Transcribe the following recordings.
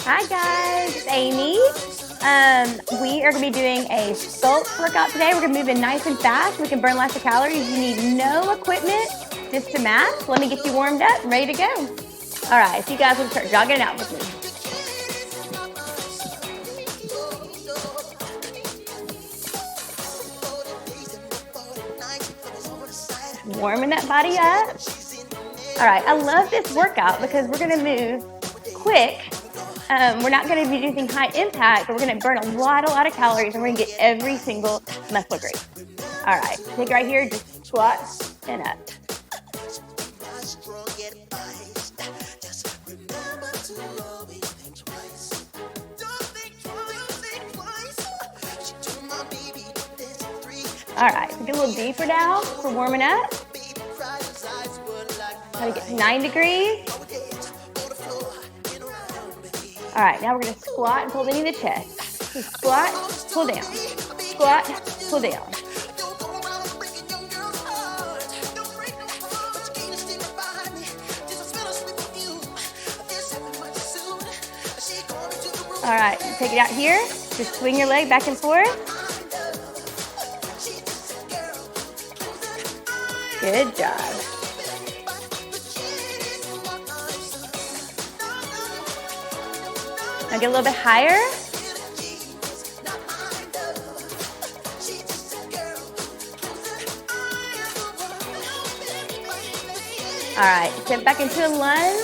Hi guys, it's Aimee. We are going to be doing a Sculpt workout today. We're going to move in nice and fast. We can burn lots of calories. You need no equipment, just a mat. Let me get you warmed up and ready to go. All right, so you guys will start jogging it out with me. Warming that body up. All right, I love this workout because we're gonna move quick. We're not gonna be using high impact, but we're gonna burn a lot of calories, and we're gonna get every single muscle group. All right, take it right here, just squat and up. All right, so get a little deeper now. We're warming up. Try to get to 9 degrees. All right, now we're gonna squat and pull the knee to the chest. So squat, pull down. Squat, pull down. All right, take it out here. Just swing your leg back and forth. Good job. Now get a little bit higher. All right, step back into a lunge.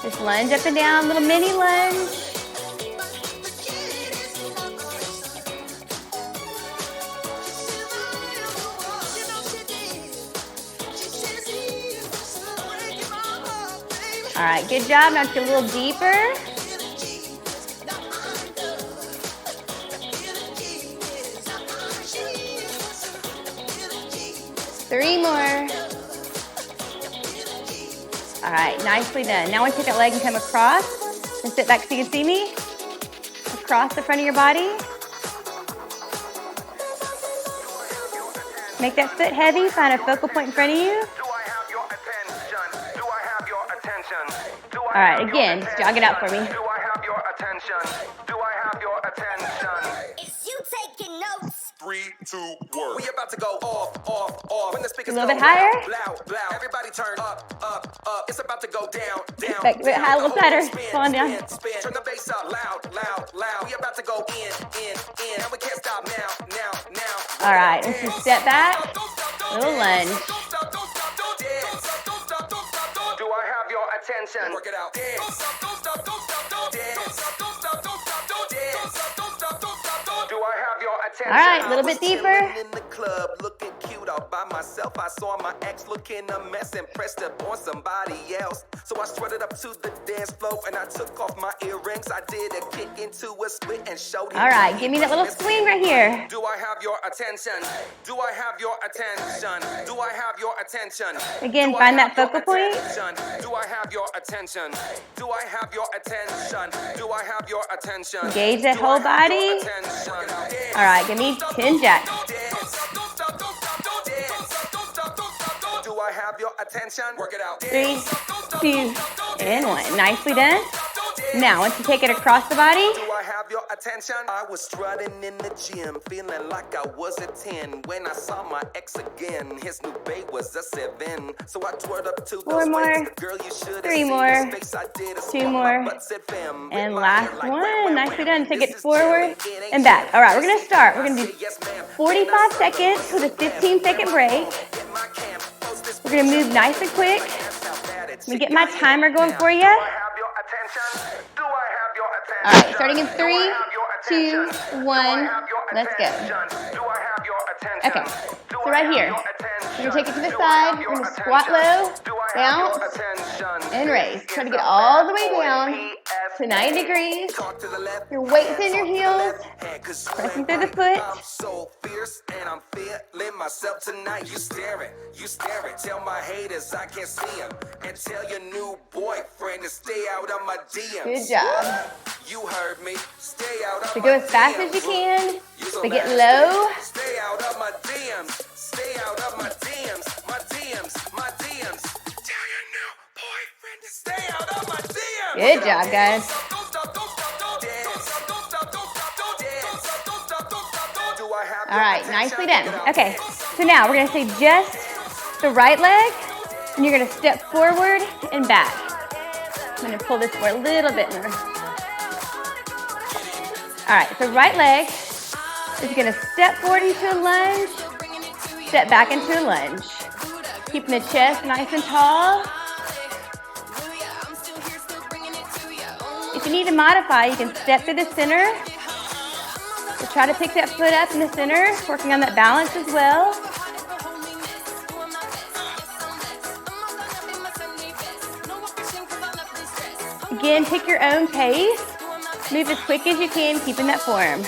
Just lunge up and down, little mini lunge. All right, good job. Now get a little deeper. Three more. All right, nicely done. Now I take that leg and come across and sit back so you can see me. Across the front of your body. Make that foot heavy. Find a focal point in front of you. All right, again, just jog it out for me. Do I have your attention? Do I have your attention? Is you taking notes? 3, 2, 1. We about to go off. When the speakers A little bit go higher. loud. Everybody turn up. It's about to go down. Back a bit high, a little better. Come on down. Turn the bass up loud. We about to go in. And we can't stop now. All right, let's just step back. Little lunge. Do I have your attention? Work it out. Dance. Do I have your attention? All right, a little bit deeper. In the club, looking cute all by myself. I saw my ex looking a mess and pressed up on somebody else. So I strutted up to the dance floor and I took off my earrings. I did a kick into a split and showed him. All right, give me that little swing right here. Do I have your attention? Do I have your attention? Do I have your attention? Again, Do I find have that focal your point. attention? Do I have your attention? Do I have your attention? Do I have your attention? Engage that Do whole I have your body. attention? All right, give me 10 jacks. Do I have your attention? Work it out. 3, 2, and 1. Nicely done. Now, once you take it across the body, Do I have your attention? I was strutting in the gym, feeling like I was a 10. When I saw my ex again, his new babe was a 7. So I twirled up to 4 those more, ways. Girl, you should 3 more, 2 more, and last one. Nicely done. Take it forward and back. All right, we're going to start. We're going to do 45 seconds with a 15-second break. We're going to move nice and quick. Let me get my timer going for you. All right, starting in 3, 2, 1, let's go. Okay, so right here, you're gonna take it to the side, you're gonna squat low, bounce, and raise. Try to get all the way down to 90 degrees. Your weight's in your heels, pressing through the foot. I'm so fierce and I'm feeling myself tonight. You stare it. Tell my haters I can't see them. And tell your new boyfriend to stay out of my DMs. Good job. You heard me. Stay out of So my go as fast DMs. as you can, So but get nasty. low. Stay out of my DMs. Stay out of my DMs. My DMs. Tell your new boyfriend to stay out of my DMs. Good job, guys. All right, nicely done. Okay, so now we're gonna say just the right leg, and you're gonna step forward and back. I'm gonna pull this for a little bit more. All right, so right leg is gonna step forward into a lunge, step back into a lunge. Keeping the chest nice and tall. If you need to modify, you can step through the center. So try to pick that foot up in the center, working on that balance as well. Again, pick your own pace. Move as quick as you can, keeping that form.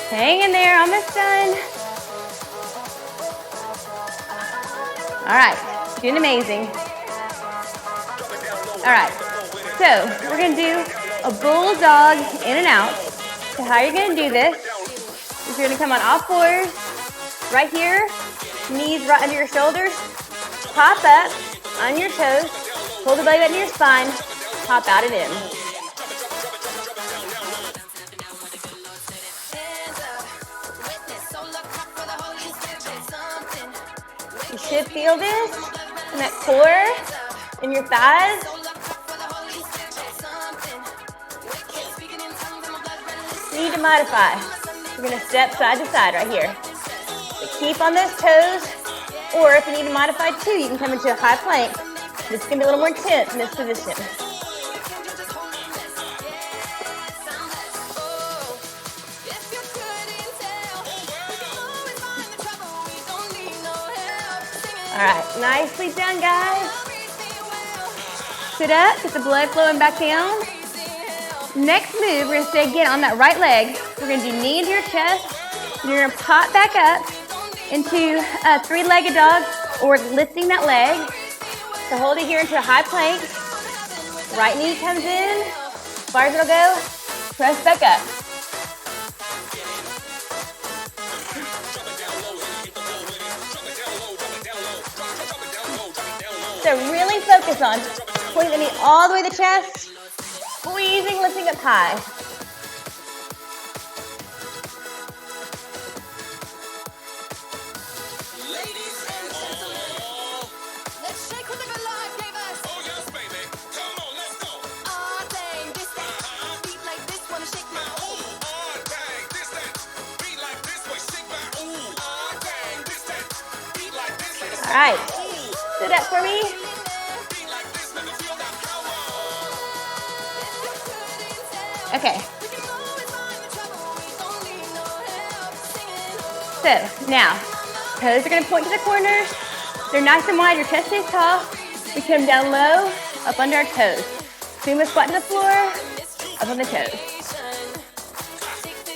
Hang in there, almost done. All right, doing amazing. All right, so we're gonna do a bulldog in and out. So how you're gonna do this is you're gonna come on all fours, right here, knees right under your shoulders, pop up on your toes, pull the belly button to your spine, pop out and in. You should feel this in that core, in your thighs. You need to modify. We're going to step side to side right here. So keep on those toes, or if you need to modify too, you can come into a high plank. This is going to be a little more intense in this position. All right, nicely done, guys. Sit up, get the blood flowing back down. Next move, we're gonna stay again on that right leg. We're gonna do knee into your chest, and you're gonna pop back up into a three-legged dog, or lifting that leg. So hold it here into a high plank. Right knee comes in, as far as it'll go, press back up. So really focus on pulling the knee all the way to the chest, squeezing, lifting up high. Ladies and gentlemen, let's shake what the good Lord gave us. Oh yes, baby, come on, let's go. Oh dang, this that, beat like this, wanna shake my ooh. Oh dang, this that, beat like this, wanna shake my ooh. Oh dang, this that, beat like this, wanna shake my ooh. All right, sit up for me. Okay. So now, toes are going to point to the corners. They're nice and wide. Your chest stays tall. We come down low, up under our toes. Sumo squat to the floor, up on the toes.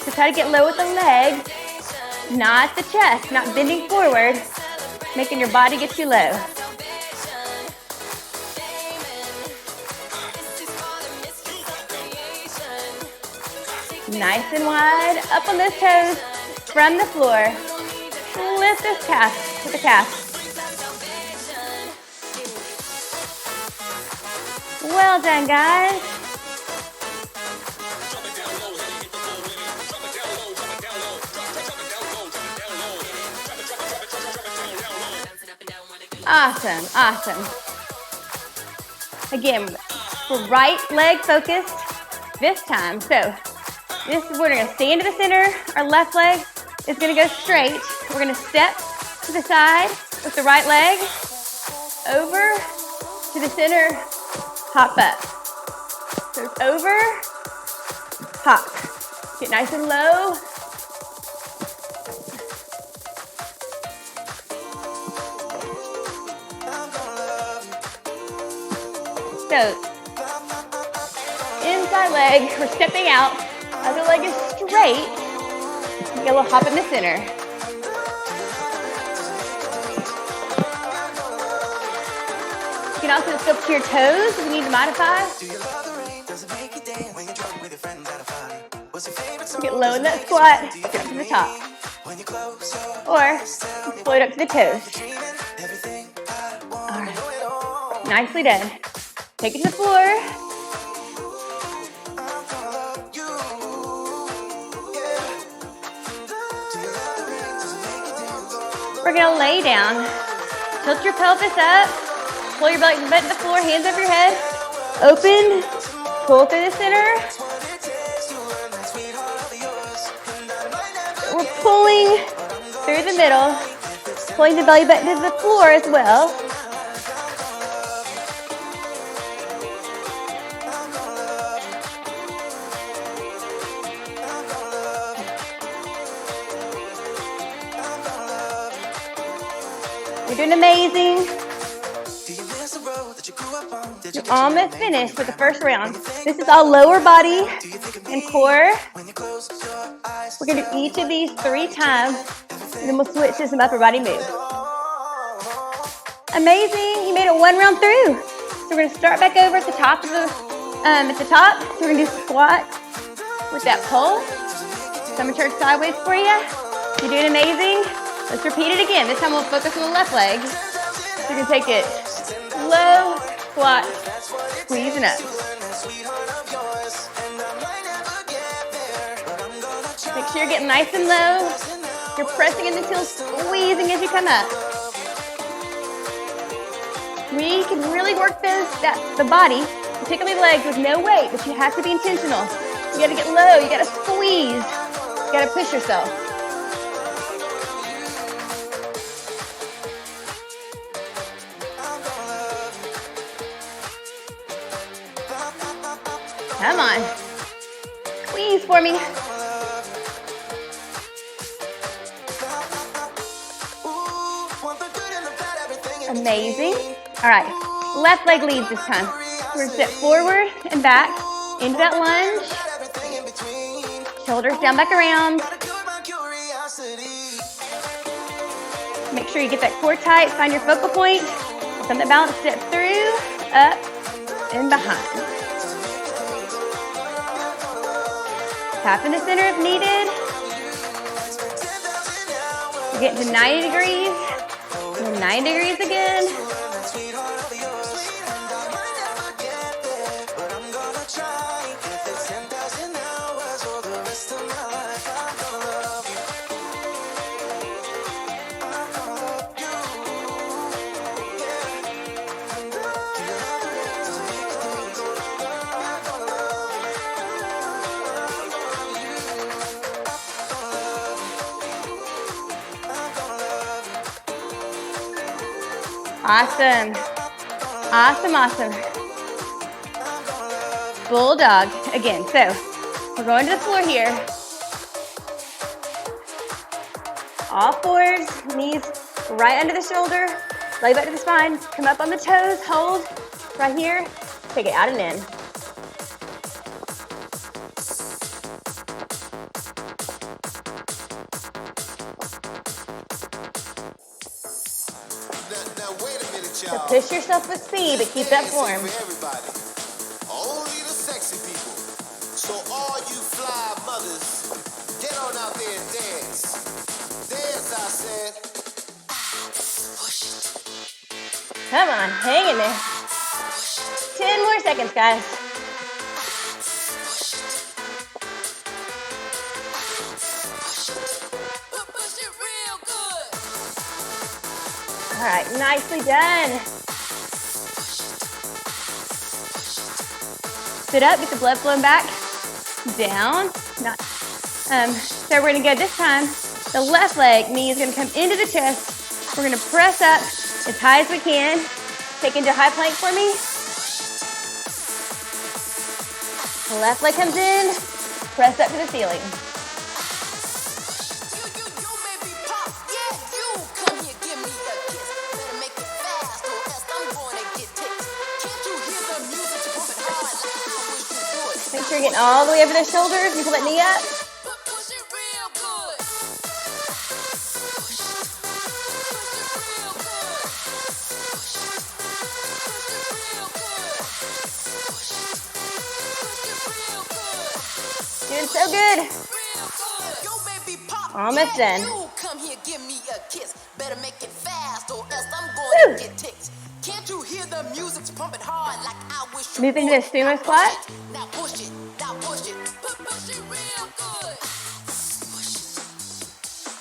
So try to get low with the legs, not the chest, not bending forward, making your body get you low. Nice and wide, up on those toes, from the floor. Lift this calf with the calf. Well done, guys. Awesome, awesome. Again, we're right leg focused this time. So this is where we're going to stay into the center. Our left leg is going to go straight. We're going to step to the side with the right leg, over to the center, hop up. So it's over, hop. Get nice and low. So inside leg, we're stepping out. Other leg is straight. Get a little hop in the center. You can also sculpt to your toes if you need to modify. Get low in that squat, get up to the top. Or float up to the toes. All right, nicely done. Take it to the floor. We're gonna lay down. Tilt your pelvis up. Pull your belly button to the floor, hands over your head. Open, pull through the center. We're pulling through the middle, pulling the belly button to the floor as well. You're doing amazing. You're almost finished with the first round. This is all lower body and core. We're going to do each of these 3 times, and then we'll switch to some upper body moves. Amazing. You made it 1 round through. So we're going to start back over at the top of the So we're going to do squat with that pole. So I'm going to turn sideways for you. You're doing amazing. Let's repeat it again. This time we'll focus on the left leg. So you're going to take it low, squat, squeezing up. Make sure you're getting nice and low. You're pressing in the heels, squeezing as you come up. We can really work the body, particularly the legs, with no weight, but you have to be intentional. You got to get low. You got to squeeze. You got to push yourself. Come on. Squeeze for me. Amazing. All right. Left leg leads this time. We're going to step forward and back into that lunge. Shoulders down, back around. Make sure you get that core tight. Find your focal point. From the balance, step through, up, and behind. Tap in the center if needed. You're getting to 90 degrees. And 90 degrees again. Awesome. Awesome, awesome. Bulldog. Again, so we're going to the floor here. All fours, knees right under the shoulder, leg back to the spine, come up on the toes, hold right here, take it out and in. So push yourself with speed, but keep that form. Only the sexy people. So all you fly mothers, get on out there and dance. Dance, I said. Push it. Come on, hang in there. 10 more seconds, guys. All right, nicely done. Sit up, get the blood flowing back, down. So we're gonna go this time, the left leg knee is gonna come into the chest. We're gonna press up as high as we can. Take into high plank for me. The left leg comes in, press up to the ceiling. Make sure you're getting all the way over the shoulders. You pull that knee up. Doing so good. Almost done. Woo. Moving to the sumo squat.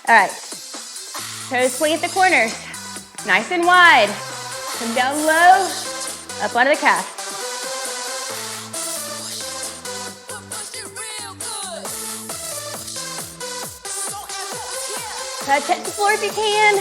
All right. Toes point at the corners. Nice and wide. Come down low. Up onto the calf. Try to touch the floor if you can.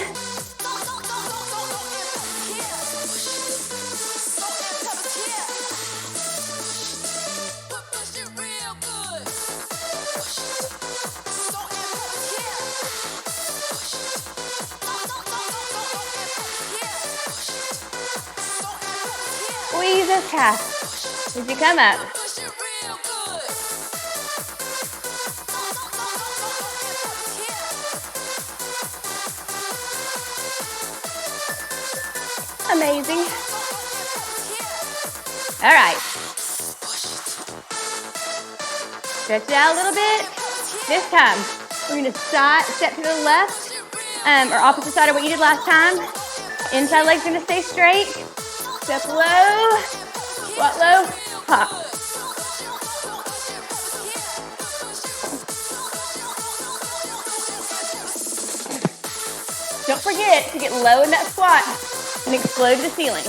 Squeeze those calves as you come up. Amazing. All right. Stretch it out a little bit. This time, we're going to step to the left, or opposite side of what you did last time. Inside leg's going to stay straight. Step low, squat low, pop. Don't forget to get low in that squat and explode to the ceiling.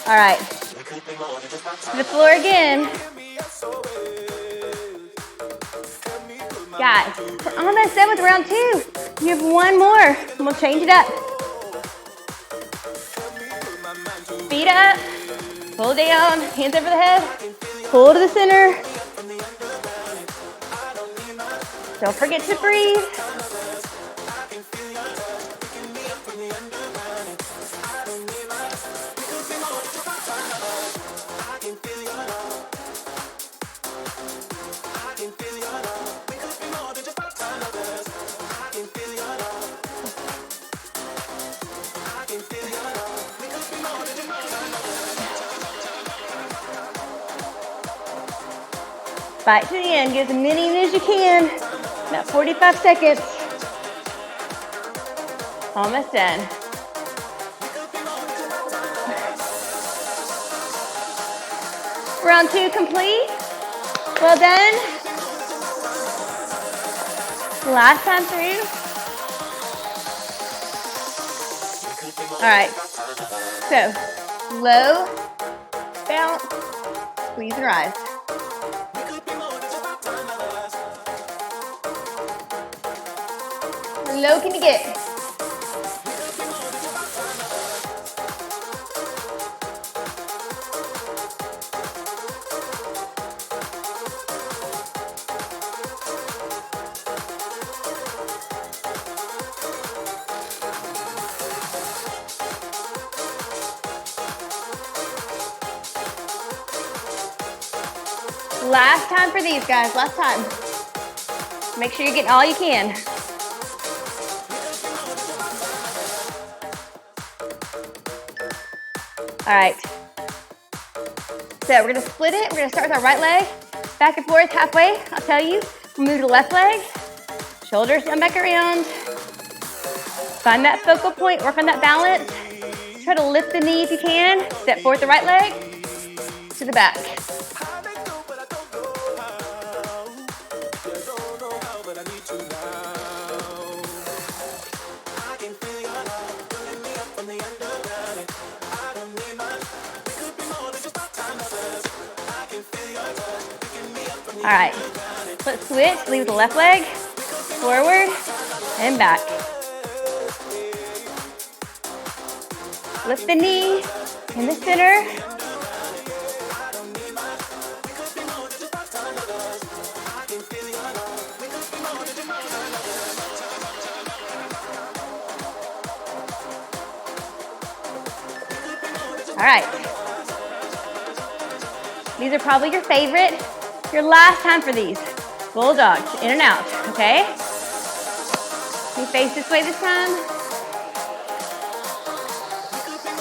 All right, to the floor again. Guys, we're almost done with round 2. You have one more, and we'll change it up. Feet up, pull down, hands over the head, pull to the center. Don't forget to breathe. Fight to the end, get as many as you can. About 45 seconds. Almost done. Round 2 complete. Well done. Last time through. All right. So, low, bounce, squeeze and rise. How low can you get? Last time for these guys, last time. Make sure you're getting all you can. All right. So we're gonna split it. We're gonna start with our right leg, back and forth halfway, I'll tell you. We'll move to the left leg, shoulders down back around. Find that focal point, work on that balance. Try to lift the knee if you can. Step forward the right leg, to the back. All right, let's switch, leave the left leg, forward and back. Lift the knee in the center. All right, these are probably your favorite. Your last time for these. Bulldogs, in and out, okay? You face this way this time.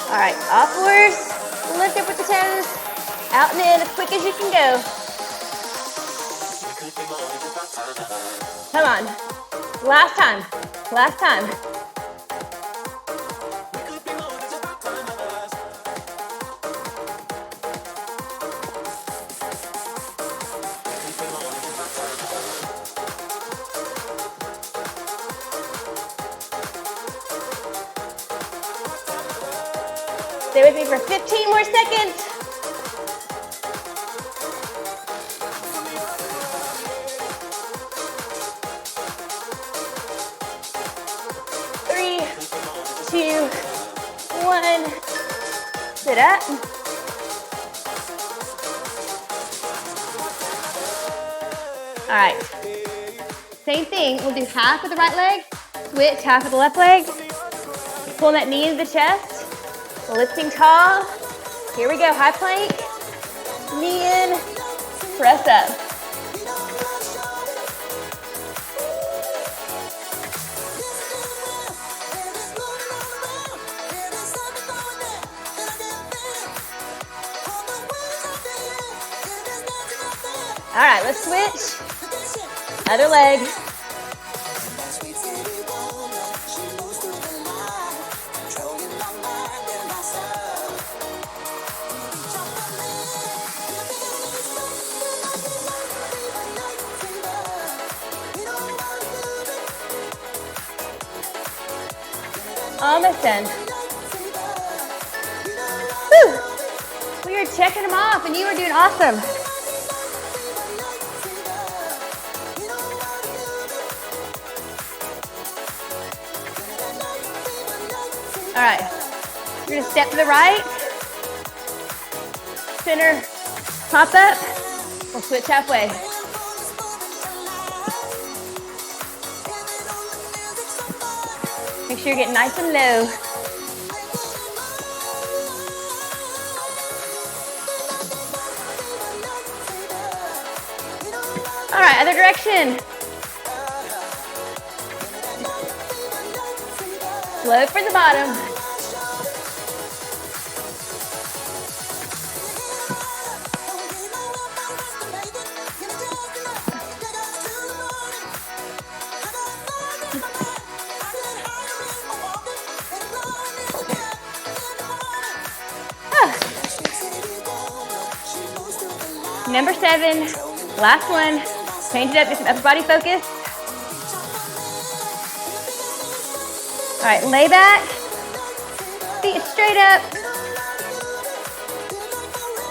All right, upwards, lift up with the toes, out and in as quick as you can go. Come on, last time, last time. Stay with me for 15 more seconds. Three, two, one. Sit up. All right. Same thing. We'll do half with the right leg, switch half with the left leg. Pulling that knee into the chest. Lifting tall. Here we go. High plank. Knee in. Press up. All right, let's switch. Other leg. Almost done. Woo! We are checking them off and you are doing awesome. All right, you're gonna step to the right, center, pop up, we'll switch halfway. Make sure you're getting nice and low. All right, other direction. Slow for the bottom. Number 7, last one. Change it up, get some upper body focus. All right, lay back, feet straight up,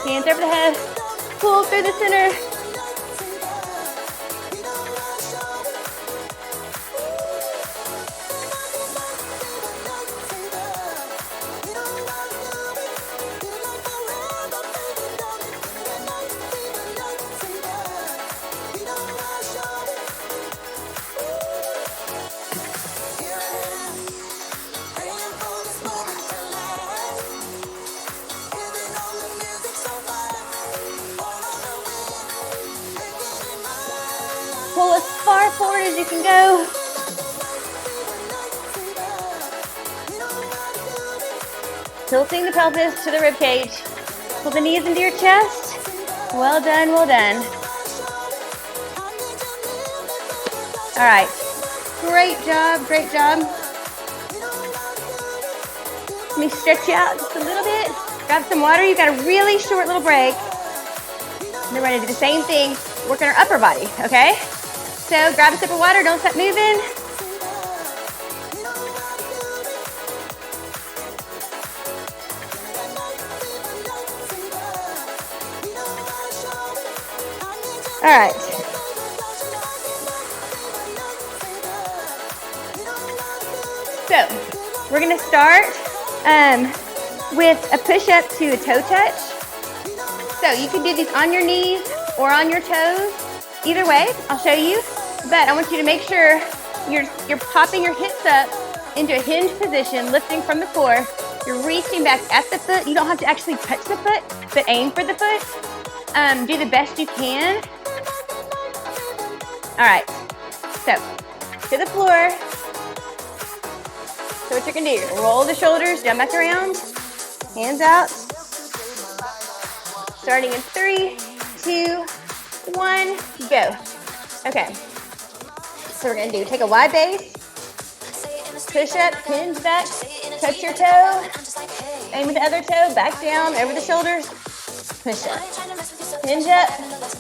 hands over the head, pull through the center. Pull as far forward as you can go. Tilting the pelvis to the rib cage. Pull the knees into your chest. Well done, well done. All right, great job, great job. Let me stretch you out just a little bit. Grab some water, you've got a really short little break. And then we're gonna do the same thing, working our upper body, okay? So grab a sip of water, don't stop moving. All right. So we're gonna start with a push-up to a toe touch. So you can do these on your knees or on your toes. Either way, I'll show you. But I want you to make sure you're popping your hips up into a hinge position, lifting from the floor. You're reaching back at the foot. You don't have to actually touch the foot, but aim for the foot. Do the best you can. All right, so to the floor. So what you're gonna do, you're gonna roll the shoulders down back around, hands out. Starting in 3, 2, 1, go. Okay, so we're gonna do, take a wide base, push up, hinge back, touch your toe, aim with the other toe, back down, over the shoulders, push up, hinge up,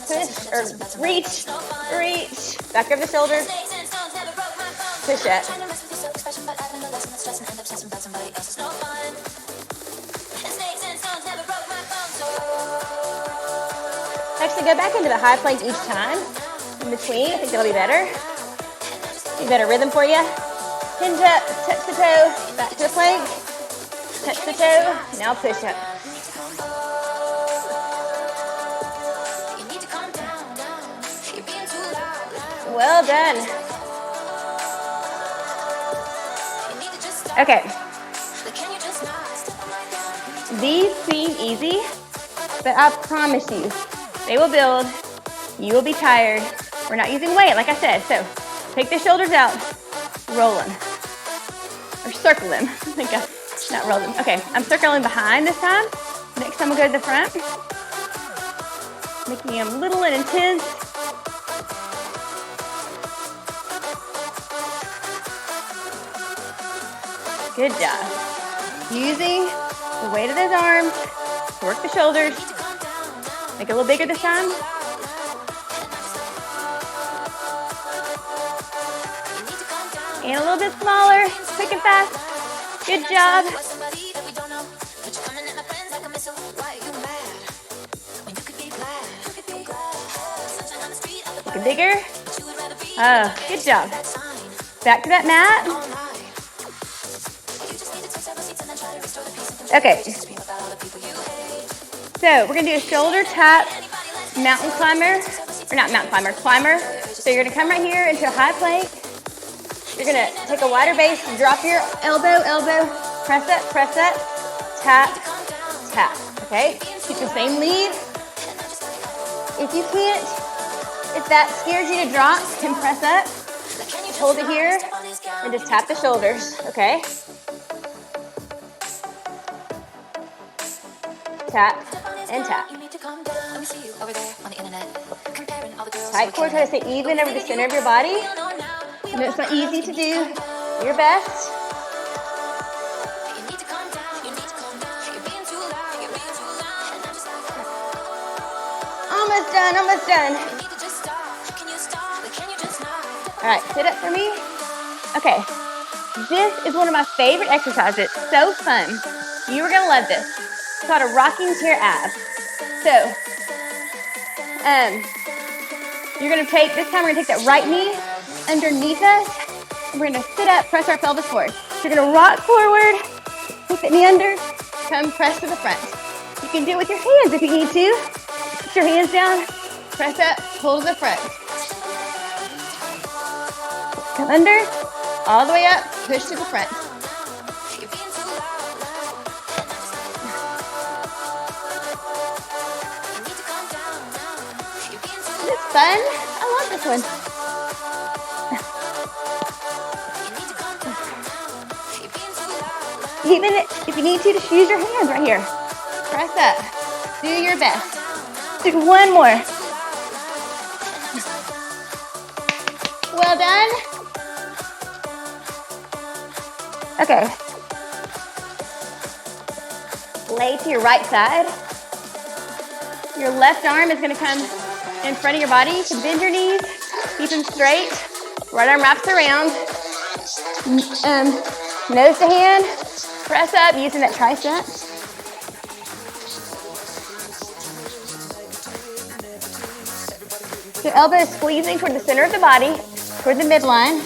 push, or reach, back over the shoulders, push up. actually go back into the high plank each time in between. I think that'll be better. Be better rhythm for you. Hinge up, touch the toe, back to the plank, touch the toe, now push up. Well done. Okay. These seem easy, but I promise you, they will build. You will be tired. We're not using weight, like I said. So take the shoulders out, roll them, or circle them. Not roll them. Okay, I'm circling behind this time. Next time we'll go to the front. Making them little and intense. Good job. Using the weight of those arms to work the shoulders. Make it a little bigger this time. And a little bit smaller, quick and fast. Good job. Make it bigger. Oh, good job. Back to that mat. Okay. So we're gonna do a shoulder tap mountain climber, or not mountain climber, climber. So you're gonna come right here into a high plank. You're gonna take a wider base, drop your elbow, press up, tap, tap, okay? Keep the same lead. If you can't, if that scares you to drop and press up, hold it here and just tap the shoulders, okay? Tap and tap. Tight core, try to stay even over the center of your body. I know it's not easy to do. Do your best. Almost done, almost done. All right, sit up for me. Okay, this is one of my favorite exercises. It's so fun. You are gonna love this. It's called a rocking chair ab. So, you're gonna take, this time we're gonna take that right knee underneath us. And we're gonna sit up, press our pelvis forward. So you're gonna rock forward, take that knee under, come press to the front. You can do it with your hands if you need to. Put your hands down, press up, pull to the front. Come under, all the way up, push to the front. Isn't this fun? I love this one. Even if you need to, just use your hands right here. Press up. Do your best. Do one more. Well done. Okay. Lay to your right side. Your left arm is going to come in front of your body. You can bend your knees. Keep them straight. Right arm wraps around. Nose to hand. Press up using that tricep. Your elbow is squeezing toward the center of the body, toward the midline.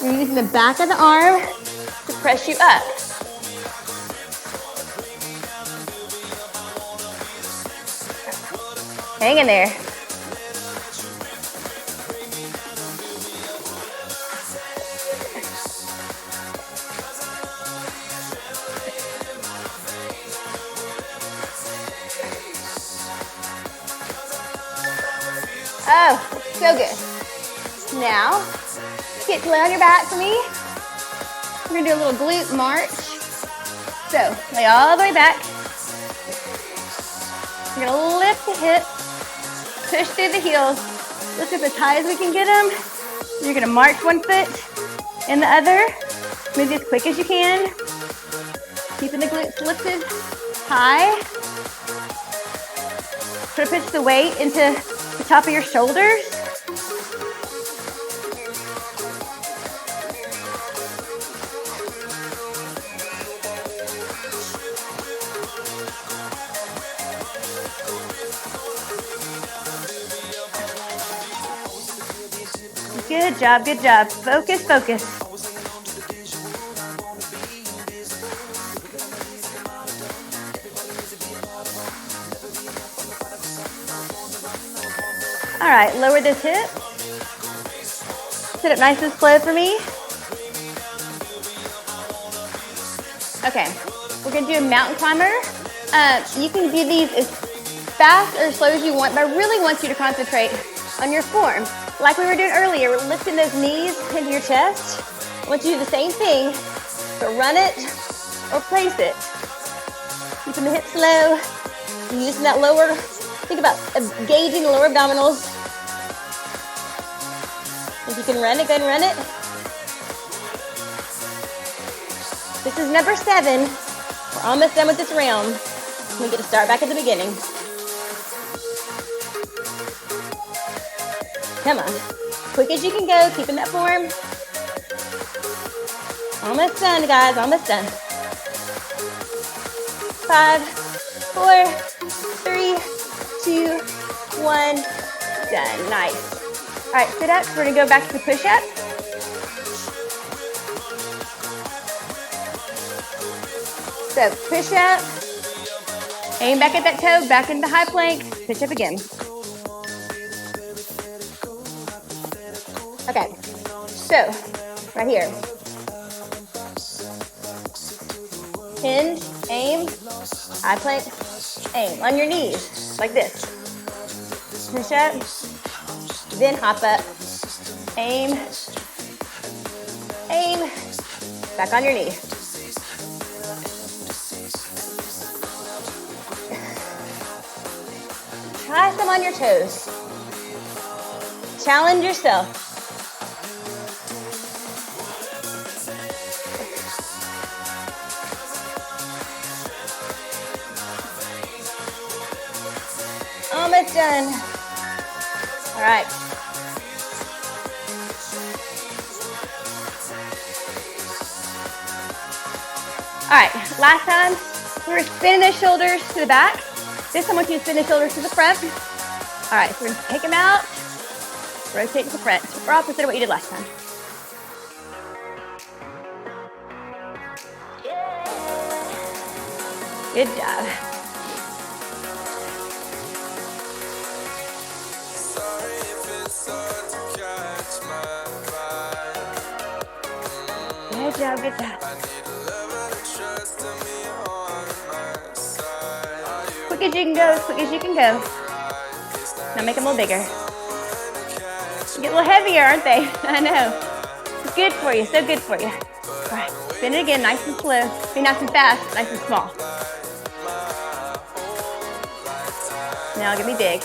You're using the back of the arm to press you up. Hang in there. Oh, so good. Now, get to lay on your back for me. We're gonna do a little glute march. So, lay all the way back. We're gonna lift the hips, push through the heels, lift up as high as we can get them. You're gonna march one foot and the other. Move as quick as you can. Keeping the glutes lifted high. Try to push the weight into the top of your shoulders. Good job, good job. Focus, focus. All right, lower this hip. Sit up nice and slow for me. Okay, we're gonna do a mountain climber. You can do these as fast or as slow as you want, but I really want you to concentrate on your form. Like we were doing earlier, we're lifting those knees into your chest. I want you to do the same thing, but run it or place it. Keeping the hips low, using that lower, think about engaging the lower abdominals. If you can run it, go and run it. This is number 7. We're almost done with this round. We get to start back at the beginning. Come on. Quick as you can go, keeping that form. Almost done, guys. Almost done. 5, 4, 3, 2, 1. Done. Nice. All right, sit up. We're going to go back to the push-up. So push up. Aim back at that toe, back into high plank. Push up again. Okay, so right here. Hinge, aim, high plank, aim. On your knees, like this. Push up, then hop up. Aim, aim, back on your knee. Try some on your toes. Challenge yourself. Almost done. All right. All right, last time we were spinning those shoulders to the back. This time I want you to spin the shoulders to the front. All right, so we're gonna take them out, rotate to the front, or opposite of what you did last time. Good job. Good job, good job. Quick as you can go, as quick as you can go. Now make them a little bigger. Get a little heavier, aren't they? I know. It's good for you, so good for you. All right, spin it again, nice and slow. Be nice and fast, nice and small. Now give me big.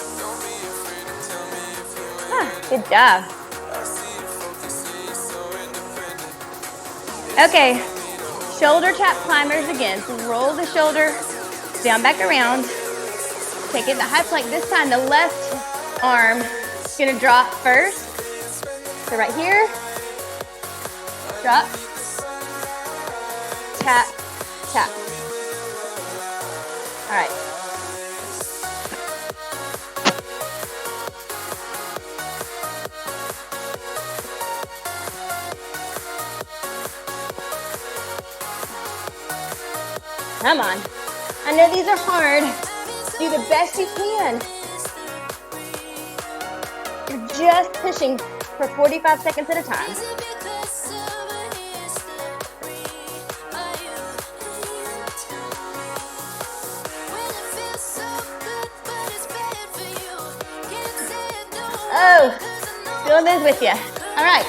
Ah, good job. Okay, shoulder tap climbers again. So roll the shoulder down, back around. Take it to high plank. This time the left arm is gonna drop first. So right here, drop, tap, tap. All right. Come on. I know these are hard. Do the best you can. You're just pushing for 45 seconds at a time. Oh, feeling this with you. All right,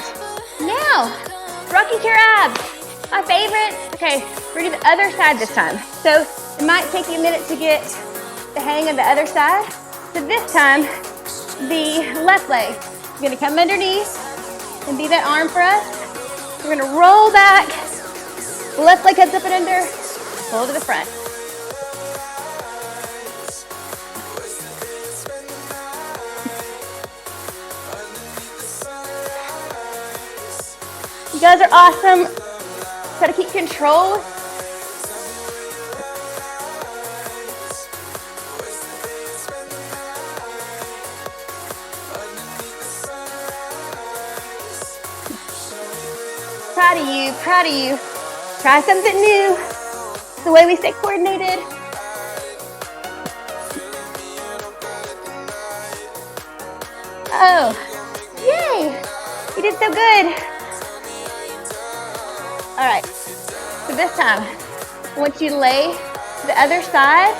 now, rocking chair abs. My favorite. Okay, we're gonna do the other side this time. So it might take you a minute to get the hang of the other side. So this time, the left leg is gonna come underneath and be that arm for us. We're gonna roll back. The left leg comes up and under, pull to the front. You guys are awesome. Try to keep control. proud of you. Try something new. It's the way we stay coordinated. Oh, yay! You did so good. All right, so this time, I want you to lay to the other side.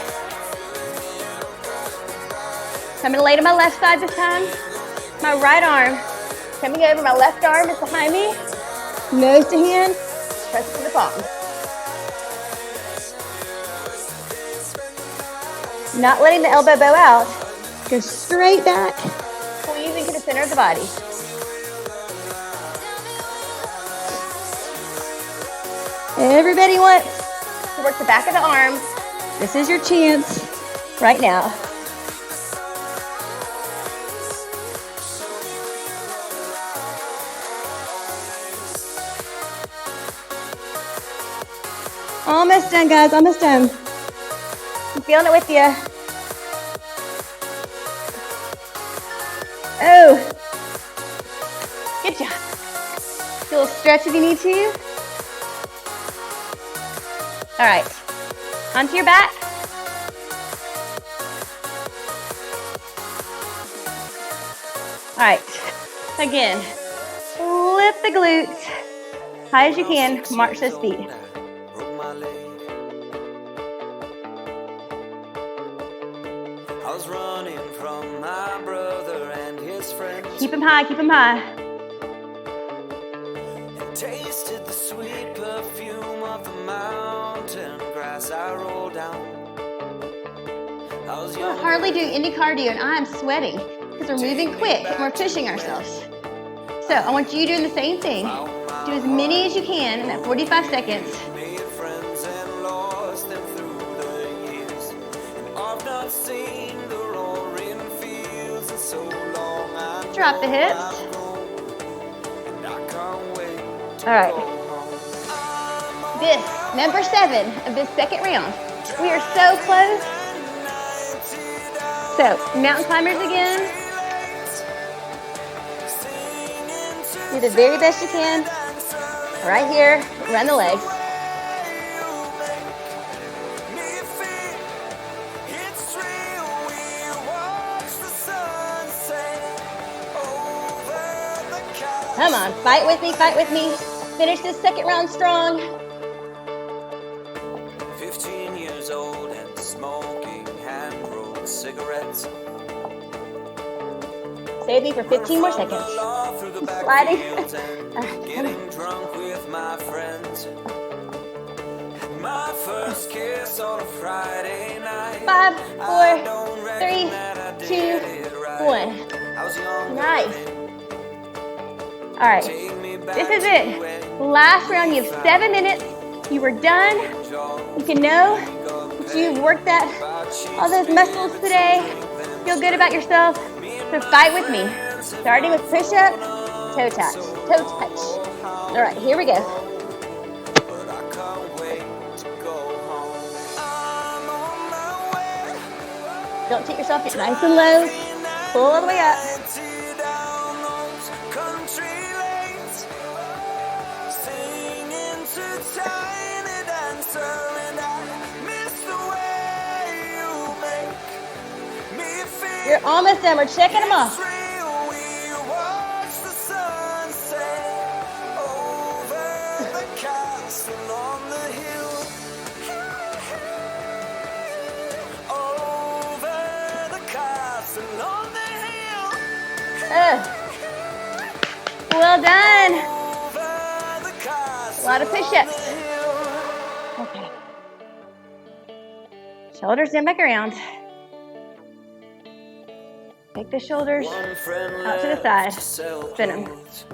So I'm gonna lay to my left side this time. My right arm coming over, my left arm is behind me. Nose to hand, press it to the palm. Not letting the elbow bow out. Go straight back, squeezing to the center of the body. Everybody wants to work the back of the arms. This is your chance right now. Almost done, guys, almost done. I'm feeling it with you. Oh, good job. Do a little stretch if you need to. All right, onto your back. All right, again, lift the glutes high as you can, march those feet. I was running from my brother and his friends. Keep them high, keep them high. And tasted the sweet perfume of the mountain grass I rolled down. I was We're hardly doing any cardio and I'm sweating because we're moving quick and we're pushing ourselves. So I want you doing the same thing. Do as many as you can in that 45 seconds. made friends and lost them through the years. And I've not seen the roaring fields in so long. I Drop the know hips. I've grown, and I can't wait to All right. go home. This, number 7 of this second round. We are so close. So, mountain climbers again. Do the very best you can. Right here, run the legs. Come on, fight with me, fight with me. Finish this second round strong. 15 years old and smoking hand-rolled cigarettes. Stay with me for 15 more seconds. Sliding. Getting drunk with my friends. My first kiss on a Friday night. 5, 4, Don't 3, reckon that I 2, did it right. 1. I was young. Nice. All right, this is it. Last round, you have 7 minutes. You were done. You can know that you've worked that, all those muscles today. Feel good about yourself. So fight with me. Starting with push-up, toe touch, toe touch. All right, here we go. But I can't wait to go home. I'm on my way. Don't take yourself nice and low. Pull all the way up. Down those country lanes, singing to Tiny Dancer, and I miss the way you make me feel. You're almost done. We're checking them off. It's real. We watch the sunset over the castle on the hill. Over the castle on the hill. Well done. Over the castle A lot of push-ups. on the hill. Okay. Shoulders down, back around. Take the shoulders One friend out to the left side. to sell Spin them. clothes.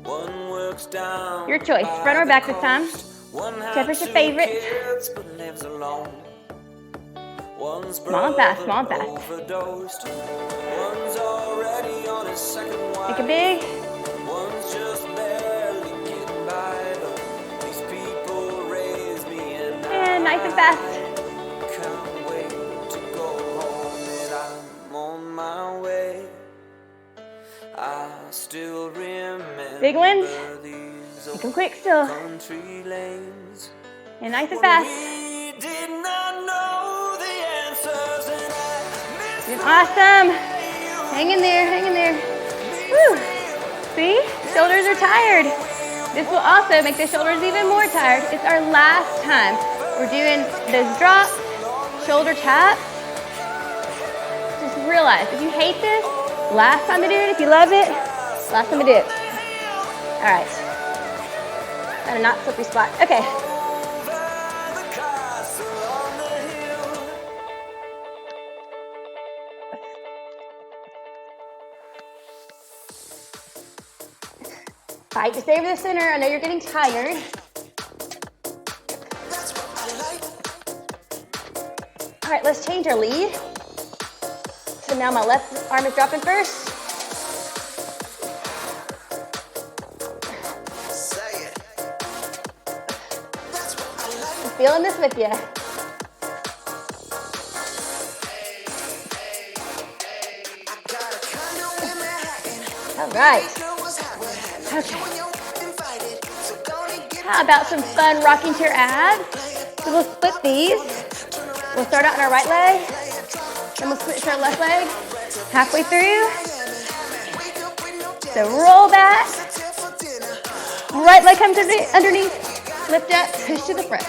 One works down Your choice, by front or the back this time. coast. One Whichever's had your 2 favorite. kids but lives alone. One's Small and fast, small and brother fast. overdosed. One's already on his second wife. Take a big. One's just barely getting by, but these people raise me and And nice and fast. can't wait to go home, and I'm on my way. I still remember Big ones. these Make them quick still. Country lanes. And nice and fast. We did not know the answers, and I Doing awesome. Hang in there, hang in there. Woo. See? Shoulders are tired. This will also make the shoulders even more tired. It's our last time. We're doing those drops, shoulder taps. Just realize, if you hate this, last time to do it. If you love it, last time to do it. All right. Got a not slippery spot. Okay. Fight to stay over the center. I know you're getting tired. All right, let's change our lead. So now my left arm is dropping first. I'm feeling this with you. All right. Okay. How about some fun rocking chair abs? So we'll split these. We'll start out in our right leg, then we'll switch to our left leg halfway through. So roll back. Right leg comes underneath. Lift up, push to the front.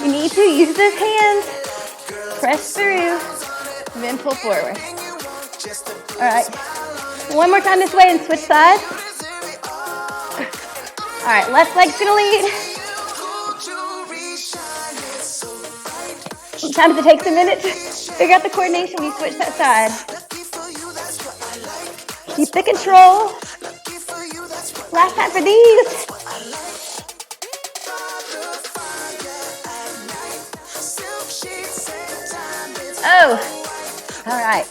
You need to use those hands. Press through, then pull forward. All right, one more time this way and switch sides. All right, left leg's gonna lead. Sometimes it takes a minute to figure out the coordination when you switch that side. Keep the control. Last time for these. Oh, all right.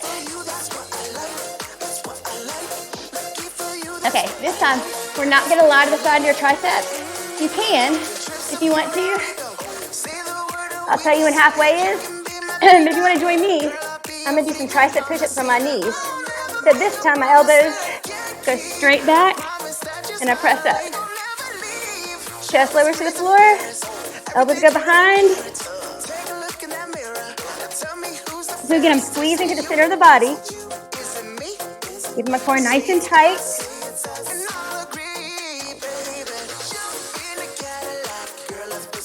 Okay, this time we're not gonna lie to the side of your triceps. You can, if you want to. I'll tell you when halfway is. If you want to join me, I'm gonna do some tricep push-ups on my knees. So this time my elbows go straight back and I press up. Chest lowers to the floor, elbows go behind. So again, I'm squeezing to the center of the body. Keeping my core nice and tight.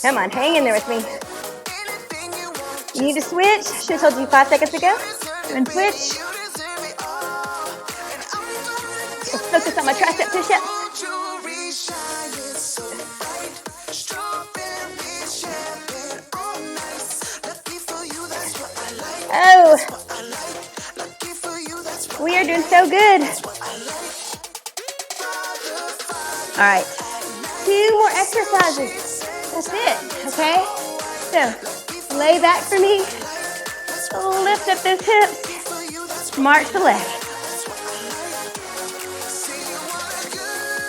Come on, hang in there with me. You need to switch. Should have told you 5 seconds ago. And switch. Let's focus on my tricep push-ups. Oh, we are doing so good. All right, 2 more exercises. That's it, okay? So, lay back for me. Lift up those hips. March the leg.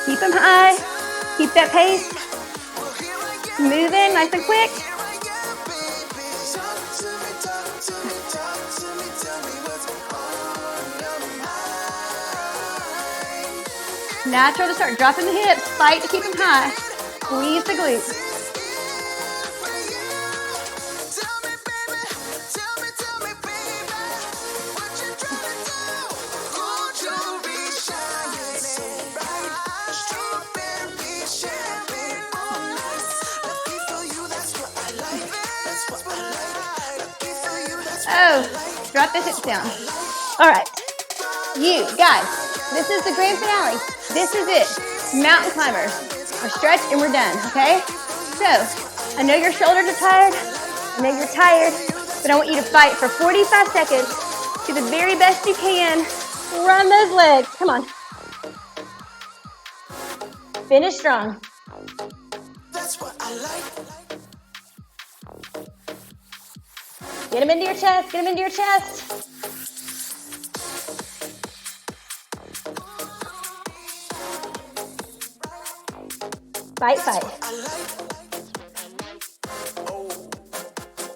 Keep them high. Keep that pace. Moving nice and quick. Natural to start dropping the hips. Fight to keep them high. Squeeze the glutes. Oh, drop the hips down. All right, you guys, this is the grand finale. This is it. Mountain climbers. We're stretched and we're done, okay? So, I know your shoulders are tired. I know you're tired, but I want you to fight for 45 seconds. Do the very best you can. Run those legs. Come on. Finish strong. That's what I like. Get them into your chest. Get them into your chest. Fight, fight.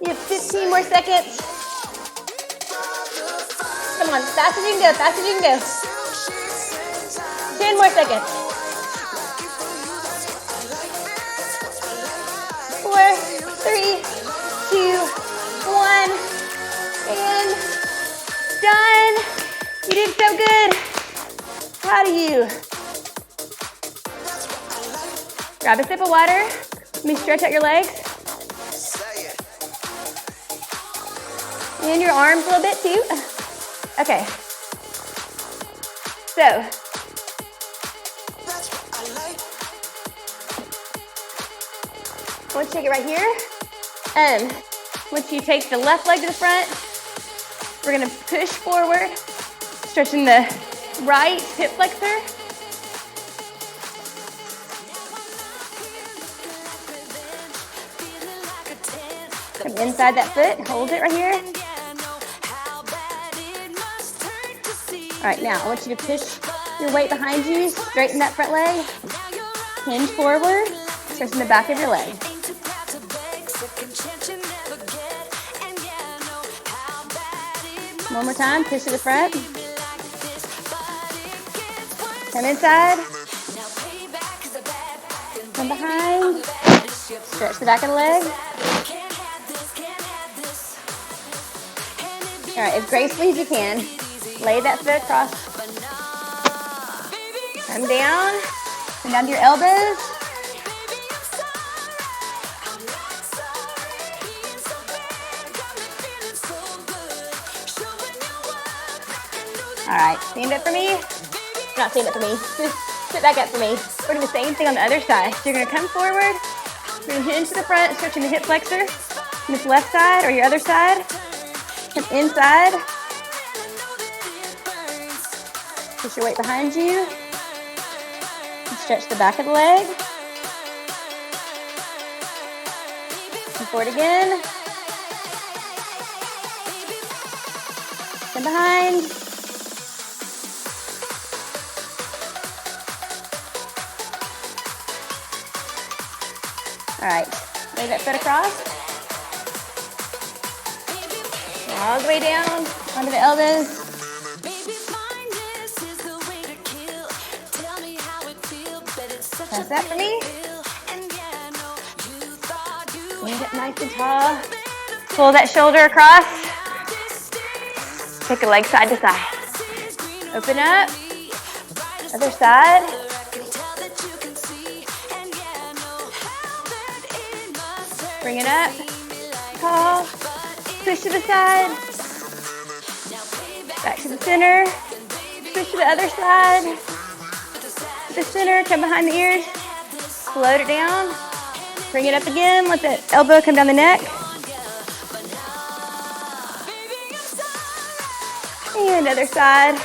You have 15 more seconds. Come on, fast as you can go, fast as you can go. 10 more seconds. 4, 3, 2, 1, and done. You did so good. Proud of you. Grab a sip of water. Let me stretch out your legs. And your arms a little bit too. Okay. So, once you take it right here, once you take the left leg to the front, we're gonna push forward, stretching the right hip flexor. Come inside that foot, hold it right here. All right, now I want you to push your weight behind you, straighten that front leg, hinge forward, stretching the back of your leg. One more time, push to the front. Come inside. Come behind. Stretch the back of the leg. All right, as gracefully as you can, lay that foot across. Come down to your elbows. All right, stand up for me. Not stand up for me, just sit back up for me. We're doing the same thing on the other side. So you're gonna come forward, you're gonna hinge to the front, stretching the hip flexor. On this left side or your other side. Come inside. Push your weight behind you. And stretch the back of the leg. Come forward again. Come behind. All right, lay that foot across. All the way down, onto the elbows. Press that for me. Stand up nice and tall. Pull that shoulder across. Take a leg side to side. Open up. Other side. Bring it up. Tall. Push to the side. Back to the center. Push to the other side. The center, come behind the ears. Float it down. Bring it up again. Let the elbow come down the neck. And other side.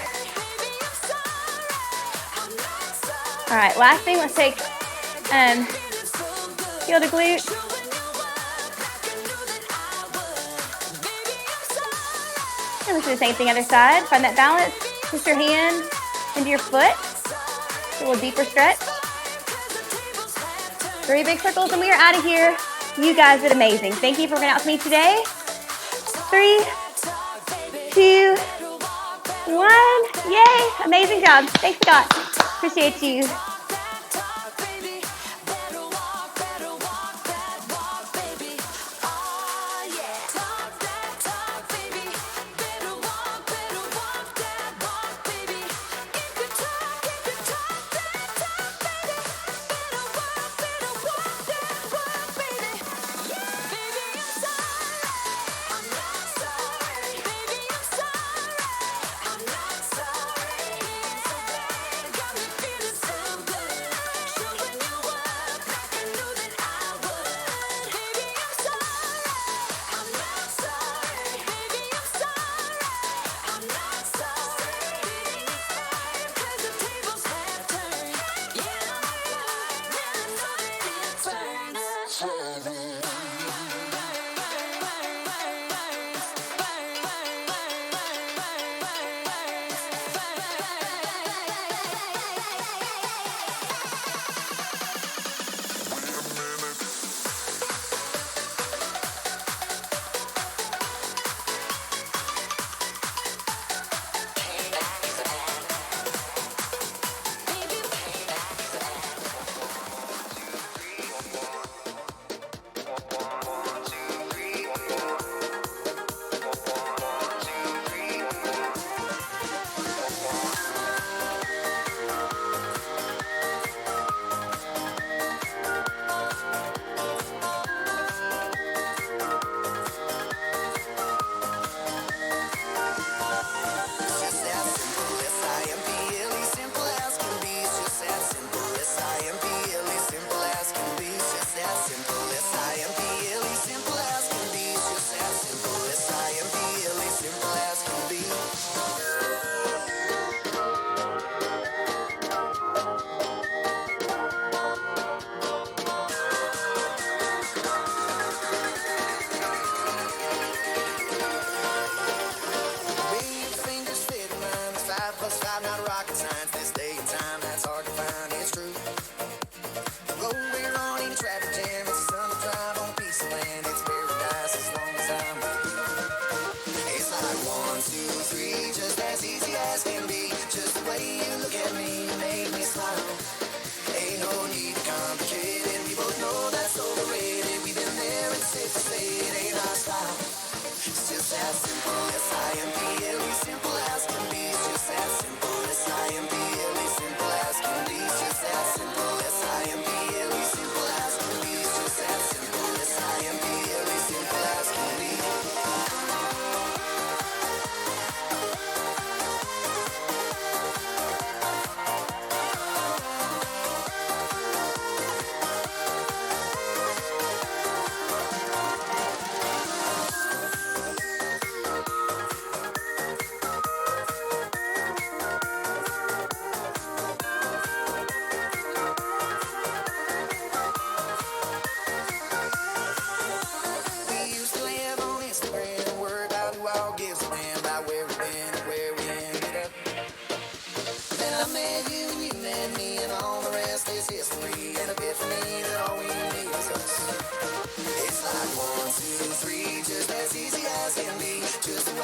All right, last thing, let's take heel to glute. And let's do the same thing other side. Find that balance. Push your hand into your foot. A little deeper stretch. 3 big circles and we are out of here. You guys did amazing. Thank you for working out with me today. 3, 2, 1. Yay! Amazing job. Thanks, Scott. Appreciate you.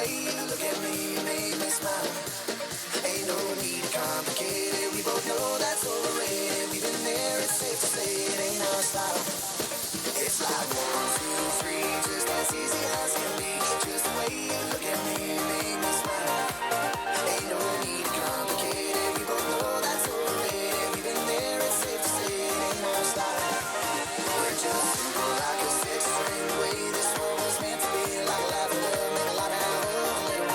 way you look at me, you make me smile. Ain't no need to complicate it. We both know that's overrated. We've been there, it's safe to say it ain't our style. It's like 1, 2, 3, just as easy as can be. Just the way you look at me, you make me smile. Ain't no need to complicate it. We both know that's overrated. We've been there, it's safe to say it ain't our style. We're just simple like a six-string. The way this world was meant to be, like life and love, make a lot out of a little.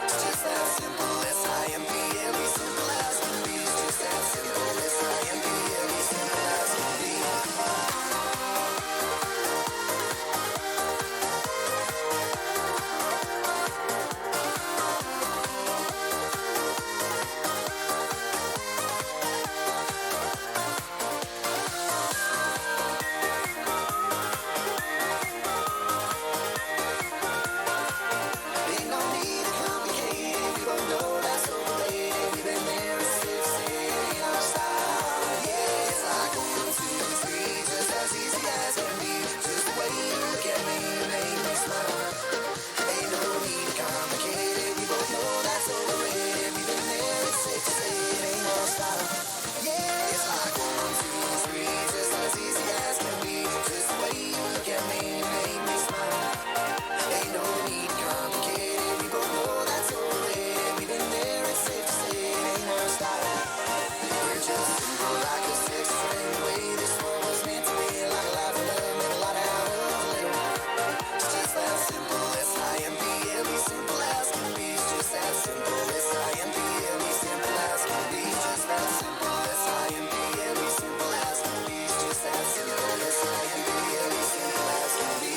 It's just that simple, S-I-M-P-L-E, simple as can be. It's just that simple, S-I-M-P-L-E, simple as can be. Ain't no need to complicate it. We both know that's overrated. We've been there, it's safe to say it ain't our style. Yeah, it's like 1, 2, 3, just as easy as can be. Just the way you look at me, you make me smile. Ain't no need to complicate it. We both know that's overrated. We've been there, it's safe to say it ain't our style. Yeah, it's like 1, 2, 3, just as easy as can be. Just the way you look at me, you make me smile. Ain't no need to complicate it. We both know that's overrated. We've been there, it's safe to say it ain't our style. We're just simple like a six-string. The way this world was meant to be, like life and love, make a lot out of a little. It's just that simple, S-I-M-P-L-E, simple as can be. It's just that simple, S-I-M-P-L-E, simple as can be. Just that simple, S-I-M-P-L-E, simple as can be. It's just that simple, S-I-M-P-L-E, simple as can be.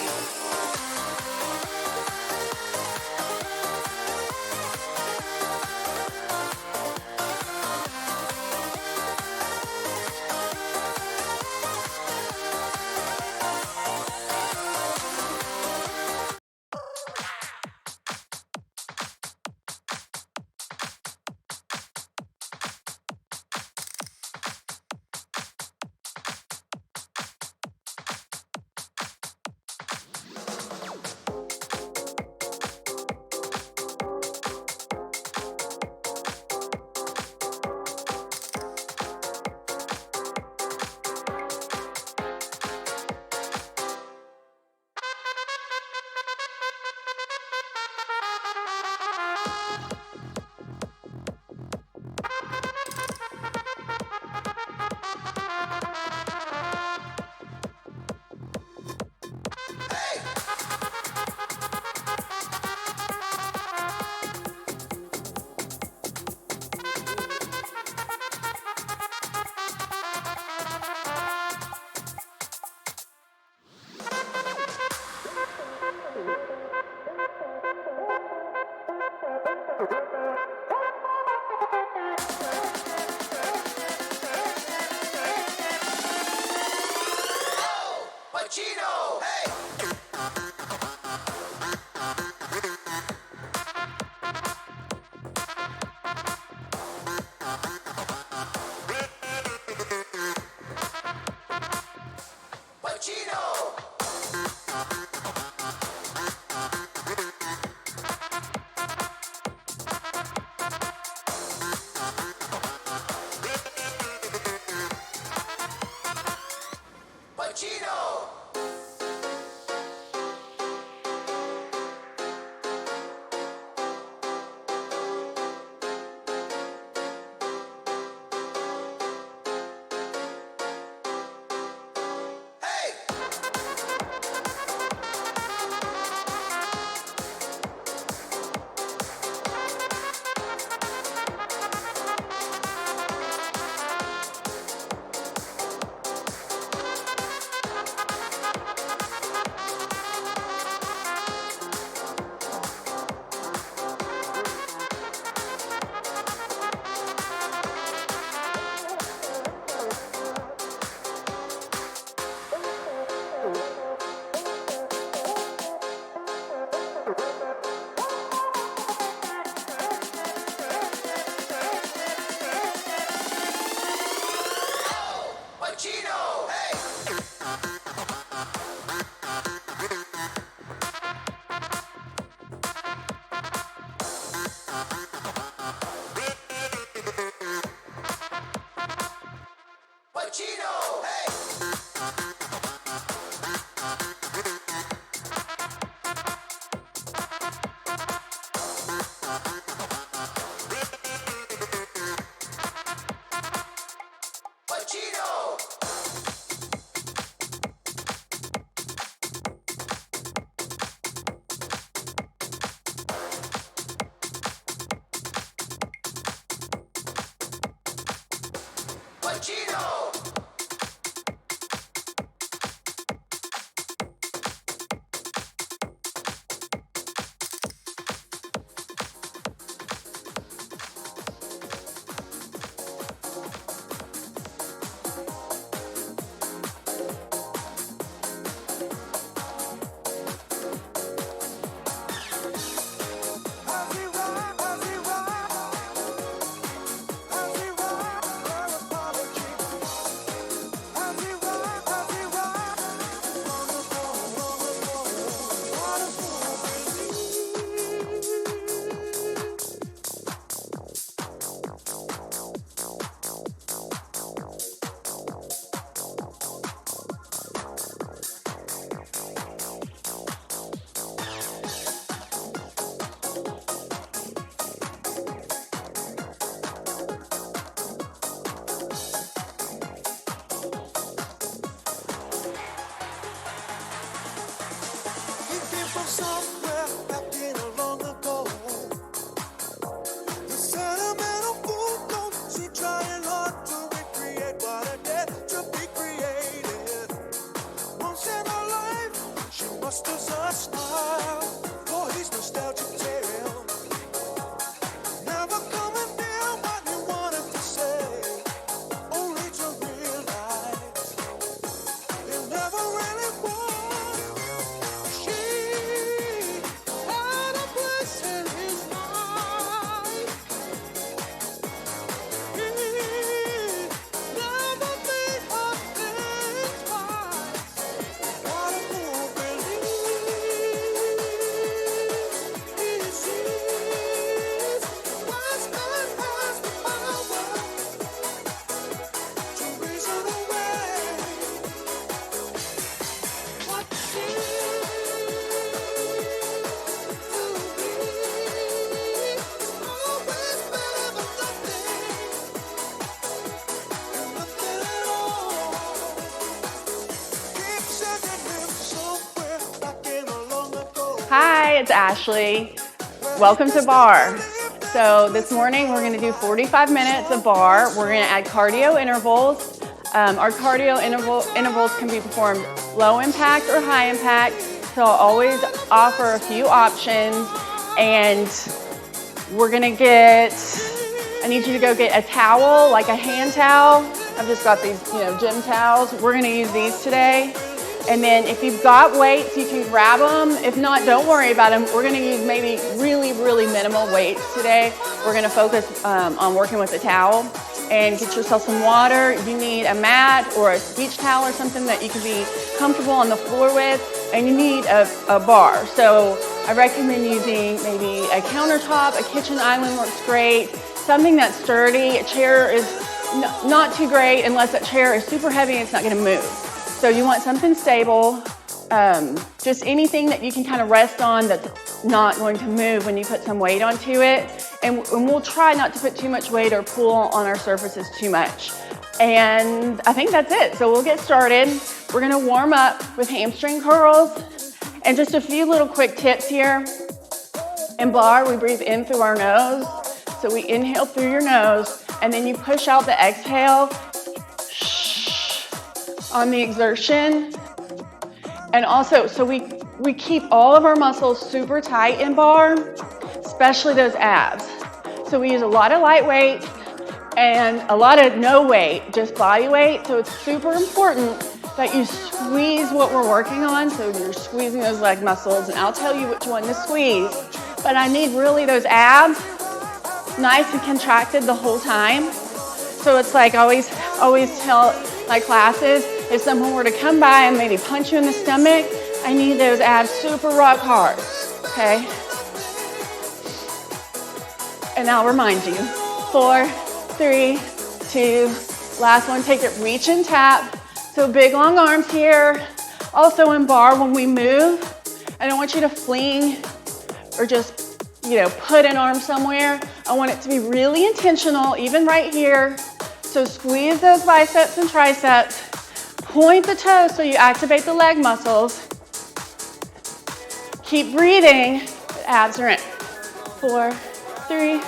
Pacino, hey! Pacino! Pacino! Hi, it's Ashley. Welcome to Barre. So this morning we're going to do 45 minutes of Barre. We're going to add cardio intervals. Our cardio intervals can be performed low impact or high impact. So I'll always offer a few options. And we're going to I need you to go get a towel, like a hand towel. I've just got these, gym towels. We're going to use these today. And then if you've got weights, you can grab them. If not, don't worry about them. We're gonna use maybe really, really minimal weights today. We're gonna focus on working with the towel. And get yourself some water. You need a mat or a beach towel or something that you can be comfortable on the floor with. And you need a bar. So I recommend using maybe a countertop, a kitchen island works great. Something that's sturdy. A chair is not too great unless that chair is super heavy and it's not gonna move. So you want something stable, just anything that you can kind of rest on that's not going to move when you put some weight onto it. And we'll try not to put too much weight or pull on our surfaces too much. And I think that's it. So we'll get started. We're gonna warm up with hamstring curls. And just a few little quick tips here. In Barre, we breathe in through our nose. So we inhale through your nose, and then you push out the exhale on the exertion. And also, so we keep all of our muscles super tight in Barre, especially those abs. So we use a lot of light weight and a lot of no weight, just body weight. So it's super important that you squeeze what we're working on. So you're squeezing those leg muscles, and I'll tell you which one to squeeze. But I need really those abs nice and contracted the whole time. So it's like I always tell my classes, if someone were to come by and maybe punch you in the stomach, I need those abs super rock hard, okay? And I'll remind you, 4, 3, 2, Last one, take it, reach and tap. So big long arms here. Also in bar, when we move, I don't want you to fling or just, put an arm somewhere. I want it to be really intentional, even right here. So squeeze those biceps and triceps. Point the toes so you activate the leg muscles. Keep breathing, the abs are in. 4, 3,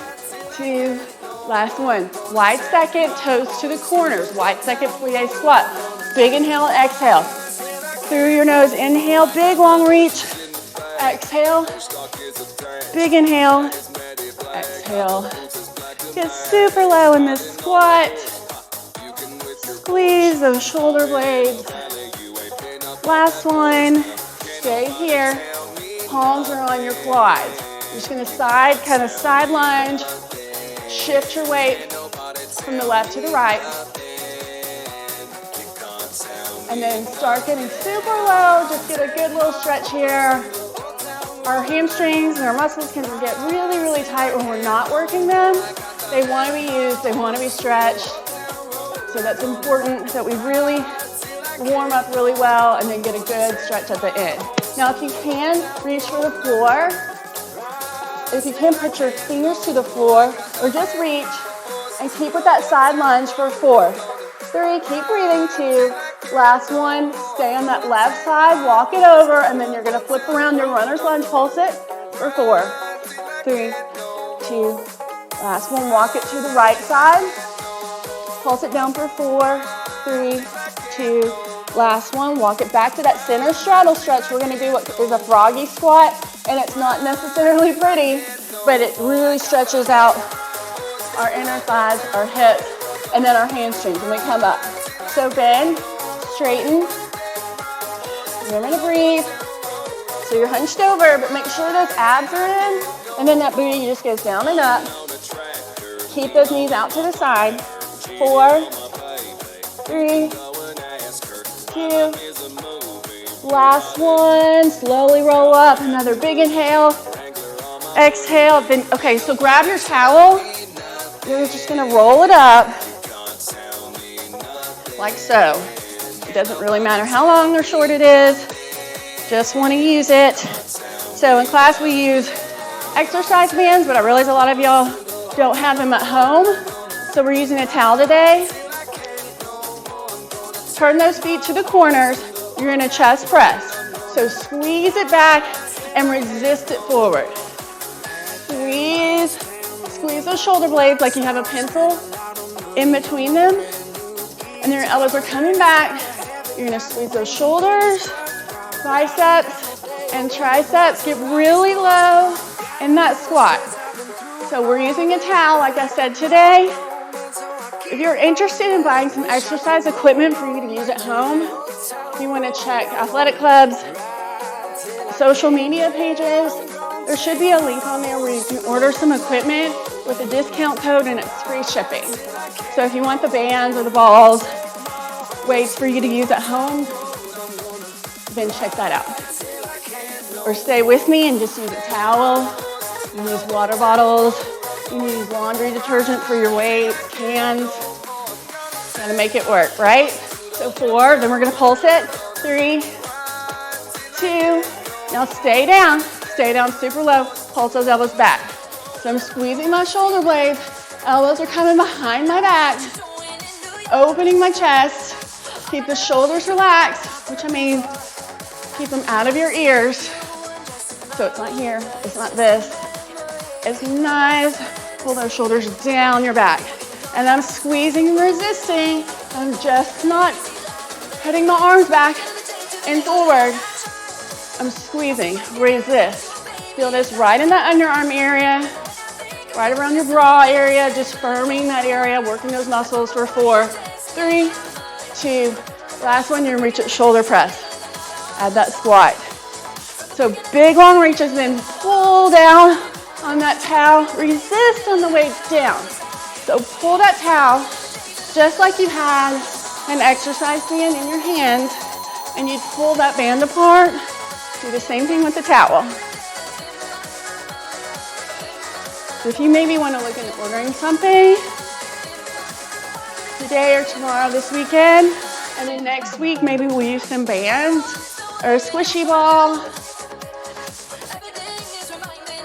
2, last one. Wide second, toes to the corners. Wide second, plie squat. Big inhale, exhale. Through your nose, inhale, big long reach. Exhale, big inhale, exhale. Get super low in this squat. Squeeze those shoulder blades. Last one, stay here. Palms are on your quads. You're just gonna kind of side lunge. Shift your weight from the left to the right. And then start getting super low. Just get a good little stretch here. Our hamstrings and our muscles can get really, really tight when we're not working them. They want to be used, they want to be stretched. So that's important that we really warm up really well and then get a good stretch at the end. Now if you can, reach for the floor. If you can, put your fingers to the floor or just reach and keep with that side lunge for 4, 3, keep breathing, 2, last one, stay on that left side, walk it over, and then you're gonna flip around your runner's lunge, pulse it for 4, 3, 2, last one, walk it to the right side, pulse it down for 4, 3, 2, last one, walk it back to that center straddle stretch. We're gonna do what is a froggy squat, and it's not necessarily pretty, but it really stretches out our inner thighs, our hips, and then our hamstrings when we come up. So bend, straighten. Remember to breathe. So you're hunched over, but make sure those abs are in, and then that booty just goes down and up. Keep those knees out to the side. 4, 3, 2, last one, slowly roll up, another big inhale, exhale, then, okay, so grab your towel, you're just gonna roll it up, like so. It doesn't really matter how long or short it is, just wanna use it. So in class we use exercise bands, but I realize a lot of y'all don't have them at home, so we're using a towel today. Turn those feet to the corners. You're in a chest press. So squeeze it back and resist it forward. Squeeze those shoulder blades like you have a pencil in between them. And your elbows are coming back. You're gonna squeeze those shoulders, biceps, and triceps. Get really low in that squat. So we're using a towel, like I said today. If you're interested in buying some exercise equipment for you to use at home, if you want to check athletic clubs, social media pages, there should be a link on there where you can order some equipment with a discount code and it's free shipping. So if you want the bands or the balls, weights for you to use at home, then check that out. Or stay with me and just use a towel. You can use water bottles. You can use laundry detergent for your weights, cans. Gotta make it work, right? So 4, then we're gonna pulse it. 3, 2, now stay down super low, pulse those elbows back. So I'm squeezing my shoulder blades, elbows are coming behind my back, opening my chest, keep the shoulders relaxed, which I mean, keep them out of your ears. So it's not here, it's not this. It's nice, pull those shoulders down your back. And I'm squeezing and resisting. I'm just not putting my arms back and forward. I'm squeezing, resist. Feel this right in that underarm area, right around your bra area, just firming that area, working those muscles for 4, 3, 2. Last one, you're gonna reach at shoulder press. Add that squat. So big long reaches, then pull down on that towel, resist on the way down. So pull that towel just like you had an exercise band in your hand, and you'd pull that band apart. Do the same thing with the towel. So if you maybe want to look into ordering something, today or tomorrow this weekend. And then next week, maybe we'll use some bands or a squishy ball.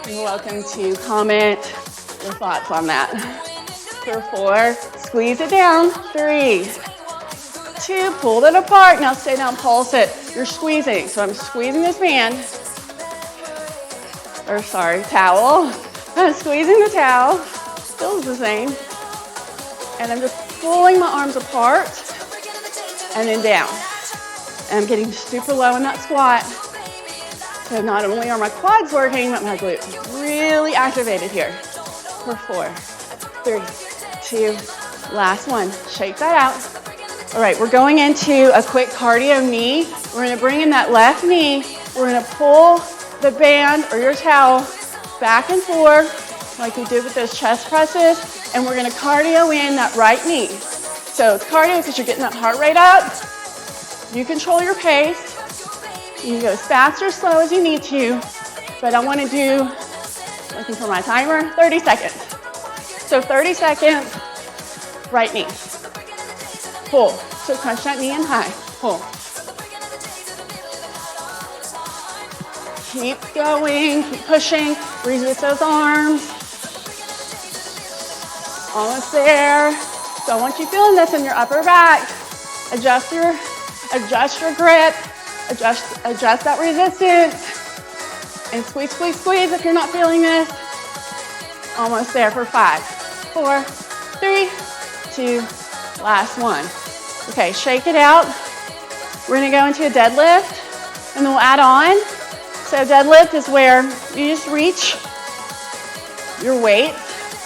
You're welcome to comment your thoughts on that. For 4, squeeze it down. 3, 2, pull it apart. Now stay down, pulse it. You're squeezing. So I'm squeezing this band. Or sorry, towel. I'm squeezing the towel. Still the same. And I'm just pulling my arms apart and then down. And I'm getting super low in that squat. So not only are my quads working, but my glutes really activated here. For 4, 3, 2, last one. Shake that out. All right, we're going into a quick cardio knee. We're gonna bring in that left knee. We're gonna pull the band or your towel back and forth like we did with those chest presses, and we're gonna cardio in that right knee. So it's cardio because you're getting that heart rate up. You control your pace. You can go as fast or slow as you need to, but I wanna do, looking for my timer, 30 seconds. So 30 seconds, right knee. Pull, so crunch that knee in high, pull. Keep going, keep pushing, resist those arms. Almost there. So I want you feeling this in your upper back. Adjust your grip, adjust that resistance, and squeeze, squeeze, squeeze if you're not feeling this. Almost there for 5, 4, 3, 2, last one. Okay, shake it out. We're gonna go into a deadlift, and then we'll add on. So deadlift is where you just reach your weight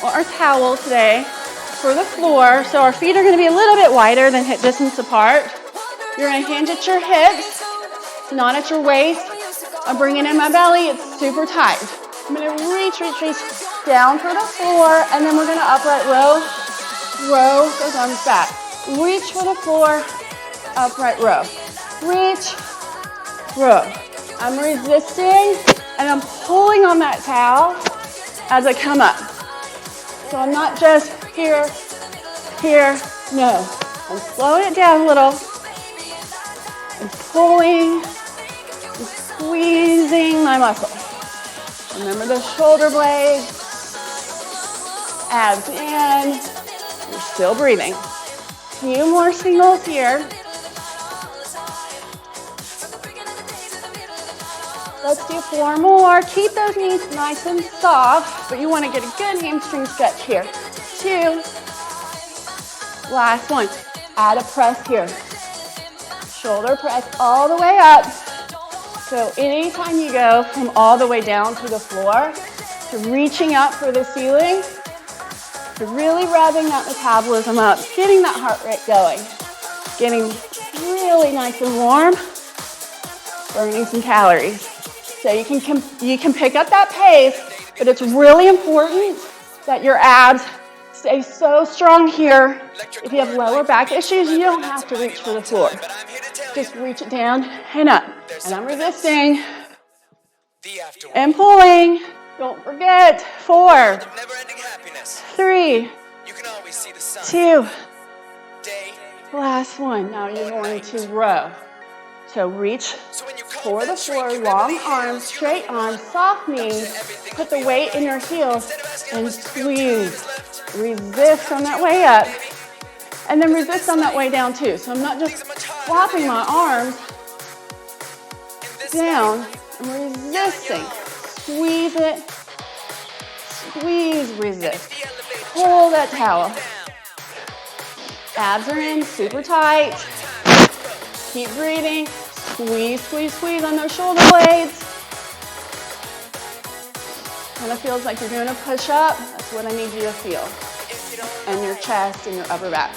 or our towel today for the floor. So our feet are gonna be a little bit wider than hip distance apart. You're gonna hinge at your hips, not at your waist. I'm bringing in my belly, it's super tight. I'm gonna reach down for the floor, and then we're gonna upright row those arms back. Reach for the floor, upright row. Reach, row. I'm resisting, and I'm pulling on that towel as I come up. So I'm not just here, no. I'm slowing it down a little. I'm pulling, and squeezing my muscle. Remember the shoulder blades, abs in, you're still breathing. Few more signals here. Let's do 4 more. Keep those knees nice and soft, but you want to get a good hamstring stretch here. 2. Last one. Add a press here. Shoulder press all the way up. So anytime you go from all the way down to the floor, to reaching up for the ceiling, to really revving that metabolism up, getting that heart rate going, getting really nice and warm, burning some calories. So you can pick up that pace, but it's really important that your abs stay so strong here. If you have lower back issues, you don't have to reach for the floor. Just reach it down and up. And I'm resisting and pulling. Don't forget. 4, 3, 2. Last one. Now you're going to row. So reach for the floor, long arms, straight arms, soft knees. Put the weight in your heels and squeeze. Resist on that way up. And then resist on that way down too. So I'm not just flopping my arms down. I'm resisting. Squeeze it. Squeeze, resist. Pull that towel. Abs are in, super tight. Keep breathing. Squeeze, squeeze, squeeze on those shoulder blades. Kind of feels like you're doing a push-up. That's what I need you to feel. And your chest and your upper back.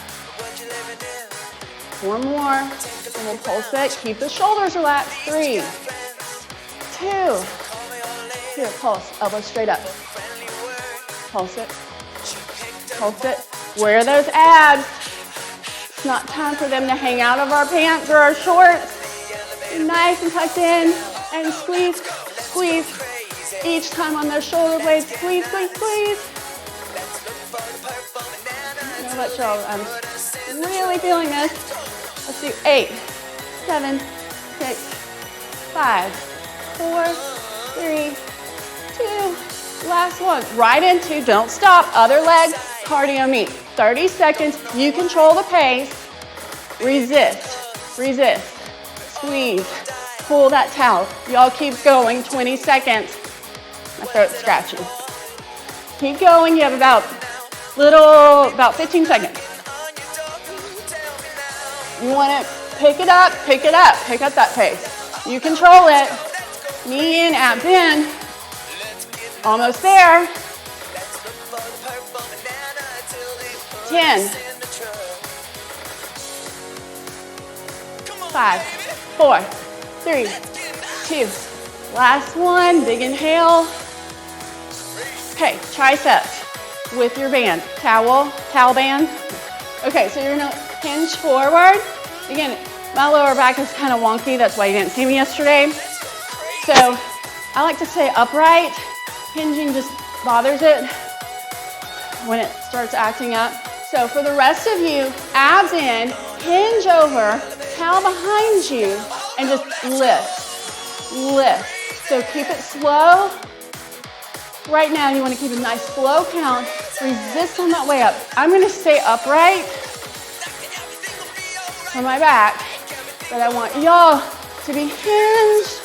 4 more. And we'll pulse it. Keep the shoulders relaxed. 3, 2. Here, pulse. Elbows straight up. Pulse it. Pulse it. Wear those abs. It's not time for them to hang out of our pants or our shorts. Nice and tucked in. And squeeze, squeeze. Each time on those shoulder blades. Squeeze, squeeze, squeeze. I'm going to let y'all really feeling this. Let's do 8, 7, 6, 5, 4, 3, 2, last one. Right into, don't stop, other leg, cardio meet. 30 seconds, you control the pace. Resist, resist, squeeze, pull that towel. Y'all keep going, 20 seconds. My throat's scratching. Keep going, you have about 15 seconds. You want to pick it up that pace. You control it. Knee in, abs in. Almost there. 10. 5, 4, 3, 2. Last one, big inhale. Okay, triceps with your band. Towel band. Okay, so you're gonna hinge forward. Again, my lower back is kind of wonky, that's why you didn't see me yesterday. So I like to stay upright. Hinging just bothers it when it starts acting up. So for the rest of you, abs in, hinge over, towel behind you, and just lift, lift. So keep it slow. Right now, you want to keep a nice slow count. Resist on that way up. I'm going to stay upright on my back, but I want y'all to be hinged,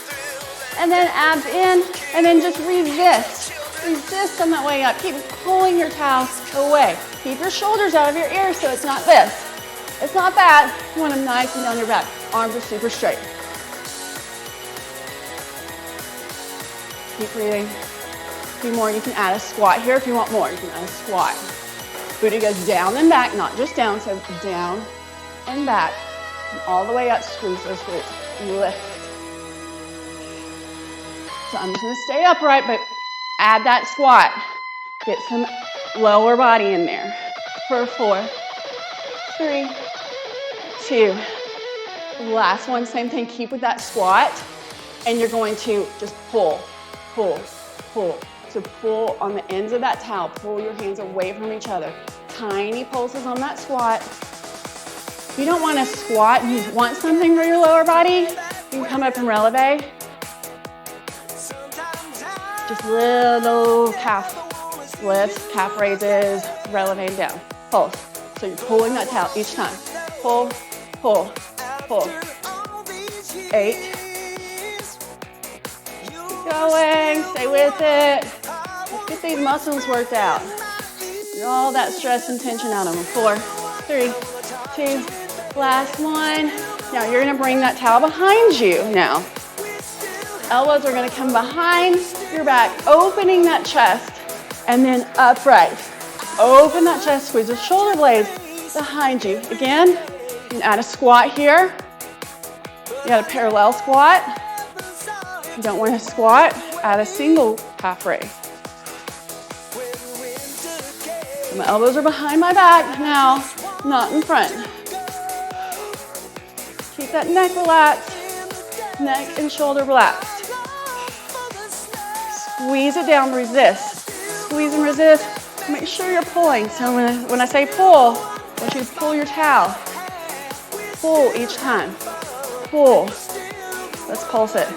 and then abs in, and then just resist. Resist on that way up. Keep pulling your towel away. Keep your shoulders out of your ears so it's not this. It's not that. You want them nice and down your back. Arms are super straight. Keep breathing. A few more. You can add a squat here if you want more. You can add a squat. Booty goes down and back, not just down, so down and back. And all the way up, squeeze those glutes. Lift. So I'm just going to stay upright, but add that squat. Get some lower body in there. For 4, 3, 2. Last one, same thing. Keep with that squat, and you're going to just pull, pull, pull. So pull on the ends of that towel. Pull your hands away from each other. Tiny pulses on that squat. If you don't want to squat and you want something for your lower body, you can come up and releve. Just little calf lifts, calf raises, releve down. Pulse. So you're pulling that towel each time. Pull, pull, pull. 8. Keep going, stay with it. Let's get these muscles worked out. Get all that stress and tension out of them. 4, 3, 2, last one. Now you're gonna bring that towel behind you now. Elbows are gonna come behind your back, opening that chest, and then upright. Open that chest, squeeze the shoulder blades behind you. Again, you can add a squat here. You got a parallel squat. If you don't want to squat, add a single calf raise. So my elbows are behind my back now, not in front. Keep that neck relaxed, neck and shoulder relaxed. Squeeze it down, resist. Squeeze and resist. Make sure you're pulling. So when I say pull, I want you to pull your towel. Pull each time. Pull. Let's pulse it.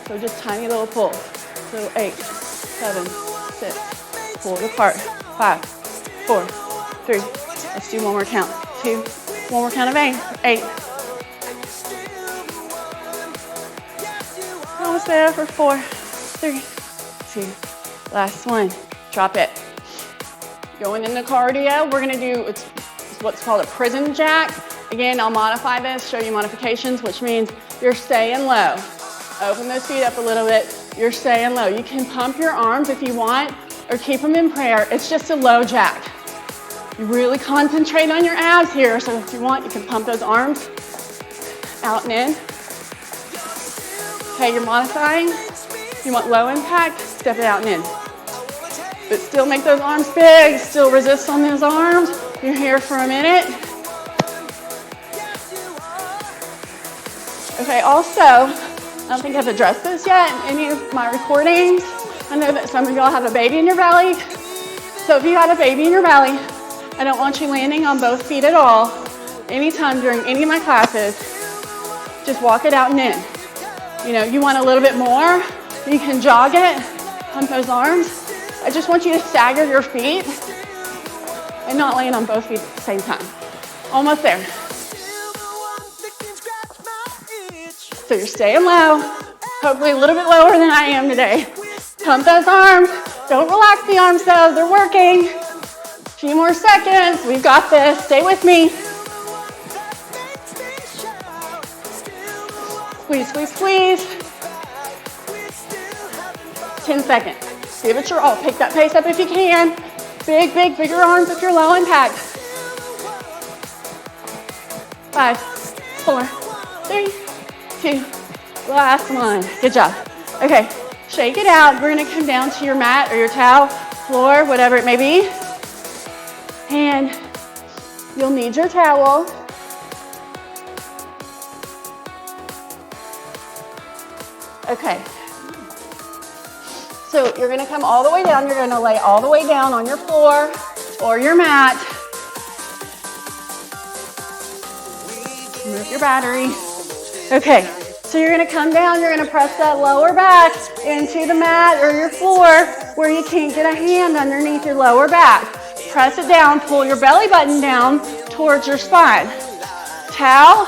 So just tiny little pull. So 8, 7, 6. Pull it apart. 5, 4, 3. Let's do one more count. 2. One more count of 8. Almost there for 4, 3, 2. Last one. Drop it. Going into cardio, we're gonna do it's what's called a prison jack. Again, I'll modify this, show you modifications, which means you're staying low. Open those feet up a little bit. You're staying low. You can pump your arms if you want, or keep them in prayer. It's just a low jack. You really concentrate on your abs here, so if you want, you can pump those arms out and in. Okay, you're modifying. If you want low impact, step it out and in. But still make those arms big, still resist on those arms. You're here for a minute. Okay, also, I don't think I've addressed this yet in any of my recordings. I know that some of y'all have a baby in your belly. So if you have a baby in your belly, I don't want you landing on both feet at all. anytime during any of my classes, just walk it out and in. You know, you want a little bit more, you can jog it, pump those arms. I just want you to stagger your feet and not land on both feet at the same time. Almost there. So you're staying low, hopefully a little bit lower than I am today. Pump those arms. Don't relax the arms though, they're working. A few more seconds, we've got this. Stay with me. Squeeze, squeeze, squeeze. 10 seconds. Give it your all. Pick that pace up if you can. Bigger arms if you're low impact. 5, 4, 3, 2, last one. Good job. Okay, shake it out. We're gonna come down to your mat or your towel, floor, whatever it may be. And you'll need your towel. Okay. So you're gonna come all the way down. You're gonna lay all the way down on your floor or your mat. Move your battery. Okay, so you're gonna come down, you're gonna press that lower back into the mat or your floor where you can't get a hand underneath your lower back. Press it down, pull your belly button down towards your spine. Towel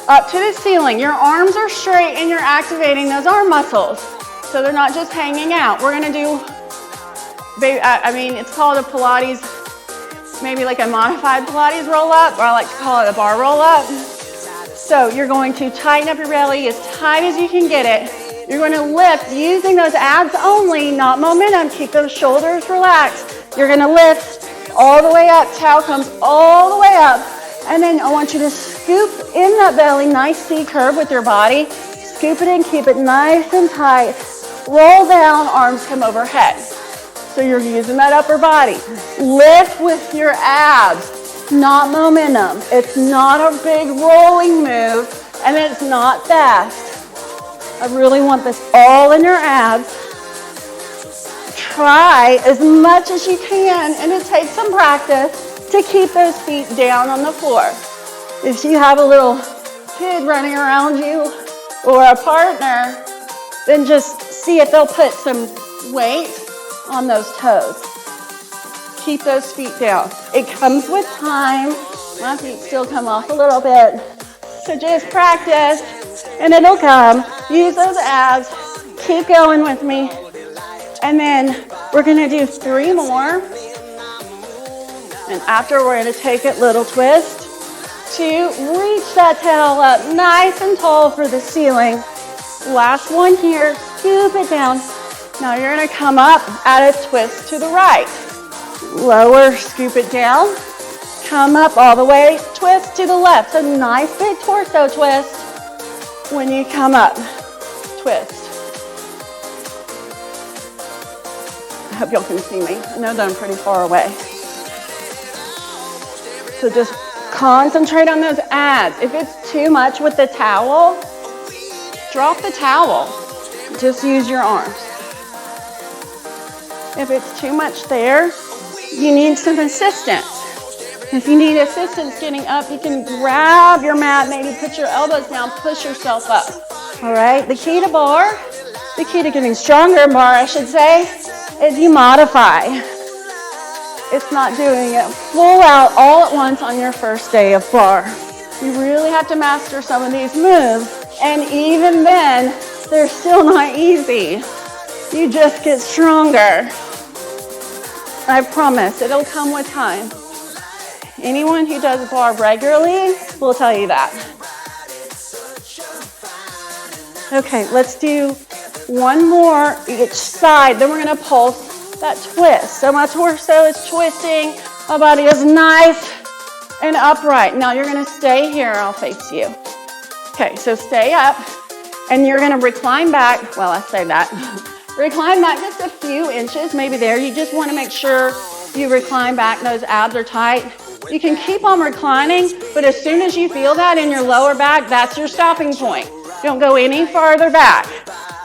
up to the ceiling. Your arms are straight and you're activating those arm muscles. So they're not just hanging out. We're gonna do, it's called a Pilates, maybe like a modified Pilates roll up, or I like to call it a bar roll up. So you're going to tighten up your belly as tight as you can get it. You're going to lift using those abs only, not momentum. Keep those shoulders relaxed. You're going to lift all the way up. Towel comes all the way up. And then I want you to scoop in that belly, nice C curve with your body. Scoop it in, keep it nice and tight. Roll down, arms come overhead. So you're using that upper body. Lift with your abs, not momentum. It's not a big rolling move, and it's not fast. I really want this all in your abs. Try as much as you can, and it takes some practice to keep those feet down on the floor. If you have a little kid running around you or a partner, then just see if they'll put some weight on those toes. Keep those feet down. It comes with time. My feet still come off a little bit. So just practice and it'll come. Use those abs. Keep going with me. And then we're gonna do 3 more. And after we're gonna take it little twist to reach that tail up nice and tall for the ceiling. Last one here, scoop it down. Now you're gonna come up, add a twist to the right. Lower, scoop it down. Come up all the way, twist to the left. So nice big torso twist when you come up. Twist. I hope y'all can see me. I know that I'm pretty far away. So just concentrate on those abs. If it's too much with the towel, drop the towel. Just use your arms. If it's too much there, you need some assistance. If you need assistance getting up, you can grab your mat, maybe put your elbows down, push yourself up. All right, the key to bar, the key to getting stronger in bar, I should say, is you modify. It's not doing it full out all at once on your first day of bar. You really have to master some of these moves, and even then, they're still not easy. You just get stronger. I promise, it'll come with time. Anyone who does bar regularly will tell you that. Okay, let's do 1 more each side. Then we're gonna pulse that twist. So my torso is twisting, my body is nice and upright. Now you're gonna stay here, I'll face you. Okay, so stay up and you're gonna recline back. Well, I say that. Recline back just a few inches, maybe there. You just wanna make sure you recline back, those abs are tight. You can keep on reclining, but as soon as you feel that in your lower back, that's your stopping point. Don't go any farther back,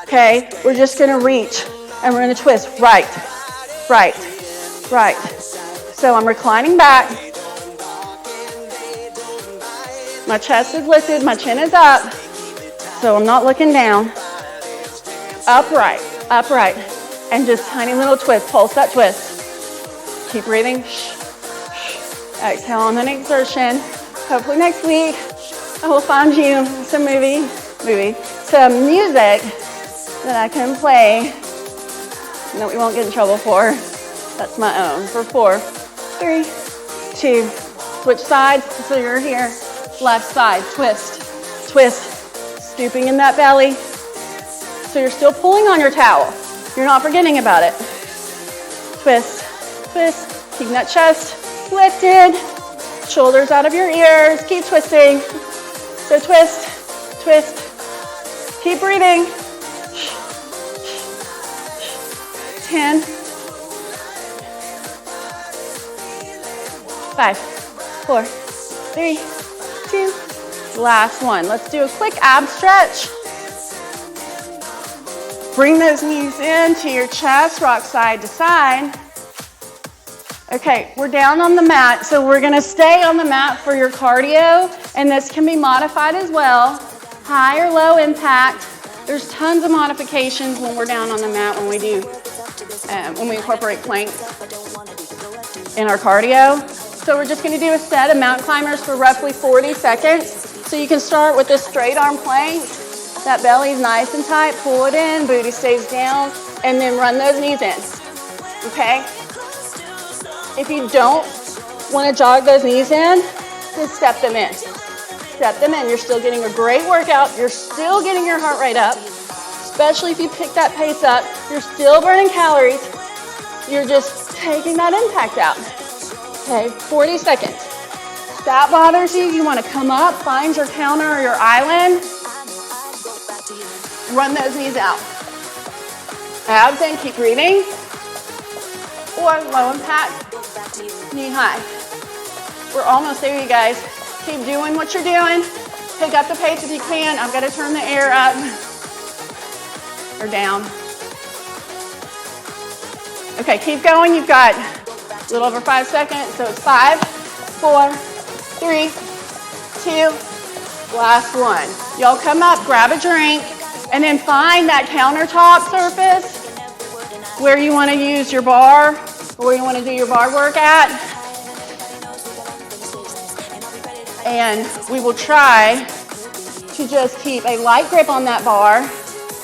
okay? We're just gonna reach and we're gonna twist right, right, right. So I'm reclining back. My chest is lifted, my chin is up, so I'm not looking down. Upright, upright, and just tiny little twist. Pulse that twist. Keep breathing. Exhale on an exertion. Hopefully next week I will find you some some music that I can play that we won't get in trouble for. That's my own. For 4, 3, 2. Switch sides so you're here. Left side, twist, twist. Stooping in that belly. So you're still pulling on your towel. You're not forgetting about it. Twist, twist. Keeping that chest lifted. Shoulders out of your ears. Keep twisting. So twist, twist. Keep breathing. 10. 5, 4, 3, 2. Last one. Let's do a quick ab stretch. Bring those knees into your chest, rock side to side. Okay, we're down on the mat, so we're gonna stay on the mat for your cardio, and this can be modified as well. High or low impact. There's tons of modifications when we're down on the mat when we incorporate planks in our cardio. So we're just gonna do a set of mountain climbers for roughly 40 seconds. So you can start with this straight arm plank. That belly's nice and tight, pull it in, booty stays down, and then run those knees in, okay? If you don't wanna jog those knees in, just step them in. Step them in, you're still getting a great workout, you're still getting your heart rate up, especially if you pick that pace up, you're still burning calories, you're just taking that impact out. Okay, 40 seconds. If that bothers you, you wanna come up, find your counter or your island, run those knees out. Abs in, keep breathing. Or low impact, knee high. We're almost there, you guys. Keep doing what you're doing. Pick up the pace if you can. I've got to turn the air up or down. Okay, keep going. You've got a little over 5 seconds. So it's 5, 4, 3, 2, last one. Y'all come up, grab a drink, and then find that countertop surface where you want to use your bar, or where you want to do your bar work at. And we will try to just keep a light grip on that bar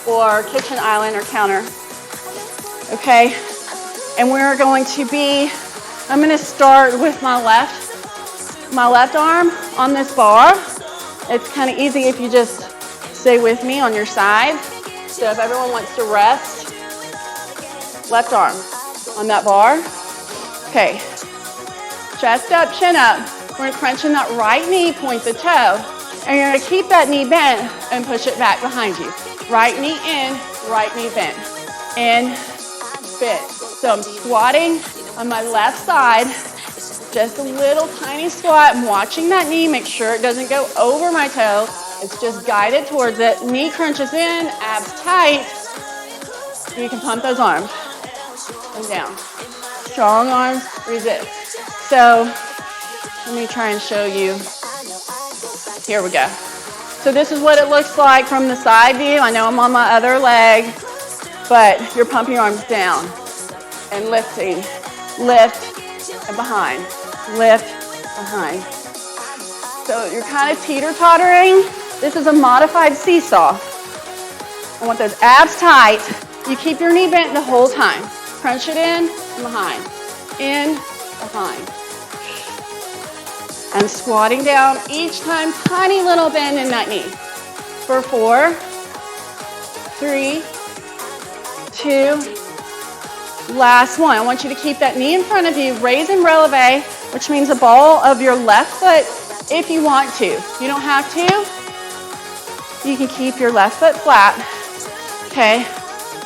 or kitchen island or counter. Okay? And we're going to I'm going to start with my left arm on this bar. It's kind of easy if you just stay with me on your side. So if everyone wants to rest, left arm on that bar. Okay, chest up, chin up. We're gonna crunch in that right knee, point the toe, and you're gonna keep that knee bent and push it back behind you. Right knee in, right knee bent. In, bent. So I'm squatting on my left side, just a little tiny squat. I'm watching that knee, make sure it doesn't go over my toe. It's just guided towards it. Knee crunches in, abs tight. You can pump those arms and down. Strong arms, resist. So let me try and show you. Here we go. So this is what it looks like from the side view. I know I'm on my other leg, but you're pumping your arms down and lifting. Lift and behind. Lift, behind. So you're kind of teeter-tottering. This is a modified seesaw. I want those abs tight. You keep your knee bent the whole time. Crunch it in and behind. In, behind. I'm squatting down each time, tiny little bend in that knee. For 4, 3, 2, last one. I want you to keep that knee in front of you, raise and releve, which means the ball of your left foot if you want to. You don't have to. You can keep your left foot flat. Okay.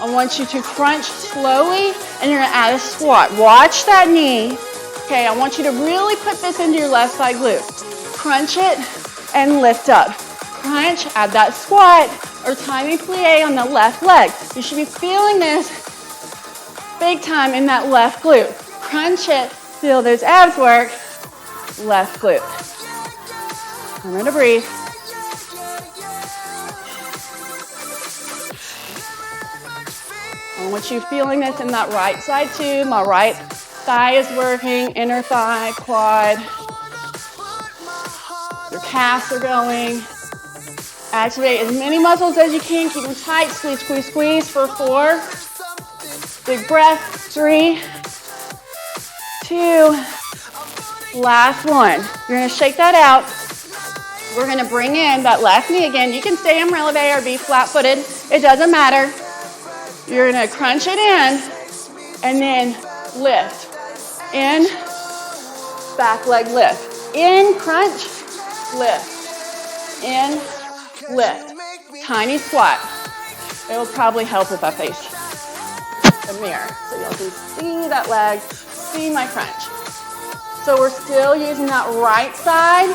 I want you to crunch slowly, and you're gonna add a squat. Watch that knee. Okay, I want you to really put this into your left side glute. Crunch it and lift up. Crunch, add that squat or tiny plie on the left leg. You should be feeling this big time in that left glute. Crunch it, feel those abs work, left glute. Remember to breathe. I want you feeling this in that right side too. My right thigh is working, inner thigh, quad. Your calves are going. Activate as many muscles as you can. Keep them tight. Squeeze, squeeze, squeeze for 4. Big breath. 3, 2. Last one. You're going to shake that out. We're going to bring in that left knee again. You can stay en releve or be flat-footed. It doesn't matter. You're going to crunch it in and then lift. In, back leg lift. In, crunch, lift. In, lift. Tiny squat. It will probably help if I face the mirror. So you'll just see that leg, see my crunch. So we're still using that right side.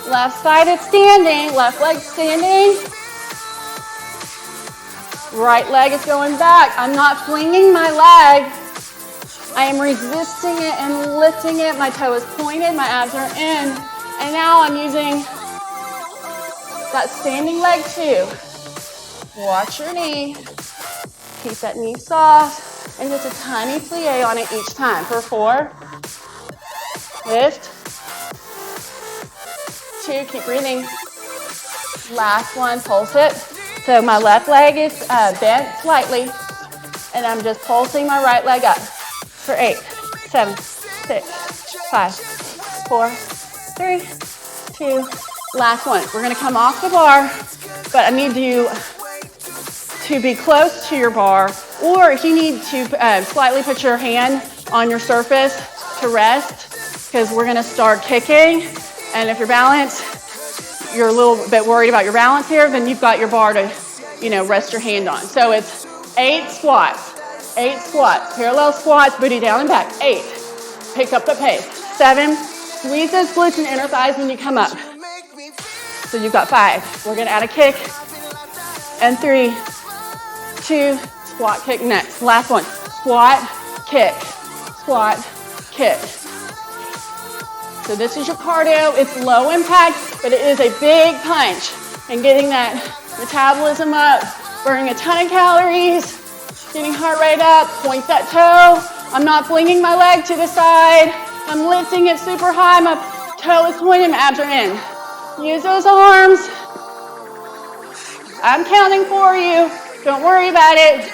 Left side is standing, left leg standing. Right leg is going back. I'm not flinging my leg. I am resisting it and lifting it. My toe is pointed, my abs are in. And now I'm using that standing leg too. Watch your knee. Keep that knee soft. And just a tiny plie on it each time. For 4. Lift. 2, keep breathing. Last one, pulse it. So my left leg is bent slightly, and I'm just pulsing my right leg up. For 8, 7, 6, 5, 4, 3, 2. Last one. We're gonna come off the bar, but I need you to be close to your bar, or if you need to slightly put your hand on your surface to rest, because we're gonna start kicking. And if you're balanced, you're a little bit worried about your balance here, then you've got your bar to, rest your hand on. So it's 8 squats. 8 squats. Parallel squats, booty down and back. 8. Pick up the pace. 7. Squeeze those glutes and inner thighs when you come up. So you've got 5. We're gonna add a kick. And 3, 2, squat, kick next. Last one. Squat, kick. Squat, kick. So this is your cardio. It's low impact, but it is a big punch. And getting that metabolism up, burning a ton of calories, getting heart rate up, point that toe. I'm not flinging my leg to the side. I'm lifting it super high. My toe is pointed, my abs are in. Use those arms. I'm counting for you. Don't worry about it.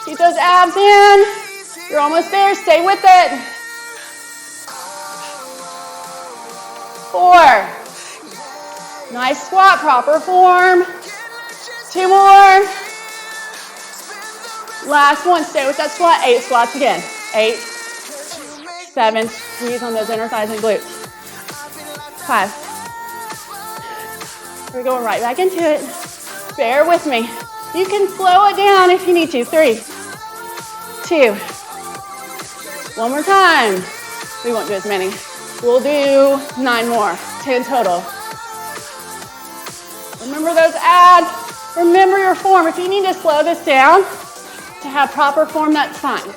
Keep those abs in. You're almost there. Stay with it. 4. Nice squat, proper form. 2 more. Last one. Stay with that squat. 8 squats again. 8, 7. Squeeze on those inner thighs and glutes. 5. We're going right back into it. Bear with me. You can slow it down if you need to. 3, 2. One more time. We won't do as many. We'll do 9 more. 10 total. Remember those abs. Remember your form. If you need to slow this down to have proper form, that's fine.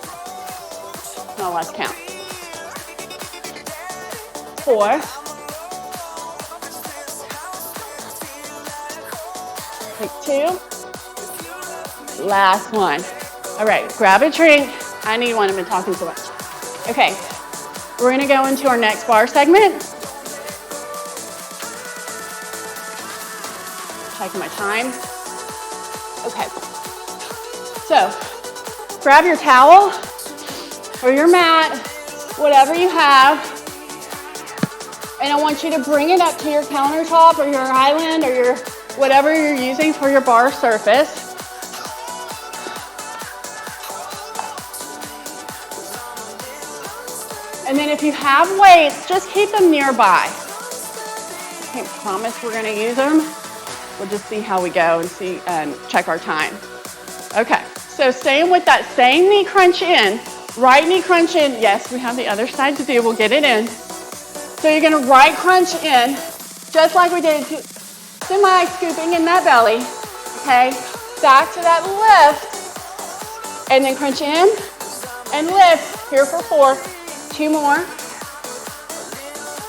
Now let's count. 4. Take 2. Last one. All right, grab a drink. I need one. I've been talking too much. Okay, we're gonna go into our next bar segment. Checking my time. Okay, so grab your towel or your mat, whatever you have, and I want you to bring it up to your countertop or your island or your whatever you're using for your bar surface. And then if you have weights, just keep them nearby. I can't promise we're gonna use them. We'll just see how we go and see and check our time. Okay, so staying with that same knee crunch in, right knee crunch in. Yes, we have the other side to do, we'll get it in. So you're gonna right crunch in, just like we did, semi-scooping in that belly, okay? Back to that lift, and then crunch in and lift, here for 4. 2 more.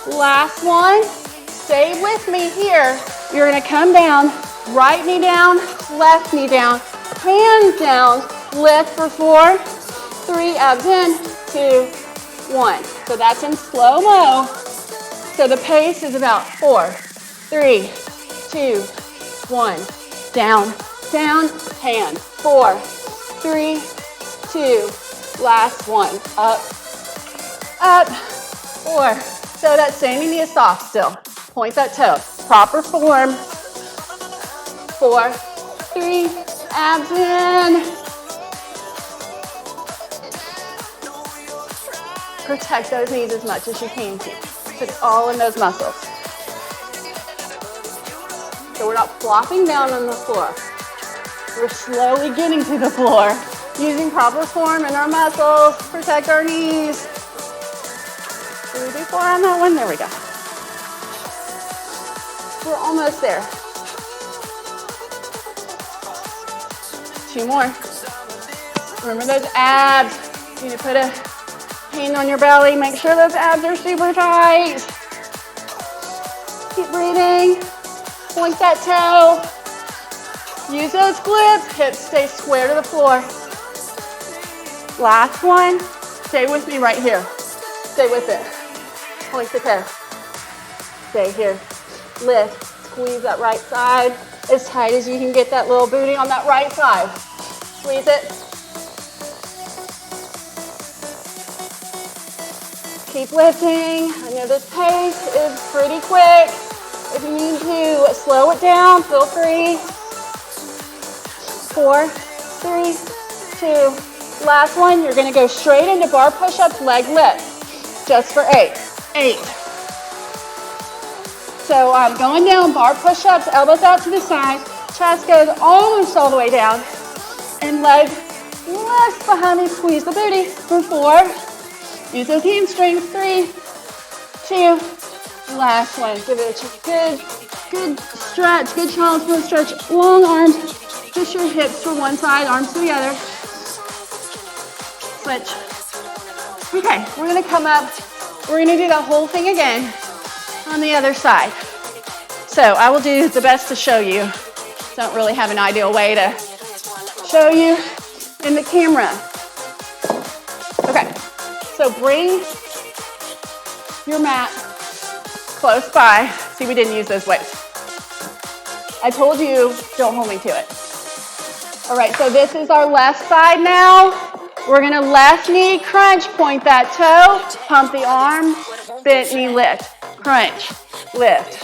Last one. Stay with me here. You're gonna come down, right knee down, left knee down, hands down, lift for 4, 3, abs in, 2, 1. So that's in slow-mo. So the pace is about 4, 3, 2, 1. Down, down, hand. 4, 3, 2. Last one. Up, up, 4. So that standing knee is soft still. Point that toe. Proper form. 4, 3, abs in. Protect those knees as much as you can. Put it all in those muscles. So we're not flopping down on the floor. We're slowly getting to the floor, using proper form in our muscles. Protect our knees. Did we do 4 on that one? There we go. We're almost there. 2 more. Remember those abs. You need to put a hand on your belly. Make sure those abs are super tight. Keep breathing. Point that toe. Use those glutes. Hips stay square to the floor. Last one. Stay with me right here. Stay with it. Point the toe. Stay here. Lift. Squeeze that right side as tight as you can get that little booty on that right side. Squeeze it. Keep lifting. I know this pace is pretty quick. If you need to slow it down, feel free. 4, 3, 2. Last one, you're gonna go straight into bar push-ups, leg lift. Just for 8. 8. So I'm going down, bar push-ups, elbows out to the side, chest goes almost all the way down, and leg lifts behind me, squeeze the booty for 4. Use those hamstrings, 3, 2, last one. Give it a good stretch, good child's pose stretch, long arms, just your hips to one side, arms to the other. Switch. Okay, we're gonna come up, we're gonna do that whole thing again on the other side. So I will do the best to show you. Don't really have an ideal way to show you in the camera. Okay, so bring your mat close by. See, we didn't use those weights. I told you, don't hold me to it. All right, so this is our left side now. We're gonna left knee crunch, point that toe, pump the arm, bent knee lift, crunch, lift,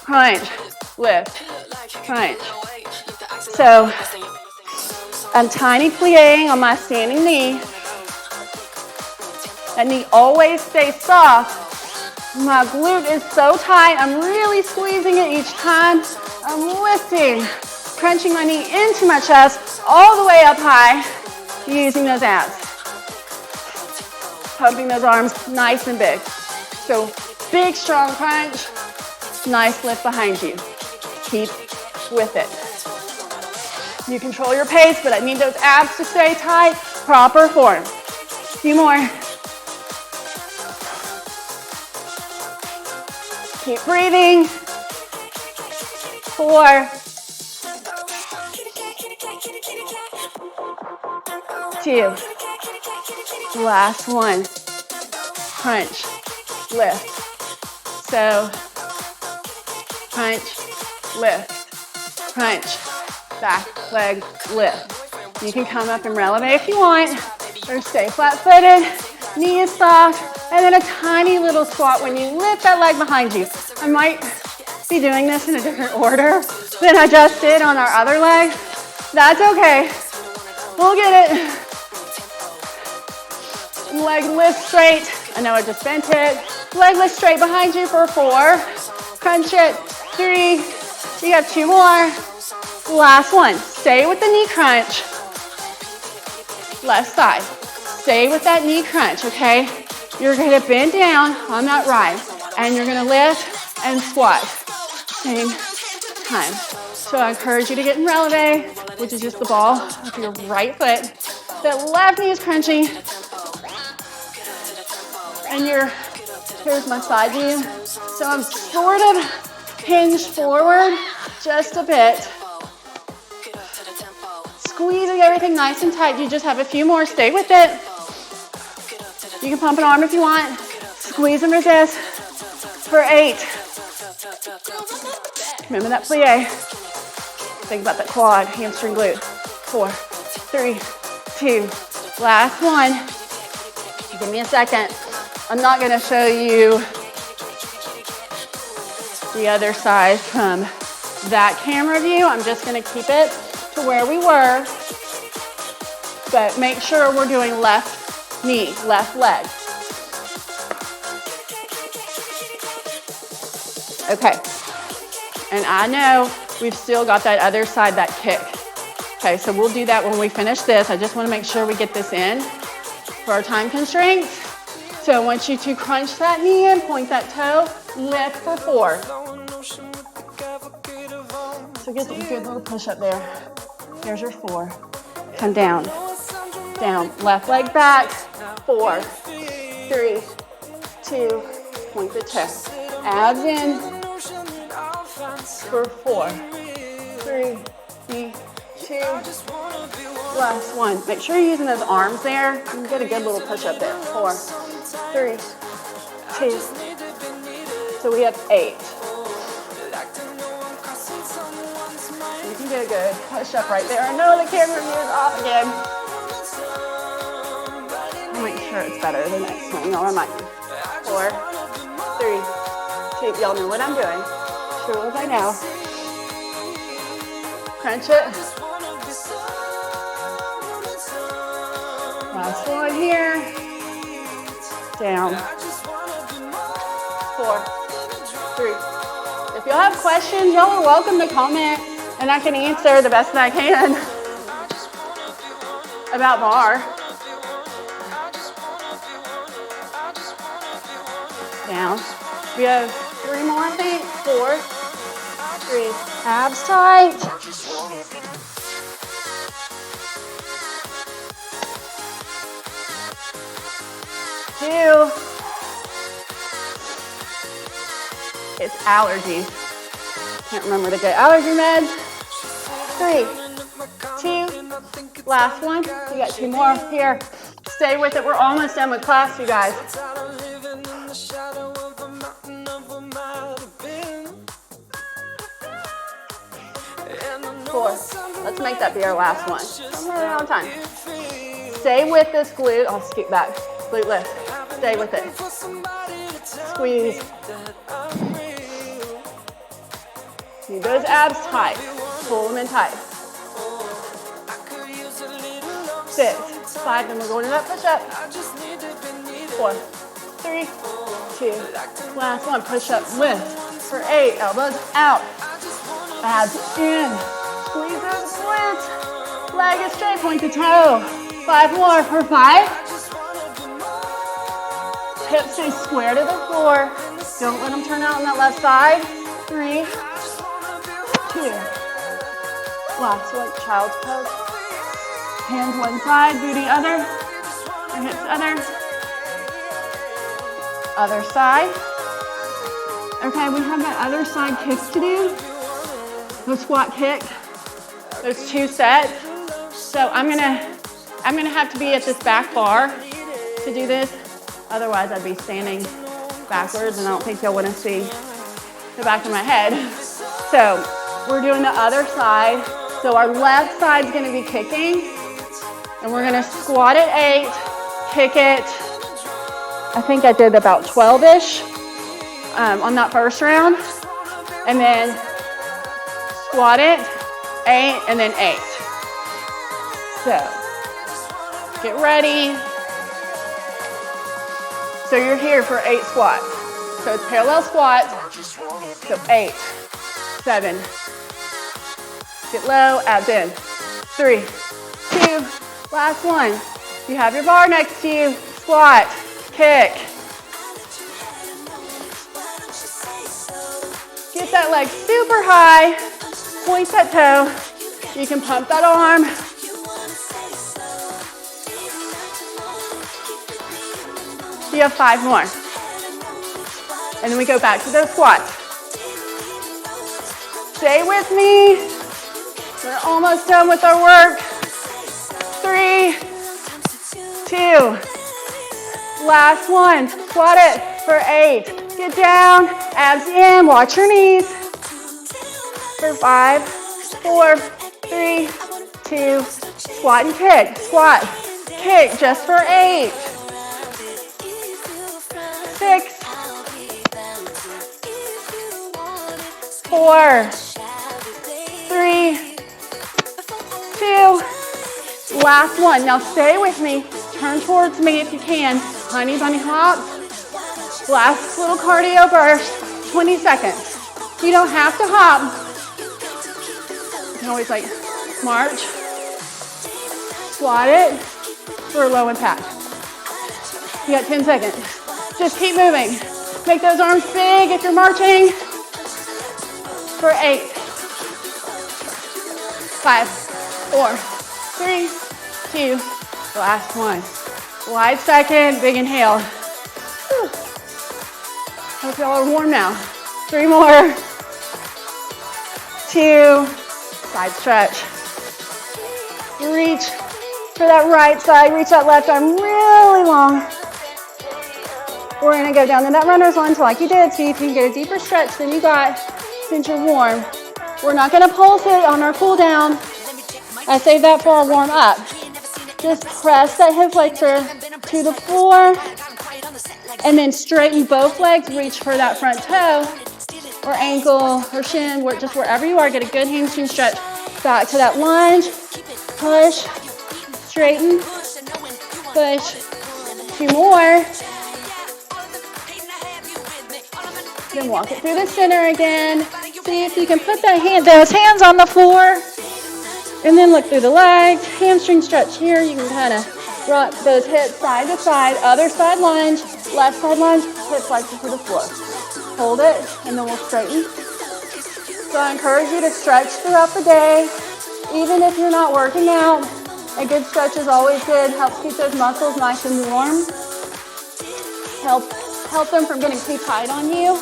crunch, lift, crunch. So I'm tiny plieing on my standing knee. That knee always stays soft. My glute is so tight, I'm really squeezing it each time. I'm lifting, crunching my knee into my chest, all the way up high, using those abs. Pumping those arms nice and big. So big, strong crunch, nice lift behind you. Keep with it. You control your pace, but I need those abs to stay tight, proper form. A few more. Keep breathing. 4, 2, last one. Crunch, lift. So, crunch, lift, crunch, back leg lift. You can come up and releve if you want, or stay flat-footed, knee is soft, and then a tiny little squat when you lift that leg behind you. I might be doing this in a different order than I just did on our other leg. That's okay. We'll get it. Leg lift straight. I know I just bent it. Leg lift straight behind you for 4. Crunch it. 3. You got 2 more. Last one. Stay with the knee crunch. Left side. Stay with that knee crunch, okay? You're gonna bend down on that rise, and you're gonna lift and squat. Same time. So I encourage you to get in releve, which is just the ball of your right foot. That left knee is crunching, and your Here's my side view. So I'm sort of hinged forward just a bit. Squeezing everything nice and tight. You just have a few more. Stay with it. You can pump an arm if you want. Squeeze and resist for 8. Remember that plie. Think about that quad, hamstring glute. 4, 3, 2. Last one. Give me a second. I'm not going to show you the other side from that camera view. I'm just going to keep it to where we were. But make sure we're doing left knee, left leg. Okay. And I know we've still got that other side, that kick. Okay, so we'll do that when we finish this. I just want to make sure we get this in for our time constraints. So I want you to crunch that knee in, point that toe, lift for 4. So get a good little push up there. Here's your 4. Come down, down. Left leg back, 4, 3, 2, point the toe. Abs in for 4, 3, 2. Last one. Make sure you're using those arms there. You can get a good little push up there. 4, 3, 2. So we have 8. You can get a good push up right there. I know the camera view is off again. I'll make sure it's better the next one. Y'all remind me. 4, 3, 2. Y'all know what I'm doing. Sure as I know. Crunch it. Last one here. Down. 4, 3. If y'all have questions, y'all are welcome to comment, and I can answer the best that I can about barre. Down. We have 3 more, I think. 4, 3. Abs tight. 2. It's allergies. Can't remember to get allergy meds. 3, 2. Last one. We got 2 more here. Stay with it. We're almost done with class, you guys. 4. Let's make that be our last one. Don't run out of time. Stay with this glute. I'll scoot back. Glute lift. Stay with it. Squeeze. Keep those abs tight. Pull them in tight. 6, 5, and we're going to that push up. 4, 3, 2. Last one. Push up. Lift for 8. Elbows out. Abs in. Squeeze those glutes. Leg is straight. Point the toe. 5 more for 5. Hips stay square to the floor. Don't let them turn out on that left side. 3, 2. Last one. Child's pose. Hands one side, booty other. Your hips other. Other side. Okay, we have that other side kick to do. The squat kick. There's 2 sets. So I'm gonna have to be at this back bar to do this. Otherwise, I'd be standing backwards, and I don't think you'll want to see the back of my head. So we're doing the other side. So our left side's gonna be kicking, and we're gonna squat at 8, kick it. I think I did about 12-ish on that first round, and then squat it, 8, and then 8. So get ready. So you're here for 8 squats. So it's parallel squats. So 8, 7. Get low, abs in. 3, 2. Last one. You have your bar next to you. Squat, kick. Get that leg super high. Point that toe. You can pump that arm. You have 5 more. And then we go back to those squats. Stay with me. We're almost done with our work. 3, 2, last one. Squat it for 8. Get down, abs in, watch your knees. For 5, 4, 3, 2, squat and kick. Squat, kick just for 8. 6, 4, 3, 2, last one. Now stay with me. Turn towards me if you can. Honey bunny hop. Last little cardio burst. 20 seconds. You don't have to hop. You can always like march. Squat it for a low impact. You got 10 seconds. Just keep moving. Make those arms big if you're marching. For 8, 5, 4, 3, 2, last one. Wide second, big inhale. Whew. Hope y'all are warm now. 3 more. 2, side stretch. Reach for that right side, reach that left arm really long. We're gonna go down to that runner's lunge like you did. See if you can get a deeper stretch than you got since you're warm. We're not gonna pulse it on our cool down. I save that for our warm up. Just press that hip flexor to the floor and then straighten both legs, reach for that front toe or ankle or shin, just wherever you are, get a good hamstring stretch. Back to that lunge, push, straighten, push, 2 more. Then walk it through the center again. See if you can put those hands on the floor. And then look through the legs. Hamstring stretch here. You can kind of rock those hips side to side. Other side lunge. Left side lunge. Hip flexor to the floor. Hold it. And then we'll straighten. So I encourage you to stretch throughout the day. Even if you're not working out, a good stretch is always good. Helps keep those muscles nice and warm. Help them from getting too tight on you.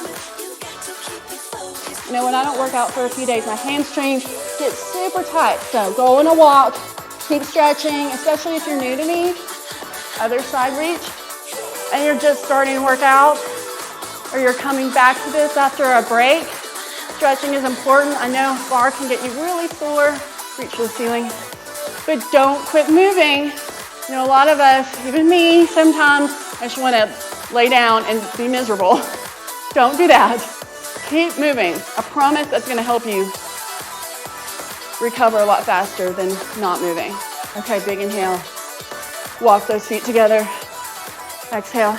You know, when I don't work out for a few days, my hamstrings get super tight. So go on a walk, keep stretching, especially if you're new to me. Other side reach. And you're just starting to work out, or you're coming back to this after a break. Stretching is important. I know bar can get you really sore, reach for the ceiling. But don't quit moving. You know, a lot of us, even me, sometimes I just want to lay down and be miserable. Don't do that. Keep moving. I promise that's going to help you recover a lot faster than not moving. Okay, big inhale. Walk those feet together. Exhale.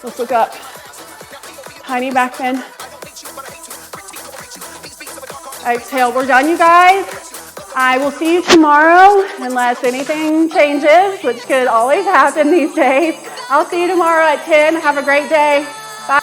Let's look up. Tiny back bend. Exhale. We're done, you guys. I will see you tomorrow unless anything changes, which could always happen these days. I'll see you tomorrow at 10. Have a great day. Bye.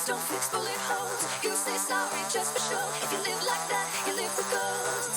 Don't fix bullet holes. You say sorry just for show. If you live like that, you live for gold.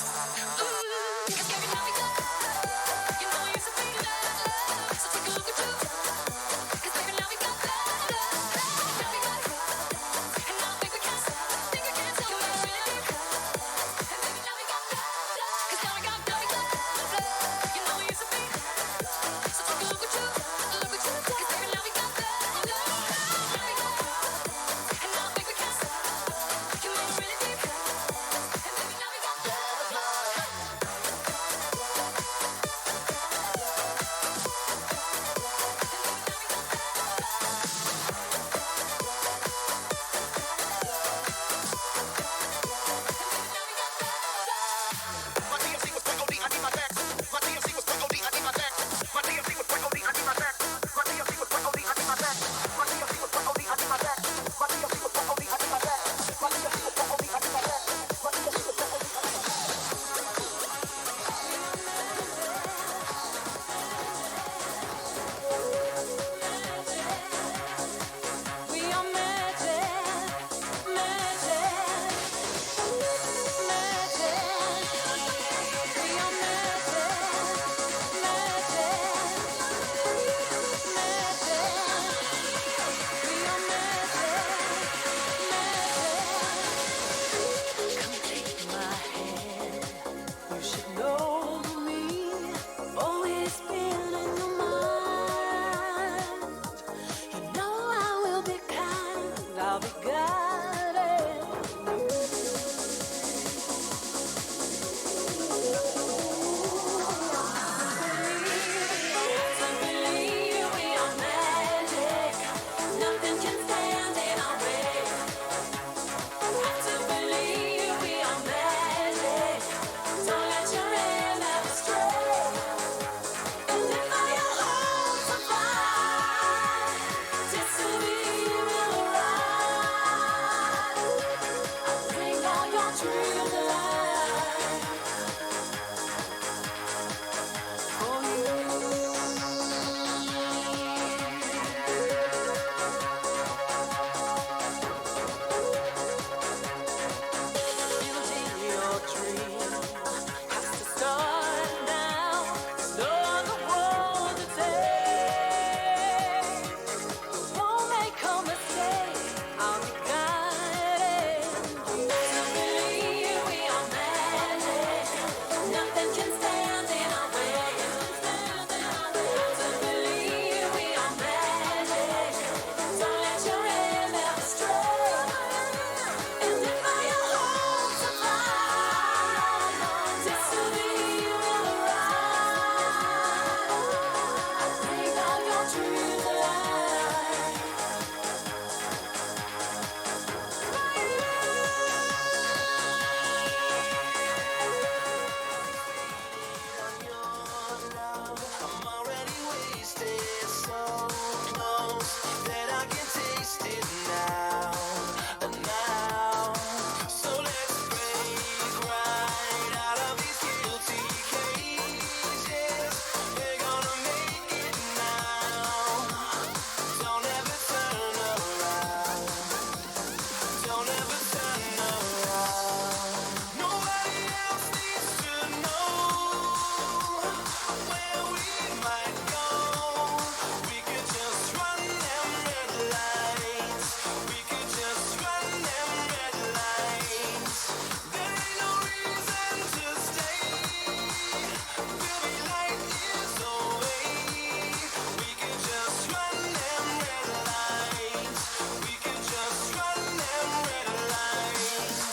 might go. We could just run them red lights. We could just run them red lights. There ain't no reason to stay. We'll be light years away. We could just run them red lights. We could just run them red lights.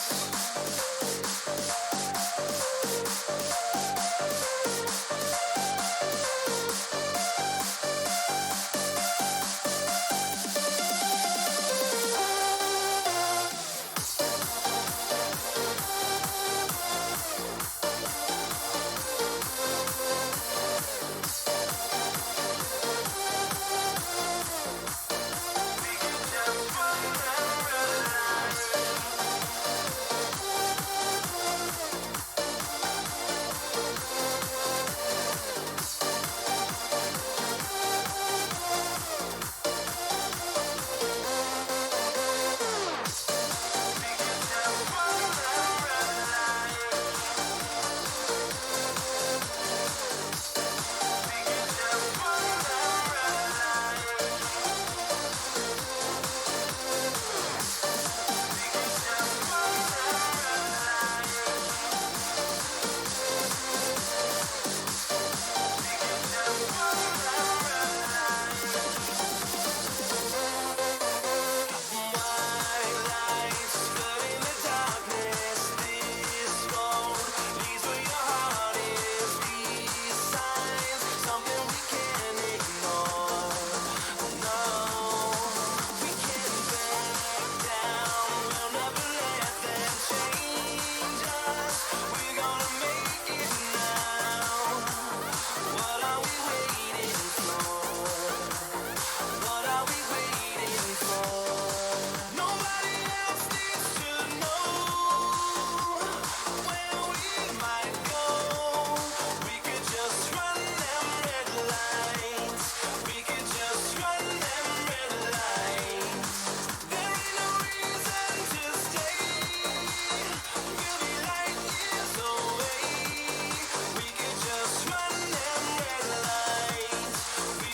We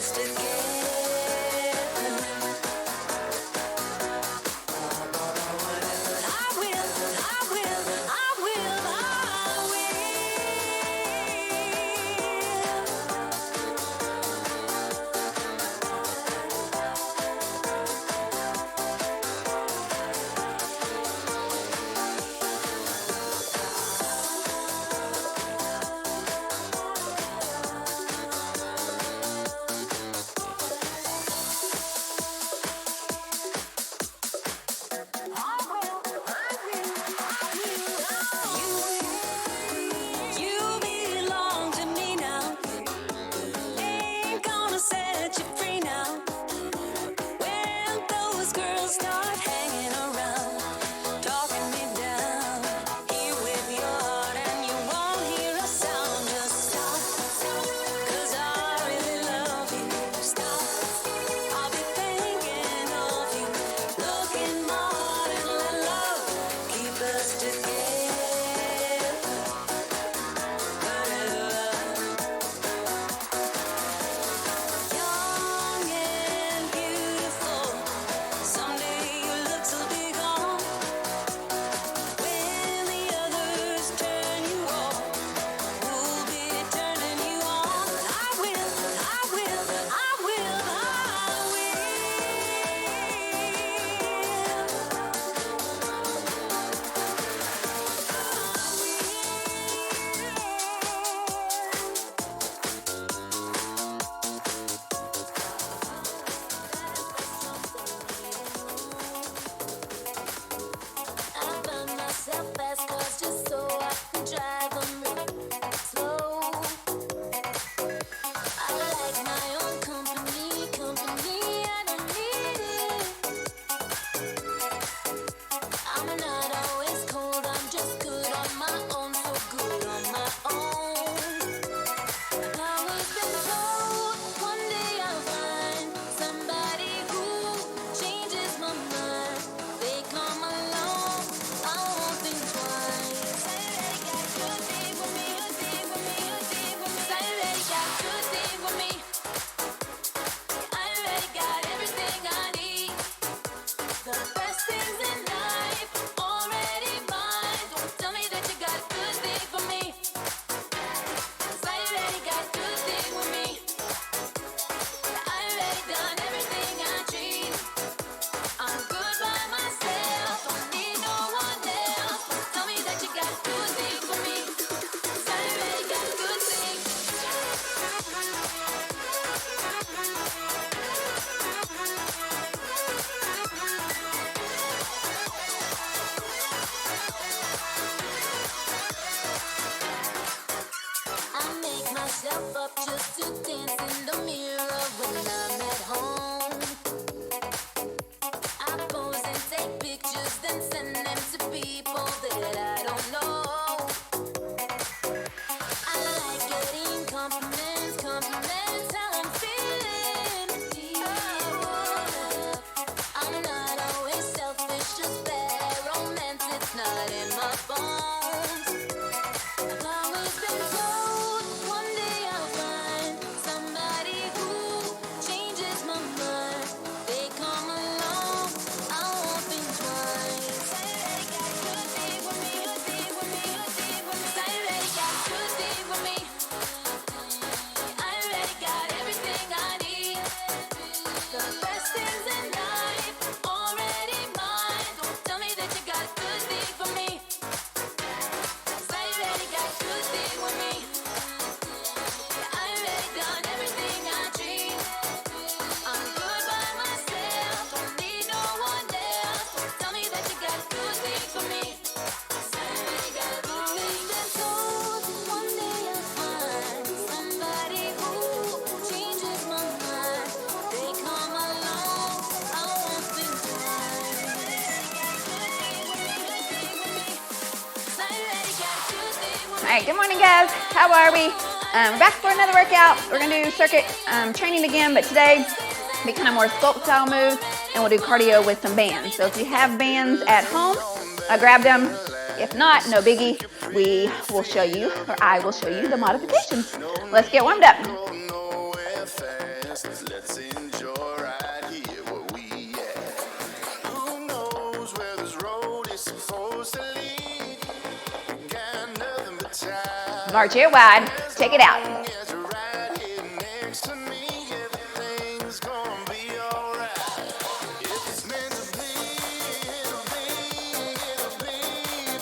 us together. I will, I will, I will, I will. You belong to me now. Ain't gonna set you free now. When those girls start hanging around, talking me down, here with your heart and you won't hear a sound. Just stop, 'cause I really love you. Stop, I'll be thinking of you. Look in my heart and let love keep us together. Young and beautiful, someday your looks will be gone. When the others turn you off, who'll be turning you on? I will, I will, I will, I will. I found myself fast cars just so I can drive them slow. I like my own company, I don't need it. I'm not always cold, I'm just good on my own, so good on my own. I was been told one day I'll find somebody who changes my mind. They come along, I won't think twice. Say they got good thing with me, good thing with me, good thing with me. Say they got good thing with me. I already got everything I need. The best things in life already mine. Don't tell me that you got good thing for me. 'Cause I already got good thing with me. I already done everything I dream. I'm good by myself. Don't need no one else. Don't tell me that you got good thing for me. 'Cause I already got good thing. I make myself up just to dance in the mirror when I'm at home. I pose and take pictures, then send them to people that I don't know. I like getting compliments, compliments how I'm feeling. Oh, I'm not always selfish, just bad romance, it's not in my bones. I've always been told one day I'll find somebody who changes my mind. They come along, I won't think twice. Say they got good thing with me, good thing with me, good thing with me. Say they got good thing with me. I already got everything I need. The best things in life already mine. Don't tell me that you got good thing for me. 'Cause I already got good thing with me. I already done everything I dream. I'm good by myself. Don't need no one else. Don't tell me that you got good thing for me. 'Cause I already got good thing. Been told one day I'll find somebody who changes my mind. They come along, I won't think twice. I already got good thing with me. All right, good morning, guys. How are we? We're back for another workout. We're gonna do circuit training again, but today be kind of more sculpt style moves, and we'll do cardio with some bands. So if you have bands at home, grab them. If not, no biggie. We will show you, or I will show you the modifications. Let's get warmed up. Let's enjoy right here where we at. Who knows where this road is supposed to lead? Got nothing but time. March it wide. Take it out. As you're right here next to me, everything's gonna be alright. If it's meant to be, it'll be,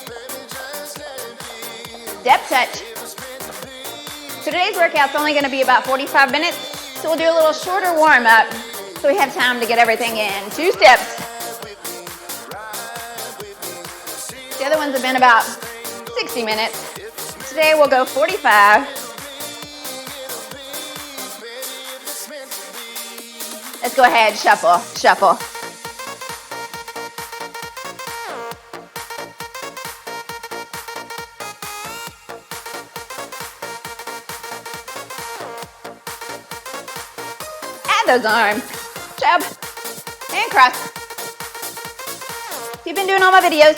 baby, just let it be. Step touch. So today's workout's only going to be about 45 minutes, so we'll do a little shorter warm-up so we have time to get everything in. 2 steps. The other ones have been about 60 minutes. Today we'll go 45. Let's go ahead, shuffle, shuffle. Those arms, jab, and cross. If you've been doing all my videos,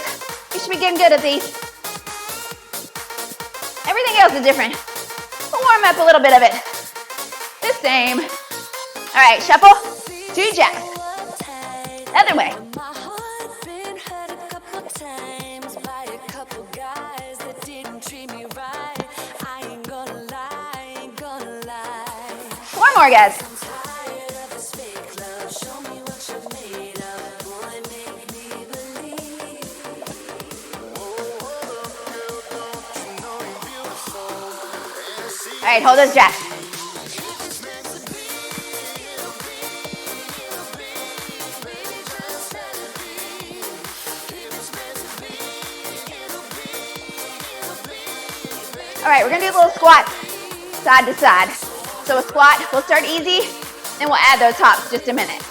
you should be getting good at these. Everything else is different. We'll warm up a little bit of it. The same. All right, shuffle, 2 jabs. Other way. My heart's been hurt a couple times by a couple guys that didn't treat me right. I ain't gonna lie, ain't gonna lie. 4 more, guys. All right, hold those jabs. All right, we're gonna do a little squat side to side. So a squat, we'll start easy, then we'll add those hops just a minute.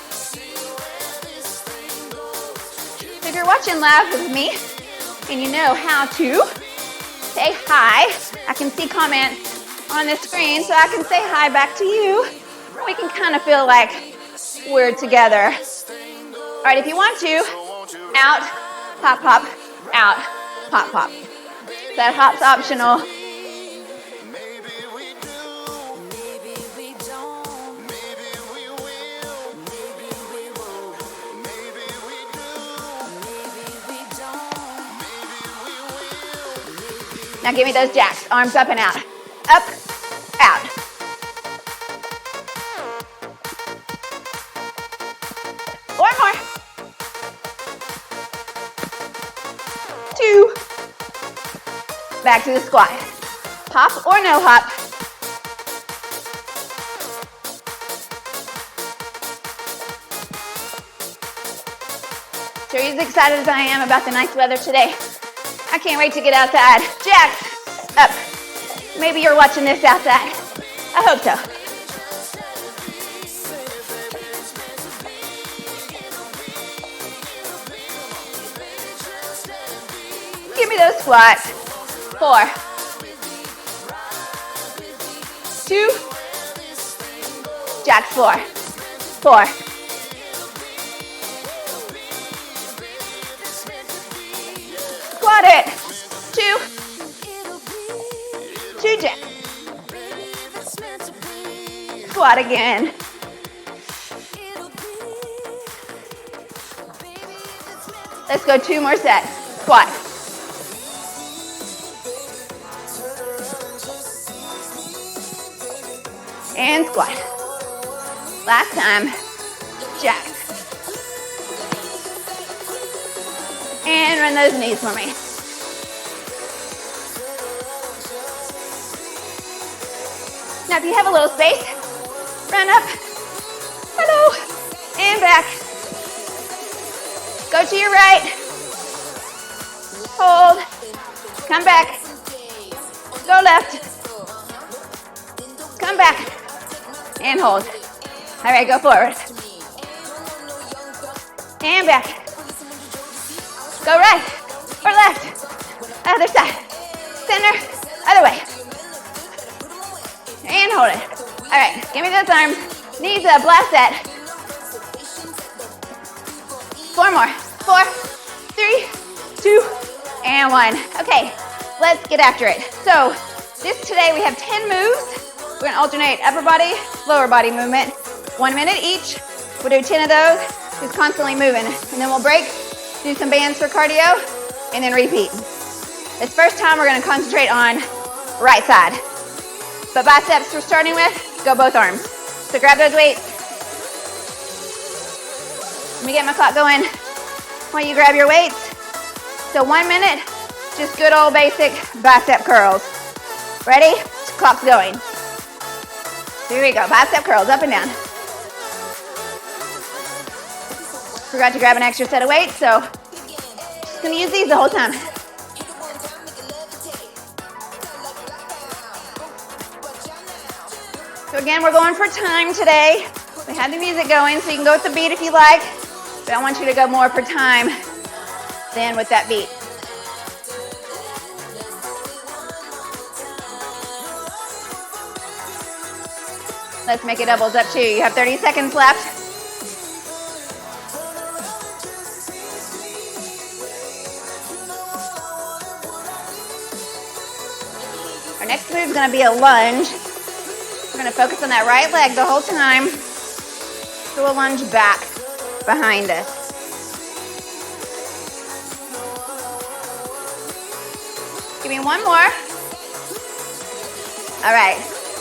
So if you're watching live with me and you know how to say hi, I can see comments on the screen, so I can say hi back to you. We can kind of feel like we're together. All right, if you want to, out, pop, pop, out, pop, pop. That hop's optional. Now give me those jacks, arms up and out. Up, out. One more. 2. Back to the squat. Hop or no hop. Sure, as excited as I am about the nice weather today. I can't wait to get outside. Jacks, up. Maybe you're watching this outside. I hope so. Give me those squats. 4, 2, jacks, 4, 4. Squat it. 2, 2 jacks. Squat again. Let's go 2 more sets. Squat. And squat. Last time. Jacks. And run those knees for me. Now if you have a little space, run up, hello, and back. Go to your right, hold, come back, go left, come back, and hold. All right, go forward, and back. Go right or left, other side, center, other way. And hold it. All right, give me those arms. Knees up, last set. 4 more. 4, 3, 2, and 1. Okay, let's get after it. So today we have 10 moves. We're gonna alternate upper body, lower body movement. 1 minute each. We'll do 10 of those, just constantly moving. And then we'll break, do some bands for cardio, and then repeat. This first time, we're gonna concentrate on right side. But biceps we're starting with, go both arms. So grab those weights. Let me get my clock going while you grab your weights. So 1 minute, just good old basic bicep curls. Ready? Clock's going. Here we go, bicep curls, up and down. Forgot to grab an extra set of weights, so just gonna use these the whole time. So again, we're going for time today. We had the music going, so you can go with the beat if you like, but I want you to go more for time than with that beat. Let's make it doubles up too. You have 30 seconds left. Our next move is going to be a lunge. We're going to focus on that right leg the whole time. So we'll lunge back behind us. Give me one more. All right,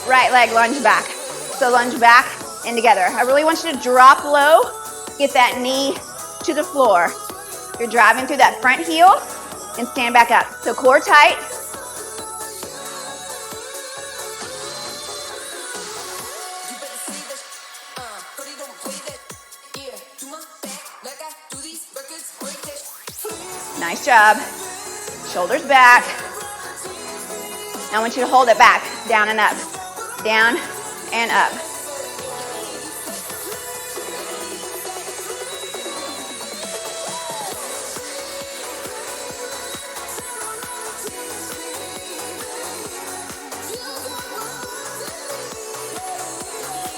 right leg lunge back. So lunge back and together. I really want you to drop low, get that knee to the floor. You're driving through that front heel and stand back up. So core tight. Nice job. Shoulders back. Now I want you to hold it back, down and up, down and up.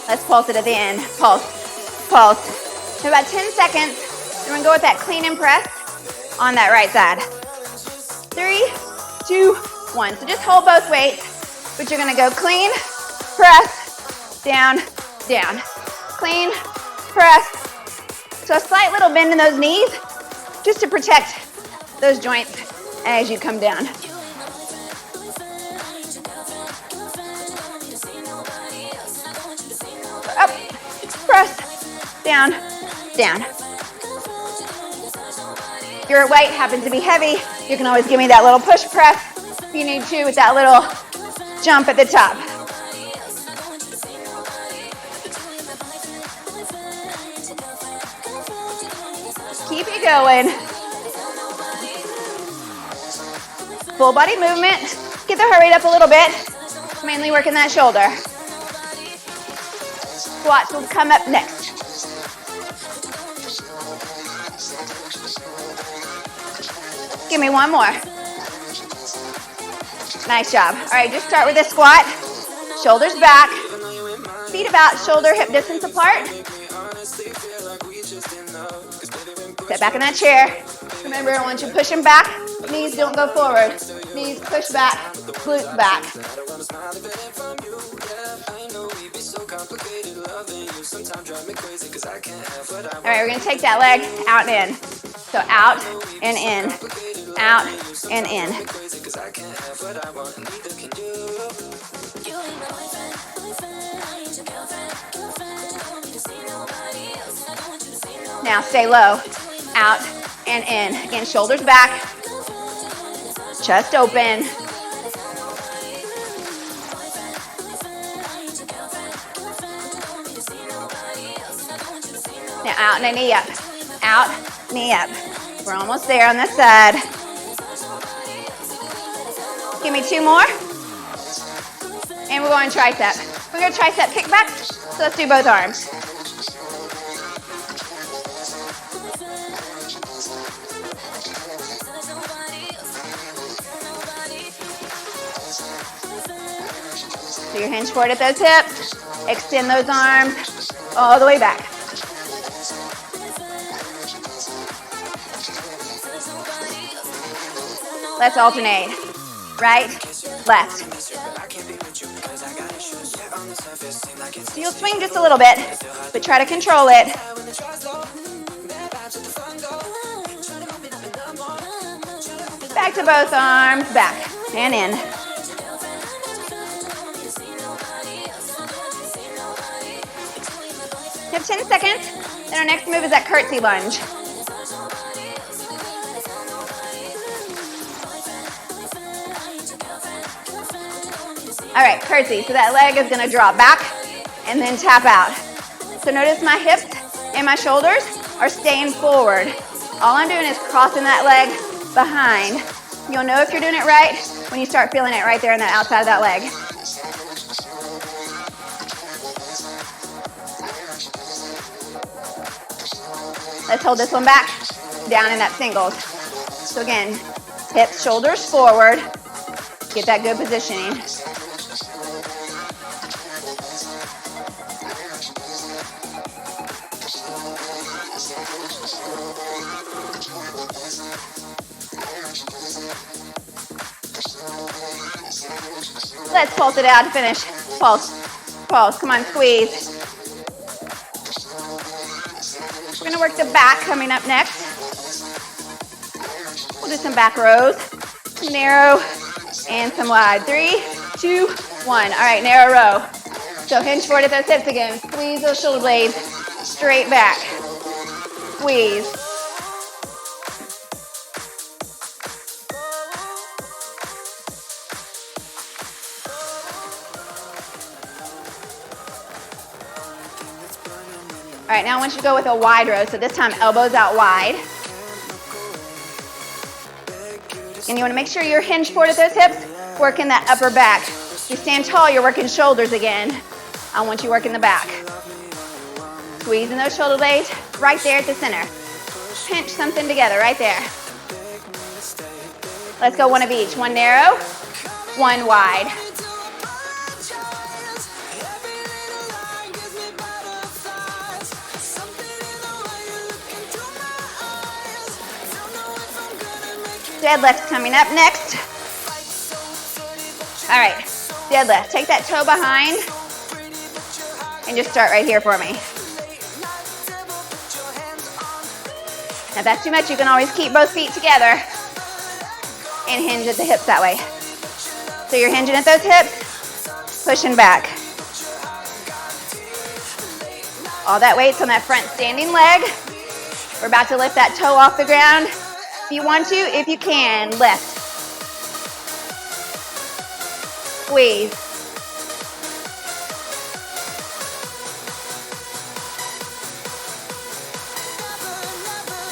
Let's pulse it at the end. Pulse, pulse. In about 10 seconds, we're gonna go with that clean and press on that right side. 3, 2, 1. So just hold both weights, but you're gonna go clean, press, down, down. Clean, press. So a slight little bend in those knees, just to protect those joints as you come down. Up, press, down, down. If your weight happens to be heavy, you can always give me that little push press if you need to with that little jump at the top. Keep it going. Full body movement. Get the heart rate up a little bit. Mainly working that shoulder. Squats will come up next. Give me one more. Nice job. All right, just start with a squat. Shoulders back. Feet about shoulder hip distance apart. Sit back in that chair. Remember, I want you pushing back. Knees don't go forward. Knees push back, glutes back. All right, we're gonna take that leg out and in. So out and in, out and in. Now stay low, out and in. Again, shoulders back, chest open. Now out and a knee up, out, knee up. We're almost there on this side. Give me two more. And we're going tricep. We're going to tricep kickbacks, so let's do both arms. So you hinge forward at those hips, extend those arms all the way back. Let's alternate. Right, left. So you'll swing just a little bit, but but try to control it. Back to both arms, back and in. You have 10 seconds. Then our next move is that curtsy lunge. All right, curtsy. So that leg is gonna drop back and then tap out. So notice my hips and my shoulders are staying forward. All I'm doing is crossing that leg behind. You'll know if you're doing it right when you start feeling it right there on the outside of that leg. Let's hold this one back, down in that singles. So again, hips, shoulders forward. Get that good positioning. Let's pulse it out to finish. Pulse, pulse, come on, squeeze. We're gonna work the back coming up next. We'll do some back rows, some narrow and some wide. 3, 2, 1. All right, narrow row. So hinge forward at those hips again. Squeeze those shoulder blades straight back. Squeeze. All right, now I want you to go with a wide row. So this time, elbows out wide. And you want to make sure you're hinged forward at those hips, working that upper back. You stand tall, you're working shoulders again. I want you working the back. Squeezing those shoulder blades right there at the center. Pinch something together right there. Let's go one of each. One narrow, one wide. Deadlift coming up next. All right, deadlift. Take that toe behind and just start right here for me. If that's too much, you can always keep both feet together and hinge at the hips that way. So you're hinging at those hips, pushing back. All that weight's on that front standing leg. We're about to lift that toe off the ground. If you want to, if you can, lift. Squeeze.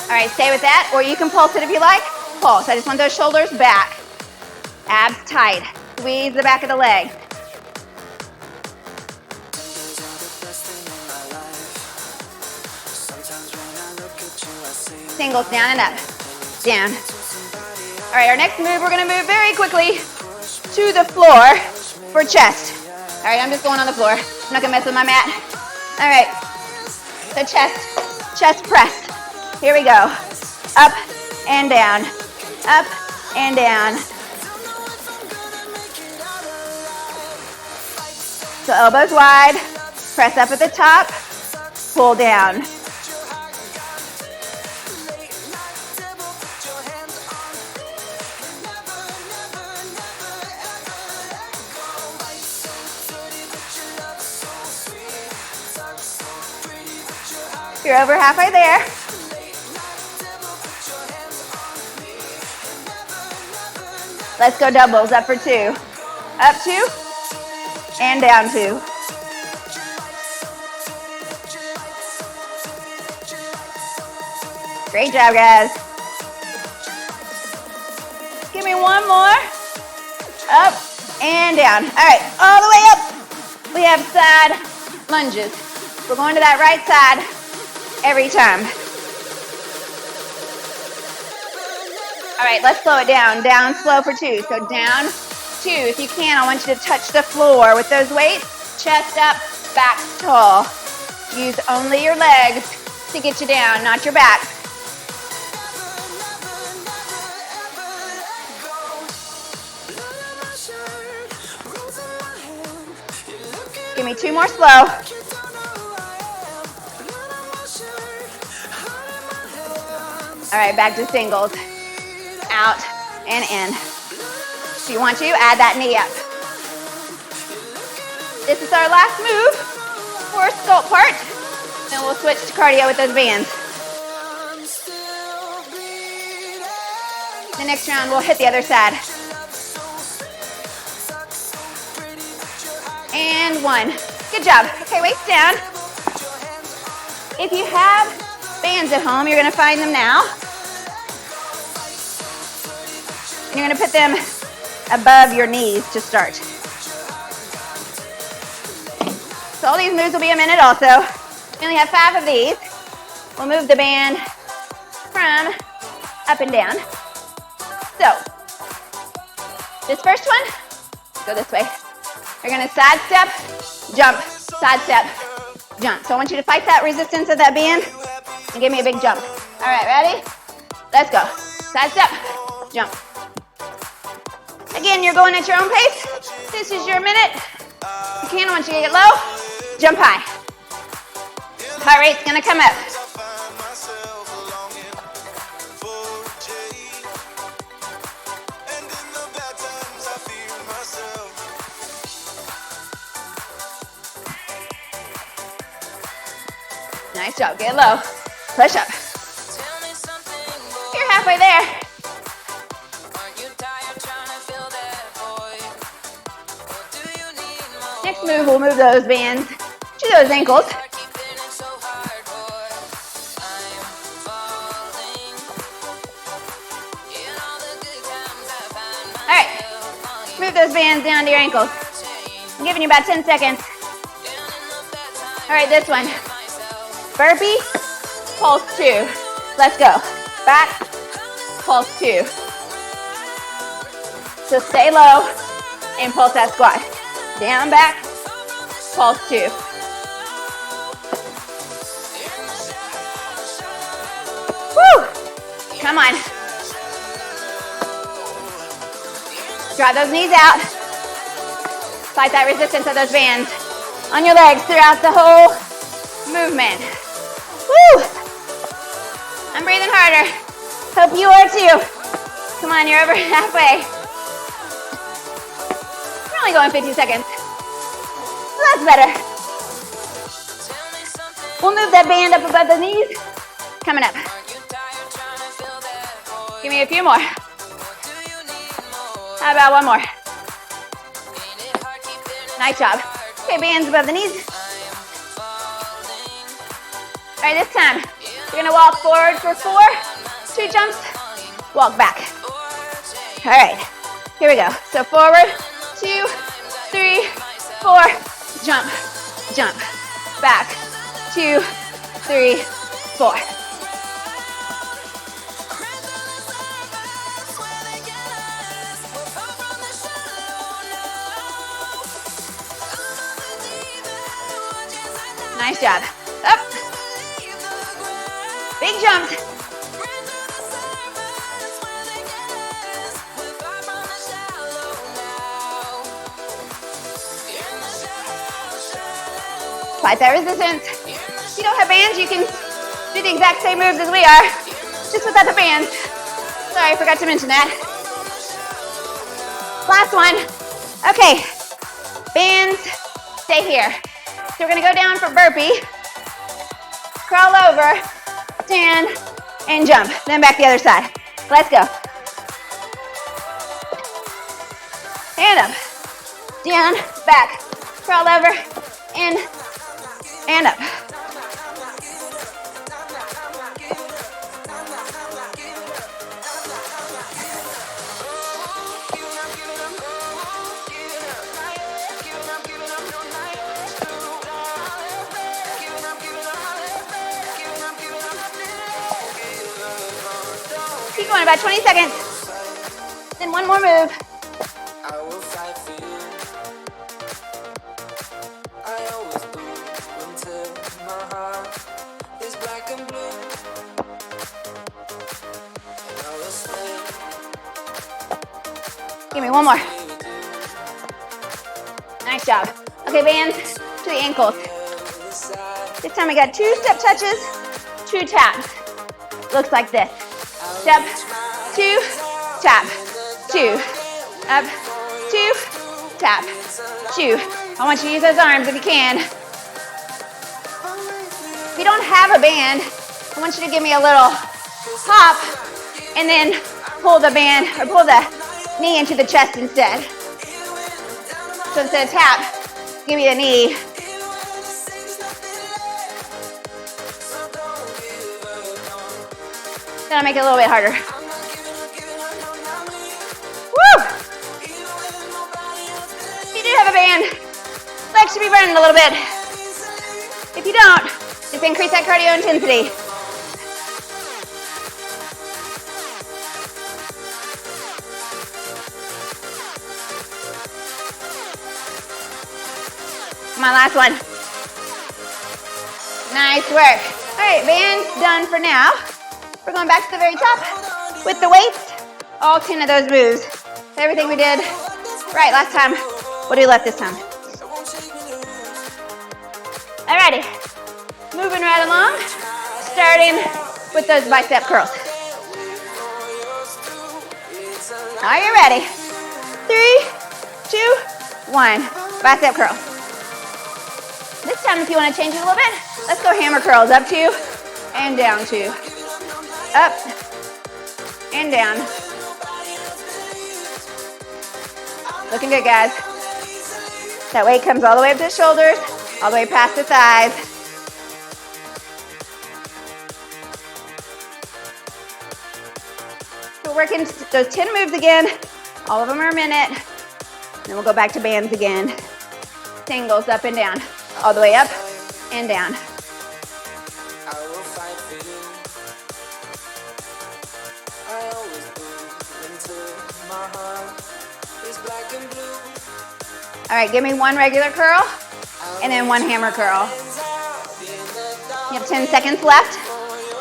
All right, stay with that, or you can pulse it if you like. Pulse. I just want those shoulders back. Abs tight. Squeeze the back of the leg. Singles down and up. Down. All right, our next move, we're gonna move very quickly to the floor for chest. All right, I'm just going on the floor. I'm not gonna mess with my mat. All right, so chest press. Here we go. Up and down, up and down. So elbows wide, press up at the top, pull down. You're over halfway there. Let's go doubles, up for 2. Up 2, and down 2. Great job, guys. Give me one more. Up and down. All right, all the way up. We have side lunges. We're going to that right side every time. All right, let's slow it down. Down slow for 2. So down 2. If you can, I want you to touch the floor with those weights. Chest up, back tall. Use only your legs to get you down, not your back. Give me 2 more slow. All right, back to singles. Out and in. If you want to, add that knee up. This is our last move for our sculpt part. Then we'll switch to cardio with those bands. The next round, we'll hit the other side. And one. Good job. Okay, weights down. If you have bands at home, you're gonna find them now. And you're gonna put them above your knees to start. So all these moves will be a minute also. We only have 5 of these. We'll move the band from up and down. So, this first one, go this way. You're gonna side step, jump, side step, jump. So I want you to fight that resistance of that band and give me a big jump. All right, ready? Let's go. Side step, jump. Again, you're going at your own pace. This is your minute. If you can, I want you to get low, jump high. Heart rate's gonna come up. Nice job, get low, push up. You're halfway there. Next move, we'll move those bands to those ankles. All right, move those bands down to your ankles. I'm giving you about 10 seconds. All right, this one. Burpee, pulse 2. Let's go. Back, pulse 2. So stay low and pulse that squat. Down, back, pulse 2. Woo! Come on. Draw those knees out. Fight that resistance of those bands on your legs throughout the whole movement. Woo! I'm breathing harder. Hope you are too. Come on, you're over halfway. We're only going 50 seconds. Well, that's better. We'll move that band up above the knees. Coming up. Give me a few more. How about one more? Nice job. Okay, bands above the knees. All right, this time, you're gonna walk forward for 4, 2 jumps, walk back. All right, here we go. So forward, 2, 3, 4, jump, jump, back, 2, 3, 4. Nice job. Up. Big jump. Fight that resistance. If you don't have bands, you can do the exact same moves as we are, just without the bands. Sorry, I forgot to mention that. Last one. Okay, bands, stay here. So we're gonna go down for burpee, crawl over, stand, and jump. Then back the other side. Let's go. And up, down, back, crawl over, in, and up. Keep going, about 20 seconds. Then one more move. I will fight for you. I always do until my heart is black and blue. And I will stay. Give me one more. Nice job. Okay, bands to the ankles. This time we got 2 step touches, 2 taps. Looks like this. step, 2, tap, 2, up, 2, tap, 2. I want you to use those arms if you can. If you don't have a band, I want you to give me a little hop and then pull the band or pull the knee into the chest instead. So instead of tap, give me the knee. Then I'll make it a little bit harder. Woo! If you do have a band, legs should be burning a little bit. If you don't, just increase that cardio intensity. Come on, last one. Nice work. All right, band's done for now. We're going back to the very top with the weights. All 10 of those moves. Everything we did right last time. What do we left this time? Alrighty. Moving right along. Starting with those bicep curls. Are you ready? 3, 2, 1. Bicep curl. This time, if you want to change it a little bit, let's go hammer curls. Up 2 and down 2. Up and down. Looking good, guys. That weight comes all the way up to the shoulders, all the way past the thighs. So we're working those 10 moves again. All of them are a minute. Then we'll go back to bands again. Singles up and down, all the way up and down. All right, give me one regular curl and then one hammer curl. You have 10 seconds left.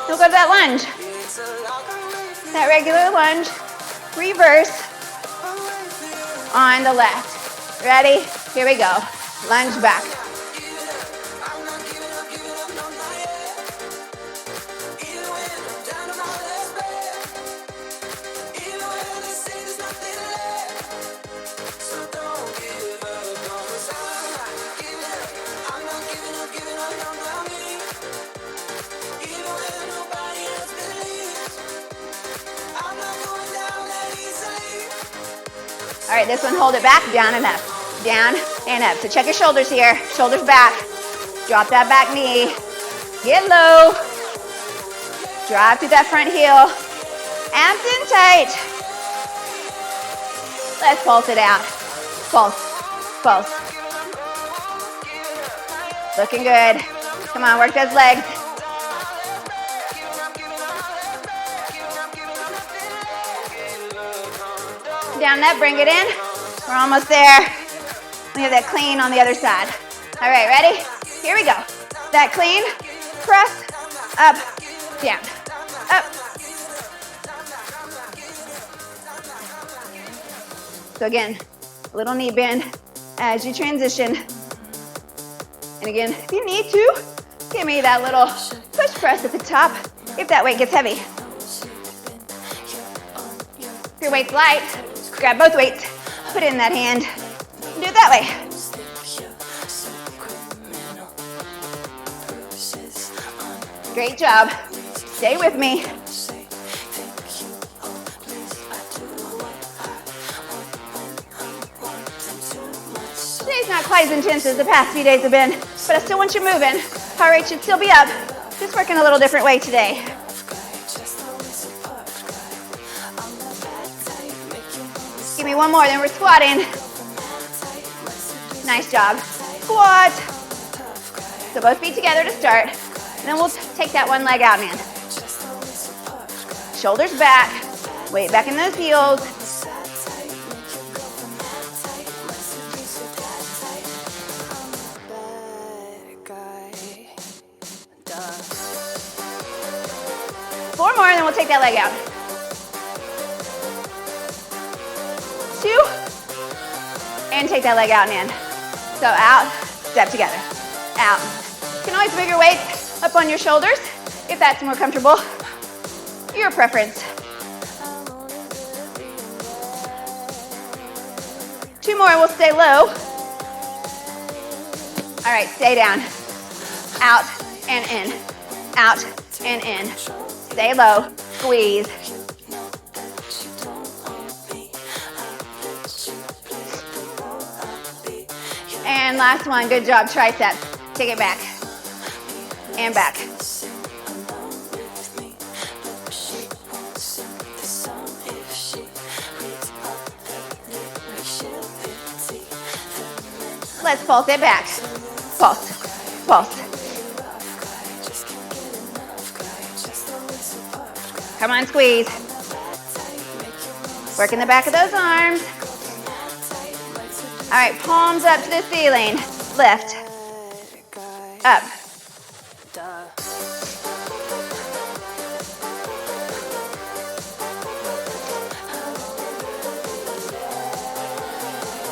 We'll go to that lunge. That regular lunge, reverse on the left. Ready? Here we go. Lunge back. All right, this one, hold it back, down and up, down and up. So check your shoulders here, shoulders back. Drop that back knee, get low. Drive through that front heel, abs in tight. Let's pulse it out. Pulse, pulse. Looking good. Come on, work those legs. Down that, bring it in. We're almost there. We have that clean on the other side. All right, ready? Here we go. That clean, press, up, down, up. So again, a little knee bend as you transition. And again, if you need to, give me that little push press at the top if that weight gets heavy. If your weight's light, grab both weights, put it in that hand, and do it that way. Great job. Stay with me. Today's not quite as intense as the past few days have been, but I still want you moving. Heart rate should still be up. Just working a little different way today. Give me one more, then we're squatting. Nice job. Squat. So both feet together to start. And then we'll take that one leg out, man. Shoulders back. Weight back in those heels. Four more, and then we'll take that leg out. 2. And take that leg out and in. So out, step together. Out. You can always bring your weight up on your shoulders if that's more comfortable. Your preference. 2 more, we'll stay low. All right, stay down. Out and in, out and in. Stay low, squeeze. And last one, good job, triceps. Take it back, and back. Let's pulse it back. Pulse, pulse. Come on, squeeze. Work in the back of those arms. All right, palms up to the ceiling. Lift. Up.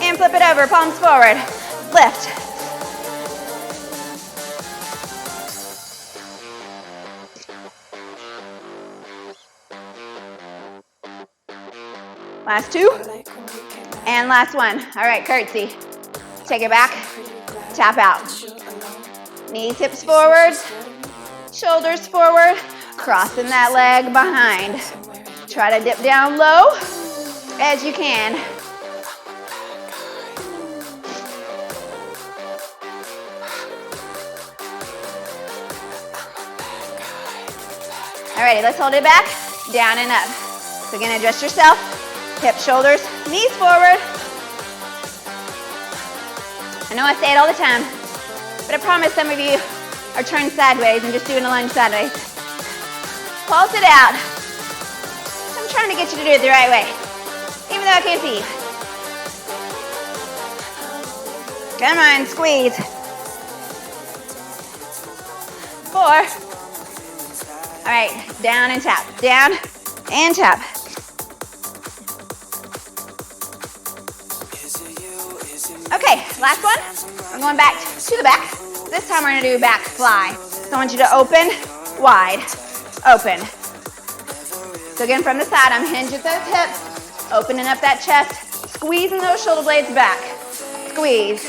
And flip it over, palms forward. Lift. Last 2. And last one. All right, curtsy. Take it back, tap out. Knees, hips forward, shoulders forward, crossing that leg behind. Try to dip down low as you can. Alrighty, let's hold it back, down and up. So again, adjust yourself, hips, shoulders, knees forward. I know I say it all the time, but I promise some of you are turned sideways and just doing a lunge sideways. Pulse it out. I'm trying to get you to do it the right way, even though I can't see you. Come on, squeeze. 4. All right, down and tap, down and tap. Okay, last one. We're going back to the back. This time we're gonna do back fly. So I want you to open, wide, open. So again, from the side, I'm hinging those hips, opening up that chest, squeezing those shoulder blades back. Squeeze.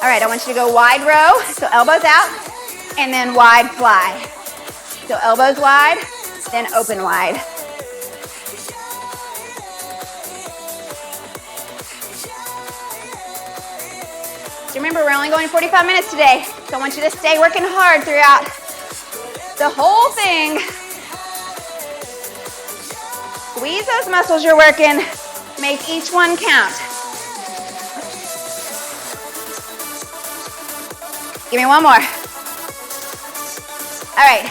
All right, I want you to go wide row, so elbows out, and then wide fly. So elbows wide, then open wide. So remember, we're only going 45 minutes today, so I want you to stay working hard throughout the whole thing. Squeeze those muscles you're working. Make each one count. Give me one more. All right,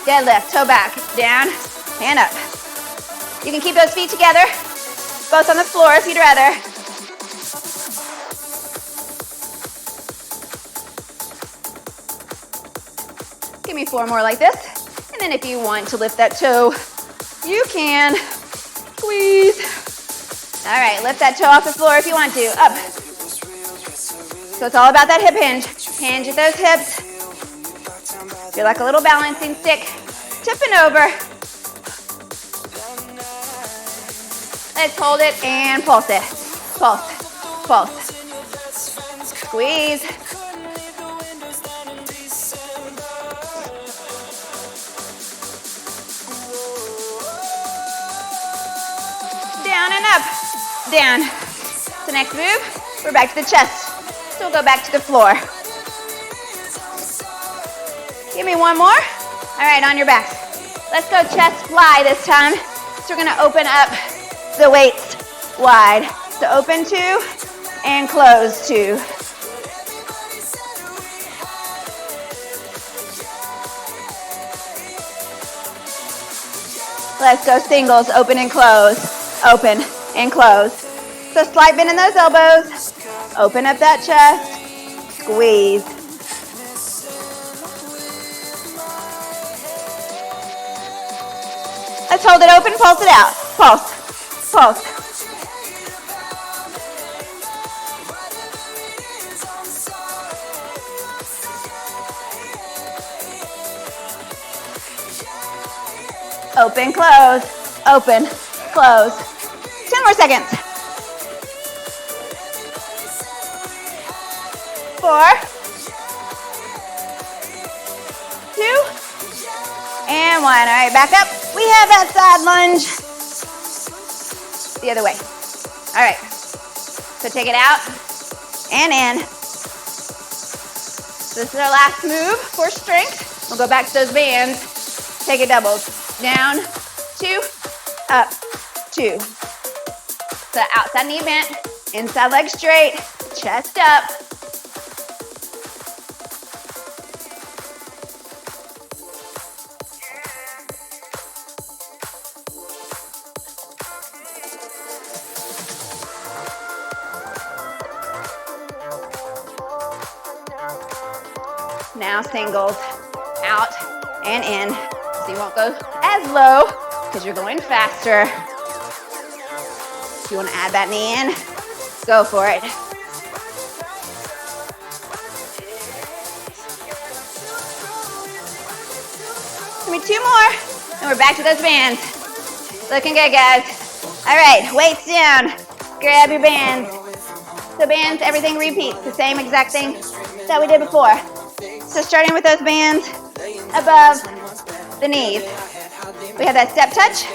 deadlift, toe back, down and up. You can keep those feet together, both on the floor if you'd rather. Give me 4 more like this. And then if you want to lift that toe, you can. Squeeze. All right, lift that toe off the floor if you want to. Up. So it's all about that hip hinge. Hinge at those hips. You're like a little balancing stick, tipping over. Let's hold it and pulse it. Pulse, pulse. Squeeze. Down and up, down. So next move, we're back to the chest. So we'll go back to the floor. Give me one more. All right, on your backs. Let's go chest fly this time. So we're gonna open up the weights wide. So open 2 and close 2. Let's go singles, open and close, open and close. So slight bend in those elbows, open up that chest, squeeze. Let's hold it open, pulse it out. Pulse, pulse. Open, close, open, close. 10 more seconds. 4, 2, and 1. All right, back up. We have that side lunge. The other way. All right. So take it out and in. So this is our last move for strength. We'll go back to those bands. Take it doubles. Down, 2, up, 2. So outside knee bent, inside leg straight, chest up. Now singles, out and in. So you won't go as low because you're going faster. If you want to add that knee in, go for it. Give me 2 more, and we're back to those bands. Looking good, guys. All right, weights down. Grab your bands. So bands, everything repeats. The same exact thing that we did before. So starting with those bands above the knees. We have that step touch,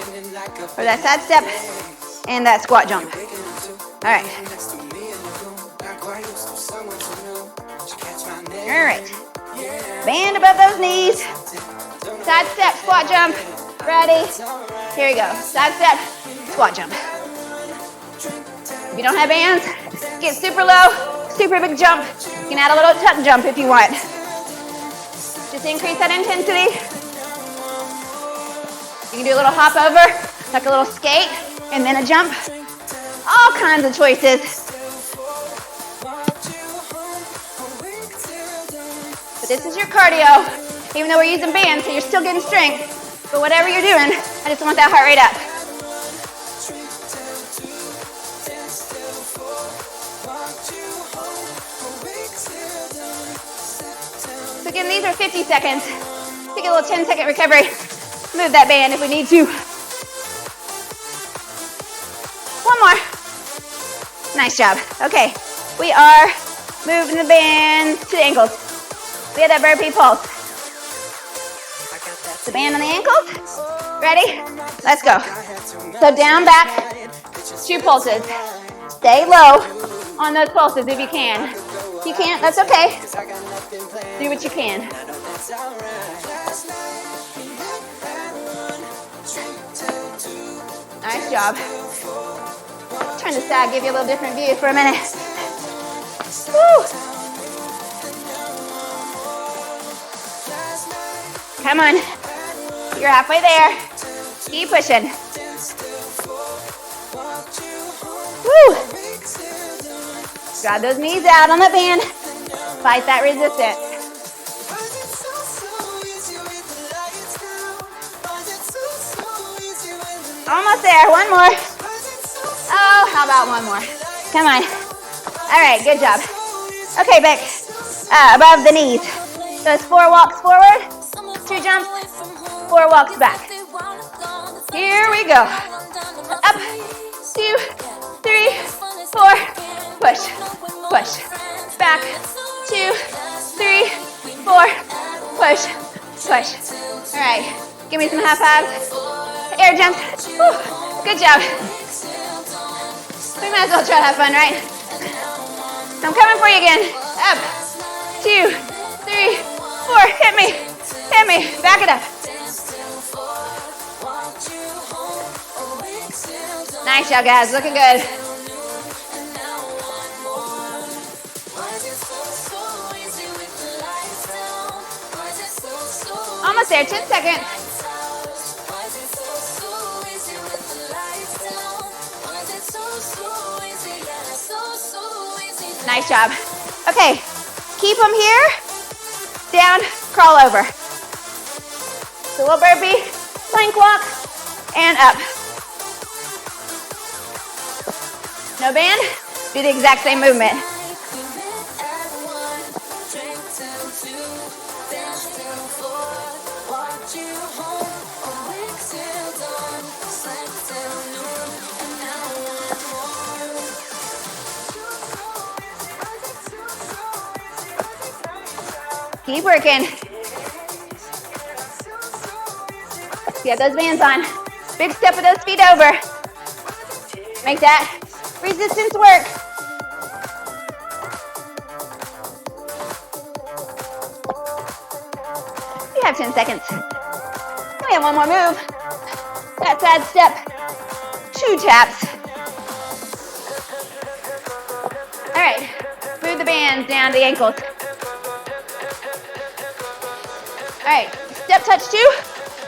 or that side step, and that squat jump. All right. All right. Band above those knees. Side step, squat jump. Ready? Here we go. Side step, squat jump. If you don't have bands, get super low, super big jump. You can add a little tuck jump if you want. Just increase that intensity. You can do a little hop over, like a little skate, and then a jump. All kinds of choices. But this is your cardio, even though we're using bands, so you're still getting strength. But whatever you're doing, I just want that heart rate up. So again, these are 50 seconds. Take a little 10-second recovery. Move that band if we need to. 1 more. Nice job. Okay, we are moving the band to the ankles. We have that burpee pulse. The band on the ankles. Ready? Let's go. So down, back, 2 pulses. Stay low on those pulses if you can. If you can't, that's okay. Do what you can. Nice job. Turn this side, give you a little different view for a minute. Woo. Come on. You're halfway there. Keep pushing. Woo. Grab those knees out on that band. Fight that resistance. Almost there. 1 more. Oh, how about 1 more? Come on. All right, good job. Okay, back above the knees. So it's 4 walks forward, 2 jumps, 4 walks back. Here we go. Up, 2, 3, 4. Push, push. Back, 2, 3, 4. Push, push. All right, give me some half abs. Air jumps. Whew. Good job. We might as well try to have fun, right? I'm coming for you again. Up. 2, 3, 4. Hit me. Hit me. Back it up. Nice job, guys. Looking good. Almost there. 10 seconds. Nice job. Okay, keep them here. Down, crawl over. So we'll burpee, plank walk, and up. No band, do the exact same movement. Keep working. Get those bands on. Big step with those feet over. Make that resistance work. You have 10 seconds. We have one more move. That side step. 2 taps. All right. Move the bands down to the ankles. All right. Step touch 2.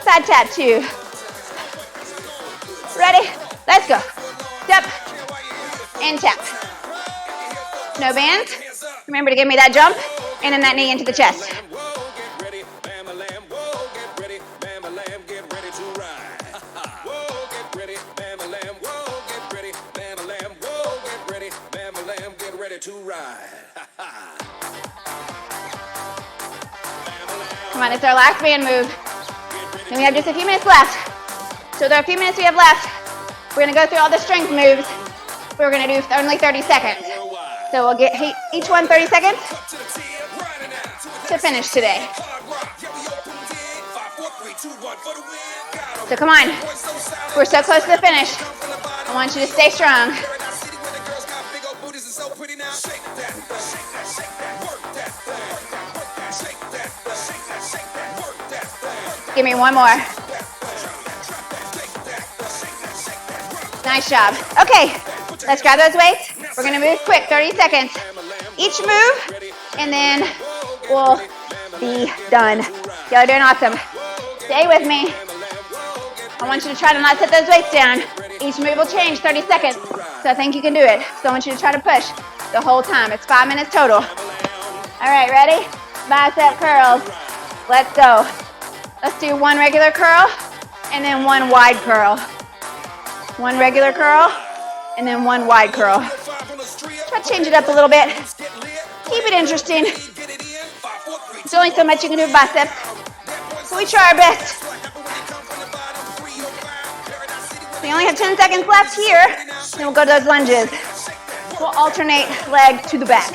Side tap 2. Ready? Let's go. Step and tap. No bands. Remember to give me that jump and then that knee into the chest. Come on, it's our last band move. And we have just a few minutes left. So there are a few minutes we have left. We're gonna go through all the strength moves. We're gonna do only 30 seconds. So we'll get each one 30 seconds to finish today. So come on, we're so close to the finish. I want you to stay strong. Give me one more. Nice job. Okay, let's grab those weights. We're gonna move quick, 30 seconds. Each move, and then we'll be done. Y'all are doing awesome. Stay with me. I want you to try to not set those weights down. Each move will change, 30 seconds. So I think you can do it. So I want you to try to push the whole time. It's 5 minutes total. All right, ready? Bicep curls. Let's go. Let's do one regular curl and then one wide curl. One regular curl and then one wide curl. Try to change it up a little bit. Keep it interesting. There's only so much you can do with biceps, so we try our best. We only have 10 seconds left here, then we'll go to those lunges. We'll alternate leg to the back.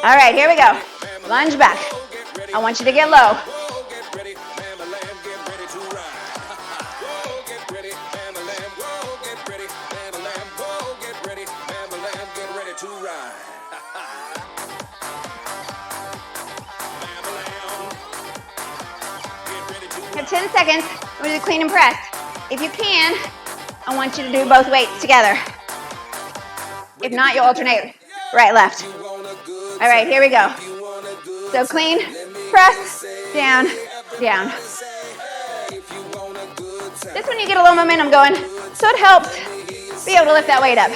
All right, here we go. Lunge back. I want you to get low. You have 10 seconds. We're going to do clean and press. If you can, I want you to do both weights together. If not, you'll alternate right, left. All right, here we go. So clean, press, down, down. This one you get a little momentum going, so it helps be able to lift that weight up.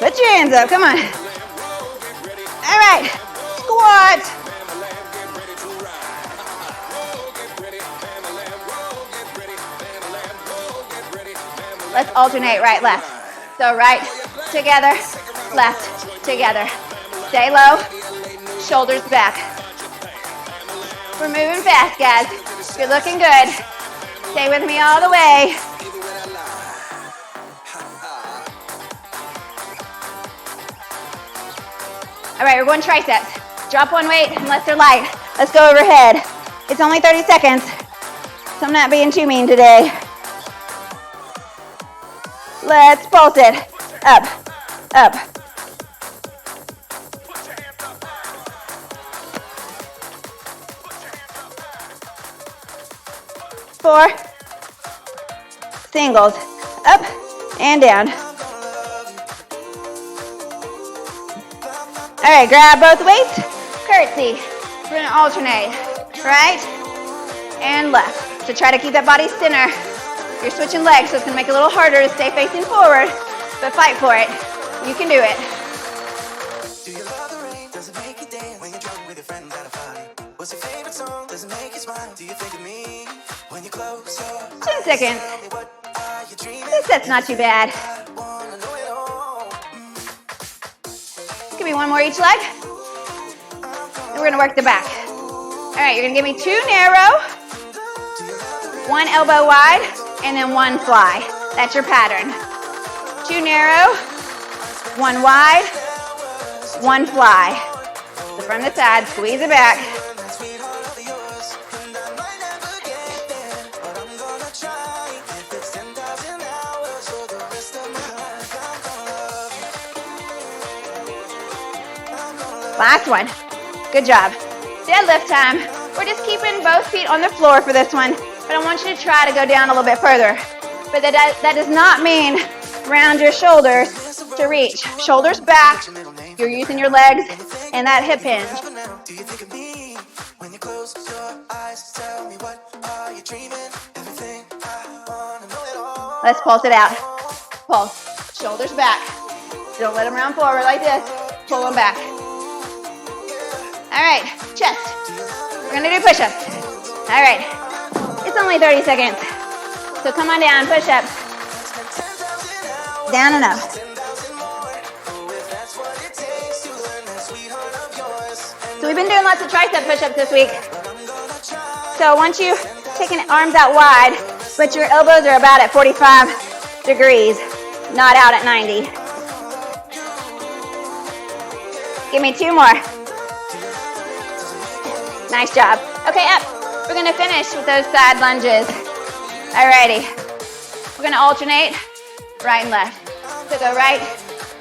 Put your hands up, come on. All right, squat. Let's alternate right, left. So right, together, left, together. Stay low, shoulders back. We're moving fast, guys. You're looking good. Stay with me all the way. All right, we're going triceps. Drop one weight unless they're light. Let's go overhead. It's only 30 seconds, so I'm not being too mean today. Let's pulse it. Up, up. Four. Singles. Up and down. All right, grab both weights. Curtsy. We're gonna alternate. Right and left. So try to keep that body center. You're switching legs, so it's gonna make it a little harder to stay facing forward, but fight for it. You can do it. Do you love the rain? Does it make you dance when you're drunk with your friends at a party? What's your favorite song? Does it make you smile? Do you think of me when you close your eyes? 10 seconds. This set's not too bad. Give me one more each leg. we're gonna work the back. All right, you're gonna give me 2 narrow, 1 elbow wide, and then 1 fly. That's your pattern. 2 narrow, 1 wide, 1 fly. So from the side, squeeze it back. Last one. Good job. Deadlift time. We're just keeping both feet on the floor for this one, but I want you to try to go down a little bit further. But that does not mean round your shoulders to reach. Shoulders back. You're using your legs and that hip hinge. Let's pulse it out. Pulse. Shoulders back. Don't let them round forward like this. Pull them back. All right, chest. We're gonna do push-ups. All right, it's only 30 seconds. So come on down, push-ups. Down and up. So we've been doing lots of tricep push-ups this week. So once you taking arms out wide, but your elbows are about at 45 degrees, not out at 90. Give me 2 more. Nice job. Okay, up. We're gonna finish with those side lunges. Alrighty. We're gonna alternate right and left. So go right,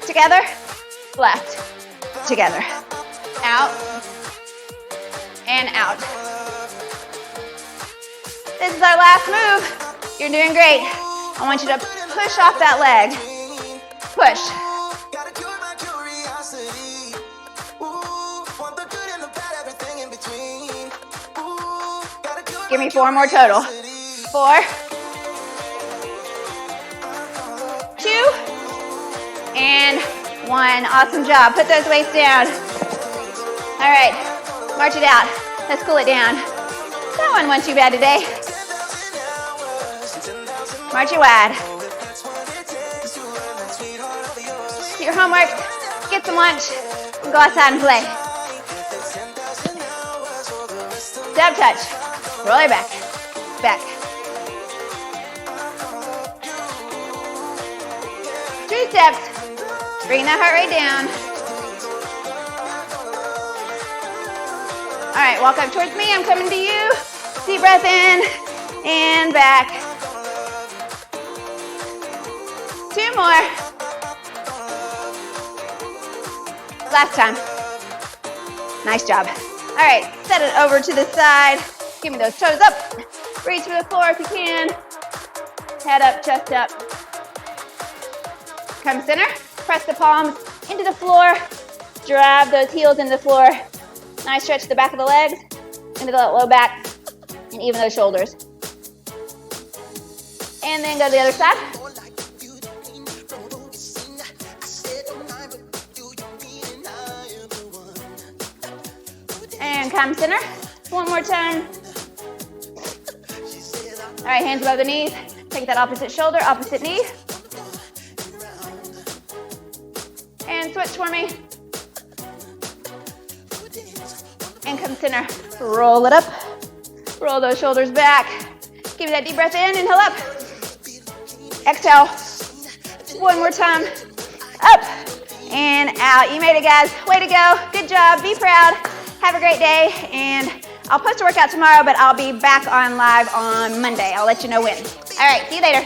together, left, together. Out, and out. This is our last move. You're doing great. I want you to push off that leg. Push. Give me 4 more total. 4, 2, and 1. Awesome job. Put those weights down. All right, march it out. Let's cool it down. That one wasn't too bad today. March it wide. Do your homework, get some lunch, and go outside and play. Step touch. Roll it back, back. 3 steps. Bring that heart rate down. All right, walk up towards me. I'm coming to you. Deep breath in and back. 2 more. Last time. Nice job. All right, set it over to the side. Give me those toes up. Reach for the floor if you can. Head up, chest up. Come center. Press the palms into the floor. Drive those heels into the floor. Nice stretch to the back of the legs, into the low back, and even those shoulders. And then go to the other side. And come center. 1 more time. All right, hands above the knees. Take that opposite shoulder, opposite knee. And switch for me. And come center. Roll it up. Roll those shoulders back. Give me that deep breath in. Inhale up. Exhale. 1 more time. Up and out. You made it, guys. Way to go. Good job. Be proud. Have a great day. And I'll post a workout tomorrow, but I'll be back on live on Monday. I'll let you know when. All right, see you later.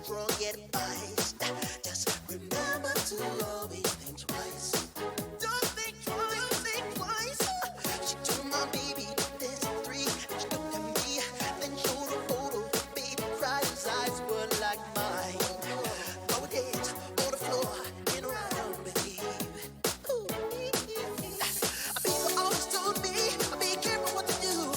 strong advice. Just remember to always think twice. Don't think twice, don't think twice. She told my baby this 3, and she looked at me, then showed a photo. The baby cried, his eyes were like mine. Go dance on the floor, in around, babe. Ooh. People always told me, be careful what you do.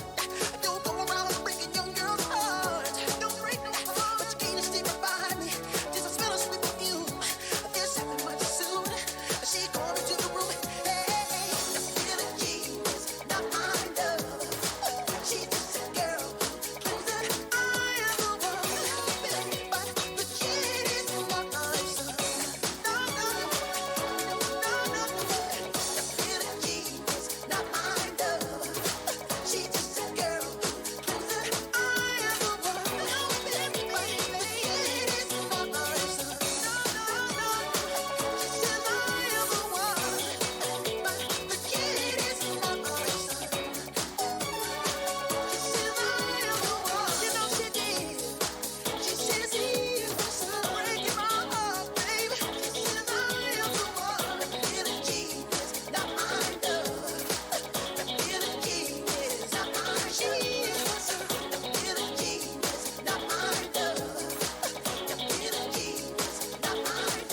Don't go around breaking young girls' hearts. Don't break no heart, but you can't stay right behind me. There's a smell of sweet perfume. This happened much soon. She called me to the room. Hey, feeling genius, not my love. She's just a girl who claims that I am the one. But the kid is not my son. No, no, no, no, no. Feeling genius, not my love. She's just a girl who claims that I am the one. But the kid is not my son. No, no, no. She says I am the one. But the kid is not my son. She says I am the one. You know she did. She says he was breaking my heart, baby. She says I am the one. Feeling genius, not my love. Feeling genius, not my Jesus. Feeling genius, not my love. Feeling genius, not my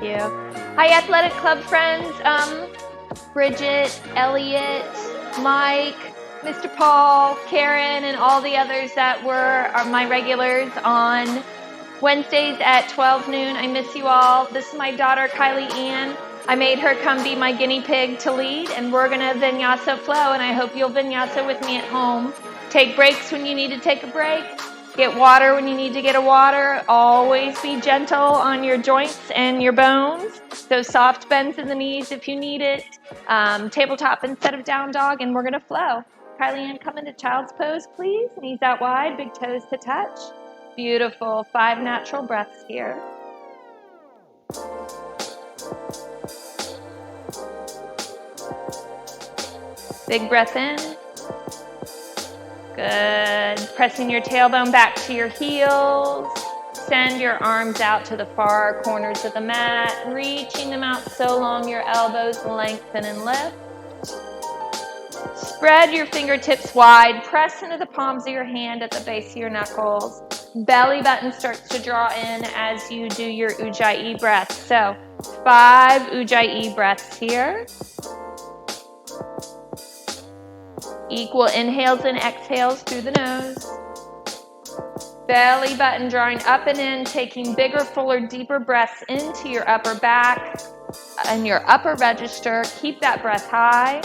you. Hi, Athletic Club friends. Bridget, Elliot, Mike, Mr. Paul, Karen, and all the others that are my regulars on Wednesdays at 12 noon. I miss you all. This is my daughter, Kylie Ann. I made her come be my guinea pig to lead, and we're going to Vinyasa flow, and I hope you'll Vinyasa with me at home. Take breaks when you need to take a break. Get water when you need to get a water. Always be gentle on your joints and your bones. Those soft bends in the knees if you need it. Tabletop instead of down dog, and we're going to flow. Kylie Ann, come into child's pose, please. Knees out wide, big toes to touch. Beautiful. 5 natural breaths here. Big breath in. Good. Pressing your tailbone back to your heels. Send your arms out to the far corners of the mat, reaching them out so long your elbows lengthen and lift. Spread your fingertips wide. Press into the palms of your hand at the base of your knuckles. Belly button starts to draw in as you do your Ujjayi breath. So 5 Ujjayi breaths here. Equal inhales and exhales through the nose. Belly button drawing up and in, taking bigger, fuller, deeper breaths into your upper back and your upper register. Keep that breath high.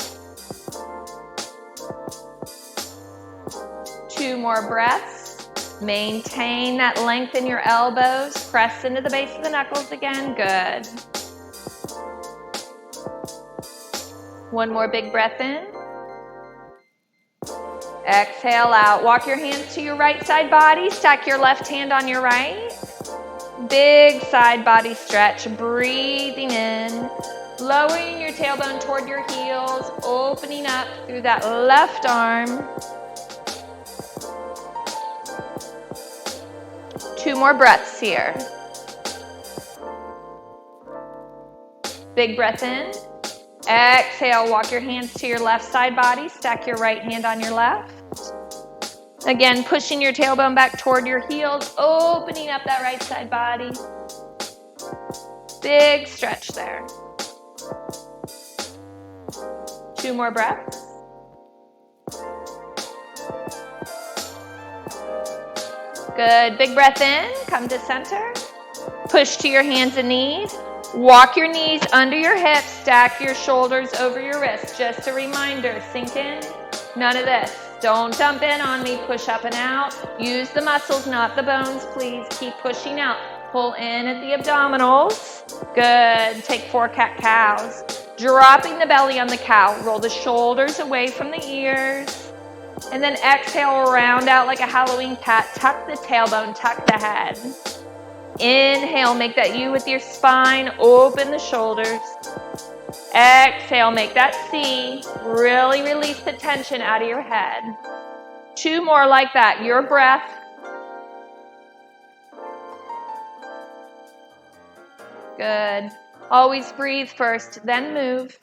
2 more breaths. Maintain that length in your elbows. Press into the base of the knuckles again. Good. 1 more big breath in. Exhale out. Walk your hands to your right side body. Stack your left hand on your right. Big side body stretch. Breathing in. Lowering your tailbone toward your heels. Opening up through that left arm. 2 more breaths here. Big breath in. Exhale, walk your hands to your left side body. Stack your right hand on your left. Again, pushing your tailbone back toward your heels, opening up that right side body. Big stretch there. 2 more breaths. Good. Big breath in. Come to center. Push to your hands and knees. Walk your knees under your hips. Stack your shoulders over your wrists. Just a reminder, sink in. None of this. Don't dump in on me. Push up and out. Use the muscles, not the bones, please. Keep pushing out. Pull in at the abdominals. Good. Take 4 cat-cows. Dropping the belly on the cow. Roll the shoulders away from the ears. And then exhale, round out like a Halloween cat. Tuck the tailbone, tuck the head. Inhale, make that U with your spine. Open the shoulders. Exhale, make that C. Really release the tension out of your head. 2 more like that. Your breath. Good. Always breathe first, then move.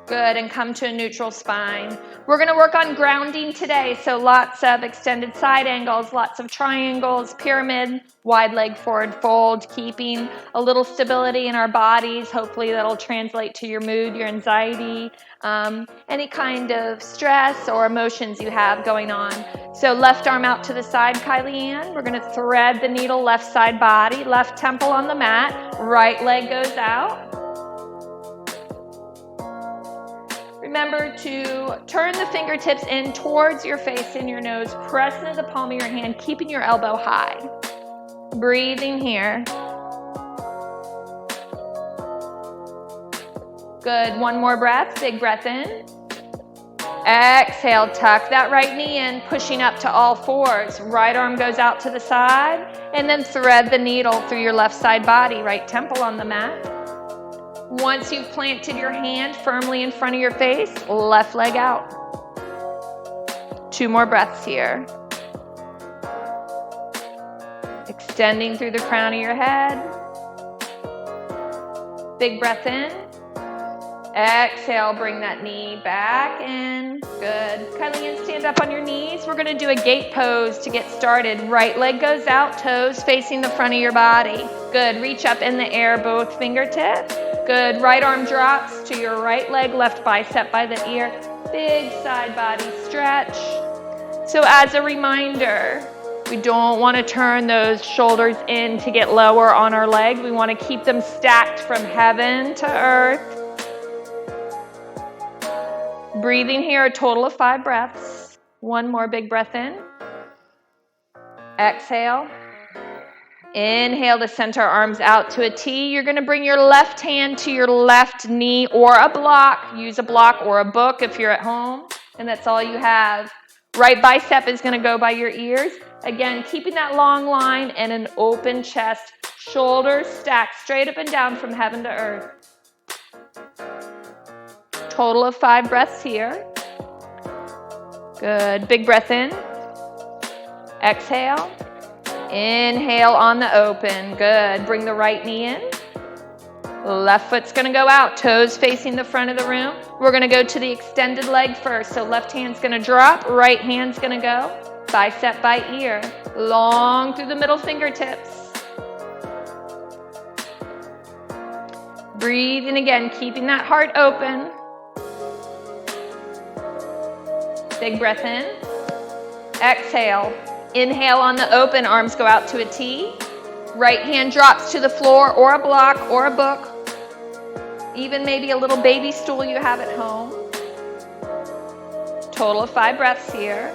Good, and come to a neutral spine. We're going to work on grounding today, so lots of extended side angles, lots of triangles, pyramid, wide leg forward fold, keeping a little stability in our bodies. Hopefully that'll translate to your mood, your anxiety, any kind of stress or emotions you have going on. So left arm out to the side, Kylie Ann. We're going to thread the needle left side body, left temple on the mat, right leg goes out. Remember to turn the fingertips in towards your face and your nose. Press into the palm of your hand, keeping your elbow high. Breathing here. Good. 1 more breath. Big breath in. Exhale. Tuck that right knee in, pushing up to all 4s. Right arm goes out to the side. And then thread the needle through your left side body. Right temple on the mat. Once you've planted your hand firmly in front of your face, left leg out. 2 more breaths here. Extending through the crown of your head. Big breath in. Exhale, bring that knee back in. Good. Kindly and stand up on your knees. We're gonna do a gate pose to get started. Right leg goes out, toes facing the front of your body. Good, reach up in the air, both fingertips. Good, right arm drops to your right leg, left bicep by the ear. Big side body stretch. So as a reminder, we don't want to turn those shoulders in to get lower on our leg. We want to keep them stacked from heaven to earth. Breathing here, a total of 5 breaths. One more big breath in. Exhale. Inhale to center, arms out to a T. You're going to bring your left hand to your left knee or a block. Use a block or a book if you're at home, and that's all you have. Right bicep is going to go by your ears. Again, keeping that long line and an open chest. Shoulders stacked straight up and down from heaven to earth. Total of 5 breaths here. Good. Big breath in. Exhale. Inhale on the open. Good. Bring the right knee in. Left foot's going to go out. Toes facing the front of the room. We're going to go to the extended leg first. So left hand's going to drop. Right hand's going to go. Bicep by ear. Long through the middle fingertips. Breathing again. Keeping that heart open. Big breath in. Exhale. Inhale on the open, arms go out to a T. Right hand drops to the floor or a block or a book. Even maybe a little baby stool you have at home. Total of 5 breaths here.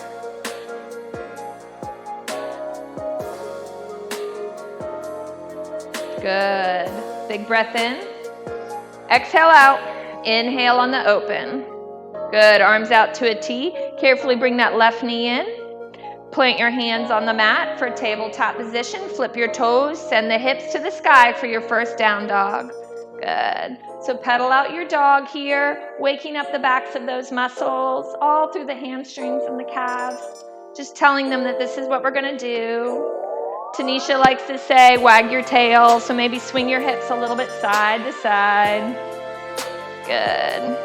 Good. Big breath in. Exhale out. Inhale on the open. Good. Arms out to a T. Carefully bring that left knee in. Plant your hands on the mat for tabletop position. Flip your toes. Send the hips to the sky for your first down dog. Good. So pedal out your dog here, waking up the backs of those muscles, all through the hamstrings and the calves. Just telling them that this is what we're going to do. Tanisha likes to say, wag your tail. So maybe swing your hips a little bit side to side. Good.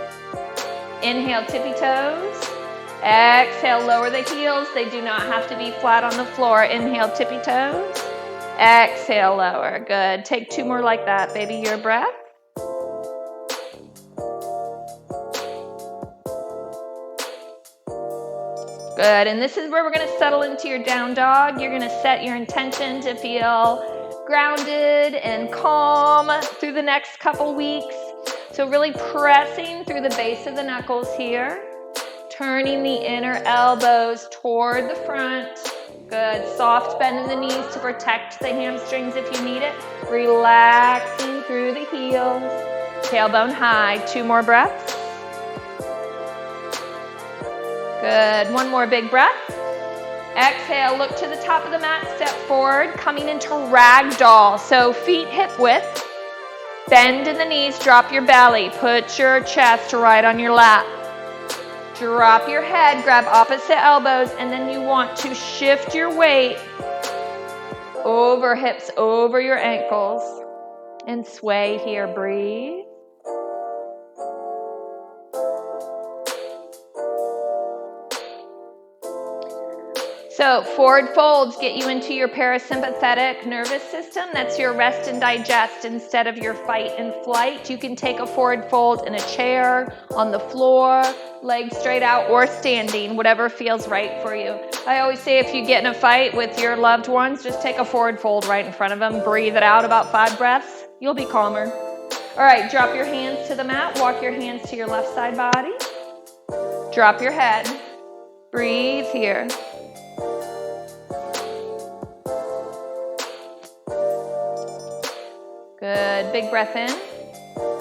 Inhale, tippy toes. Exhale, lower the heels. They do not have to be flat on the floor. Inhale, tippy toes. Exhale, lower. Good. Take 2 more like that, baby. Your breath. Good. And this is where we're going to settle into your down dog. You're going to set your intention to feel grounded and calm through the next couple weeks. So really pressing through the base of the knuckles here. Turning the inner elbows toward the front. Good. Soft bend in the knees to protect the hamstrings if you need it. Relaxing through the heels. Tailbone high. 2 more breaths. Good. 1 more big breath. Exhale. Look to the top of the mat. Step forward. Coming into ragdoll. So feet hip width. Bend in the knees. Drop your belly. Put your chest right on your lap. Drop your head, grab opposite elbows, and then you want to shift your weight over hips, over your ankles, and sway here. Breathe. So forward folds get you into your parasympathetic nervous system. That's your rest and digest instead of your fight and flight. You can take a forward fold in a chair, on the floor, legs straight out, or standing, whatever feels right for you. I always say if you get in a fight with your loved ones, just take a forward fold right in front of them. Breathe it out about 5 breaths. You'll be calmer. All right, drop your hands to the mat. Walk your hands to your left side body. Drop your head. Breathe here. Good. Big breath in.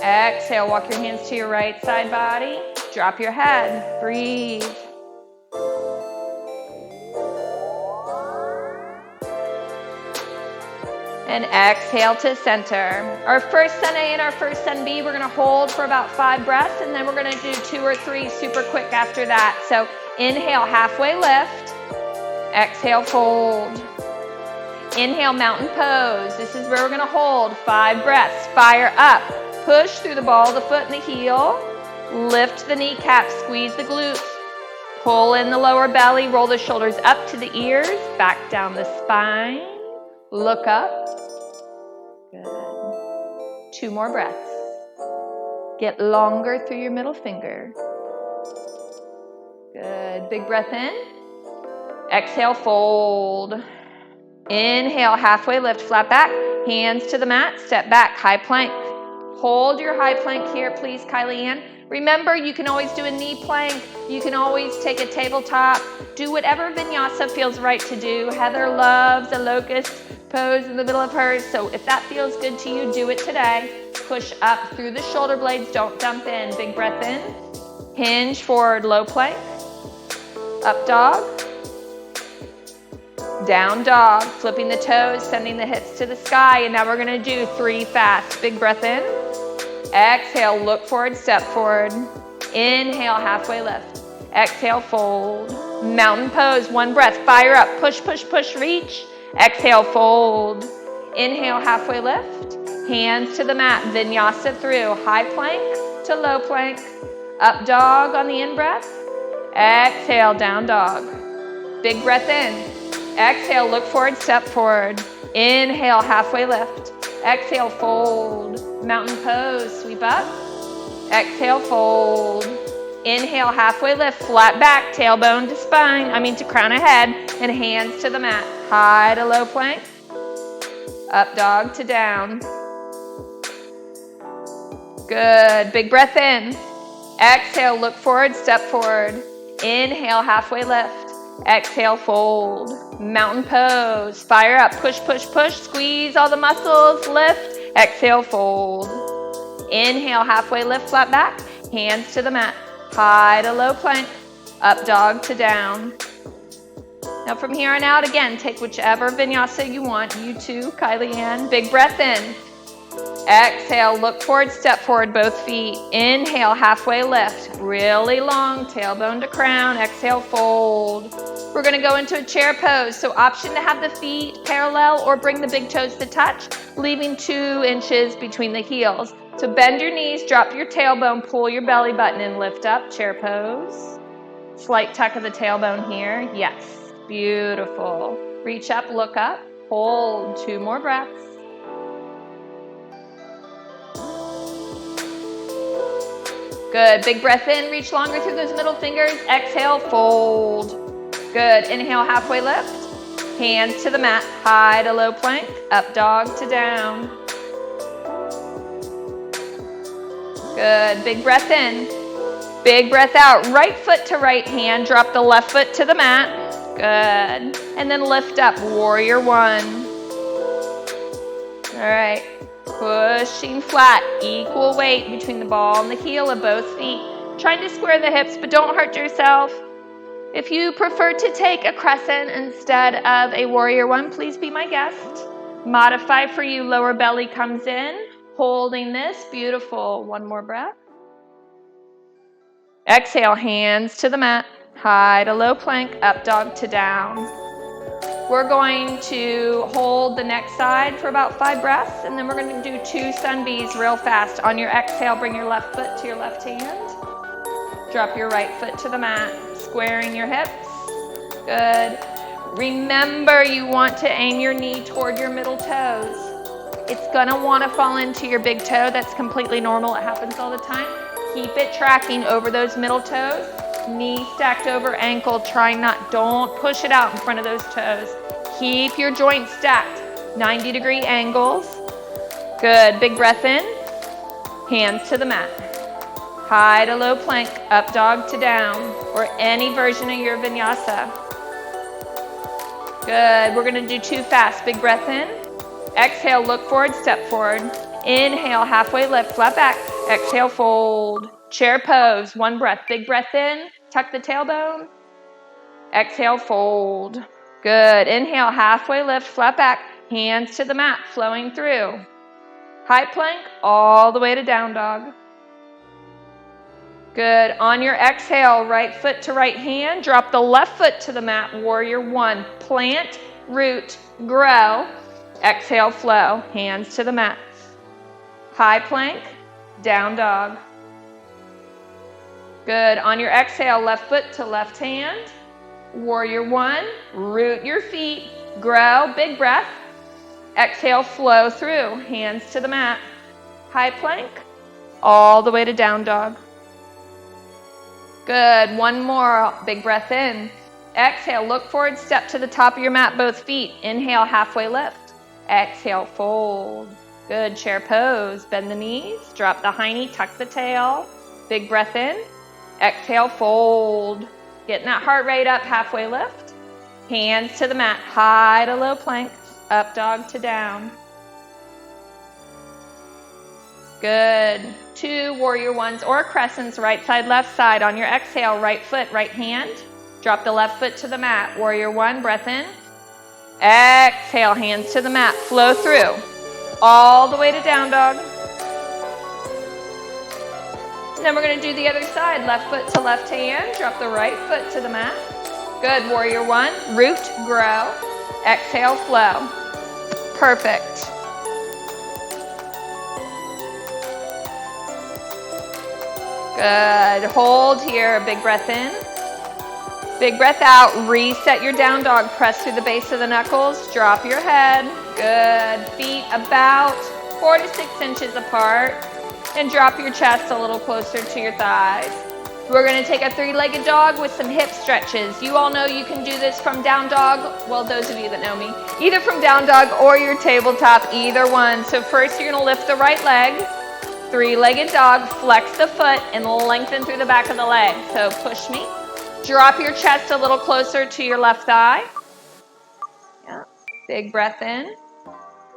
Exhale. Walk your hands to your right side body. Drop your head. Breathe. And exhale to center. Our first sun A and our first sun B, we're going to hold for about 5 breaths, and then we're going to do 2 or 3 super quick after that. So inhale, halfway lift. Exhale, fold. Inhale, mountain pose. This is where we're going to hold 5 breaths. Fire up. Push through the ball of the foot and the heel. Lift the kneecap, squeeze the glutes. Pull in the lower belly, roll the shoulders up to the ears, back down the spine. Look up. Good. 2 more breaths. Get longer through your middle finger. Good. Big breath in. Exhale, fold. Inhale, halfway lift, flat back. Hands to the mat, step back, high plank. Hold your high plank here, please, Kylie Ann. Remember, you can always do a knee plank. You can always take a tabletop. Do whatever vinyasa feels right to do. Heather loves a locust pose in the middle of hers. So if that feels good to you, do it today. Push up through the shoulder blades. Don't dump in. Big breath in. Hinge forward, low plank. Up dog. Down dog. Flipping the toes, sending the hips to the sky. And now we're going to do 3 fast. Big breath in. Exhale, look forward, step forward. Inhale, halfway lift. Exhale, fold. Mountain pose, 1 breath. Fire up, push, push, push, reach. Exhale, fold. Inhale, halfway lift. Hands to the mat, vinyasa through. High plank to low plank. Up dog on the in-breath. Exhale, down dog. Big breath in. Exhale, look forward, step forward. Inhale, halfway lift. Exhale, fold. Mountain pose, sweep up. Exhale, fold. Inhale, halfway lift, flat back, tailbone to crown of head, and hands to the mat. High to low plank. Up dog to down. Good. Big breath in. Exhale, look forward, step forward. Inhale, halfway lift. Exhale, fold. Mountain pose. Fire up. Push, push, push. Squeeze all the muscles. Lift. Exhale, fold. Inhale, halfway lift, flat back. Hands to the mat. High to low plank. Up dog to down. Now from here on out, again, take whichever vinyasa you want. You too, Kylie Ann. Big breath in. Exhale, look forward, step forward, both feet. Inhale, halfway lift. Really long, tailbone to crown. Exhale, fold. We're going to go into a chair pose. So option to have the feet parallel or bring the big toes to touch, leaving 2 inches between the heels. So bend your knees, drop your tailbone, pull your belly button and lift up. Chair pose. Slight tuck of the tailbone here. Yes. Beautiful. Reach up, look up. Hold. 2 more breaths. Good. Big breath in. Reach longer through those middle fingers. Exhale, fold. Good. Inhale, halfway lift. Hands to the mat. High to low plank. Up dog to down. Good. Big breath in. Big breath out. Right foot to right hand. Drop the left foot to the mat. Good. And then lift up. Warrior 1. All right. Pushing flat. Equal weight between the ball and the heel of both feet. Trying to square the hips, but don't hurt yourself. If you prefer to take a crescent instead of a warrior 1, please be my guest. Modify for you. Lower belly comes in. Holding this. Beautiful. 1 more breath. Exhale. Hands to the mat. High to low plank. Up dog to down. We're going to hold the next side for about 5 breaths, and then we're going to do 2 sun bees real fast. On your exhale, bring your left foot to your left hand. Drop your right foot to the mat, squaring your hips. Good. Remember, you want to aim your knee toward your middle toes. It's going to want to fall into your big toe. That's completely normal. It happens all the time. Keep it tracking over those middle toes. Knee stacked over ankle. Don't push it out in front of those toes. Keep your joints stacked. 90-degree angles. Good. Big breath in. Hands to the mat. High to low plank. Up dog to down. Or any version of your vinyasa. Good. We're going to do 2 fast. Big breath in. Exhale. Look forward. Step forward. Inhale. Halfway lift. Flat back. Exhale. Fold. Chair pose. 1 breath. Big breath in. Tuck the tailbone. Exhale, fold. Good. Inhale, halfway lift, flat back. Hands to the mat, flowing through. High plank, all the way to down dog. Good. On your exhale, right foot to right hand. Drop the left foot to the mat, warrior 1. Plant, root, grow. Exhale, flow. Hands to the mat. High plank. down dog. Good. On your exhale, left foot to left hand. Warrior one, root your feet, grow, big breath. Exhale, flow through, hands to the mat. High plank, all the way to down dog. Good. One more, big breath in. Exhale, look forward, step to the top of your mat, both feet. Inhale, halfway lift. Exhale, fold. Good. Chair pose. Bend the knees, drop the high knee, tuck the tail. Big breath in. Exhale, fold. Getting that heart rate up, halfway lift. Hands to the mat, high to low plank, up dog to down. Good. 2 warrior ones or crescents, right side, left side. On your exhale, right foot, right hand. Drop the left foot to the mat. Warrior one, breath in. Exhale, hands to the mat, flow through. All the way to down dog. And then we're going to do the other side. Left foot to left hand. Drop the right foot to the mat. Good. Warrior one. Root, grow. Exhale, flow. Perfect. Good. Hold here. Big breath in. Big breath out. Reset your down dog. Press through the base of the knuckles. Drop your head. Good. Feet about 4 to 6 inches apart. And drop your chest a little closer to your thighs. We're going to take a 3-legged dog with some hip stretches. You all know you can do this from down dog. Well, those of you that know me, either from down dog or your tabletop, either one. So first you're going to lift the right leg. 3-legged dog, flex the foot and lengthen through the back of the leg. So push me. Drop your chest a little closer to your left thigh. Yeah. Big breath in.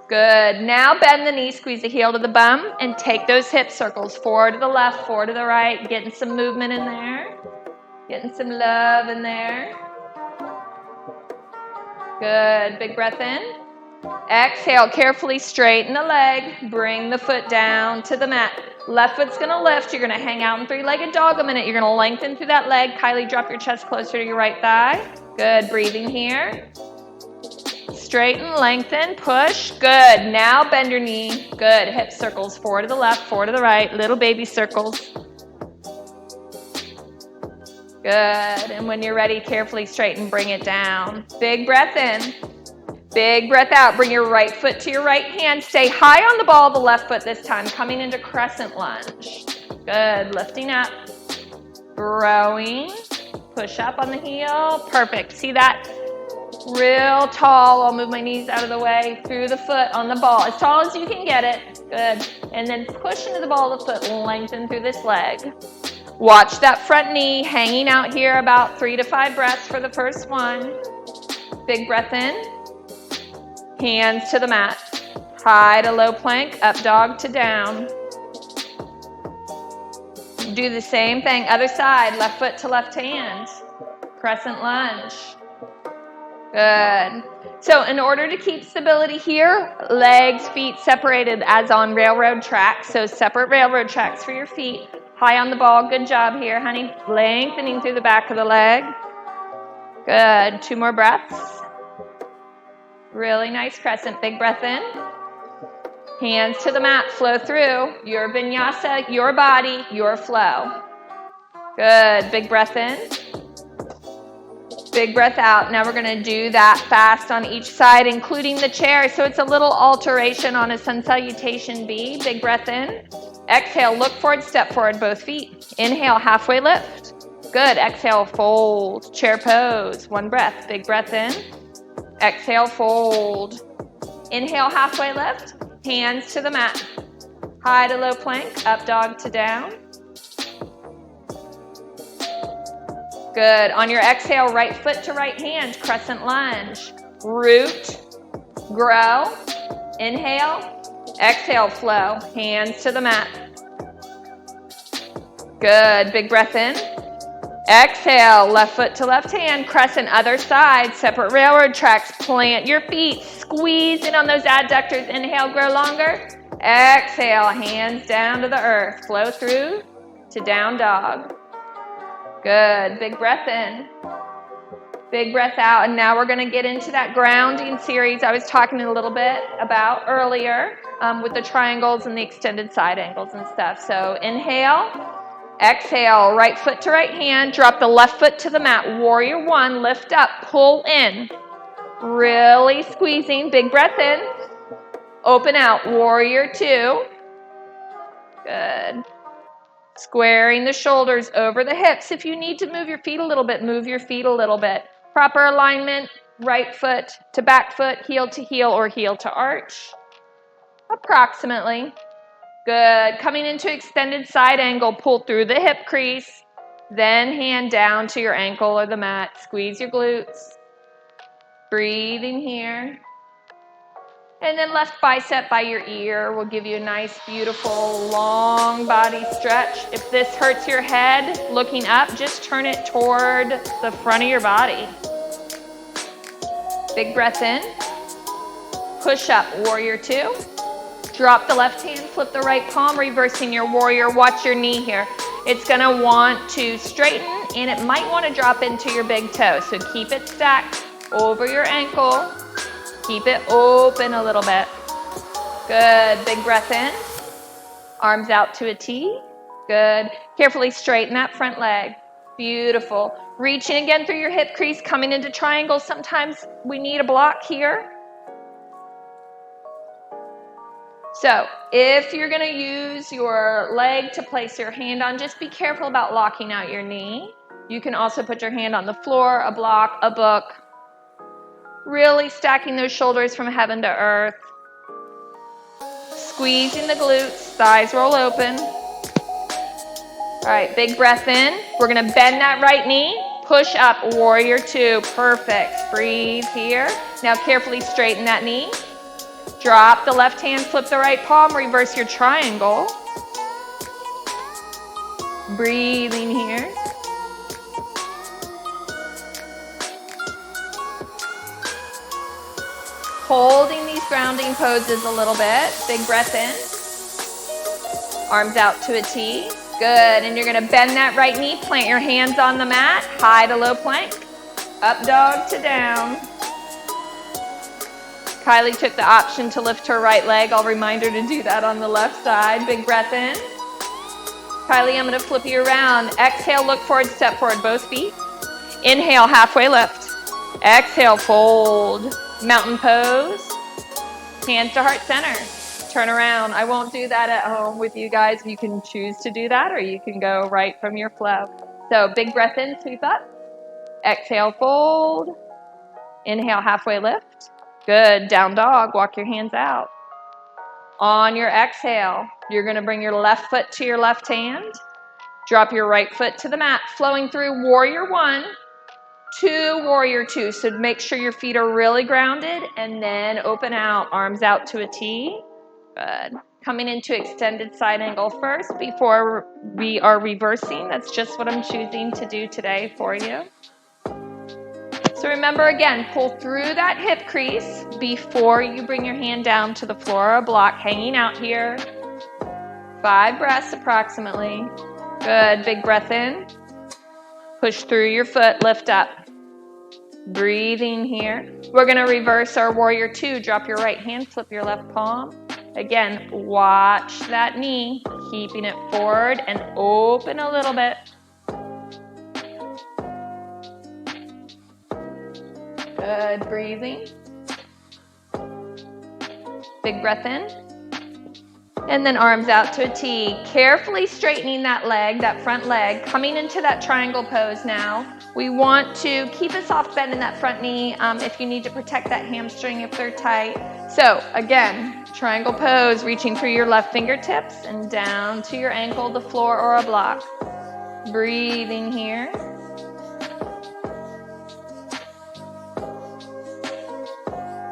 Good. Now bend the knee, squeeze the heel to the bum, and take those hip circles. 4 to the left, 4 to the right. Getting some movement in there. Getting some love in there. Good. Big breath in. Exhale. Carefully straighten the leg. Bring the foot down to the mat. Left foot's going to lift. You're going to hang out in 3-legged dog a minute. You're going to lengthen through that leg. Kylie, drop your chest closer to your right thigh. Good. Breathing here. Straighten, lengthen, push. Good. Now bend your knee. Good. Hip circles. 4 to the left, 4 to the right. Little baby circles. Good. And when you're ready, carefully straighten. Bring it down. Big breath in. Big breath out. Bring your right foot to your right hand. Stay high on the ball of the left foot this time. Coming into crescent lunge. Good. Lifting up. Growing. Push up on the heel. Perfect. See that? Real tall. I'll move my knees out of the way. Through the foot on the ball. As tall as you can get it. Good. And then push into the ball of the foot. Lengthen through this leg. Watch that front knee hanging out here about 3 to 5 breaths for the first one. Big breath in. Hands to the mat. High to low plank. Up dog to down. Do the same thing. Other side. Left foot to left hand. Crescent lunge. Good. So in order to keep stability here, legs, feet separated as on railroad tracks. So separate railroad tracks for your feet. High on the ball. Good job here, honey. Lengthening through the back of the leg. Good. 2 more breaths. Really nice crescent. Big breath in. Hands to the mat. Flow through. Your vinyasa, your body, your flow. Good. Big breath in. Big breath out. Now we're going to do that fast on each side, including the chair. So it's a little alteration on a sun salutation B. Big breath in. Exhale, look forward, step forward, both feet. Inhale, halfway lift. Good. Exhale, fold. Chair pose. 1 breath. Big breath in. Exhale, fold. Inhale, halfway lift. Hands to the mat. High to low plank. Up dog to down. Good. On your exhale, right foot to right hand, crescent lunge. Root, grow, inhale, exhale, flow. Hands to the mat. Good. Big breath in. Exhale, left foot to left hand, crescent other side, separate railroad tracks. Plant your feet, squeeze in on those adductors. Inhale, grow longer. Exhale, hands down to the earth. Flow through to down dog. Good. Big breath in. Big breath out, and now we're going to get into that grounding series I was talking a little bit about earlier with the triangles and the extended side angles and stuff. So inhale, exhale, right foot to right hand, drop the left foot to the mat. Warrior one, lift up, pull in, really squeezing, big breath in, open out, warrior two, good. Squaring the shoulders over the hips. If you need to move your feet a little bit, move your feet a little bit. Proper alignment, right foot to back foot, heel to heel or heel to arch. Approximately. Good. Coming into extended side angle, pull through the hip crease, then hand down to your ankle or the mat. Squeeze your glutes. Breathing here. And then left bicep by your ear will give you a nice, beautiful, long body stretch. If this hurts your head, looking up, just turn it toward the front of your body. Big breath in. Push up, warrior two. Drop the left hand, flip the right palm, reversing your warrior. Watch your knee here. It's gonna want to straighten and it might want to drop into your big toe. So keep it stacked over your ankle. Keep it open a little bit. Good. Big breath in. Arms out to a T. Good. Carefully straighten that front leg. Beautiful. Reaching again through your hip crease, coming into triangles. Sometimes we need a block here. So if you're going to use your leg to place your hand on, just be careful about locking out your knee. You can also put your hand on the floor, a block, a book. Really stacking those shoulders from heaven to earth. Squeezing the glutes, thighs roll open. All right, big breath in. We're going to bend that right knee. Push up, warrior two. Perfect. Breathe here. Now carefully straighten that knee. Drop the left hand, flip the right palm, reverse your triangle. Breathing here. Holding these grounding poses a little bit. Big breath in. Arms out to a T. Good. And you're going to bend that right knee. Plant your hands on the mat. High to low plank. Up dog to down. Kylie took the option to lift her right leg. I'll remind her to do that on the left side. Big breath in. Kylie, I'm going to flip you around. Exhale, look forward, step forward, both feet. Inhale, halfway lift. Exhale, fold. Mountain pose. Hands to heart center. Turn around. I won't do that at home with you guys. You can choose to do that or you can go right from your flow. So big breath in, sweep up. Exhale, fold. Inhale, halfway lift. Good. Down dog. Walk your hands out. On your exhale, you're going to bring your left foot to your left hand. Drop your right foot to the mat. Flowing through warrior one to warrior two. So make sure your feet are really grounded and then open out. Arms out to a T. Good. Coming into extended side angle first before we are reversing. That's just what I'm choosing to do today for you. So remember again, pull through that hip crease before you bring your hand down to the floor or a block, hanging out here. 5 breaths approximately. Good. Big breath in. Push through your foot, lift up. Breathing here. We're going to reverse our warrior two. Drop your right hand, flip your left palm. Again, watch that knee, keeping it forward and open a little bit. Good, breathing. Big breath in. And then arms out to a T. Carefully straightening that leg, that front leg, coming into that triangle pose now. We want to keep a soft bend in that front knee if you need to protect that hamstring if they're tight. So again, triangle pose, reaching through your left fingertips and down to your ankle, the floor, or a block. Breathing here.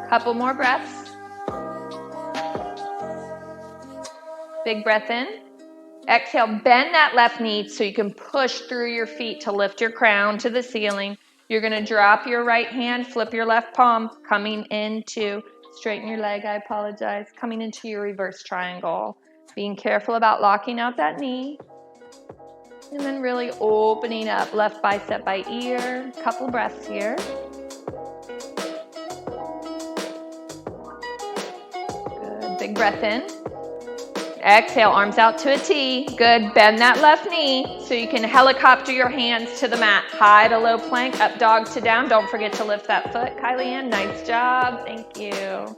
Couple more breaths. Big breath in. Exhale, bend that left knee so you can push through your feet to lift your crown to the ceiling. You're going to drop your right hand, flip your left palm, coming into, straighten your leg, I apologize, coming into your reverse triangle. Being careful about locking out that knee. And then really opening up left bicep by ear. Couple breaths here. Good. Big breath in. Exhale, arms out to a T. Good. Bend that left knee so you can helicopter your hands to the mat. High to low plank, up dog to down. Don't forget to lift that foot, Kylie Ann. Nice job. Thank you.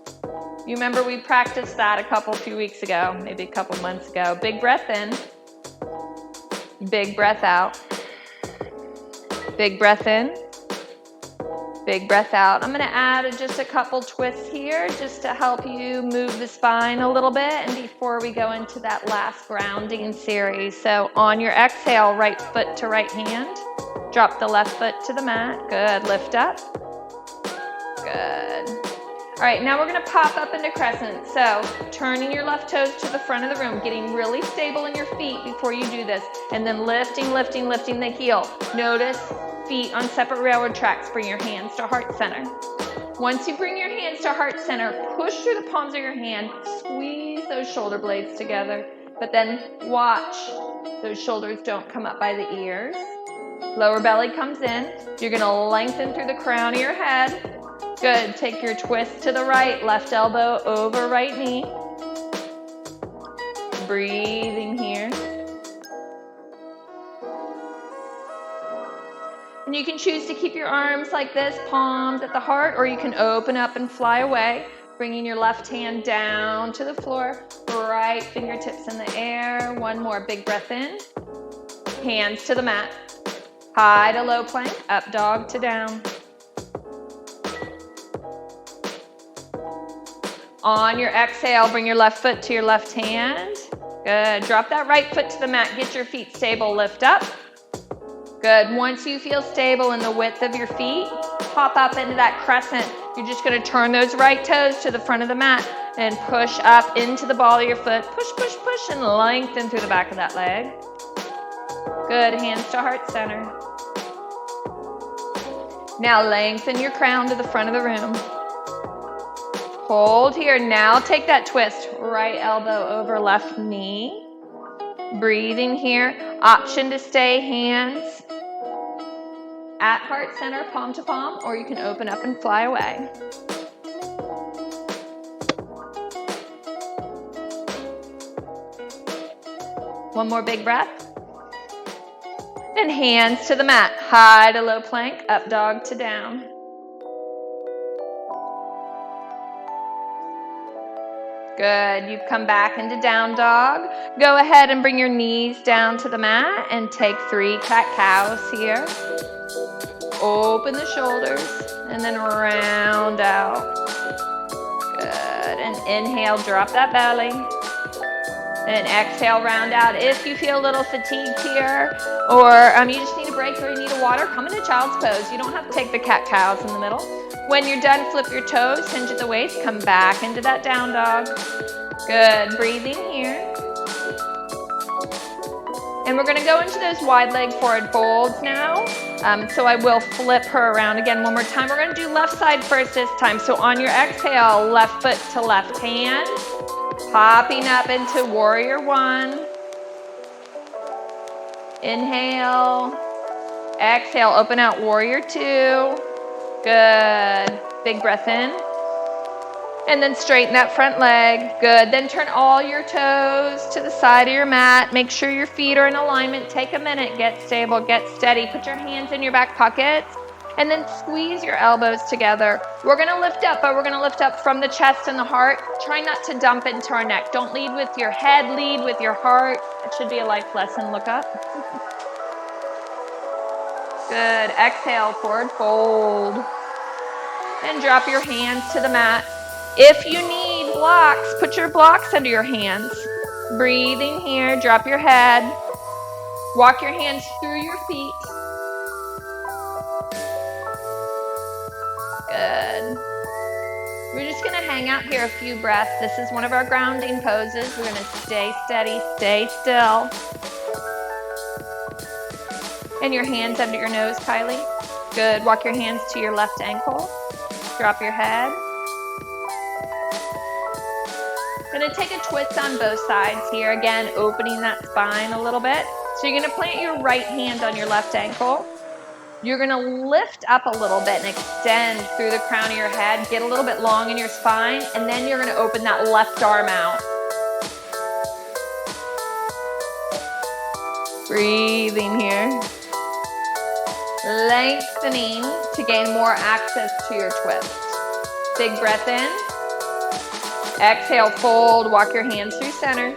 You remember we practiced that a few weeks ago, maybe a couple months ago. Big breath in. Big breath out. Big breath in. Big breath out. I'm going to add just a couple twists here just to help you move the spine a little bit and before we go into that last grounding series. So on your exhale, right foot to right hand. Drop the left foot to the mat. Good. Lift up. Good. All right, now we're going to pop up into crescent. So turning your left toes to the front of the room, getting really stable in your feet before you do this, and then lifting, lifting, lifting the heel. Notice feet on separate railroad tracks. Bring your hands to heart center. Once you bring your hands to heart center, push through the palms of your hand, squeeze those shoulder blades together, but then watch those shoulders don't come up by the ears. Lower belly comes in. You're going to lengthen through the crown of your head. Good. Take your twist to the right, left elbow over right knee. Breathing here. And you can choose to keep your arms like this, palms at the heart, or you can open up and fly away, bringing your left hand down to the floor, right fingertips in the air. One more. Big breath in. Hands to the mat. High to low plank, up dog to down. On your exhale, bring your left foot to your left hand. Good. Drop that right foot to the mat. Get your feet stable. Lift up. Good. Once you feel stable in the width of your feet, pop up into that crescent. You're just going to turn those right toes to the front of the mat and push up into the ball of your foot. Push, push, push, and lengthen through the back of that leg. Good. Hands to heart center. Now lengthen your crown to the front of the room. Hold here. Now take that twist. Right elbow over left knee. Breathing here. Option to stay hands at heart center, palm to palm, or you can open up and fly away. One more big breath. And hands to the mat. High to low plank, up dog to down. Good. You've come back into down dog. Go ahead and bring your knees down to the mat and take 3 cat-cows here. Open the shoulders and then round out. Good. And inhale, drop that belly. And exhale, round out. If you feel a little fatigued here or you just need a break or you need a water, come into child's pose. You don't have to take the cat-cows in the middle. When you're done, flip your toes, hinge at the waist, come back into that down dog. Good. Breathing here. And we're going to go into those wide leg forward folds now. So I will flip her around again one more time. We're going to do left side first this time. So on your exhale, left foot to left hand. Popping up into warrior one. Inhale. Exhale, open out warrior two. Good. Big breath in. And then straighten that front leg. Good. Then turn all your toes to the side of your mat. Make sure your feet are in alignment. Take a minute. Get stable. Get steady. Put your hands in your back pockets. And then squeeze your elbows together. We're going to lift up, but we're going to lift up from the chest and the heart. Try not to dump into our neck. Don't lead with your head. Lead with your heart. It should be a life lesson. Look up. Good. Exhale, forward fold. And drop your hands to the mat. If you need blocks, put your blocks under your hands. Breathing here, drop your head. Walk your hands through your feet. Good. We're just going to hang out here a few breaths. This is one of our grounding poses. We're going to stay steady, stay still. And your hands under your nose, Kylie. Good. Walk your hands to your left ankle. Drop your head. Going to take a twist on both sides here. Again, opening that spine a little bit. So you're gonna plant your right hand on your left ankle. You're gonna lift up a little bit and extend through the crown of your head, get a little bit long in your spine, and then you're gonna open that left arm out. Breathing here. Lengthening to gain more access to your twist. Big breath in. Exhale, fold, walk your hands through center.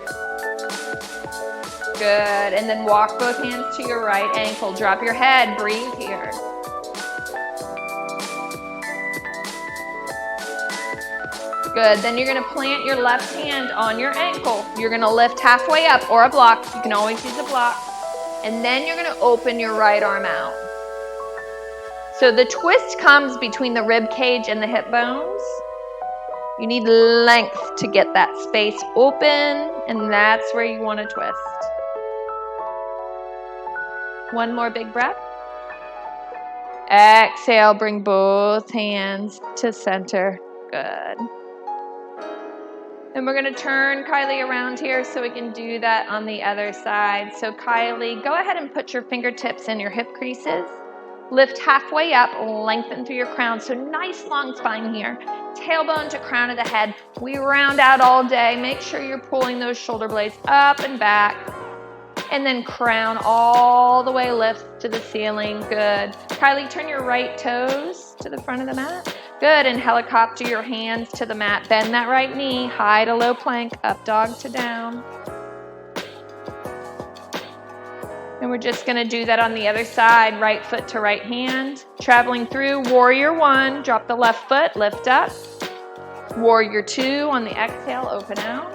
Good, and then walk both hands to your right ankle. Drop your head, breathe here. Good, then you're gonna plant your left hand on your ankle. You're gonna lift halfway up or a block. You can always use a block. And then you're gonna open your right arm out. So the twist comes between the rib cage and the hip bones. You need length to get that space open, and that's where you wanna twist. One more big breath. Exhale, bring both hands to center. Good. And we're gonna turn Kylie around here so we can do that on the other side. So Kylie, go ahead and put your fingertips in your hip creases. Lift halfway up, lengthen through your crown. So nice long spine here. Tailbone to crown of the head. We round out all day. Make sure you're pulling those shoulder blades up and back. And then crown all the way, lift to the ceiling. Good. Kylie, turn your right toes to the front of the mat. Good, and helicopter your hands to the mat. Bend that right knee, high to low plank, up dog to down. And we're just gonna do that on the other side, right foot to right hand. Traveling through warrior one, drop the left foot, lift up. Warrior two on the exhale, open out.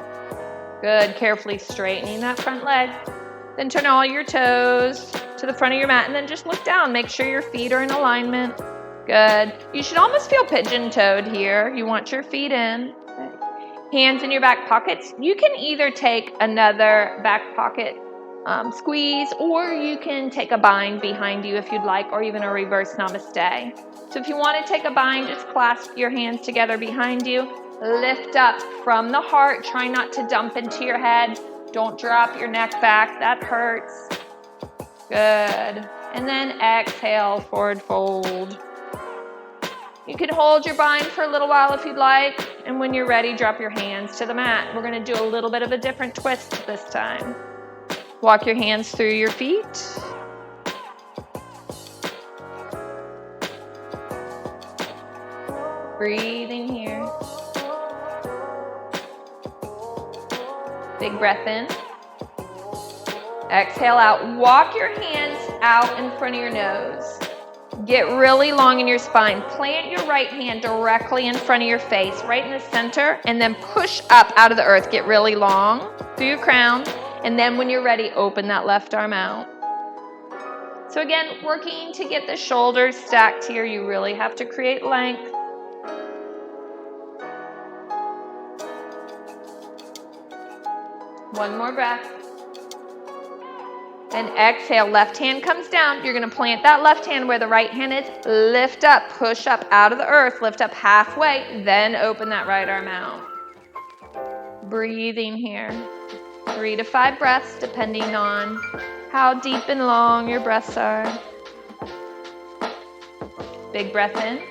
Good, carefully straightening that front leg. Then turn all your toes to the front of your mat and then just look down. Make sure your feet are in alignment. Good. You should almost feel pigeon-toed here. You want your feet in. Okay. Hands in your back pockets. You can either take another back pocket squeeze, or you can take a bind behind you if you'd like, or even a reverse namaste. So if you want to take a bind, just clasp your hands together behind you. Lift up from the heart. Try not to dump into your head. Don't drop your neck back. That hurts. Good. And then exhale, forward fold. You can hold your bind for a little while if you'd like, and when you're ready, drop your hands to the mat. We're going to do a little bit of a different twist this time. Walk your hands through your feet. Breathing here. Big breath in. Exhale out. Walk your hands out in front of your nose. Get really long in your spine. Plant your right hand directly in front of your face, right in the center, and then push up out of the earth. Get really long through your crown, and then when you're ready, open that left arm out. So again, working to get the shoulders stacked here, you really have to create length. One more breath. And exhale, left hand comes down. You're gonna plant that left hand where the right hand is. Lift up, push up out of the earth, lift up halfway, then open that right arm out. Breathing here. 3 to 5 breaths, depending on how deep and long your breaths are. Big breath in.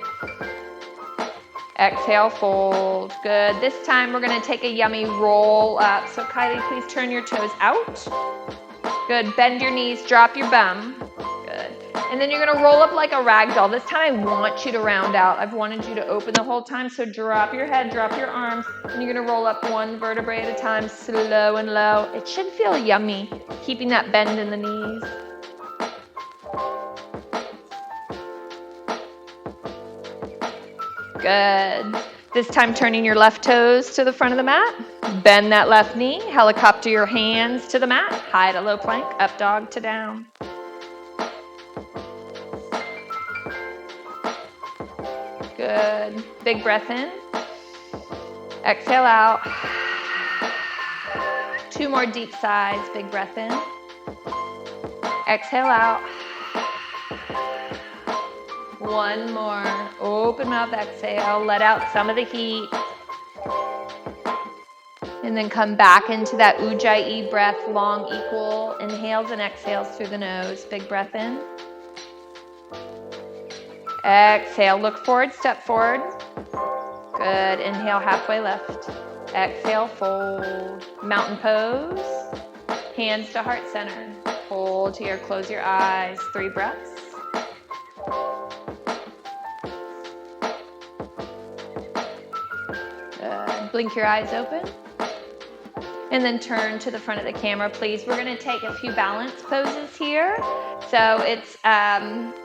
Exhale, fold. Good. This time we're gonna take a yummy roll up. So Kylie, please turn your toes out. Good. Bend your knees, drop your bum. Good. And then you're gonna roll up like a rag doll. This time I want you to round out. I've wanted you to open the whole time, so drop your head, drop your arms, and you're gonna roll up one vertebrae at a time, slow and low. It should feel yummy, keeping that bend in the knees. Good. This time turning your left toes to the front of the mat. Bend that left knee. Helicopter your hands to the mat. High to low plank. Up dog to down. Good. Big breath in. Exhale out. 2 more deep sighs. Big breath in. Exhale out. 1 more. Open mouth, exhale. Let out some of the heat. And then come back into that Ujjayi breath, long equal inhales and exhales through the nose. Big breath in. Exhale, look forward, step forward. Good, inhale, halfway lift. Exhale, fold. Mountain pose. Hands to heart center. Hold here, close your eyes. 3 breaths. Good, blink your eyes open. And then turn to the front of the camera, please. We're gonna take a few balance poses here. So it's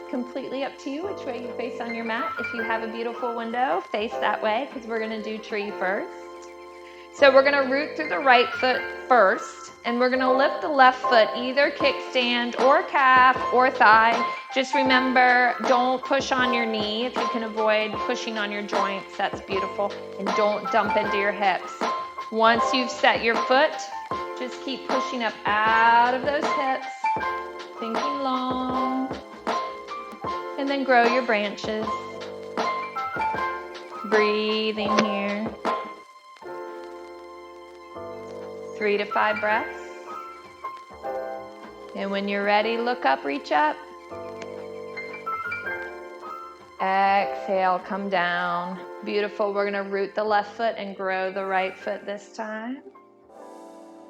completely up to you which way you face on your mat. If you have a beautiful window, face that way, because we're gonna do tree first. So we're gonna root through the right foot first, and we're gonna lift the left foot, either kickstand or calf or thigh. Just remember, don't push on your knee. If you can avoid pushing on your joints, that's beautiful. And don't dump into your hips. Once you've set your foot, just keep pushing up out of those hips, thinking long, and then grow your branches. Breathing here. 3 to 5 breaths. And when you're ready, look up, reach up. Exhale, come down. Beautiful. We're going to root the left foot and grow the right foot this time.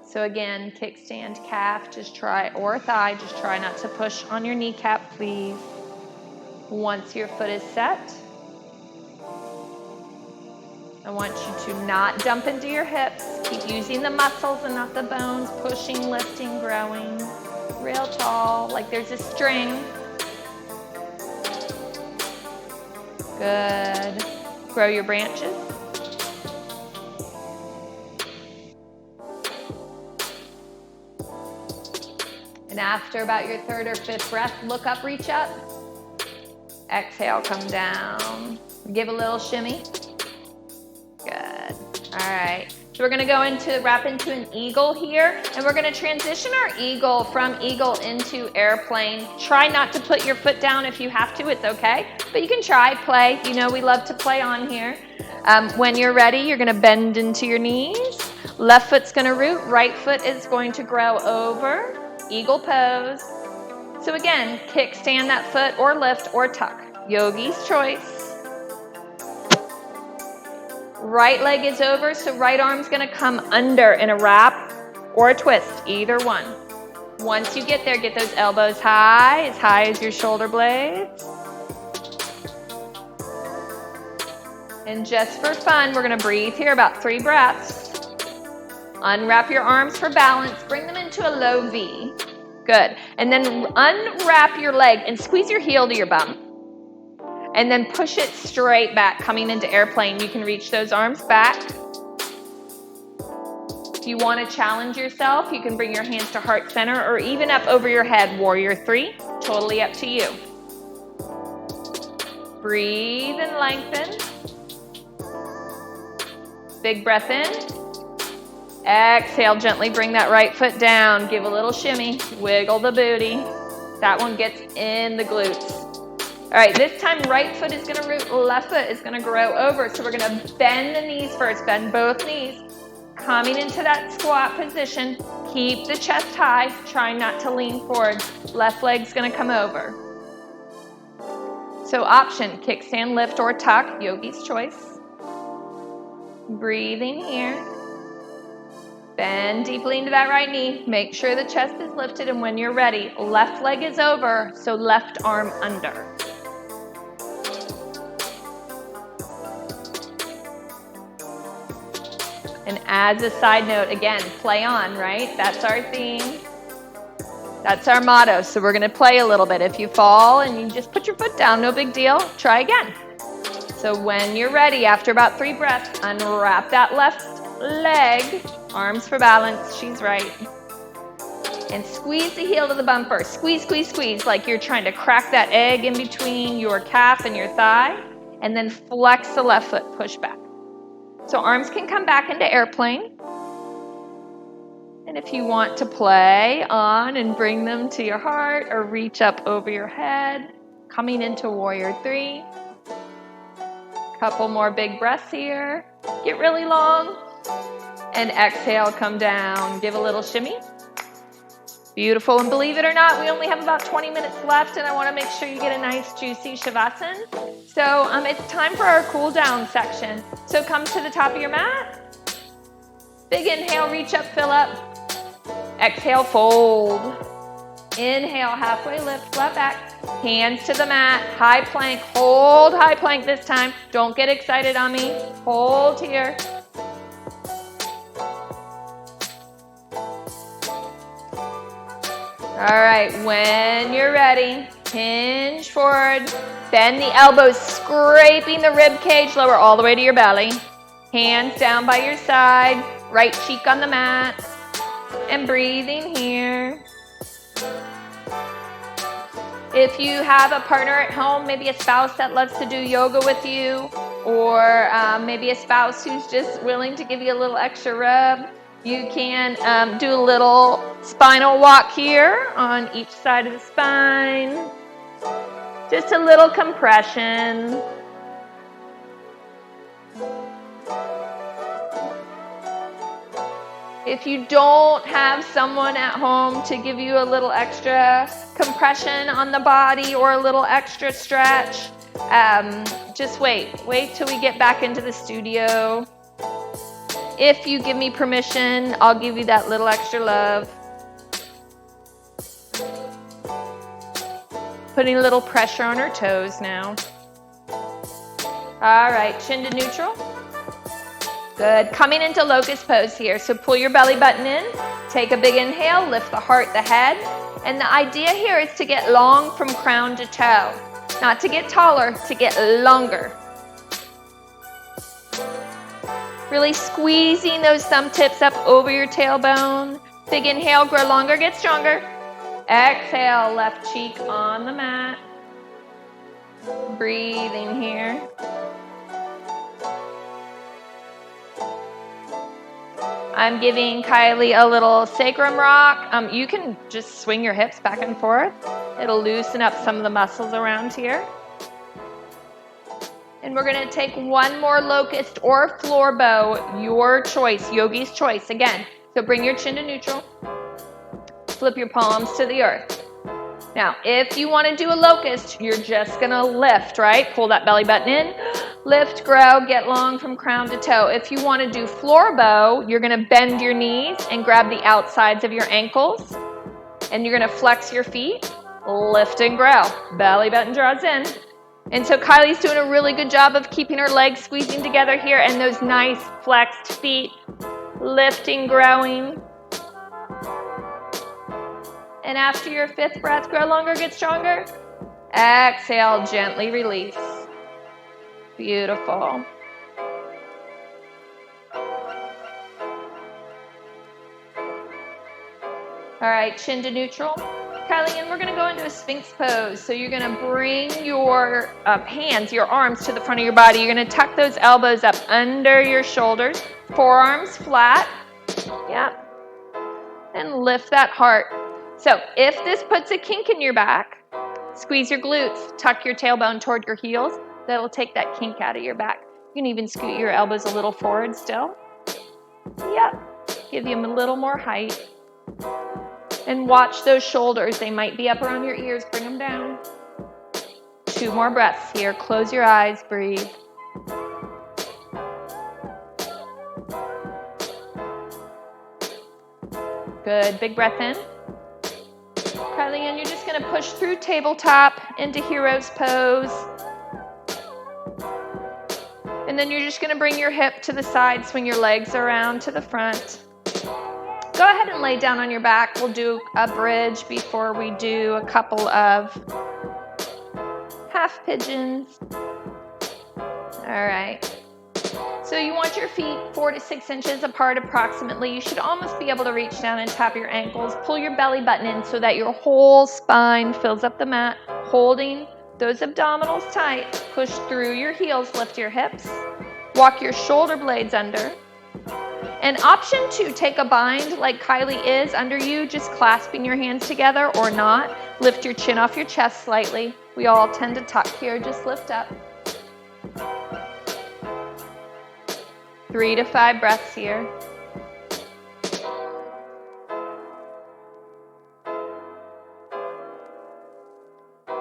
So again, kickstand, calf, just try, or thigh, just try not to push on your kneecap, please. Once your foot is set, I want you to not dump into your hips. Keep using the muscles and not the bones, pushing, lifting, growing. Real tall, like there's a string. Good. Grow your branches. And after about your 3rd or 5th breath, look up, reach up. Exhale, come down. Give a little shimmy. Good. All right. So we're going to go wrap into an eagle here, and we're going to transition our eagle from eagle into airplane. Try not to put your foot down. If you have to, it's okay, but you can try, play. You know we love to play on here. When you're ready, you're going to bend into your knees. Left foot's going to root, right foot is going to grow over. Eagle pose. So again, kickstand that foot or lift or tuck. Yogi's choice. Right leg is over, so right arm's gonna come under in a wrap or a twist, either one. Once you get there, get those elbows high as your shoulder blades. And just for fun, we're gonna breathe here about 3 breaths. Unwrap your arms for balance, bring them into a low V. Good, and then unwrap your leg and squeeze your heel to your bum. And then push it straight back, coming into airplane. You can reach those arms back. If you want to challenge yourself, you can bring your hands to heart center or even up over your head, warrior 3. Totally up to you. Breathe and lengthen. Big breath in. Exhale, gently bring that right foot down. Give a little shimmy. Wiggle the booty. That one gets in the glutes. All right, this time right foot is gonna root, left foot is gonna grow over. So we're gonna bend the knees first, bend both knees. Coming into that squat position, keep the chest high, try not to lean forward. Left leg's gonna come over. So option, kickstand, lift, or tuck, yogi's choice. Breathing here. Bend deeply into that right knee. Make sure the chest is lifted, and when you're ready, left leg is over, so left arm under. And as a side note, again, play on, right? That's our theme. That's our motto. So we're gonna play a little bit. If you fall and you just put your foot down, no big deal. Try again. So when you're ready, after about 3 breaths, unwrap that left leg. Arms for balance, she's right. And squeeze the heel to the bum first. Squeeze, squeeze, squeeze, like you're trying to crack that egg in between your calf and your thigh. And then flex the left foot, push back. So arms can come back into airplane. And if you want to play on and bring them to your heart or reach up over your head, coming into warrior 3. Couple more big breaths here. Get really long. And exhale, come down. Give a little shimmy. Beautiful. And believe it or not, we only have about 20 minutes left, and I want to make sure you get a nice, juicy Shavasana. So it's time for our cool down section. So come to the top of your mat. Big inhale, reach up, fill up. Exhale, fold. Inhale, halfway lift, flat back. Hands to the mat, high plank. Hold high plank this time. Don't get excited on me. Hold here. All right, when you're ready, hinge forward. Bend the elbows, scraping the rib cage, lower all the way to your belly. Hands down by your side, right cheek on the mat. And breathing here. If you have a partner at home, maybe a spouse that loves to do yoga with you, or maybe a spouse who's just willing to give you a little extra rub, you can do a little spinal walk here on each side of the spine. Just a little compression. If you don't have someone at home to give you a little extra compression on the body or a little extra stretch, just wait. Wait till we get back into the studio. If you give me permission, I'll give you that little extra love. Putting a little pressure on her toes now. All right, chin to neutral. Good. Coming into locust pose here. So pull your belly button in. Take a big inhale. Lift the heart, the head. And the idea here is to get long from crown to toe. Not to get taller, to get longer. Really squeezing those thumb tips up over your tailbone. Big inhale, grow longer, get stronger. Exhale, left cheek on the mat. Breathing here. I'm giving Kylie a little sacrum rock. You can just swing your hips back and forth. It'll loosen up some of the muscles around here. And we're going to take one more locust or floor bow, your choice, yogi's choice. Again, so bring your chin to neutral. Flip your palms to the earth. Now, if you want to do a locust, you're just going to lift, right? Pull that belly button in. Lift, grow, get long from crown to toe. If you want to do floor bow, you're going to bend your knees and grab the outsides of your ankles. And you're going to flex your feet. Lift and grow. Belly button draws in. And so Kylie's doing a really good job of keeping her legs squeezing together here and those nice flexed feet. Lifting, growing. And after your fifth breath, grow longer, get stronger. Exhale, gently release. Beautiful. All right, chin to neutral. Kylie, and we're going to go into a Sphinx pose. So you're going to bring your hands, your arms to the front of your body. You're going to tuck those elbows up under your shoulders. Forearms flat. Yeah. And lift that heart. So if this puts a kink in your back, squeeze your glutes, tuck your tailbone toward your heels. That'll take that kink out of your back. You can even scoot your elbows a little forward still. Yep. Give them a little more height. And watch those shoulders. They might be up around your ears. Bring them down. 2 more breaths here. Close your eyes. Breathe. Good. Big breath in. Kylie, and you're just going to push through tabletop into hero's pose. And then you're just going to bring your hip to the side, swing your legs around to the front. Go ahead and lay down on your back. We'll do a bridge before we do a couple of half pigeons. All right. So you want your feet 4 to 6 inches apart approximately. You should almost be able to reach down and tap your ankles. Pull your belly button in so that your whole spine fills up the mat, holding those abdominals tight. Push through your heels, lift your hips. Walk your shoulder blades under. And option 2, take a bind like Kylie is under you, just clasping your hands together or not. Lift your chin off your chest slightly. We all tend to tuck here, just lift up. 3 to 5 breaths here.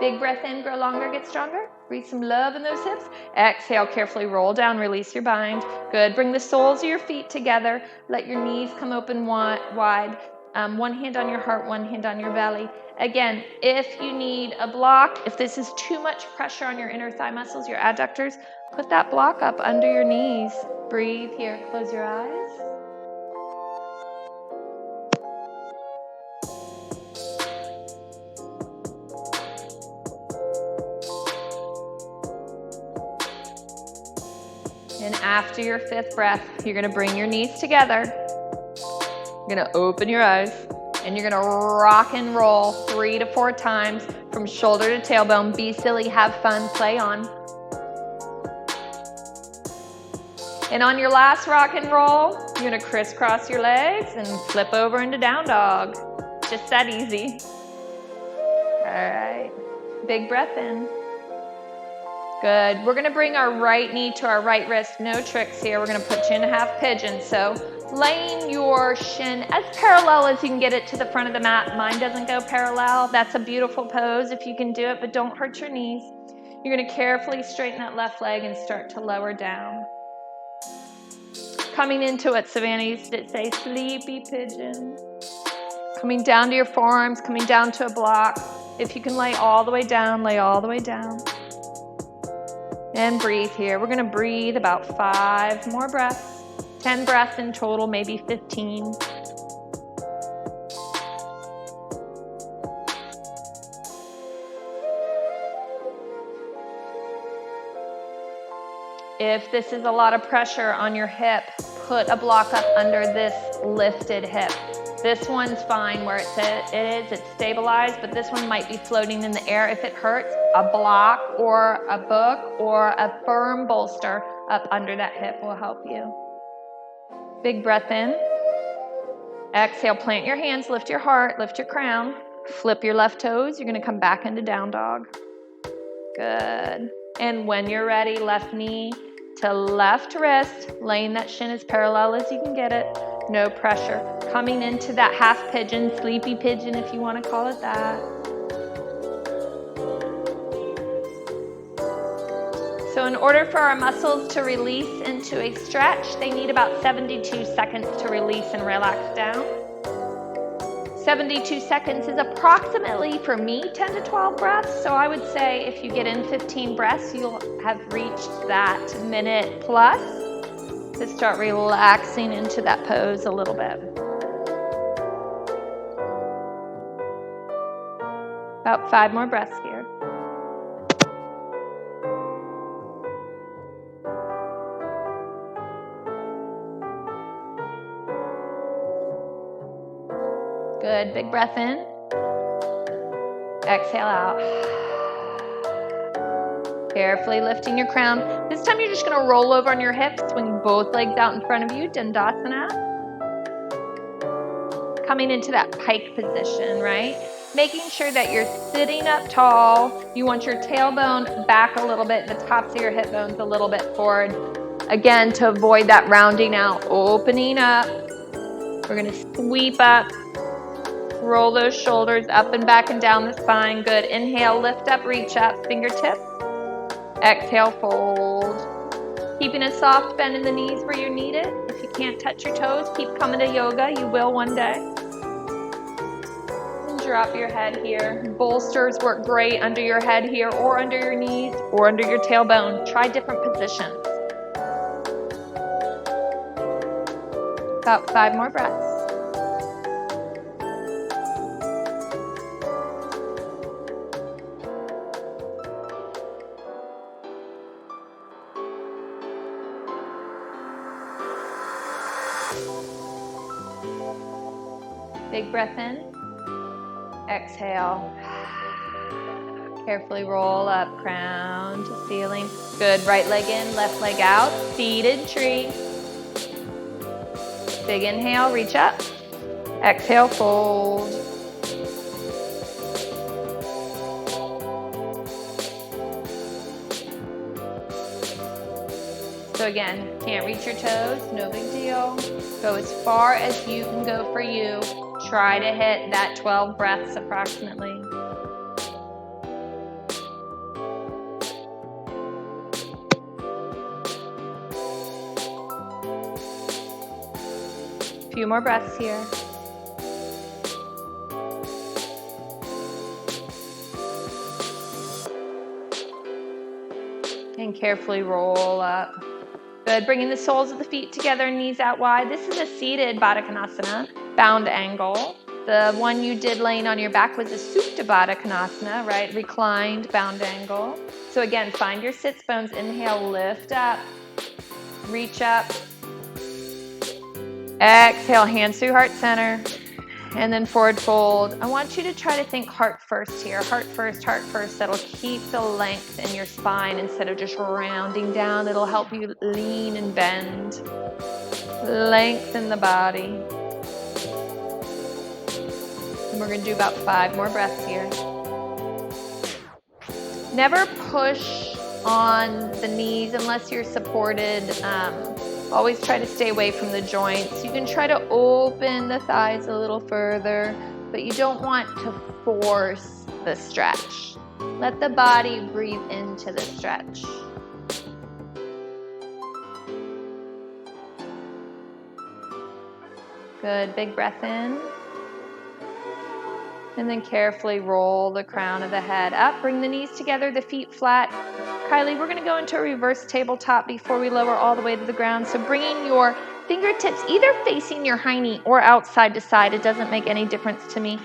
Big breath in, grow longer, get stronger. Breathe some love in those hips. Exhale, carefully roll down, release your bind. Good, bring the soles of your feet together. Let your knees come open wide. One hand on your heart, one hand on your belly. Again, if you need a block, if this is too much pressure on your inner thigh muscles, your adductors, put that block up under your knees. Breathe here, close your eyes. And after your 5th breath, you're gonna bring your knees together. You're gonna open your eyes, and you're gonna rock and roll 3 to 4 times from shoulder to tailbone. Be silly, have fun, play on. And on your last rock and roll, you're gonna crisscross your legs and flip over into down dog. Just that easy. All right, big breath in. Good. We're going to bring our right knee to our right wrist. No tricks here. We're going to put you in a half pigeon. So laying your shin as parallel as you can get it to the front of the mat. Mine doesn't go parallel. That's a beautiful pose if you can do it, but don't hurt your knees. You're going to carefully straighten that left leg and start to lower down. Coming into it, Savannah used to say, sleepy pigeon. Coming down to your forearms, coming down to a block. If you can lay all the way down, lay all the way down. And breathe here. We're going to breathe about 5 more breaths. 10 breaths in total, maybe 15. If this is a lot of pressure on your hip, put a block up under this lifted hip. This one's fine where it is, it's stabilized, but this one might be floating in the air. If it hurts, a block or a book or a firm bolster up under that hip will help you. Big breath in. Exhale, plant your hands, lift your heart, lift your crown. Flip your left toes. You're going to come back into down dog. Good. And when you're ready, left knee to left wrist, laying that shin as parallel as you can get it. No pressure. Coming into that half pigeon, sleepy pigeon if you want to call it that. So in order for our muscles to release into a stretch, they need about 72 seconds to release and relax down. 72 seconds is approximately, for me, 10 to 12 breaths. So I would say if you get in 15 breaths, you'll have reached that minute plus to start relaxing into that pose a little bit. About 5 more breaths here. Good, big breath in. Exhale out. Carefully lifting your crown. This time you're just going to roll over on your hips, swing both legs out in front of you, Dandasana. Coming into that pike position, right? Making sure that you're sitting up tall. You want your tailbone back a little bit, the tops of your hip bones a little bit forward. Again, to avoid that rounding out, opening up. We're going to sweep up. Roll those shoulders up and back and down the spine. Good. Inhale, lift up, reach up, fingertips. Exhale, fold. Keeping a soft bend in the knees where you need it. If you can't touch your toes, keep coming to yoga. You will one day. And drop your head here. Bolsters work great under your head here or under your knees or under your tailbone. Try different positions. About 5 more breaths. Big breath in. Exhale. Carefully roll up, crown to ceiling. Good, right leg in, left leg out. Seated tree. Big inhale, reach up. Exhale, fold. So again, can't reach your toes, no big deal. Go as far as you can go for you. Try to hit that 12 breaths approximately. A few more breaths here. And carefully roll up. Good, bringing the soles of the feet together, knees out wide. This is a seated Baddha Konasana, bound angle. The one you did laying on your back was a Supta Baddha Konasana, right? Reclined, bound angle. So again, find your sits bones. Inhale, lift up, reach up. Exhale, hands through heart center. And then forward fold. I want you to try to think heart first here. Heart first, heart first. That'll keep the length in your spine instead of just rounding down. It'll help you lean and bend. Lengthen the body. And we're going to do about 5 more breaths here. Never push on the knees unless you're supported. Always try to stay away from the joints. You can try to open the thighs a little further, but you don't want to force the stretch. Let the body breathe into the stretch. Good, big breath in. And then carefully roll the crown of the head up. Bring the knees together, the feet flat. Kylie, we're going to go into a reverse tabletop before we lower all the way to the ground. So bringing your fingertips either facing your high knee or outside to side. It doesn't make any difference to me.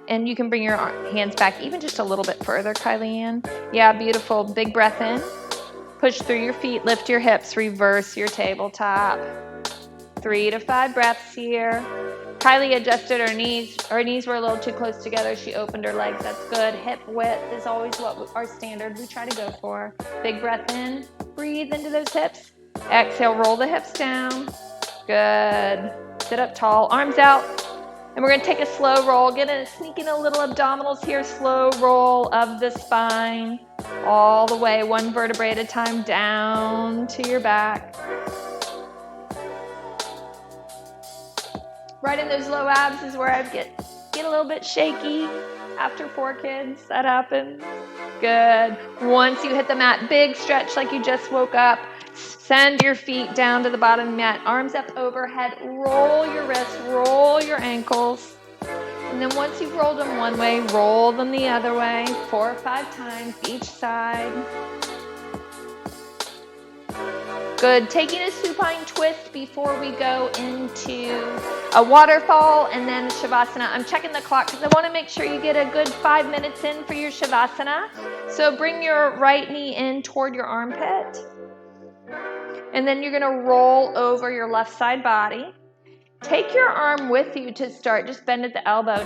And you can bring your hands back even just a little bit further, Kylie Ann. Yeah, beautiful. Big breath in. Push through your feet, lift your hips, reverse your tabletop. 3 to 5 breaths here. Kylie adjusted her knees. Her knees were a little too close together. She opened her legs. That's good. Hip width is always what our standard we try to go for. Big breath in. Breathe into those hips. Exhale, roll the hips down. Good. Sit up tall, arms out. And we're going to take a slow roll. Sneak in a little abdominals here. Slow roll of the spine. All the way, 1 vertebrae at a time, down to your back. Right in those low abs is where I get a little bit shaky after 4 kids. That happens. Good. Once you hit the mat, big stretch like you just woke up. Send your feet down to the bottom of the mat. Arms up overhead. Roll your wrists. Roll your ankles. And then once you've rolled them one way, roll them the other way. 4 or 5 times each side. Good. Taking a supine twist before we go into a waterfall and then a Shavasana. I'm checking the clock because I want to make sure you get a good 5 minutes in for your Shavasana. So bring your right knee in toward your armpit. And then you're going to roll over your left side body. Take your arm with you to start. Just bend at the elbow.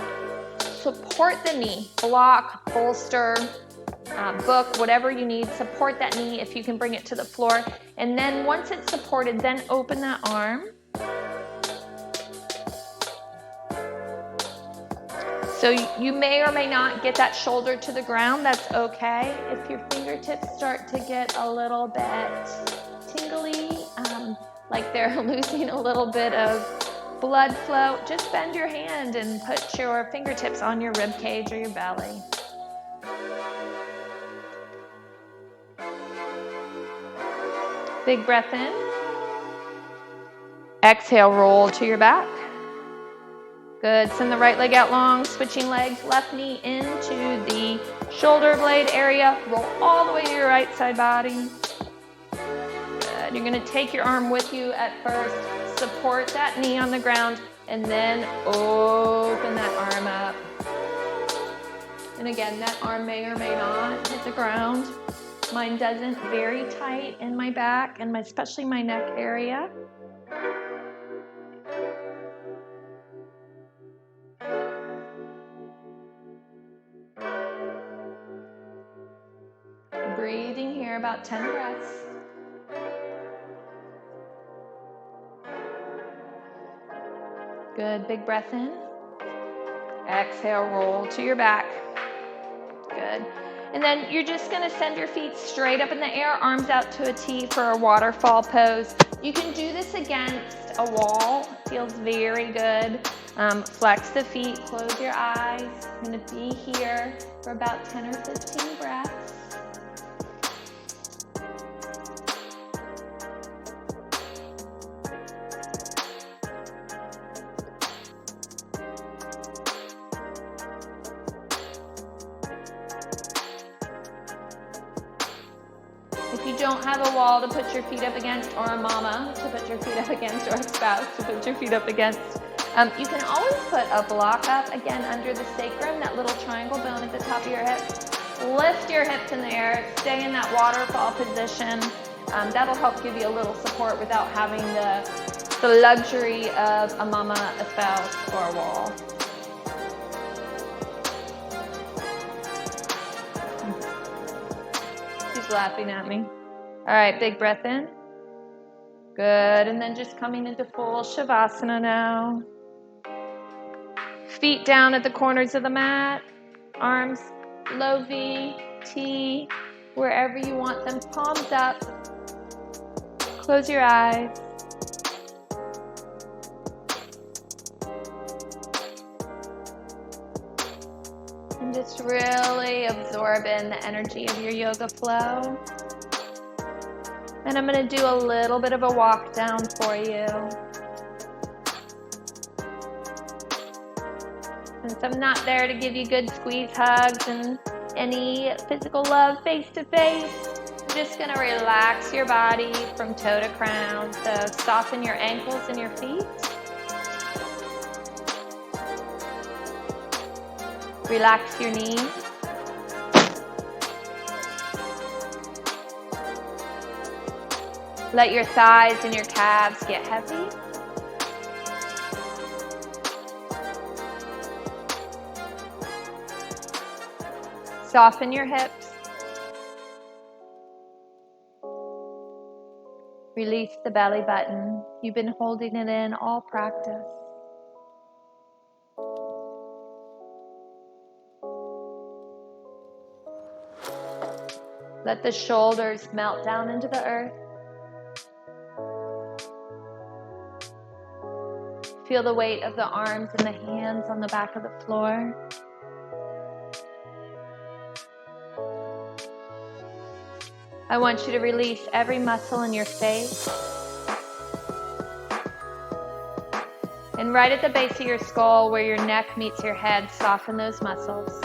Support the knee. Block, bolster, book, whatever you need. Support that knee if you can bring it to the floor. And then once it's supported, then open that arm. So you may or may not get that shoulder to the ground. That's okay. If your fingertips start to get a little bit tingly, like they're losing a little bit of blood flow, just bend your hand and put your fingertips on your rib cage or your belly. Big breath in. Exhale, roll to your back. Good. Send the right leg out long, switching legs, left knee into the shoulder blade area. Roll all the way to your right side body. Good. You're going to take your arm with you at first. Support that knee on the ground, and then open that arm up. And again, that arm may or may not hit the ground. Mine doesn't. Very tight in my back and especially my neck area. Breathing here about 10 breaths. Good. Big breath in. Exhale, roll to your back. Good. And then you're just going to send your feet straight up in the air, arms out to a T for a waterfall pose. You can do this against a wall. It feels very good. Flex the feet, close your eyes. I'm going to be here for about 10 or 15 breaths. don't have a wall to put your feet up against, or a mama to put your feet up against, or a spouse to put your feet up against, you can always put a block up, again, under the sacrum, that little triangle bone at the top of your hip. Lift your hips in the air. Stay in that waterfall position. That'll help give you a little support without having the luxury of a mama, a spouse, or a wall. She's laughing at me. All right, big breath in. Good, and then just coming into full Shavasana now. Feet down at the corners of the mat. Arms low V, T, wherever you want them. Palms up. Close your eyes. And just really absorb in the energy of your yoga flow. And I'm going to do a little bit of a walk down for you. Since I'm not there to give you good squeeze hugs and any physical love face to face, I'm just going to relax your body from toe to crown. So soften your ankles and your feet. Relax your knees. Let your thighs and your calves get heavy. Soften your hips. Release the belly button. You've been holding it in all practice. Let the shoulders melt down into the earth. Feel the weight of the arms and the hands on the back of the floor. I want you to release every muscle in your face. And right at the base of your skull, where your neck meets your head, soften those muscles.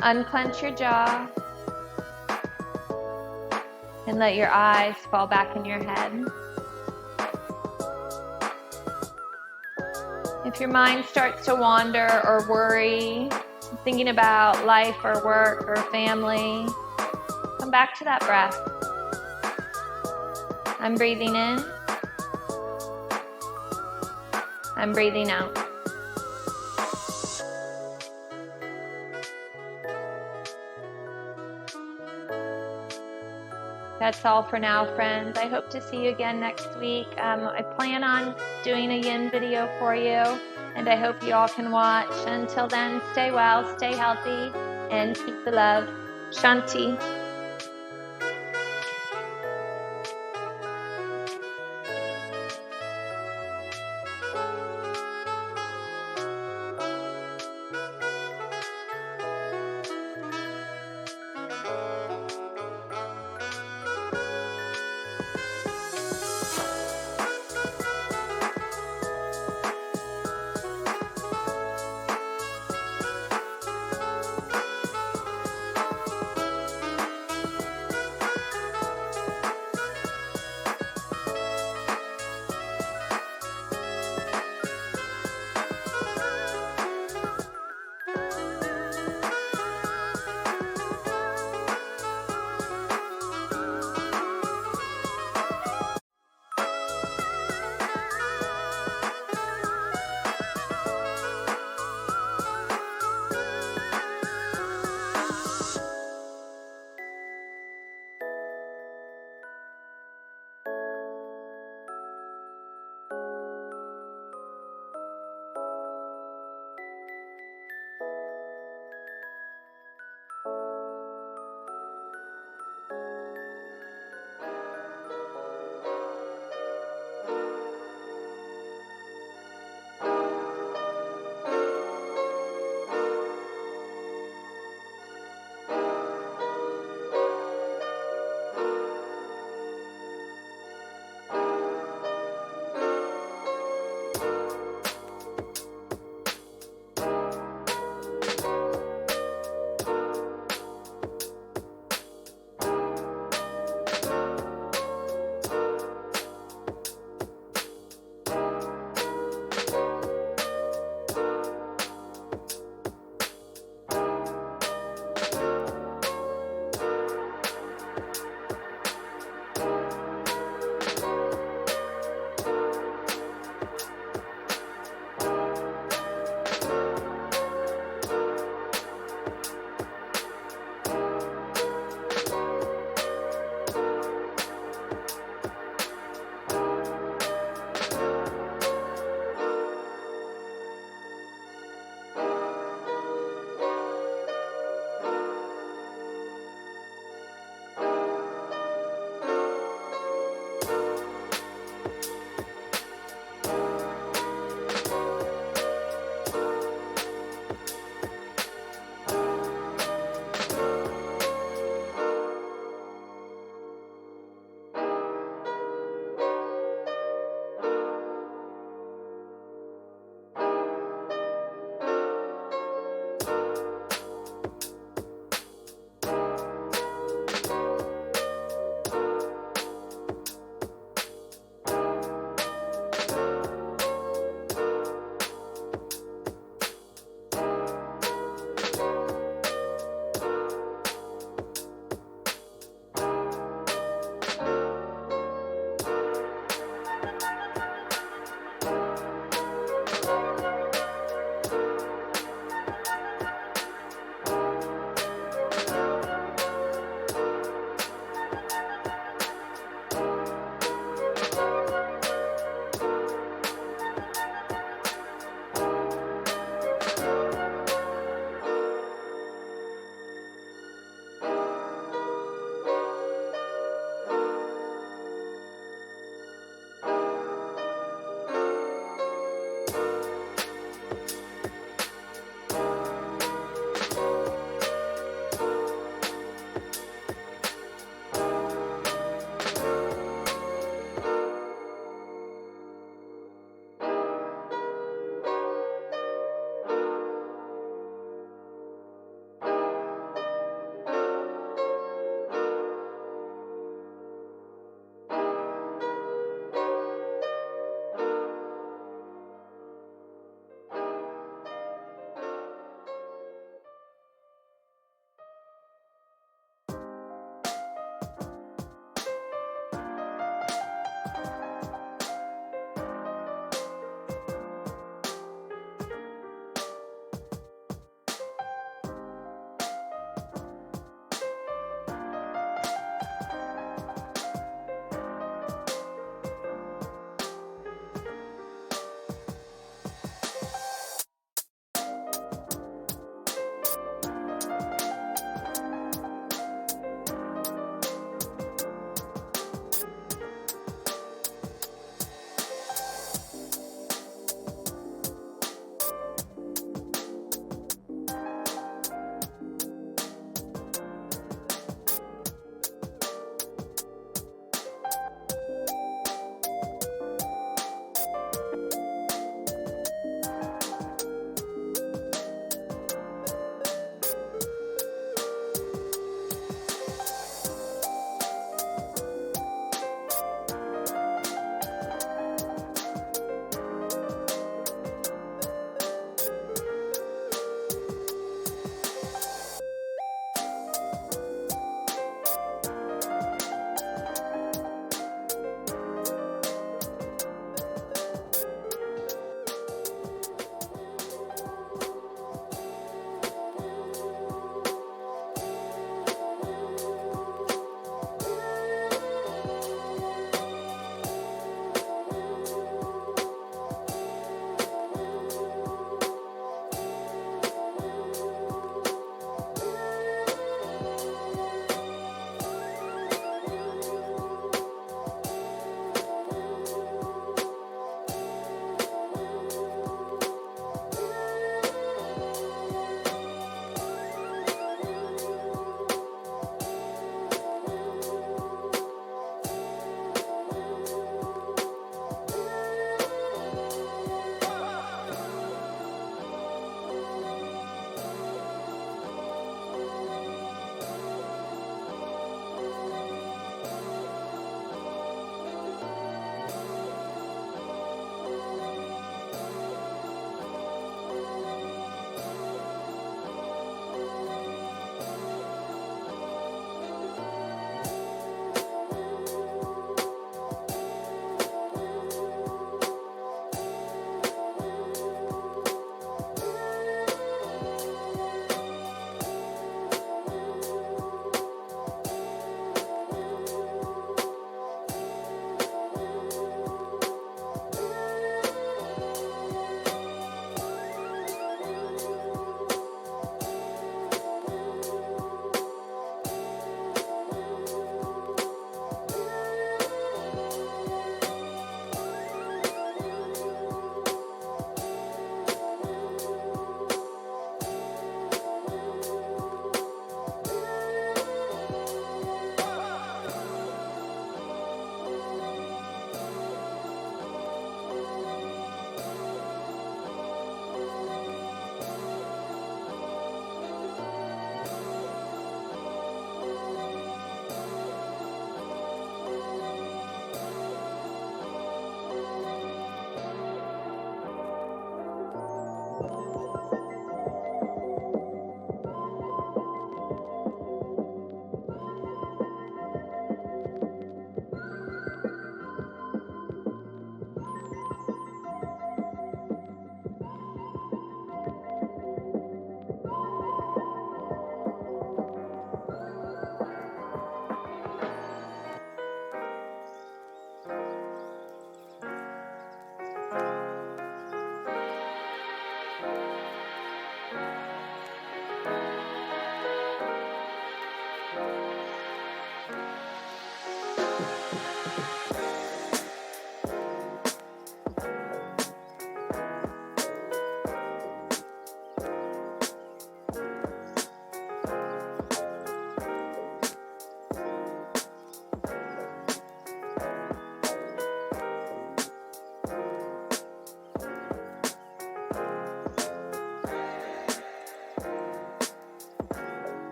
Unclench your jaw. And let your eyes fall back in your head. If your mind starts to wander or worry, thinking about life or work or family, come back to that breath. I'm breathing in. I'm breathing out. That's all for now, friends. I hope to see you again next week. I plan on doing a yin video for you, and I hope you all can watch. Until then, stay well, stay healthy, and keep the love. Shanti.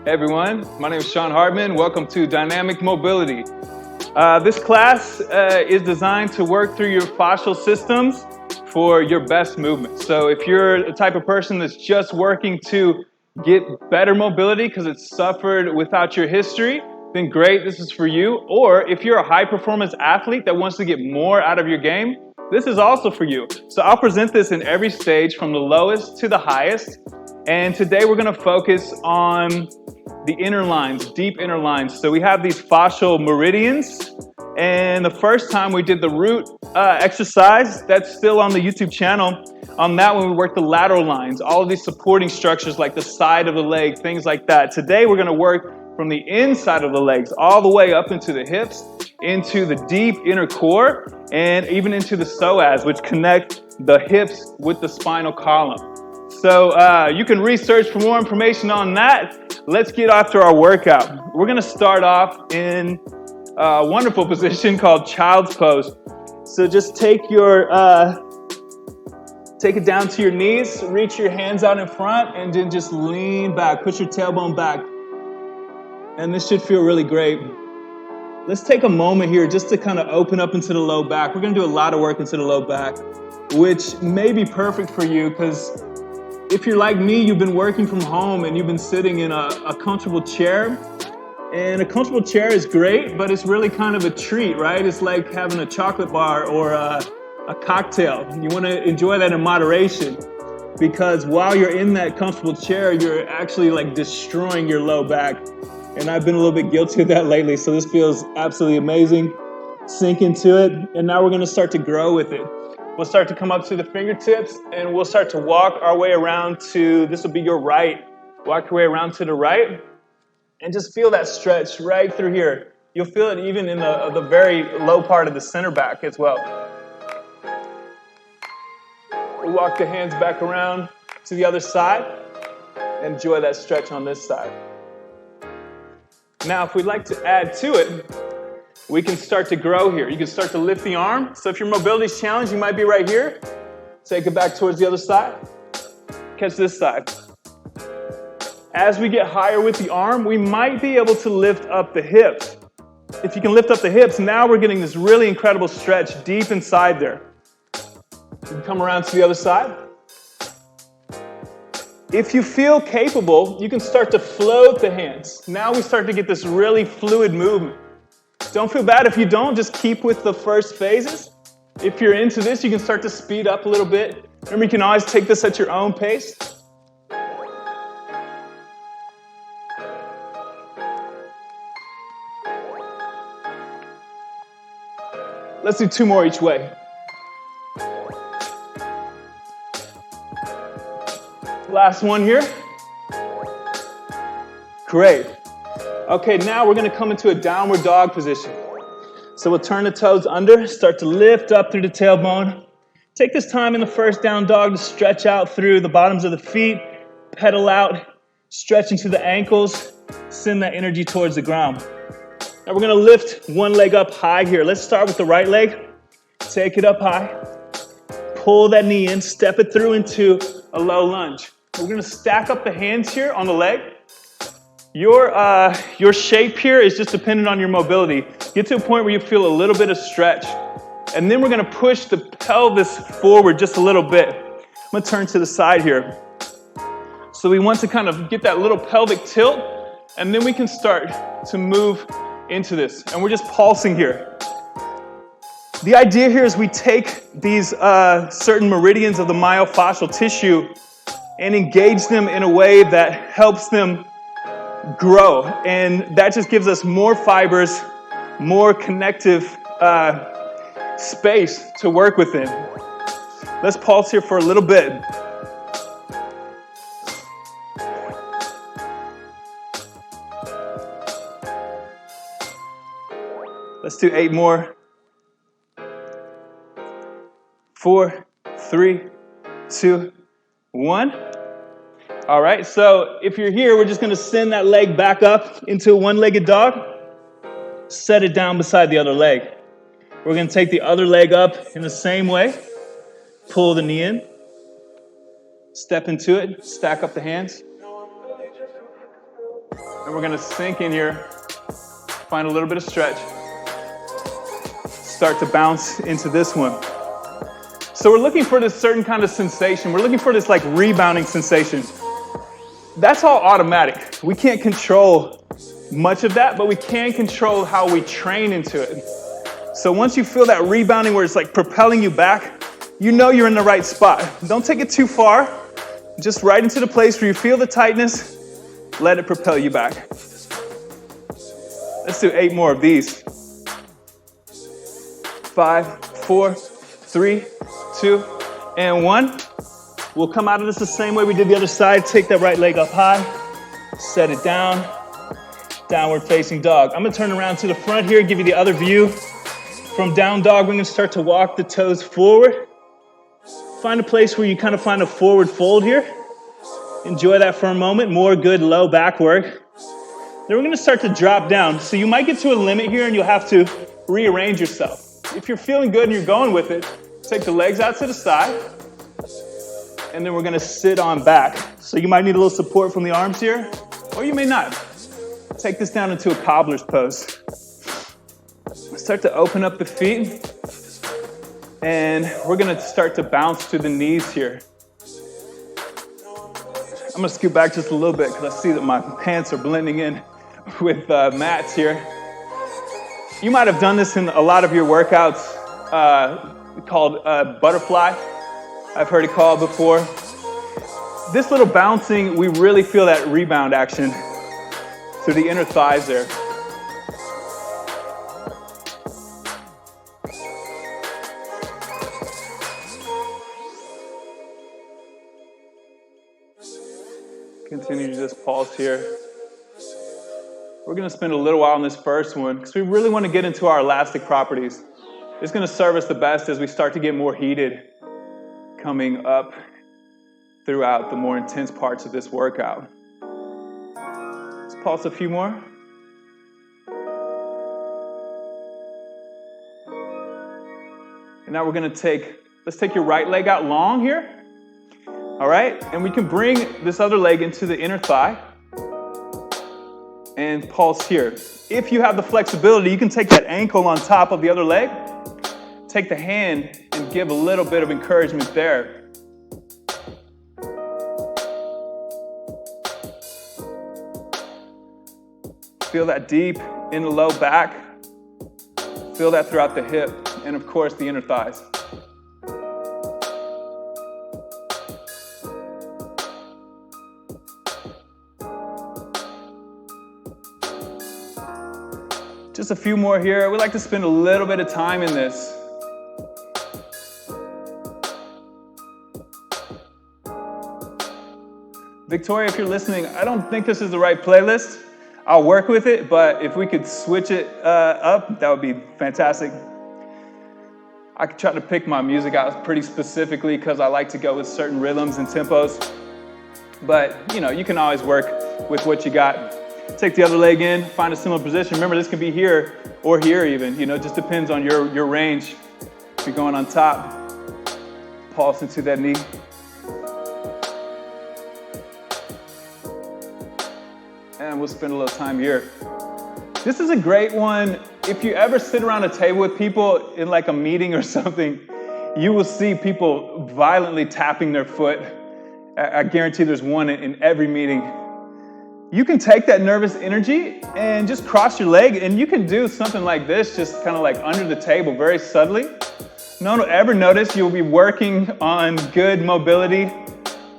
Hey everyone, my name is Sean Hartman. Welcome to Dynamic Mobility. This class is designed to work through your fascial systems for your best movement. So if you're the type of person that's just working to get better mobility because it's suffered without your history, then great, this is for you. Or if you're a high performance athlete that wants to get more out of your game, this is also for you. So I'll present this in every stage from the lowest to the highest. And today we're going to focus on the inner lines, deep inner lines. So we have these fascial meridians. And the first time we did the root exercise, that's still on the YouTube channel. On that one, we worked the lateral lines, all of these supporting structures like the side of the leg, things like that. Today, we're going to work from the inside of the legs all the way up into the hips, into the deep inner core, and even into the psoas, which connect the hips with the spinal column. So you can research for more information on that. Let's get after our workout. We're going to start off in a wonderful position called child's pose. So just take it down to your knees, reach your hands out in front, and then just lean back. Push your tailbone back. And this should feel really great. Let's take a moment here just to kind of open up into the low back. We're going to do a lot of work into the low back, which may be perfect for you because if you're like me, you've been working from home and you've been sitting in a comfortable chair. And a comfortable chair is great, but it's really kind of a treat, right? It's like having a chocolate bar or a cocktail. You want to enjoy that in moderation because while you're in that comfortable chair, you're actually like destroying your low back. And I've been a little bit guilty of that lately, so this feels absolutely amazing. Sink into it, and now we're going to start to grow with it. We'll start to come up to the fingertips, and we'll start to walk our way around to, this will be your right. Walk your way around to the right, and just feel that stretch right through here. You'll feel it even in the very low part of the center back as well. We'll walk the hands back around to the other side. Enjoy that stretch on this side. Now, if we'd like to add to it, we can start to grow here. You can start to lift the arm. So if your mobility is challenged, you might be right here. Take it back towards the other side. Catch this side. As we get higher with the arm, we might be able to lift up the hips. If you can lift up the hips, now we're getting this really incredible stretch deep inside there. You can come around to the other side. If you feel capable, you can start to float the hands. Now we start to get this really fluid movement. Don't feel bad if you don't, just keep with the first phases. If you're into this, you can start to speed up a little bit. Remember, you can always take this at your own pace. Let's do 2 more each way. Last one here. Great. Okay, now we're going to come into a downward dog position. So we'll turn the toes under, start to lift up through the tailbone. Take this time in the first down dog to stretch out through the bottoms of the feet, pedal out, stretch into the ankles, send that energy towards the ground. Now we're going to lift one leg up high here. Let's start with the right leg. Take it up high. Pull that knee in, step it through into a low lunge. We're going to stack up the hands here on the leg. Your shape here is just dependent on your mobility. Get to a point where you feel a little bit of stretch. And then we're going to push the pelvis forward just a little bit. I'm going to turn to the side here. So we want to kind of get that little pelvic tilt, and then we can start to move into this. And we're just pulsing here. The idea here is we take these certain meridians of the myofascial tissue and engage them in a way that helps them grow. And that just gives us more fibers, more connective space to work within. Let's pulse here for a little bit. Let's do 8 more. 4, 3, 2, 1. All right, so if you're here, we're just gonna send that leg back up into a one-legged dog. Set it down beside the other leg. We're gonna take the other leg up in the same way. Pull the knee in. Step into it, stack up the hands. And we're gonna sink in here, find a little bit of stretch. Start to bounce into this one. So we're looking for this certain kind of sensation. We're looking for this like rebounding sensation. That's all automatic. We can't control much of that, but we can control how we train into it. So once you feel that rebounding where it's like propelling you back, you know you're in the right spot. Don't take it too far. Just right into the place where you feel the tightness. Let it propel you back. Let's do 8 more of these. 5, 4, 3, 2, and 1. We'll come out of this the same way we did the other side. Take that right leg up high. Set it down. Downward facing dog. I'm gonna turn around to the front here, give you the other view. From down dog, we're gonna start to walk the toes forward. Find a place where you kind of find a forward fold here. Enjoy that for a moment. More good low back work. Then we're gonna start to drop down. So you might get to a limit here and you'll have to rearrange yourself. If you're feeling good and you're going with it, take the legs out to the side. And then we're gonna sit on back. So you might need a little support from the arms here, or you may not. Take this down into a cobbler's pose. Start to open up the feet. And we're gonna start to bounce to the knees here. I'm gonna scoot back just a little bit because I see that my pants are blending in with mats here. You might have done this in a lot of your workouts called butterfly. I've heard it called before. This little bouncing, we really feel that rebound action through the inner thighs there. Continue to just pulse here. We're gonna spend a little while on this first one because we really want to get into our elastic properties. It's gonna serve us the best as we start to get more heated coming up throughout the more intense parts of this workout. Let's pulse a few more. And now we're gonna let's take your right leg out long here. All right, and we can bring this other leg into the inner thigh and pulse here. If you have the flexibility, you can take that ankle on top of the other leg, take the hand and give a little bit of encouragement there. Feel that deep in the low back. Feel that throughout the hip and of course the inner thighs. Just a few more here. We like to spend a little bit of time in this. Victoria, if you're listening, I don't think this is the right playlist. I'll work with it, but if we could switch it up, that would be fantastic. I could try to pick my music out pretty specifically because I like to go with certain rhythms and tempos. But, you can always work with what you got. Take the other leg in, find a similar position. Remember, this can be here or here even. It just depends on your range. If you're going on top, pulse into that knee. And we'll spend a little time here. This is a great one. If you ever sit around a table with people in like a meeting or something, you will see people violently tapping their foot. I guarantee there's one in every meeting. You can take that nervous energy and just cross your leg, and you can do something like this, just kind of like under the table, very subtly. No one will ever notice. You'll be working on good mobility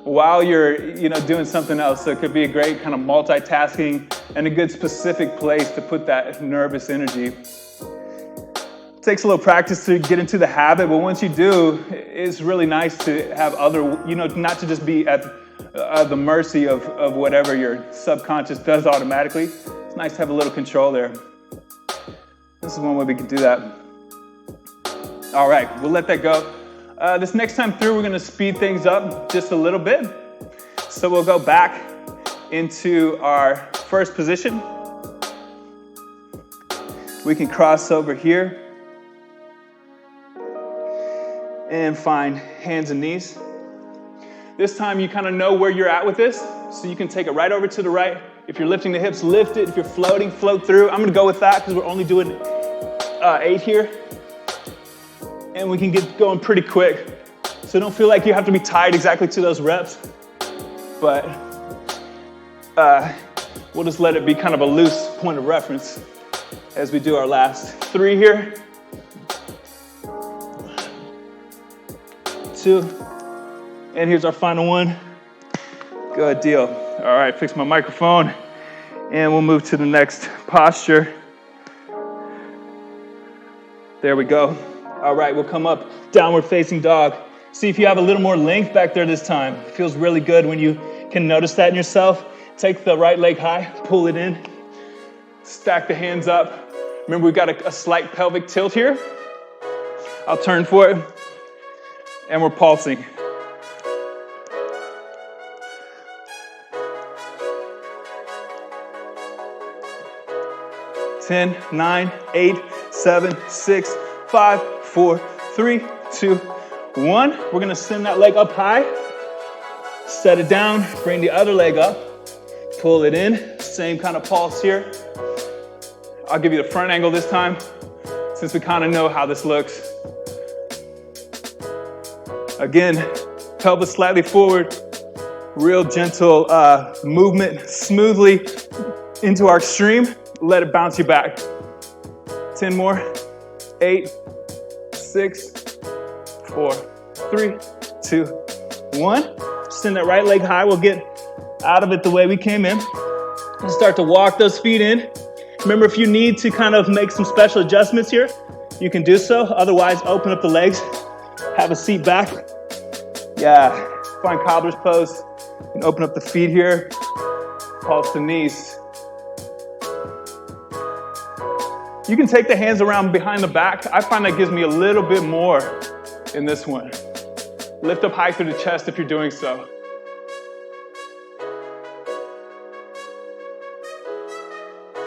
while you're, doing something else. So it could be a great kind of multitasking and a good specific place to put that nervous energy. takes a little practice to get into the habit, but once you do, it's really nice to have other, not to just be at the mercy of whatever your subconscious does automatically. It's nice to have a little control there. This is one way we can do that. All right, we'll let that go. This next time through, we're gonna speed things up just a little bit. So we'll go back into our first position. We can cross over here and find hands and knees. This time you kind of know where you're at with this, so you can take it right over to the right. If you're lifting the hips, lift it. If you're floating, float through. I'm gonna go with that because we're only doing 8 here. And we can get going pretty quick. So don't feel like you have to be tied exactly to those reps, but we'll just let it be kind of a loose point of reference as we do our last 3 here. 2, and here's our final one. Good deal. All right, fix my microphone, and we'll move to the next posture. There we go. All right, we'll come up, downward facing dog. See if you have a little more length back there this time. It feels really good when you can notice that in yourself. Take the right leg high, pull it in, stack the hands up. Remember, we've got a slight pelvic tilt here. I'll turn for it, and we're pulsing. Ten, 9, 8, 7, 6, 5, 4, 3, 2, 1. We're gonna send that leg up high, set it down, bring the other leg up, pull it in, same kind of pulse here. I'll give you the front angle this time, since we kind of know how this looks. Again, pelvis slightly forward, real gentle movement, smoothly into our extreme. Let it bounce you back. 10 more. 8, 6, 4, 3, 2, 1. Send that right leg high. We'll get out of it the way we came in. And start to walk those feet in. Remember, if you need to kind of make some special adjustments here, you can do so. Otherwise, open up the legs. Have a seat back. Yeah, find cobbler's pose. And open up the feet here. Pulse the knees. You can take the hands around behind the back. I find that gives me a little bit more in this one. Lift up high through the chest if you're doing so.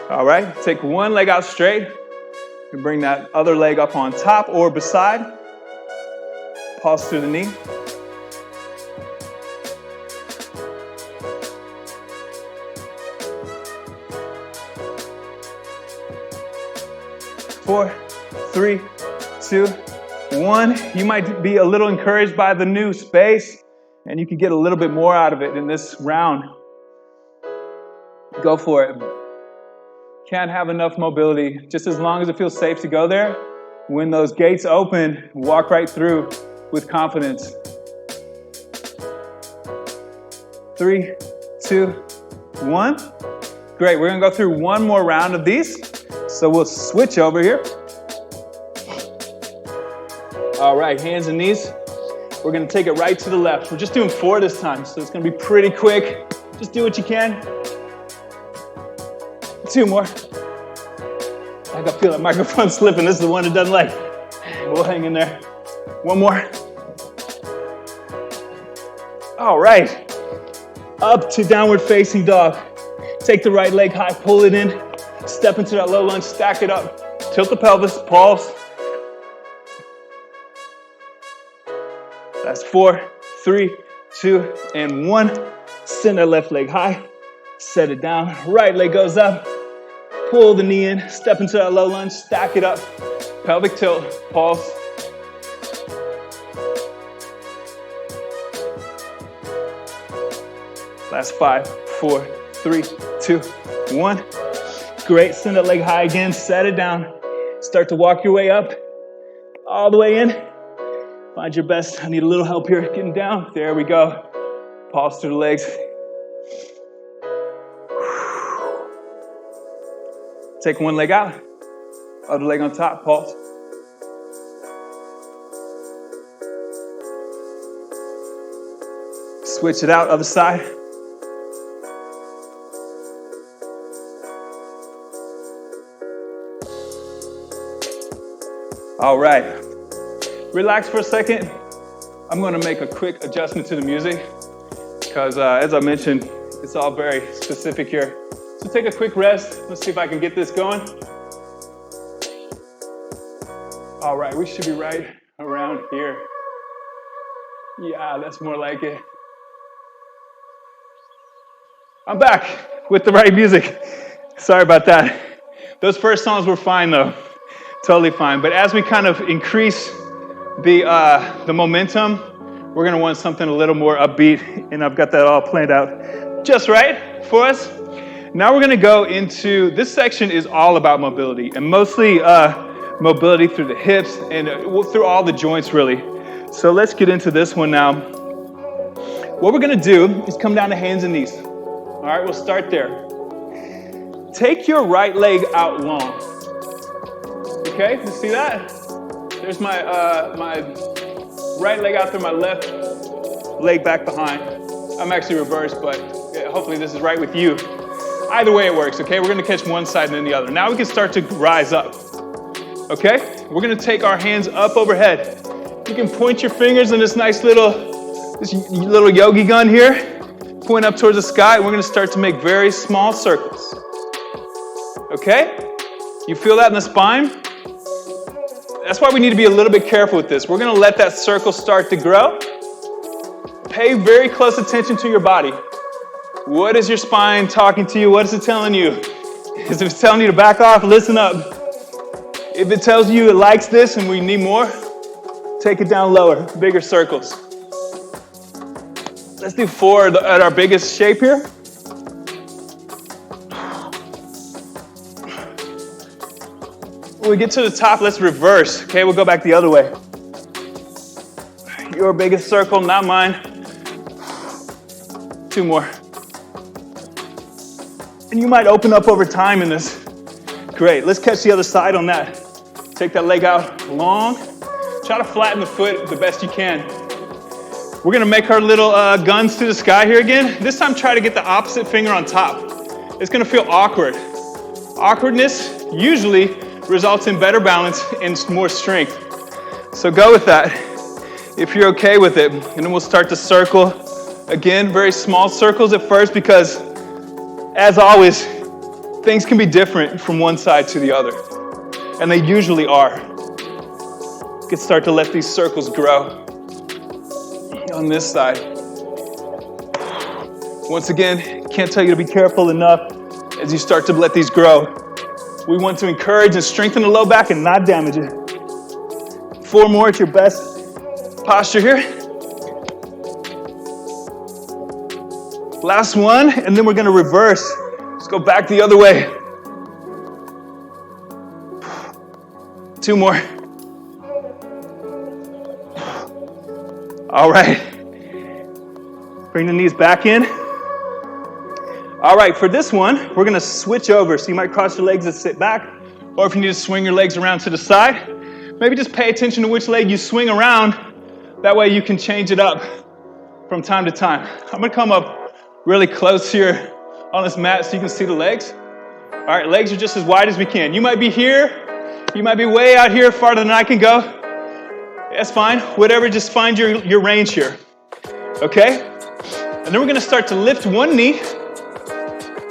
All right, take one leg out straight and bring that other leg up on top or beside. Pulse through the knee. Four, 3, 2, 1. You might be a little encouraged by the new space, and you can get a little bit more out of it in this round. Go for it. Can't have enough mobility. Just as long as it feels safe to go there, when those gates open, walk right through with confidence. 3, 2, 1. Great, we're gonna go through one more round of these. So we'll switch over here. All right, hands and knees. We're gonna take it right to the left. We're just doing 4 this time, so it's gonna be pretty quick. Just do what you can. 2 more. I can feel that microphone slipping. This is the one it doesn't like. We'll hang in there. 1 more. All right. Up to downward facing dog. Take the right leg high, pull it in. Step into that low lunge, stack it up. Tilt the pelvis, pulse. That's 4, 3, 2, and 1. Send that left leg high. Set it down. Right leg goes up. Pull the knee in. Step into that low lunge. Stack it up. Pelvic tilt. Pulse. Last 5, 4, 3, 2, 1. Great. Send that leg high again. Set it down. Start to walk your way up. All the way in. Find your best. I need a little help here getting down. There we go. Pulse through the legs. Take one leg out. Other leg on top. Pulse. Switch it out, other side. All right. Relax for a second. I'm gonna make a quick adjustment to the music because as I mentioned, it's all very specific here. So take a quick rest. Let's see if I can get this going. All right, we should be right around here. Yeah, that's more like it. I'm back with the right music. Sorry about that. Those first songs were fine though, totally fine. But as we kind of increase the momentum, we're gonna want something a little more upbeat, and I've got that all planned out just right for us. Now we're gonna go into, this section is all about mobility, and mostly mobility through the hips and through all the joints really. So let's get into this one now. What we're gonna do is come down to hands and knees. All right, we'll start there. Take your right leg out long. Okay, you see that? There's my right leg out there, my left leg back behind. I'm actually reversed, but yeah, hopefully this is right with you. Either way it works, okay? We're gonna catch one side and then the other. Now we can start to rise up, okay? We're gonna take our hands up overhead. You can point your fingers in this nice little yogi gun here, point up towards the sky, and we're gonna start to make very small circles, okay? You feel that in the spine? That's why we need to be a little bit careful with this. We're gonna let that circle start to grow. Pay very close attention to your body. What is your spine talking to you? What is it telling you? If it's telling you to back off, listen up. If it tells you it likes this and we need more, take it down lower, bigger circles. Let's do 4 at our biggest shape here. When we get to the top, let's reverse. Okay, we'll go back the other way. Your biggest circle, not mine. 2 more. And you might open up over time in this. Great, let's catch the other side on that. Take that leg out long. Try to flatten the foot the best you can. We're gonna make our little guns to the sky here again. This time try to get the opposite finger on top. It's gonna feel awkward. Awkwardness usually results in better balance and more strength. So go with that if you're okay with it. And then we'll start to circle. Again, very small circles at first because, as always, things can be different from one side to the other. And they usually are. You can start to let these circles grow on this side. Once again, can't tell you to be careful enough as you start to let these grow. We want to encourage and strengthen the low back and not damage it. 4 more at your best posture here. Last one, and then we're gonna reverse. Let's go back the other way. 2 more. All right. Bring the knees back in. All right, for this one, we're gonna switch over. So you might cross your legs and sit back, or if you need to swing your legs around to the side, maybe just pay attention to which leg you swing around. That way you can change it up from time to time. I'm gonna come up really close here on this mat so you can see the legs. All right, legs are just as wide as we can. You might be here, you might be way out here farther than I can go. That's fine, whatever, just find your range here, okay? And then we're gonna start to lift one knee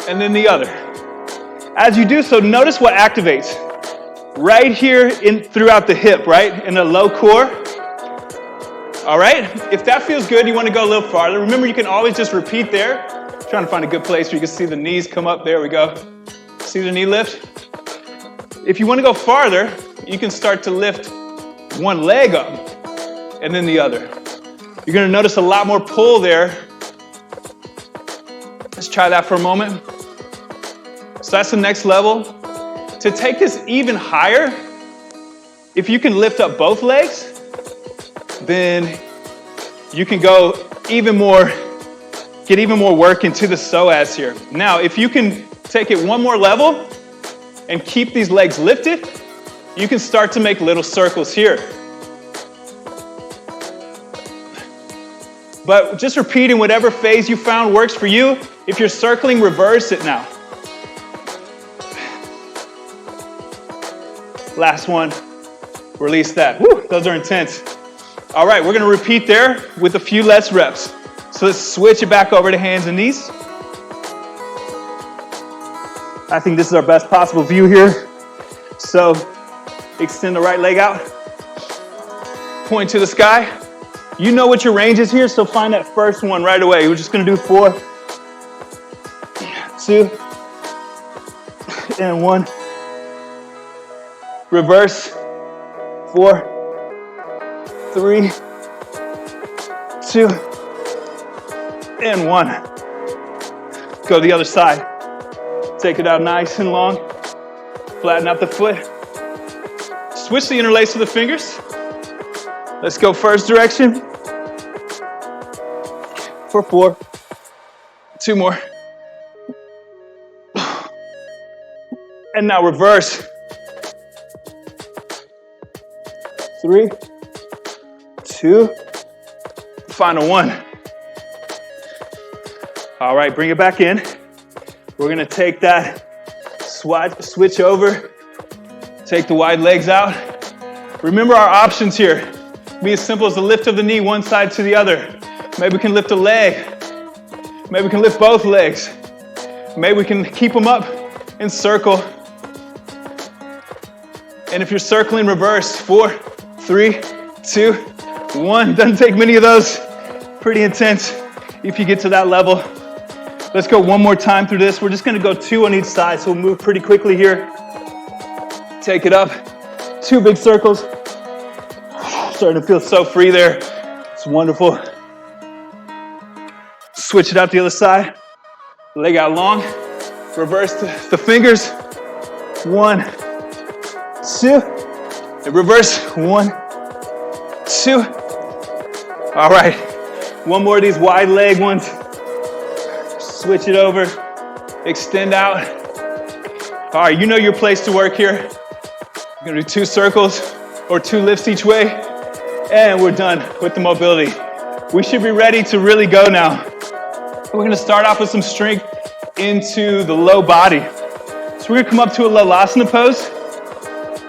and then the other. As you do so, notice what activates. Right here throughout the hip, right? In the low core. All right, if that feels good, you want to go a little farther. Remember, you can always just repeat there. I'm trying to find a good place where you can see the knees come up. There we go. See the knee lift? If you want to go farther, you can start to lift one leg up and then the other. You're going to notice a lot more pull there. Let's try that for a moment. So that's the next level. To take this even higher, if you can lift up both legs, then you can go even more, get even more work into the psoas here. Now, if you can take it one more level and keep these legs lifted, you can start to make little circles here. But just repeating whatever phase you found works for you. If you're circling, reverse it now. Last one. Release that. Woo, those are intense. All right, we're gonna repeat there with a few less reps. So let's switch it back over to hands and knees. I think this is our best possible view here. So extend the right leg out. Point to the sky. You know what your range is here, so find that first one right away. We're just gonna do 4, 2, and 1. Reverse. 4, 3, 2, and 1. Go to the other side. Take it out nice and long. Flatten out the foot. Switch the interlace of the fingers. Let's go first direction. For 4. 2 more. And now reverse. 3, 2, final 1. All right, bring it back in. We're gonna take that switch over, take the wide legs out. Remember our options here. Be as simple as the lift of the knee one side to the other. Maybe we can lift a leg. Maybe we can lift both legs. Maybe we can keep them up and circle. And if you're circling, reverse. 4, 3, 2, 1. Doesn't take many of those. Pretty intense if you get to that level. Let's go one more time through this. We're just gonna go 2 on each side, so we'll move pretty quickly here. Take it up. 2 big circles. Starting to feel so free there. It's wonderful. Switch it out the other side. Leg out long. Reverse the fingers. 1, 2. And reverse. 1, 2. All right. One more of these wide leg ones. Switch it over. Extend out. All right, you know your place to work here. You're gonna do 2 circles or 2 lifts each way. And we're done with the mobility. We should be ready to really go now. We're gonna start off with some strength into the low body. So we're gonna come up to a Lalasana pose.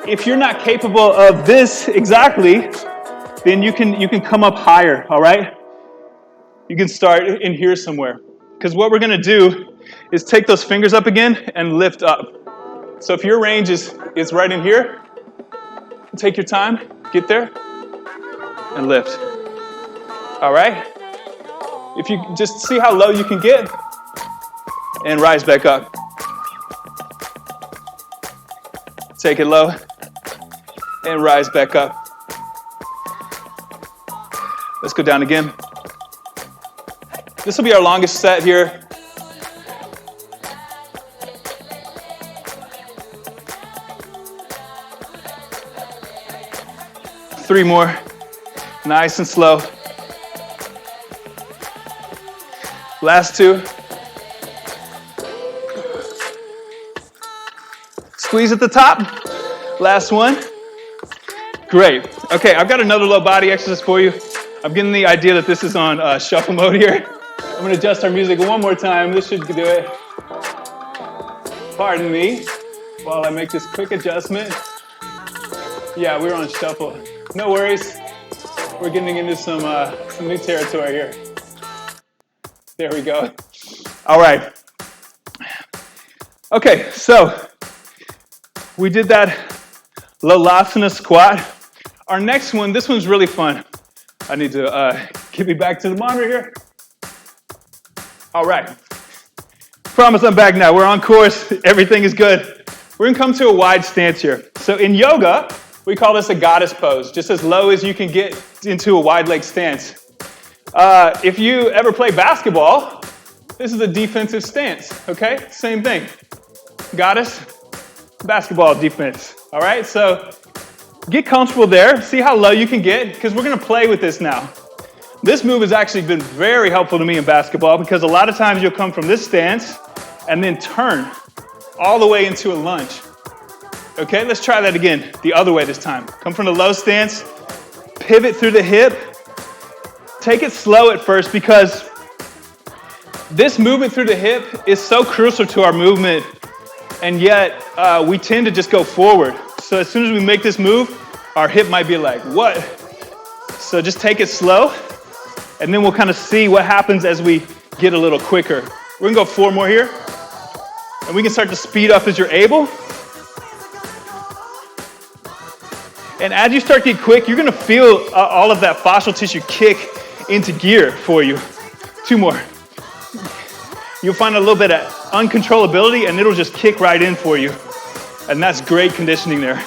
If you're not capable of this exactly, then you can come up higher, all right? You can start in here somewhere. Because what we're gonna do is take those fingers up again and lift up. So if your range is right in here, take your time, get there, and lift. All right? If you just see how low you can get, and rise back up. Take it low, and rise back up. Let's go down again. This will be our longest set here. Three more. Nice and slow. Last 2. Squeeze at the top. Last 1. Great. Okay, I've got another low body exercise for you. I'm getting the idea that this is on shuffle mode here. I'm going to adjust our music one more time. This should do it. Pardon me while I make this quick adjustment. Yeah, we're on shuffle. No worries. We're getting into some new territory here. There we go. All right. Okay, so we did that Lalasana squat. Our next one, this one's really fun. I need to get me back to the monitor here. All right. Promise I'm back now. We're on course. Everything is good. We're going to come to a wide stance here. So in yoga, we call this a goddess pose, just as low as you can get into a wide leg stance. If you ever play basketball, this is a defensive stance, okay? Same thing. Goddess, basketball defense, all right? So get comfortable there. See how low you can get, because we're going to play with this now. This move has actually been very helpful to me in basketball because a lot of times you'll come from this stance and then turn all the way into a lunge. Okay, let's try that again, the other way this time. Come from the low stance, pivot through the hip, take it slow at first because this movement through the hip is so crucial to our movement, and yet we tend to just go forward. So as soon as we make this move, our hip might be like, what? So just take it slow, and then we'll kind of see what happens as we get a little quicker. We're gonna go 4 more here, and we can start to speed up as you're able. And as you start to get quick, you're gonna feel all of that fascial tissue kick into gear for you. 2 more. You'll find a little bit of uncontrollability, and it'll just kick right in for you. And that's great conditioning there.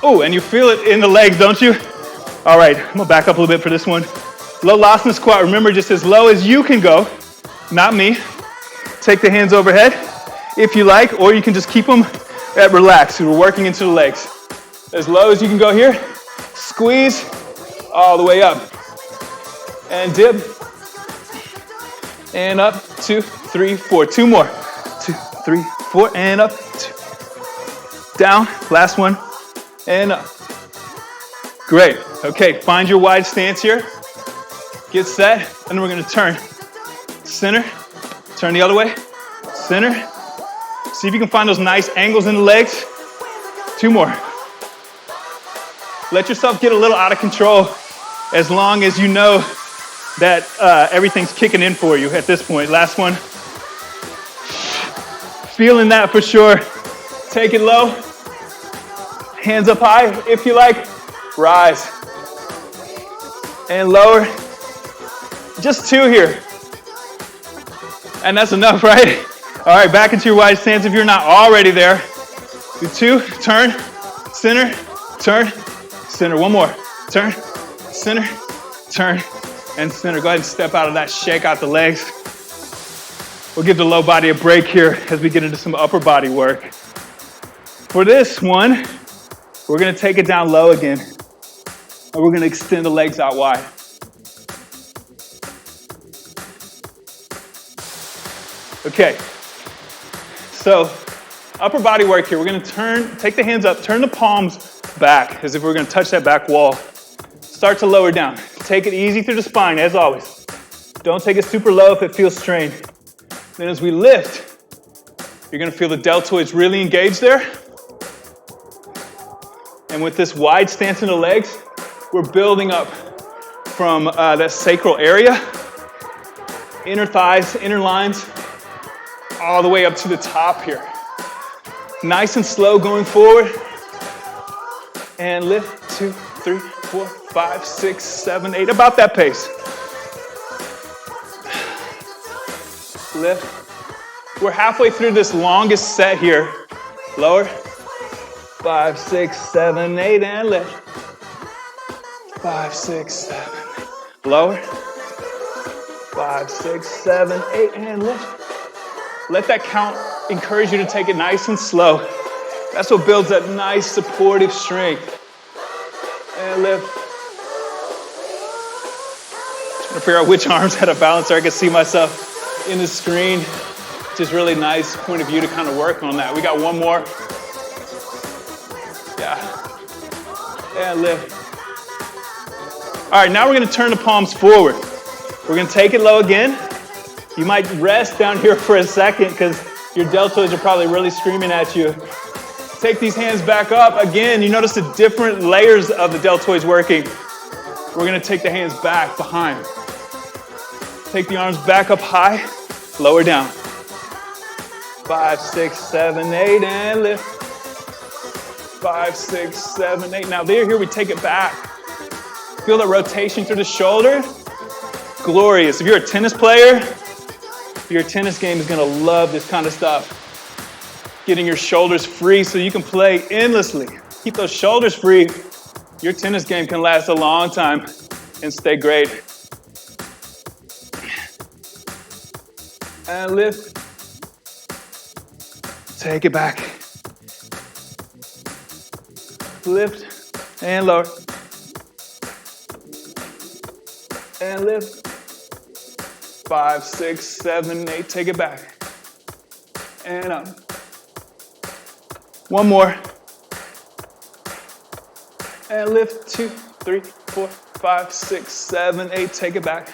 Oh, and you feel it in the legs, don't you? All right, I'm gonna back up a little bit for this one. Low Lasana squat, remember, just as low as you can go, not me. Take the hands overhead if you like, or you can just keep them at relaxed. We're working into the legs. As low as you can go here, squeeze all the way up. And dip, and up, 2, 3, 4. 2 more, 2, 3, 4, and up, 2. Down, last one, and up. Great, okay, find your wide stance here. Get set, and then we're gonna turn. Center, turn the other way, center. See if you can find those nice angles in the legs. 2 more. Let yourself get a little out of control as long as you know that everything's kicking in for you at this point. Last one. Feeling that for sure. Take it low. Hands up high if you like. Rise. And lower. Just 2 here. And that's enough, right? All right, back into your wide stance if you're not already there. Do 2, turn, center, turn, center. 1 more. Turn, center, turn, and center. Go ahead and step out of that, shake out the legs. We'll give the low body a break here as we get into some upper body work. For this one, we're gonna take it down low again, and we're gonna extend the legs out wide. Okay, so upper body work here. We're gonna take the hands up, turn the palms back as if we're gonna touch that back wall. Start to lower down. Take it easy through the spine, as always. Don't take it super low if it feels strained. Then as we lift, you're gonna feel the deltoids really engaged there. And with this wide stance in the legs, we're building up from that sacral area, inner thighs, inner lines, all the way up to the top here. Nice and slow going forward. And lift, 2, 3, 4, 5, 6, 7, 8, about that pace. Lift. We're halfway through this longest set here. Lower. 5, 6, 7, 8, and lift. 5, 6, 7, 8. Lower. 5, 6, 7, 8, and lift. Let that count encourage you to take it nice and slow. That's what builds that nice supportive strength. And lift. Trying to figure out which arms had a balance so I can see myself in the screen. Just really nice point of view to kind of work on that. We got 1 more. Yeah. And lift. All right, now we're gonna turn the palms forward. We're gonna take it low again. You might rest down here for a second because your deltoids are probably really screaming at you. Take these hands back up. Again, you notice the different layers of the deltoids working. We're gonna take the hands back behind. Take the arms back up high, lower down. 5, 6, 7, 8, and lift. 5, 6, 7, 8. Now here we take it back. Feel the rotation through the shoulder. Glorious. If you're a tennis player, your tennis game is gonna love this kind of stuff. Getting your shoulders free so you can play endlessly. Keep those shoulders free. Your tennis game can last a long time and stay great. And lift. Take it back. Lift and lower. And lift. 5, 6, 7, 8. Take it back. And up. 1 more. And lift. 2, 3, 4, 5, 6, 7, 8. Take it back.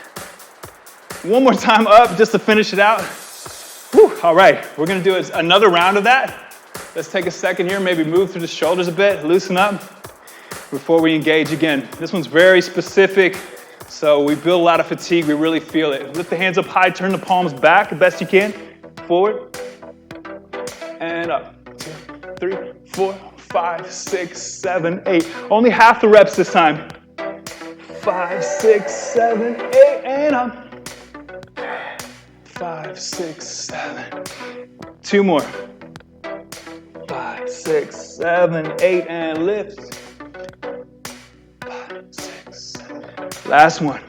One more time up just to finish it out. Whew. All right, we're gonna do another round of that. Let's take a second here, maybe move through the shoulders a bit, loosen up before we engage again. This one's very specific, so we build a lot of fatigue, we really feel it. Lift the hands up high, turn the palms back the best you can. Forward, and up. 2, 3, 4, 5, 6, 7, 8. Only half the reps this time. 5, 6, 7, 8, and up. 5, 6, 7. 2 more. 5, 6, 7, 8, and lift. 5, 6, 7. Last one.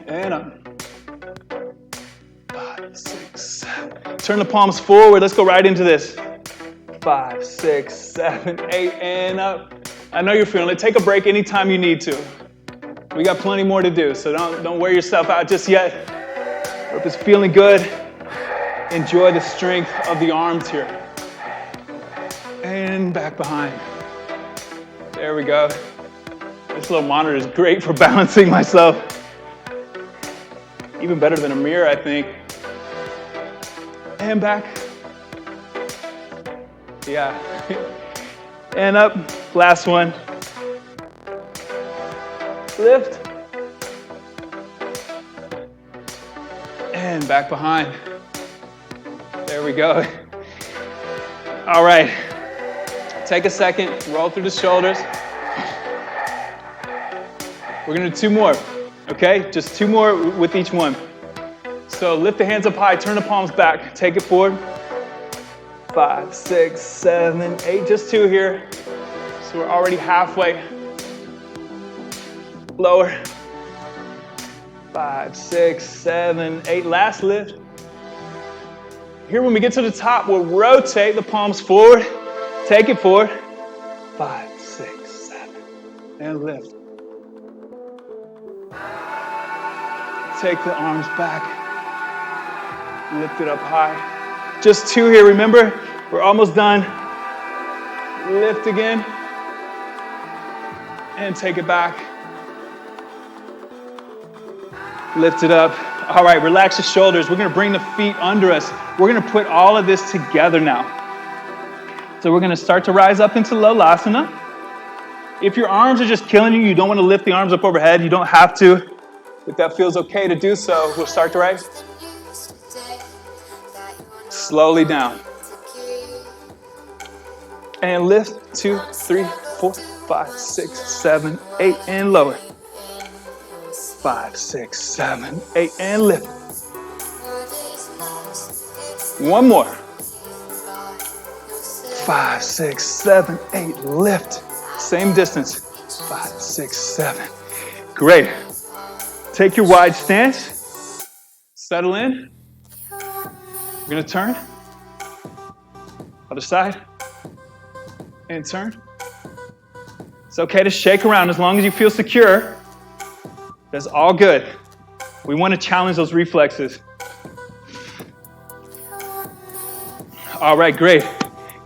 And up. 5, 6, 7. Turn the palms forward. Let's go right into this. 5, 6, 7, 8, and up. I know you're feeling it. Take a break anytime you need to. We got plenty more to do, so don't wear yourself out just yet. Hope it's feeling good. Enjoy the strength of the arms here. And back behind. There we go. This little monitor is great for balancing myself. Even better than a mirror, I think. And back. Yeah. And up. Last one. Lift. And back behind. There we go. All right. Take a second, roll through the shoulders. We're gonna do 2 more, okay? Just 2 more with each one. So lift the hands up high, turn the palms back, take it forward. 5, 6, 7, 8, just 2 here. So we're already halfway. Lower. 5, 6, 7, 8, last lift. Here, when we get to the top, we'll rotate the palms forward. Take it forward. 5, 6, 7, and lift. Take the arms back. Lift it up high. Just 2 here, remember? We're almost done. Lift again. And take it back. Lift it up. All right, relax the shoulders. We're gonna bring the feet under us. We're gonna put all of this together now. So we're gonna start to rise up into Lolasana. If your arms are just killing you, you don't wanna lift the arms up overhead, you don't have to. If that feels okay to do so, we'll start to rise. Slowly down. And lift, 2, 3, 4, 5, 6, 7, 8, and lower. 5, 6, 7, 8, and lift. One more. 5, 6, 7, 8, lift. Same distance. 5, 6, 7. Great. Take your wide stance. Settle in. We're gonna turn. Other side. And turn. It's okay to shake around as long as you feel secure. That's all good. We want to challenge those reflexes. All right, great.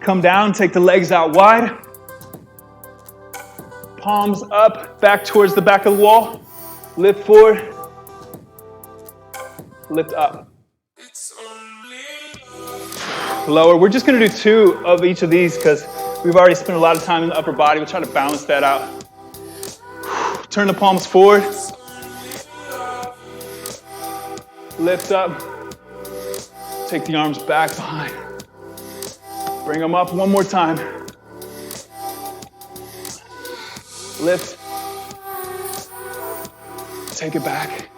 Come down, take the legs out wide. Palms up, back towards the back of the wall. Lift forward. Lift up. Lower. We're just going to do 2 of each of these because we've already spent a lot of time in the upper body. We'll try to balance that out. Turn the palms forward. Lift up. Take the arms back behind. Bring them up one more time. Lift. Take it back.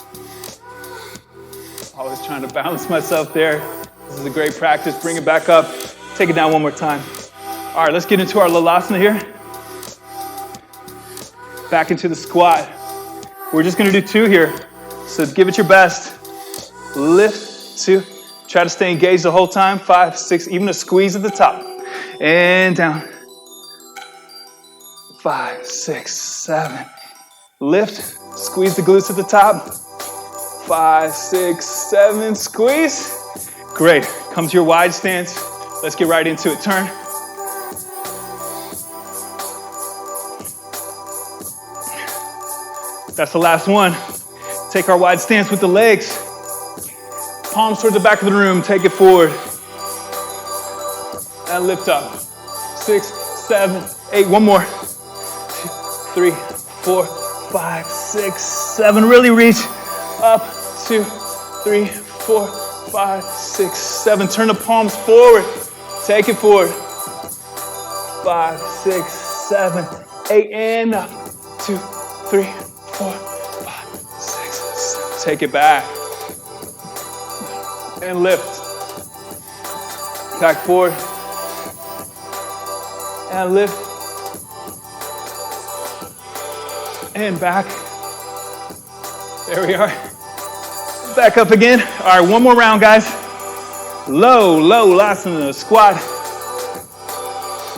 Always trying to balance myself there. This is a great practice. Bring it back up. Take it down one more time. All right, let's get into our Lolasana here. Back into the squat. We're just gonna do 2 here. So give it your best. Lift, 2. Try to stay engaged the whole time. 5, 6, even a squeeze at the top. And down. 5, 6, 7. Lift, squeeze the glutes at the top. 5, 6, 7, squeeze. Great, come to your wide stance. Let's get right into it. Turn. That's the last one. Take our wide stance with the legs. Palms towards the back of the room. Take it forward. And lift up. 6, 7, 8. One more. 2, 3, 4, 5, 6, 7. Really reach up. 2, 3, 4, 5, 6, 7. Turn the palms forward. Take it forward. 5, 6, 7, 8. And up. 2, 3, 4, 5, 6, 7. Take it back. And lift. Back forward. And lift. And back. There we are. Back up again. All right, one more round, guys. Low lasana, squat.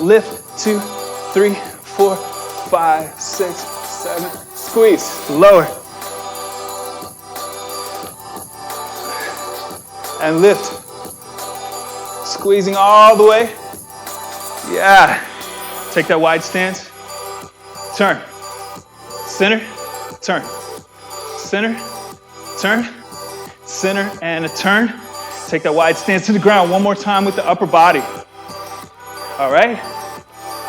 Lift, 2, 3, 4, 5, 6, 7. Squeeze, lower. And lift. Squeezing all the way. Yeah. Take that wide stance. Turn. Center, turn. Center, turn. Center, and a turn. Take that wide stance to the ground one more time with the upper body. All right.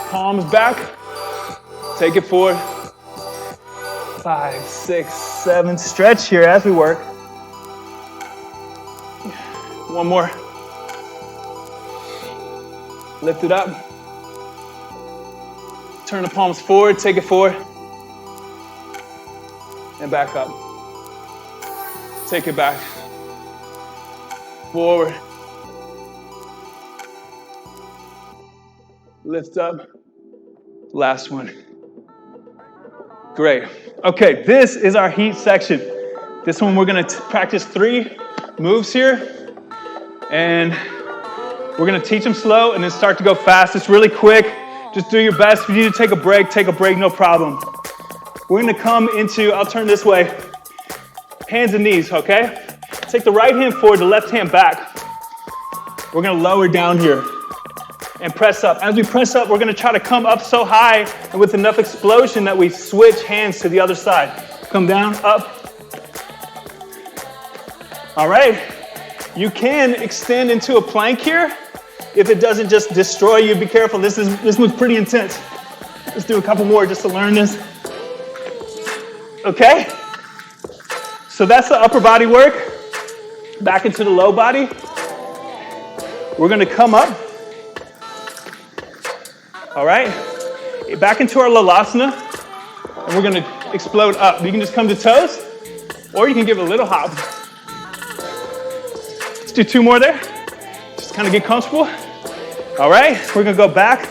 Palms back. Take it forward. 5, 6, 7. Stretch here as we work. One more. Lift it up. Turn the palms forward. Take it forward. And back up. Take it back. Forward. Lift up. Last one. Great. Okay, this is our heat section. This one we're gonna practice 3 moves here. And we're gonna teach them slow and then start to go fast. It's really quick. Just do your best. If you need to take a break, no problem. We're gonna come into, I'll turn this way, hands and knees, okay? Take the right hand forward, the left hand back. We're gonna lower down here and press up. As we press up, we're gonna try to come up so high and with enough explosion that we switch hands to the other side. Come down, up. All right. You can extend into a plank here if it doesn't just destroy you. Be careful, this one's pretty intense. Let's do a couple more just to learn this. Okay? So that's the upper body work. Back into the low body. We're gonna come up. All right? Back into our Lalasana. And we're gonna explode up. You can just come to toes, or you can give it a little hop. Let's do 2 more there. Just kind of get comfortable. All right, we're gonna go back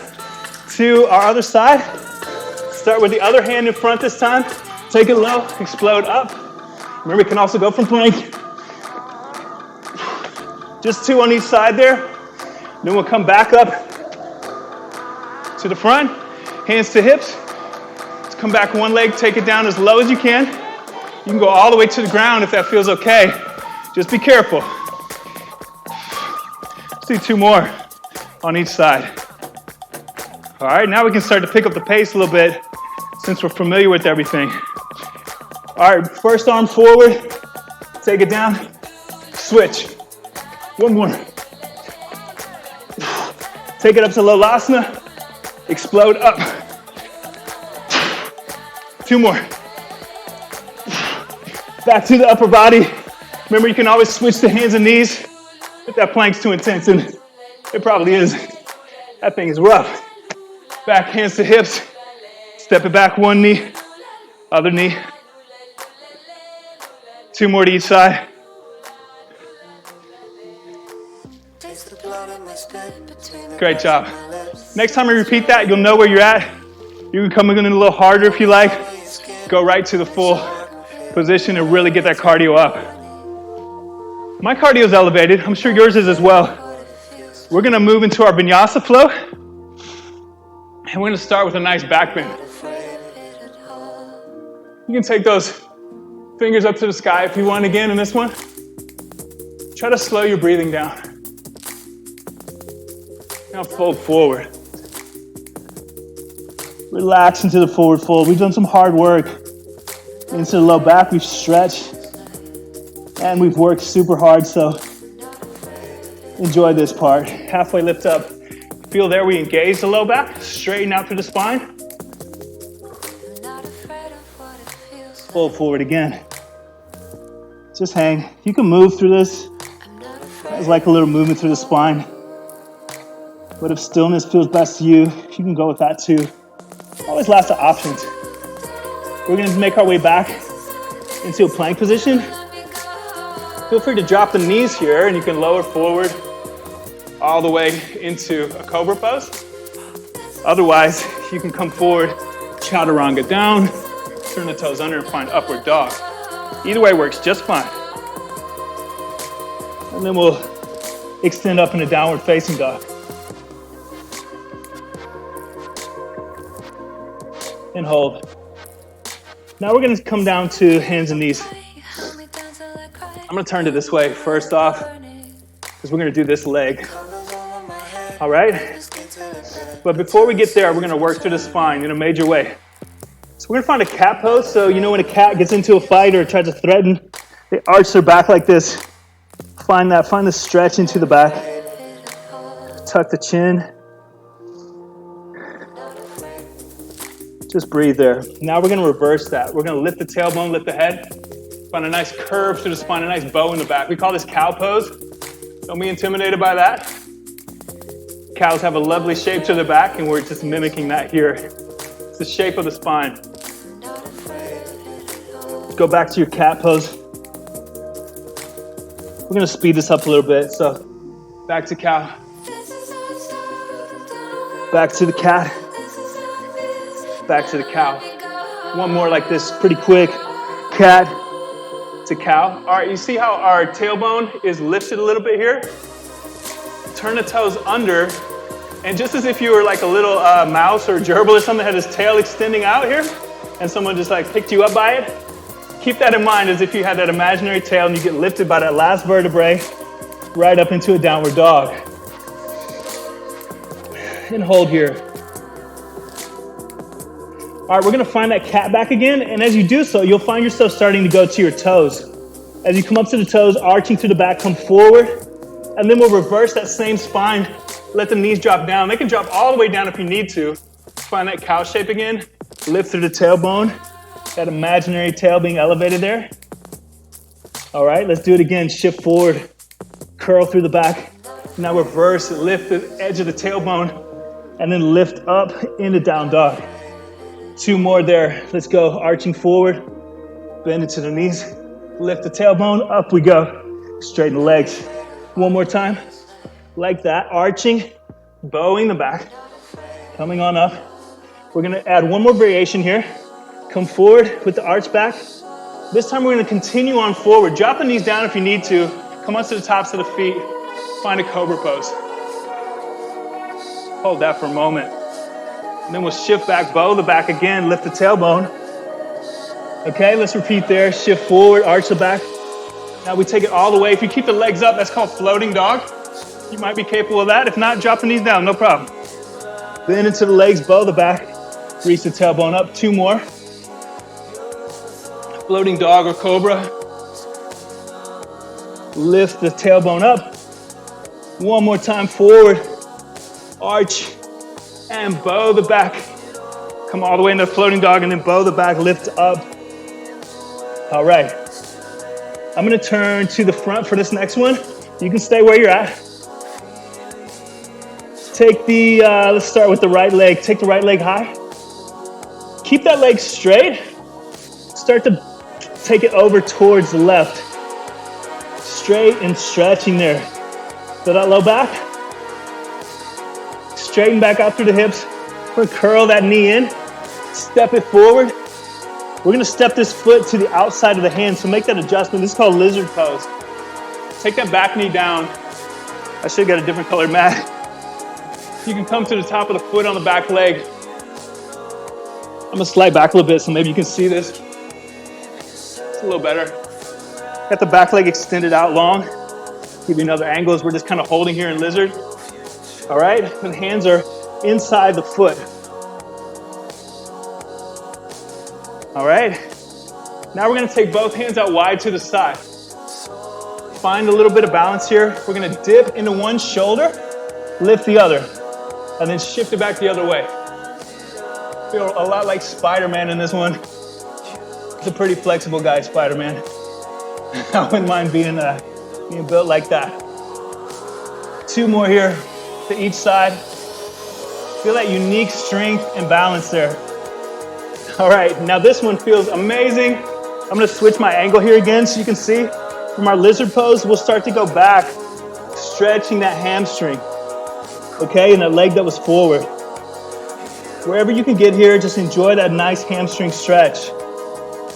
to our other side. Start with the other hand in front this time. Take it low, explode up. Remember, we can also go from plank. Just 2 on each side there. Then we'll come back up to the front, hands to hips. Let's come back one leg, take it down as low as you can. You can go all the way to the ground if that feels okay. Just be careful. Let's do 2 more on each side. All right, now we can start to pick up the pace a little bit since we're familiar with everything. All right, first arm forward, take it down, switch. 1 more. Take it up to Lalasana, explode up. 2 more. Back to the upper body. Remember, you can always switch to hands and knees if that plank's too intense, and it probably is. That thing is rough. Back, hands to hips. Step it back, 1 knee, other knee. 2 more to each side. Great job. Next time we repeat that, you'll know where you're at. You can come in a little harder if you like. Go right to the full position and really get that cardio up. My cardio is elevated. I'm sure yours is as well. We're going to move into our Vinyasa flow. And we're going to start with a nice back bend. You can take those fingers up to the sky if you want again in this one. Try to slow your breathing down. Now fold forward. Relax into the forward fold. We've done some hard work. into the low back. We've stretched and we've worked super hard, so enjoy this part. Halfway lift up. Feel there we engage the low back, straighten out through the spine. Fold forward again. Just hang. You can move through this. It's like a little movement through the spine. But if stillness feels best to you, you can go with that too. Always lots of options. We're gonna make our way back into a plank position. Feel free to drop the knees here and you can lower forward all the way into a cobra pose. Otherwise, you can come forward, chaturanga down, turn the toes under and find upward dog. Either way works just fine. And then we'll extend up into downward facing dog. And hold. Now we're gonna come down to hands and knees. I'm gonna turn it this way first off, because we're gonna do this leg. All right? But before we get there, we're gonna work through the spine in a major way. So we're gonna find a cat pose. So you know when a cat gets into a fight or tries to threaten, they arch their back like this. Find the stretch into the back. Tuck the chin. Just breathe there. Now we're gonna reverse that. We're gonna lift the tailbone, lift the head. Find a nice curve through the spine, a nice bow in the back. We call this cow pose. Don't be intimidated by that. Cows have a lovely shape to the back and we're just mimicking that here. It's the shape of the spine. Go back to your cat pose. We're gonna speed this up a little bit. So back to cow. Back to the cat. Back to the cow. One more like this, pretty quick. Cat to cow. All right, you see how our tailbone is lifted a little bit here? Turn the toes under, and just as if you were like a little mouse or gerbil or something that had his tail extending out here, and someone just like picked you up by it, keep that in mind as if you had that imaginary tail and you get lifted by that last vertebrae right up into a downward dog. And hold here. All right, we're gonna find that cat back again, and as you do so, you'll find yourself starting to go to your toes. As you come up to the toes, arching through the back, come forward, and then we'll reverse that same spine. Let the knees drop down. They can drop all the way down if you need to. Find that cow shape again. Lift through the tailbone. That imaginary tail being elevated there. All right, let's do it again. Shift forward, curl through the back. Now reverse, lift the edge of the tailbone, and then lift up into down dog. 2 more there. Let's go. Arching forward, bend into the knees, lift the tailbone, up we go. Straighten the legs. 1 more time. Like that, arching, bowing the back, coming on up. We're gonna add 1 more variation here. Come forward with the arch back. This time we're gonna continue on forward. Drop the knees down if you need to. Come up to the tops of the feet. Find a cobra pose. Hold that for a moment. And then we'll shift back, bow the back again, lift the tailbone. Okay, let's repeat there. Shift forward, arch the back. Now we take it all the way. If you keep the legs up, that's called floating dog. You might be capable of that. If not, drop the knees down, no problem. Bend into the legs, bow the back. Reach the tailbone up. 2 more. Floating dog or cobra. Lift the tailbone up. 1 more time forward. Arch and bow the back. Come all the way into floating dog and then bow the back, lift up. All right. I'm gonna turn to the front for this next one. You can stay where you're at. Take the, let's start with the right leg. Take the right leg high. Keep that leg straight. Start to take it over towards the left. Straight and stretching there. Feel that low back. Straighten back out through the hips. We're gonna curl that knee in. Step it forward. We're gonna step this foot to the outside of the hand, so make that adjustment. This is called lizard pose. Take that back knee down. I should have got a different color mat. You can come to the top of the foot on the back leg. I'm gonna slide back a little bit so maybe you can see this. It's a little better. Got the back leg extended out long. Give you another angle as we're just kind of holding here in lizard. All right, and hands are inside the foot. All right, Now we're gonna take both hands out wide to the side. Find a little bit of balance here. We're gonna dip into one shoulder, lift the other, and then shift it back the other way. Feel a lot like Spider-Man in this one. He's a pretty flexible guy, Spider-Man. I wouldn't mind being built like that. 2 more here to each side. Feel that unique strength and balance there. All right, now this one feels amazing. I'm gonna switch my angle here again so you can see. From our lizard pose, we'll start to go back, stretching that hamstring, okay, and that leg that was forward. Wherever you can get here, just enjoy that nice hamstring stretch.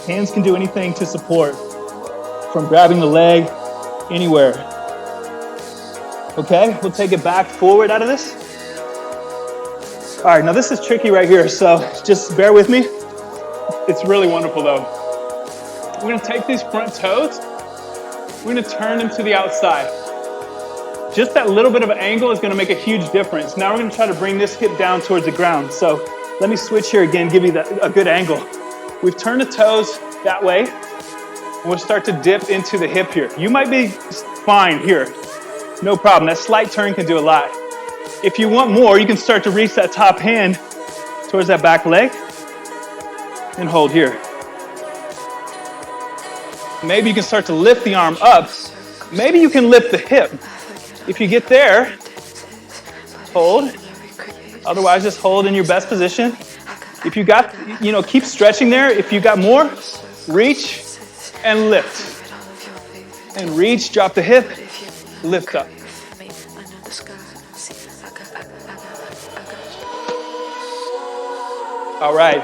Hands can do anything to support, from grabbing the leg, anywhere. Okay, we'll take it back forward out of this. All right, now this is tricky right here, so just bear with me. It's really wonderful though. We're gonna take these front toes, we're gonna turn them to the outside. Just that little bit of an angle is gonna make a huge difference. Now we're gonna try to bring this hip down towards the ground. So let me switch here again, give you a good angle. We've turned the toes that way, and we'll start to dip into the hip here. You might be fine here, no problem. That slight turn can do a lot. If you want more, you can start to reach that top hand towards that back leg and hold here. Maybe you can start to lift the arm up. Maybe you can lift the hip. If you get there, hold. Otherwise, just hold in your best position. If you got, keep stretching there. If you got more, reach and lift. And reach, drop the hip, lift up. All right.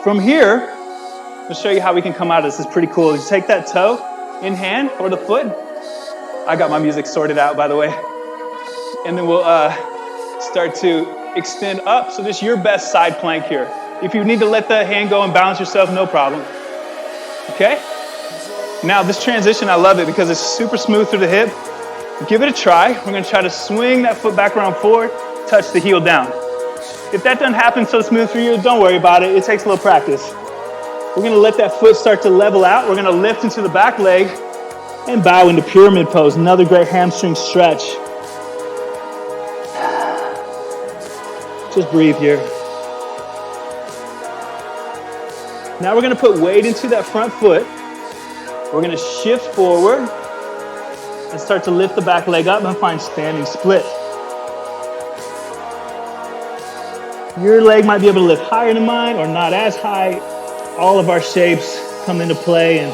From here, I'll show you how we can come out of this. It's pretty cool. You take that toe in hand or the foot. I got my music sorted out, by the way. And then we'll start to extend up. So just your best side plank here. If you need to let the hand go and balance yourself, no problem. Okay? Now this transition, I love it because it's super smooth through the hip. Give it a try. We're gonna try to swing that foot back around forward, touch the heel down. If that doesn't happen so smooth for you, don't worry about it. It takes a little practice. We're gonna let that foot start to level out. We're gonna lift into the back leg and bow into pyramid pose. Another great hamstring stretch. Just breathe here. Now we're gonna put weight into that front foot. We're gonna shift forward and start to lift the back leg up and find standing split. Your leg might be able to lift higher than mine or not as high. All of our shapes come into play and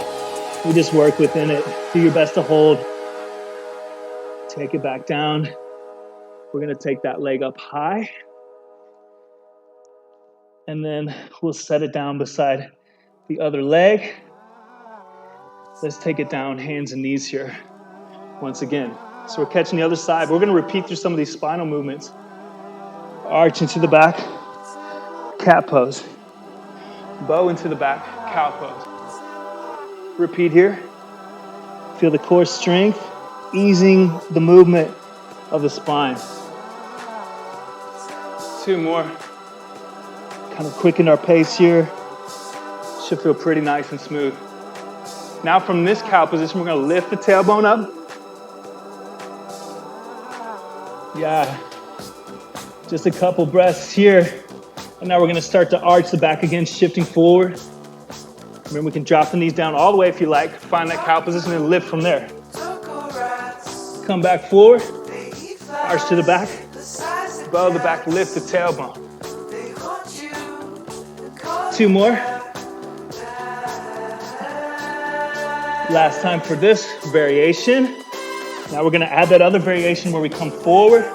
we just work within it. Do your best to hold. Take it back down. We're gonna take that leg up high. And then we'll set it down beside the other leg. Let's take it down, hands and knees here, once again. So we're catching the other side. We're gonna repeat through some of these spinal movements. Arch into the back, cat pose. Bow into the back, cow pose. Repeat here. Feel the core strength, easing the movement of the spine. 2 more. Kind of quicken our pace here. Should feel pretty nice and smooth. Now from this cow position, we're gonna lift the tailbone up. Yeah. Just a couple breaths here. And now we're gonna start to arch the back again, shifting forward. Remember, we can drop the knees down all the way if you like. Find that cow position and lift from there. Come back forward, arch to the back. Bow the back, lift the tailbone. 2 more. Last time for this variation. Now we're gonna add that other variation where we come forward.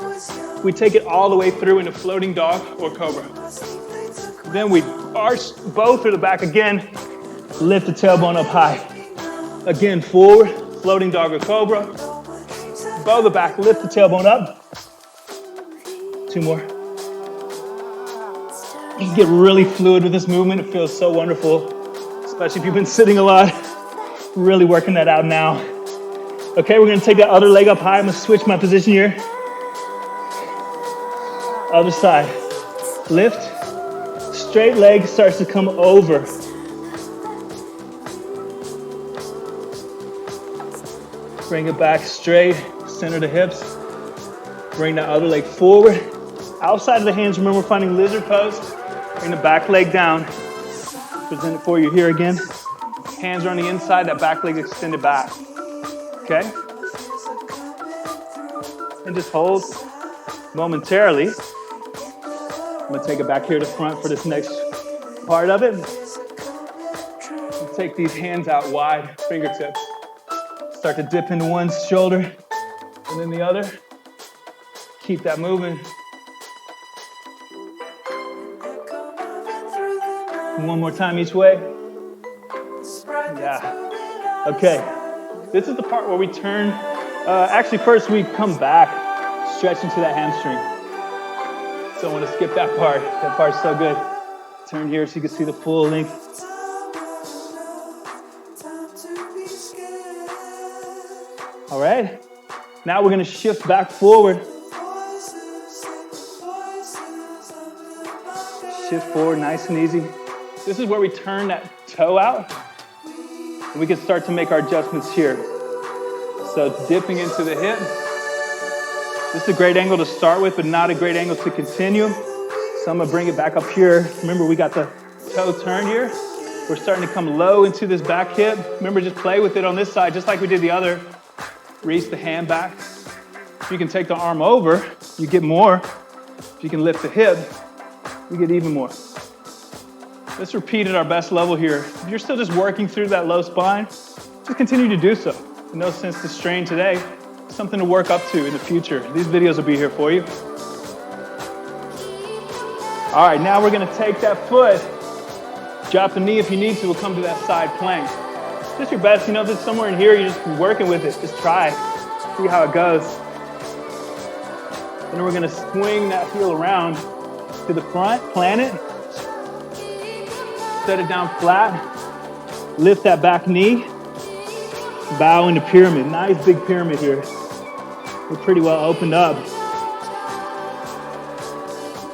We take it all the way through into floating dog or cobra. Then we arch both through the back again, lift the tailbone up high. Again, forward, floating dog or cobra. Bow the back, lift the tailbone up. 2 more. You can get really fluid with this movement. It feels so wonderful, especially if you've been sitting a lot. Really working that out now. Okay, we're gonna take that other leg up high. I'm gonna switch my position here. Other side. Lift. Straight leg starts to come over. Bring it back straight, center the hips. Bring that other leg forward. Outside of the hands, remember we're finding lizard pose. Bring the back leg down. Present it for you here again. Hands are on the inside, that back leg extended back. Okay? And just hold momentarily. I'm gonna take it back here to front for this next part of it. And take these hands out wide, fingertips. Start to dip into one shoulder and then the other. Keep that moving. One more time each way. Yeah. Okay. This is the part where we turn. Actually, first we come back, stretch into that hamstring. Don't want to skip that part. That part's so good. Turn here so you can see the full length. All right. Now we're going to shift back forward. Shift forward, nice and easy. This is where we turn that toe out. And we can start to make our adjustments here. So dipping into the hip. This is a great angle to start with, but not a great angle to continue. So I'm gonna bring it back up here. Remember, we got the toe turned here. We're starting to come low into this back hip. Remember, just play with it on this side, just like we did the other. Reach the hand back. If you can take the arm over, you get more. If you can lift the hip, you get even more. Let's repeat at our best level here. If you're still just working through that low spine, just continue to do so. No sense to strain today. Something to work up to in the future. These videos will be here for you. All right, now we're gonna take that foot, drop the knee if you need to, we'll come to that side plank. Just your best, you know, if it's somewhere in here, you're just working with it, just try, see how it goes. And then we're gonna swing that heel around to the front, plant it, set it down flat, lift that back knee, bow into pyramid. Nice big pyramid here. We're pretty well opened up.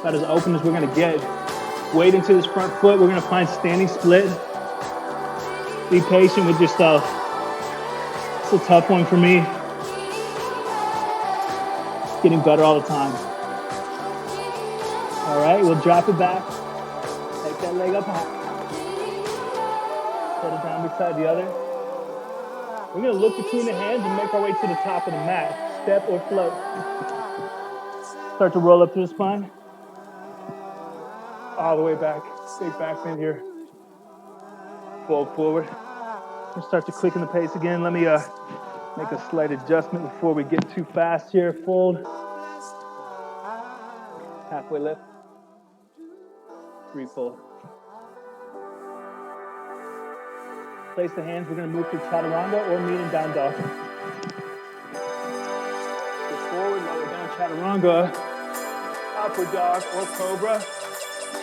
About as open as we're gonna get. Weight into this front foot. We're gonna find standing split. Be patient with yourself. It's a tough one for me. It's getting better all the time. All right, we'll drop it back. Take that leg up high. Set it down beside the other. We're gonna look between the hands and make our way to the top of the mat. Step or float. Start to roll up through the spine. All the way back. Big back bend here. Fold forward. We'll start to quicken the pace again. Let me make a slight adjustment before we get too fast here. Fold. Halfway lift. Refold. Place the hands. We're going to move to chaturanga or meeting down dog. Go forward, lower down chaturanga, upward dog or cobra,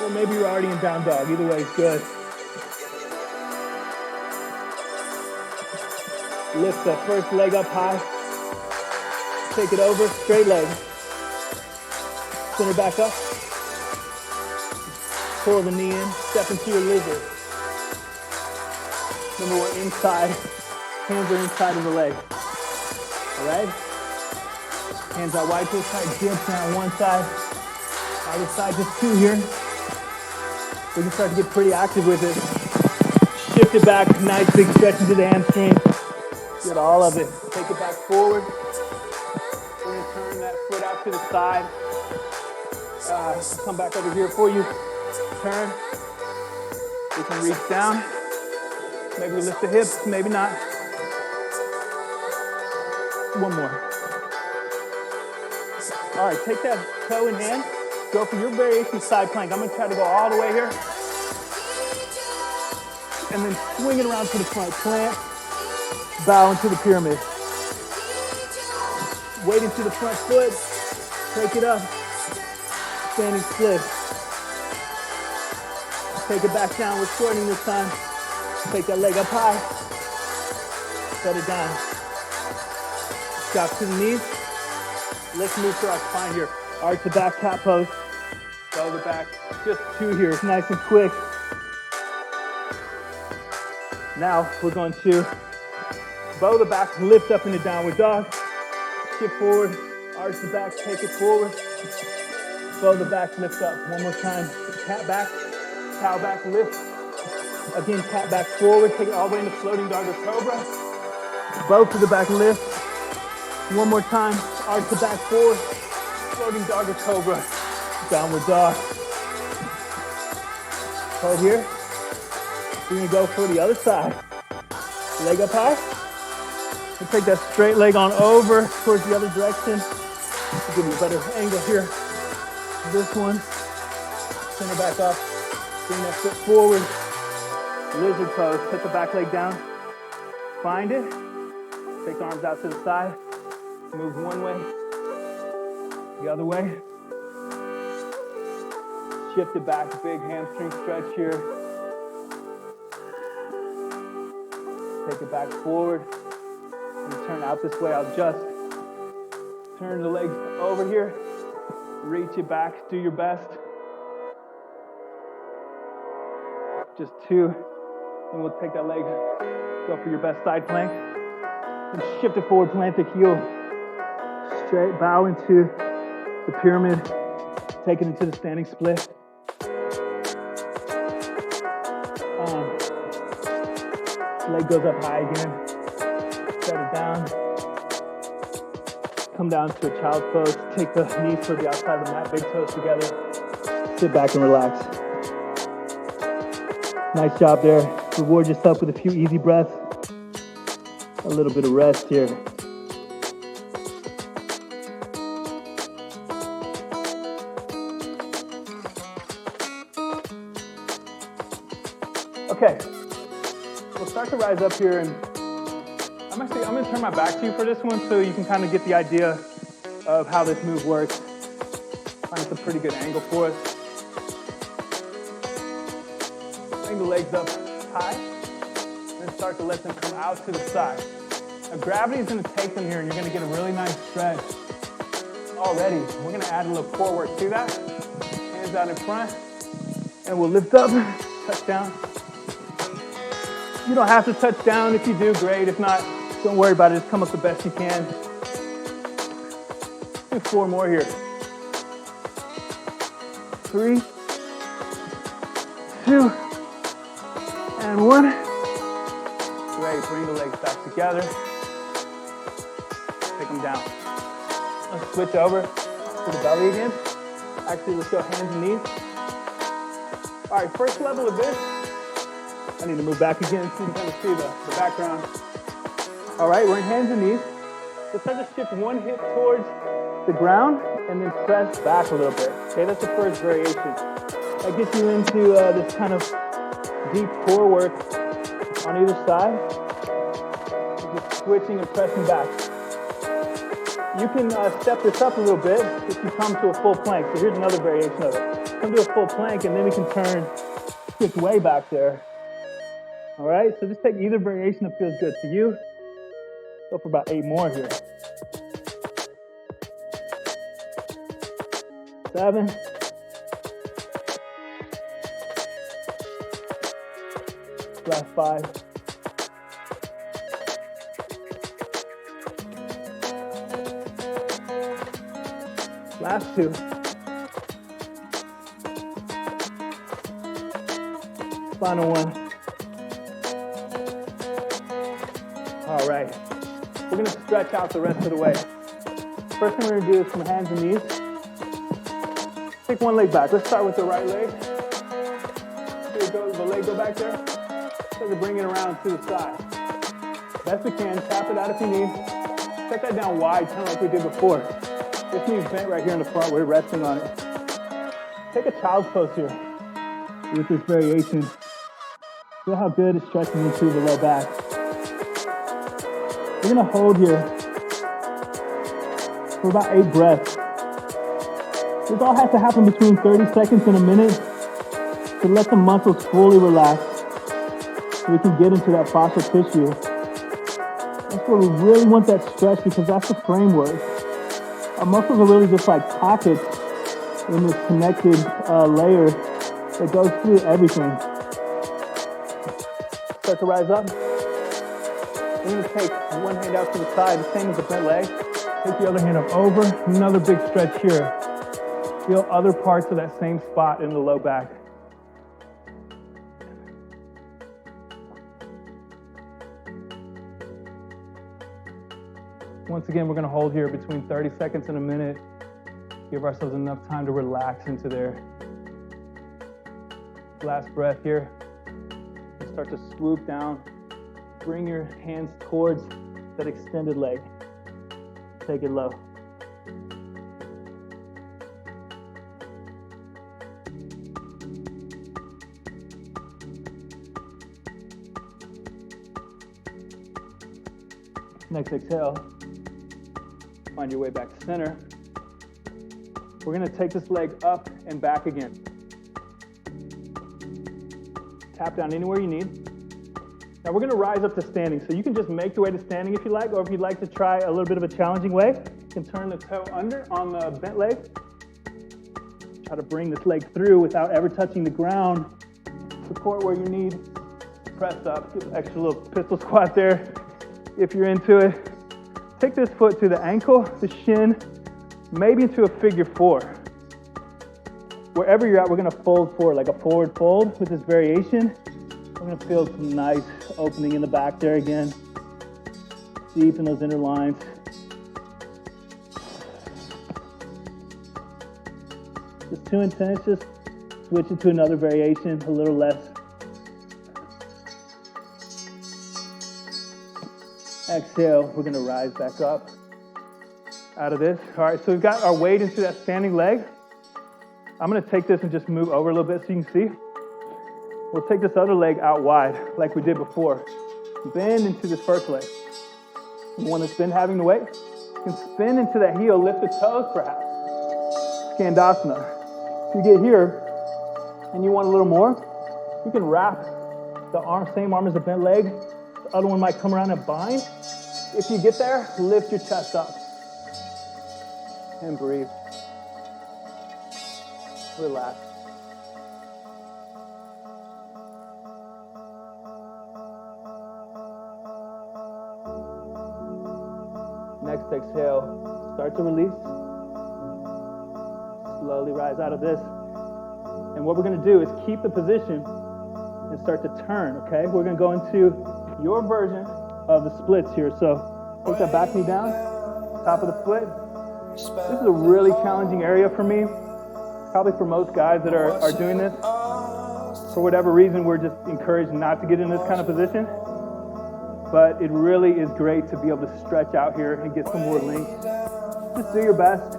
or maybe you're already in down dog. Either way is good. Lift the first leg up high. Take it over, straight leg. Center back up. Pull the knee in, step into your lizard. Remember, we're inside. Hands are inside of the leg. All right? Hands out wide to the side. Dip down one side. Other side, just two here. We can start to get pretty active with it. Shift it back. Nice big stretch into the hamstring. Get all of it. Take it back forward. We're going to turn that foot out to the side. Come back over here for you. Turn. We can reach down. Maybe we lift the hips, maybe not. One more. All right, take that toe in hand. Go for your variation side plank. I'm gonna try to go all the way here. And then swing it around to the front. Plant, bow into the pyramid. Weight into the front foot. Take it up. Standing split. Take it back down. We're shortening this time. Take that leg up high. Set it down. Drop to the knees. Let's move to our spine here. Arch the back, cat pose. Go the back. Just two here. It's nice and quick. Now we're going to Bow the back, lift up into downward dog. Shift forward, arch the back, take it forward. Bow the back, lift up. One more time. Cat back, cow back, lift. Again, cat back forward, take it all the way into floating dog or cobra. Bow to the back, lift. One more time, arch the back forward, floating dog or cobra. Downward dog. Hold here. We're gonna go for the other side. Leg up high. We'll take that straight leg on over towards the other direction. Give you a better angle here. This one. Center back up. Bring that foot forward. Lizard pose. Put the back leg down. Find it. Take the arms out to the side. Move one way. The other way. Shift it back. Big hamstring stretch here. Take it back forward. And turn out this way. I'll just turn the legs over here. Reach it back. Do your best. Just two. And we'll take that leg. Go for your best side plank. And shift it forward. Plant the heel. Straight. Bow into the pyramid. Take it into the standing split. Leg goes up high again. Set it down. Come down to a child's pose. Take the knees toward the outside of the mat. Big toes together. Sit back and relax. Nice job there. Reward yourself with a few easy breaths. A little bit of rest here. Okay. We'll start to rise up here, and I'm going to turn my back to you for this one so you can kind of get the idea of how this move works. Find it's a pretty good angle for us. Bring the legs up high, and then start to let them come out to the side. Now gravity is going to take them here, and you're going to get a really nice stretch already. We're going to add a little core work to that. Hands out in front, and we'll lift up, touch down. You don't have to touch down. If you do, great. If not, don't worry about it. Just come up the best you can. Do 4 more here. 3, 2, and 1. Great. Bring the legs back together. Take them down. Let's switch over to the belly again. Actually, let's go hands and knees. All right, first level of this. I need to move back again so you can kind of see the background. All right, we're in hands and knees. Let's start to shift one hip towards the ground and then press back a little bit. Okay, that's the first variation. That gets you into this kind of deep core work on either side. Just switching and pressing back. You can step this up a little bit if you come to a full plank. So here's another variation of it. Come to a full plank and then we can shift way back there. All right, so just take either variation that feels good to you. Go for about 8 more here. 7. Last 5. Last 2. Final 1. All right, we're gonna stretch out the rest of the way. First thing we're gonna do is from hands and knees. Take one leg back. Let's start with the right leg. Here goes the leg go back there. So to bring it around to the side. Best we can, tap it out if you need. Set that down wide, kind of like we did before. This knee's bent right here in the front. We're resting on it. Take a child's pose here with this variation. Feel how good it stretches into the low back. We're gonna hold here for about 8 breaths. This all has to happen between 30 seconds and a minute to let the muscles fully relax so we can get into that fascial tissue. That's where we really want that stretch because that's the framework. Our muscles are really just like pockets in this connected layer that goes through everything. Start to rise up. We're gonna take one hand out to the side, the same as the bent leg. Take the other hand up over, another big stretch here. Feel other parts of that same spot in the low back. Once again, we're gonna hold here between 30 seconds and a minute. Give ourselves enough time to relax into there. Last breath here. And start to swoop down. Bring your hands towards that extended leg. Take it low. Next exhale. Find your way back to center. We're gonna take this leg up and back again. Tap down anywhere you need. Now we're gonna rise up to standing. So you can just make your way to standing if you like, or if you'd like to try a little bit of a challenging way, you can turn the toe under on the bent leg. Try to bring this leg through without ever touching the ground. Support where you need. Press up, give an extra little pistol squat there if you're into it. Take this foot to the ankle, the shin, maybe into a figure four. Wherever you're at, we're gonna fold forward, like a forward fold with this variation. We're gonna feel some nice opening in the back there again. Deep in those inner lines. Just too intense, just switch it to another variation, a little less. Exhale, we're gonna rise back up out of this. All right, so we've got our weight into that standing leg. I'm gonna take this and just move over a little bit so you can see. We'll take this other leg out wide like we did before. Bend into this first leg. The one that's been having the weight. You can spin into that heel, lift the toes perhaps. Skandasana. If you get here and you want a little more, you can wrap the arm, same arm as the bent leg. The other one might come around and bind. If you get there, lift your chest up and breathe. Relax. Next exhale, start to release. Slowly rise out of this. And what we're gonna do is keep the position and start to turn, okay? We're gonna go into your version of the splits here. So take that back knee down, top of the foot. This is a really challenging area for me, probably for most guys that are doing this. For whatever reason, we're just encouraged not to get in this kind of position. But it really is great to be able to stretch out here and get some more length. Just do your best.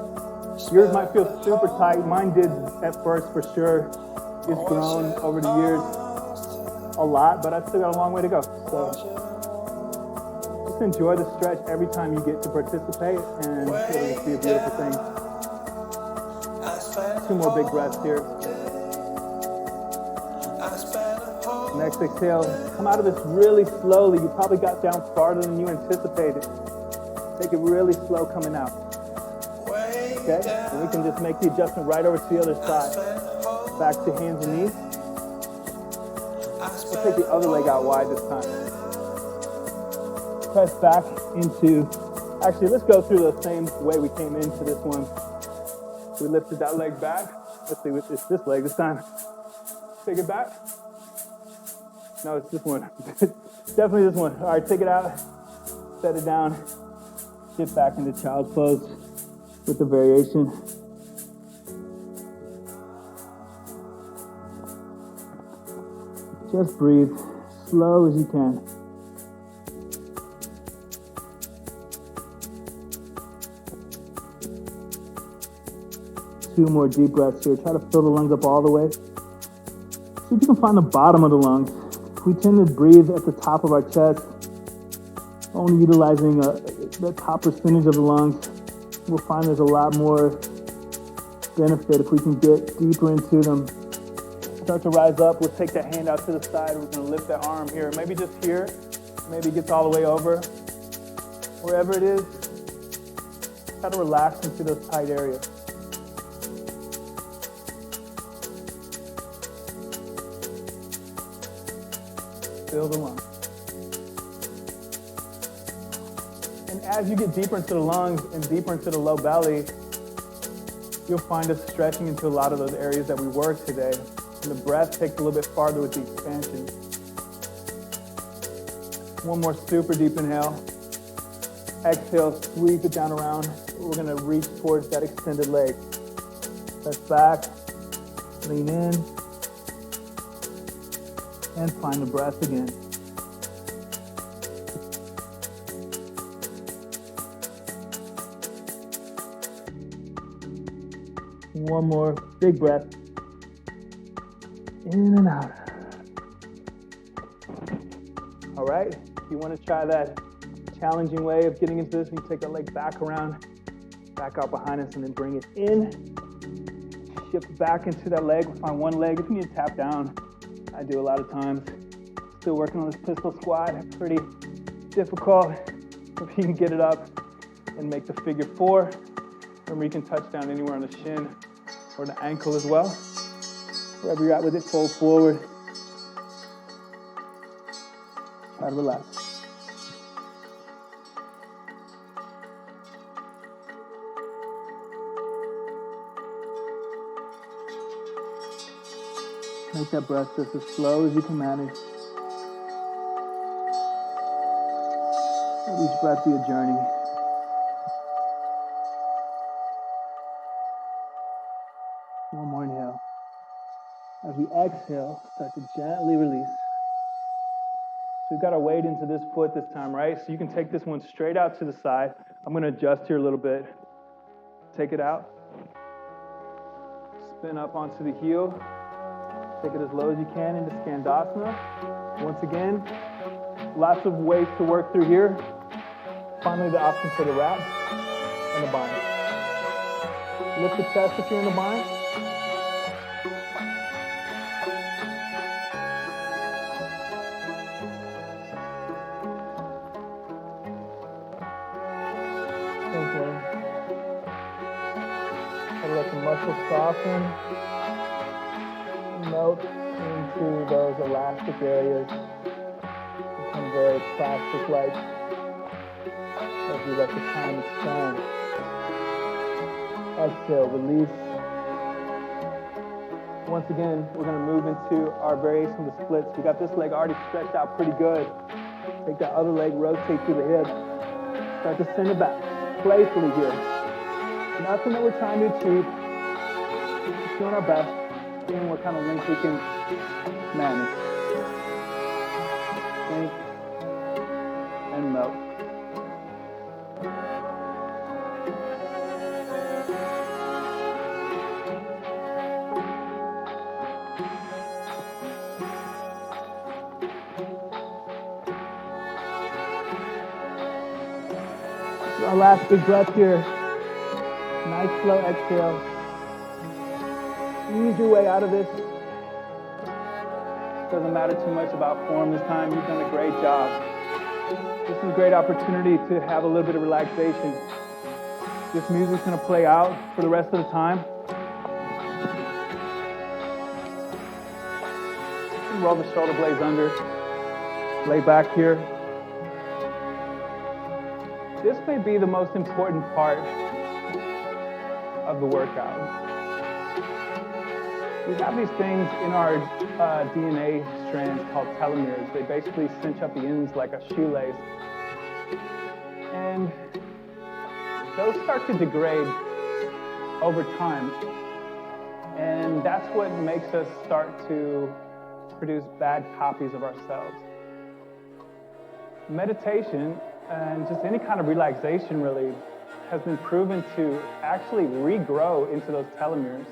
Yours might feel super tight. Mine did at first for sure. It's grown over the years a lot, but I've still got a long way to go. So just enjoy the stretch every time you get to participate, and it'll just be a beautiful thing. 2 more big breaths here. Next exhale, come out of this really slowly. You probably got down farther than you anticipated. Take it really slow coming out. Okay? And we can just make the adjustment right over to the other side. Back to hands and knees. We'll take the other leg out wide this time. Press back into, actually let's go through the same way we came into this one. We lifted that leg back. Let's see, it's this leg this time. Take it back. No, it's this one. Definitely this one. All right, take it out, set it down, get back into child's pose with the variation. Just breathe, slow as you can. Two more deep breaths here. Try to fill the lungs up all the way. See if you can find the bottom of the lungs. We tend to breathe at the top of our chest, only utilizing the top percentage of the lungs. We'll find there's a lot more benefit if we can get deeper into them. Start to rise up. We'll take that hand out to the side. We're going to lift that arm here. Maybe just here. Maybe it gets all the way over. Wherever it is, try to relax into those tight areas. Fill the lungs. And as you get deeper into the lungs and deeper into the low belly, you'll find us stretching into a lot of those areas that we worked today. And the breath takes a little bit farther with the expansion. One more super deep inhale. Exhale, sweep it down around. We're gonna reach towards that extended leg. Press back, lean in, and find the breath again. One more big breath. In and out. All right, if you want to try that challenging way of getting into this, you take that leg back around, back out behind us, and then bring it in. Shift back into that leg. Find one leg. If you need to tap down, I do a lot of times. Still working on this pistol squat. Pretty difficult. If you can get it up and make the figure four. Remember, you can touch down anywhere on the shin or the ankle as well. Wherever you're at with it, fold forward. Try to relax. Make that breath just as slow as you can manage. Let each breath be a journey. One more inhale. As we exhale, start to gently release. So we've got our weight into this foot this time, right? So you can take this one straight out to the side. I'm going to adjust here a little bit. Take it out. Spin up onto the heel. Take it as low as you can into Skandasana. Once again, lots of ways to work through here. Finally, the option for the wrap and the bind. Lift the chest if you're in the bind. Okay. Try to let the muscles soften and melt into those elastic areas. Become very plastic-like as we let the time expand. Exhale, release. Once again, we're going to move into our variation of the splits. We got this leg already stretched out pretty good. Take that other leg, rotate through the hip. Start to send it back. Playfully here. Nothing that we're trying to achieve. Just doing our best. Seeing what kind of length we can manage. Sink and melt. Our last big breath here. Nice slow exhale. Ease your way out of this. Doesn't matter too much about form this time. You've done a great job. This is a great opportunity to have a little bit of relaxation. This music's going to play out for the rest of the time. Roll the shoulder blades under. Lay back here. This may be the most important part of the workout. We have these things in our DNA strands called telomeres. They basically cinch up the ends like a shoelace. And those start to degrade over time. And that's what makes us start to produce bad copies of ourselves. Meditation and just any kind of relaxation really has been proven to actually regrow into those telomeres.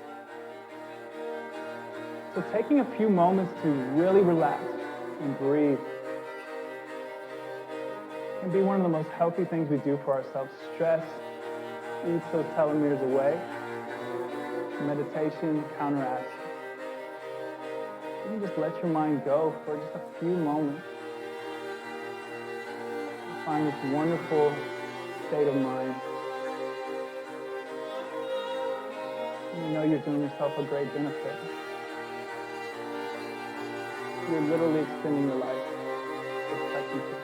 So taking a few moments to really relax and breathe can be one of the most healthy things we do for ourselves. Stress eats those telomeres away. Meditation counteracts. You can just let your mind go for just a few moments. Find this wonderful state of mind. You know you're doing yourself a great benefit. You're literally extending your life. Just touching you.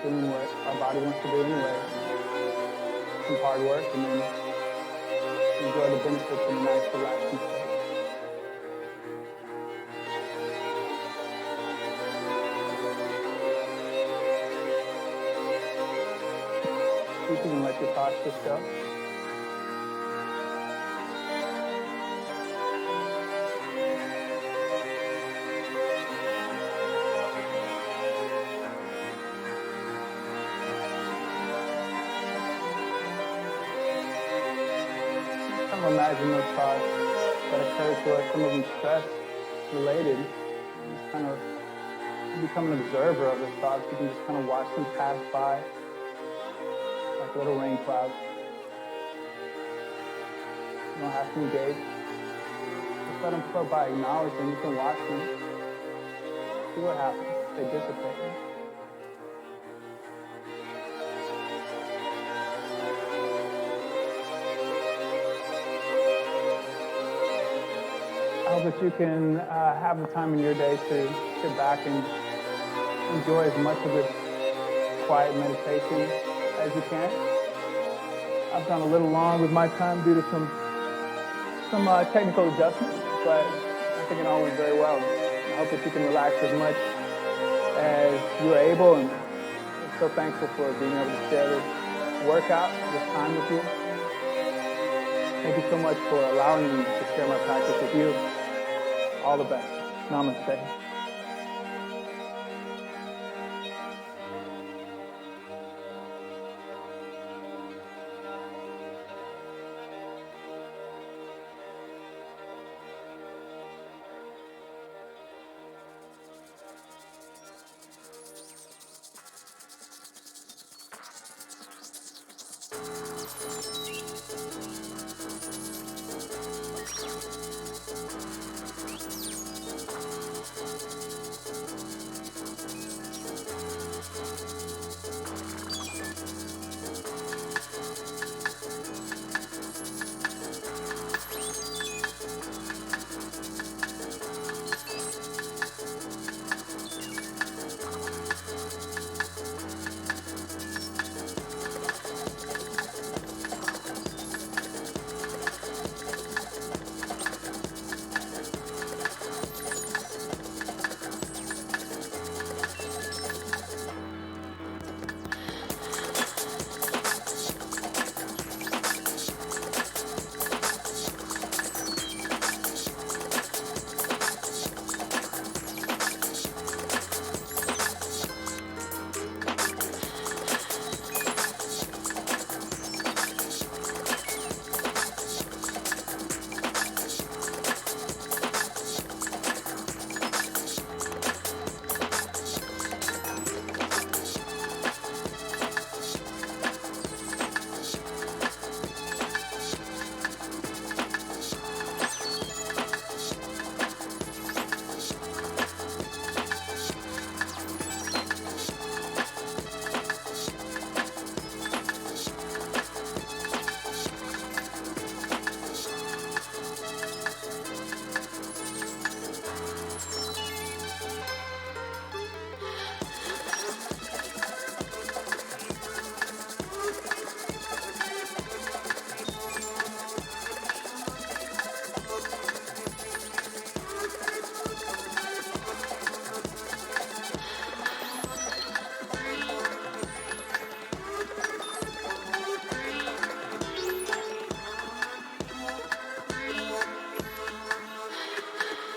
doing what our body wants to do anyway. Some hard work and then enjoy the benefits in a nice, relaxing state. You can let your thoughts just go. Kind of imagine those thoughts that occur to us, some of them stress related. Just kind of become an observer of those thoughts. You can just kind of watch them pass by like little rain clouds. You don't have to engage. Just let them flow by. Acknowledge them. You can watch them. See what happens. They dissipate. I hope that you can have the time in your day to sit back and enjoy as much of this quiet meditation as you can. I've gone a little long with my time due to some technical adjustments, but I think it all went very well. I hope that you can relax as much as you are able, and I'm so thankful for being able to share this workout, this time with you. Thank you so much for allowing me to share my practice with you. All the best. Namaste.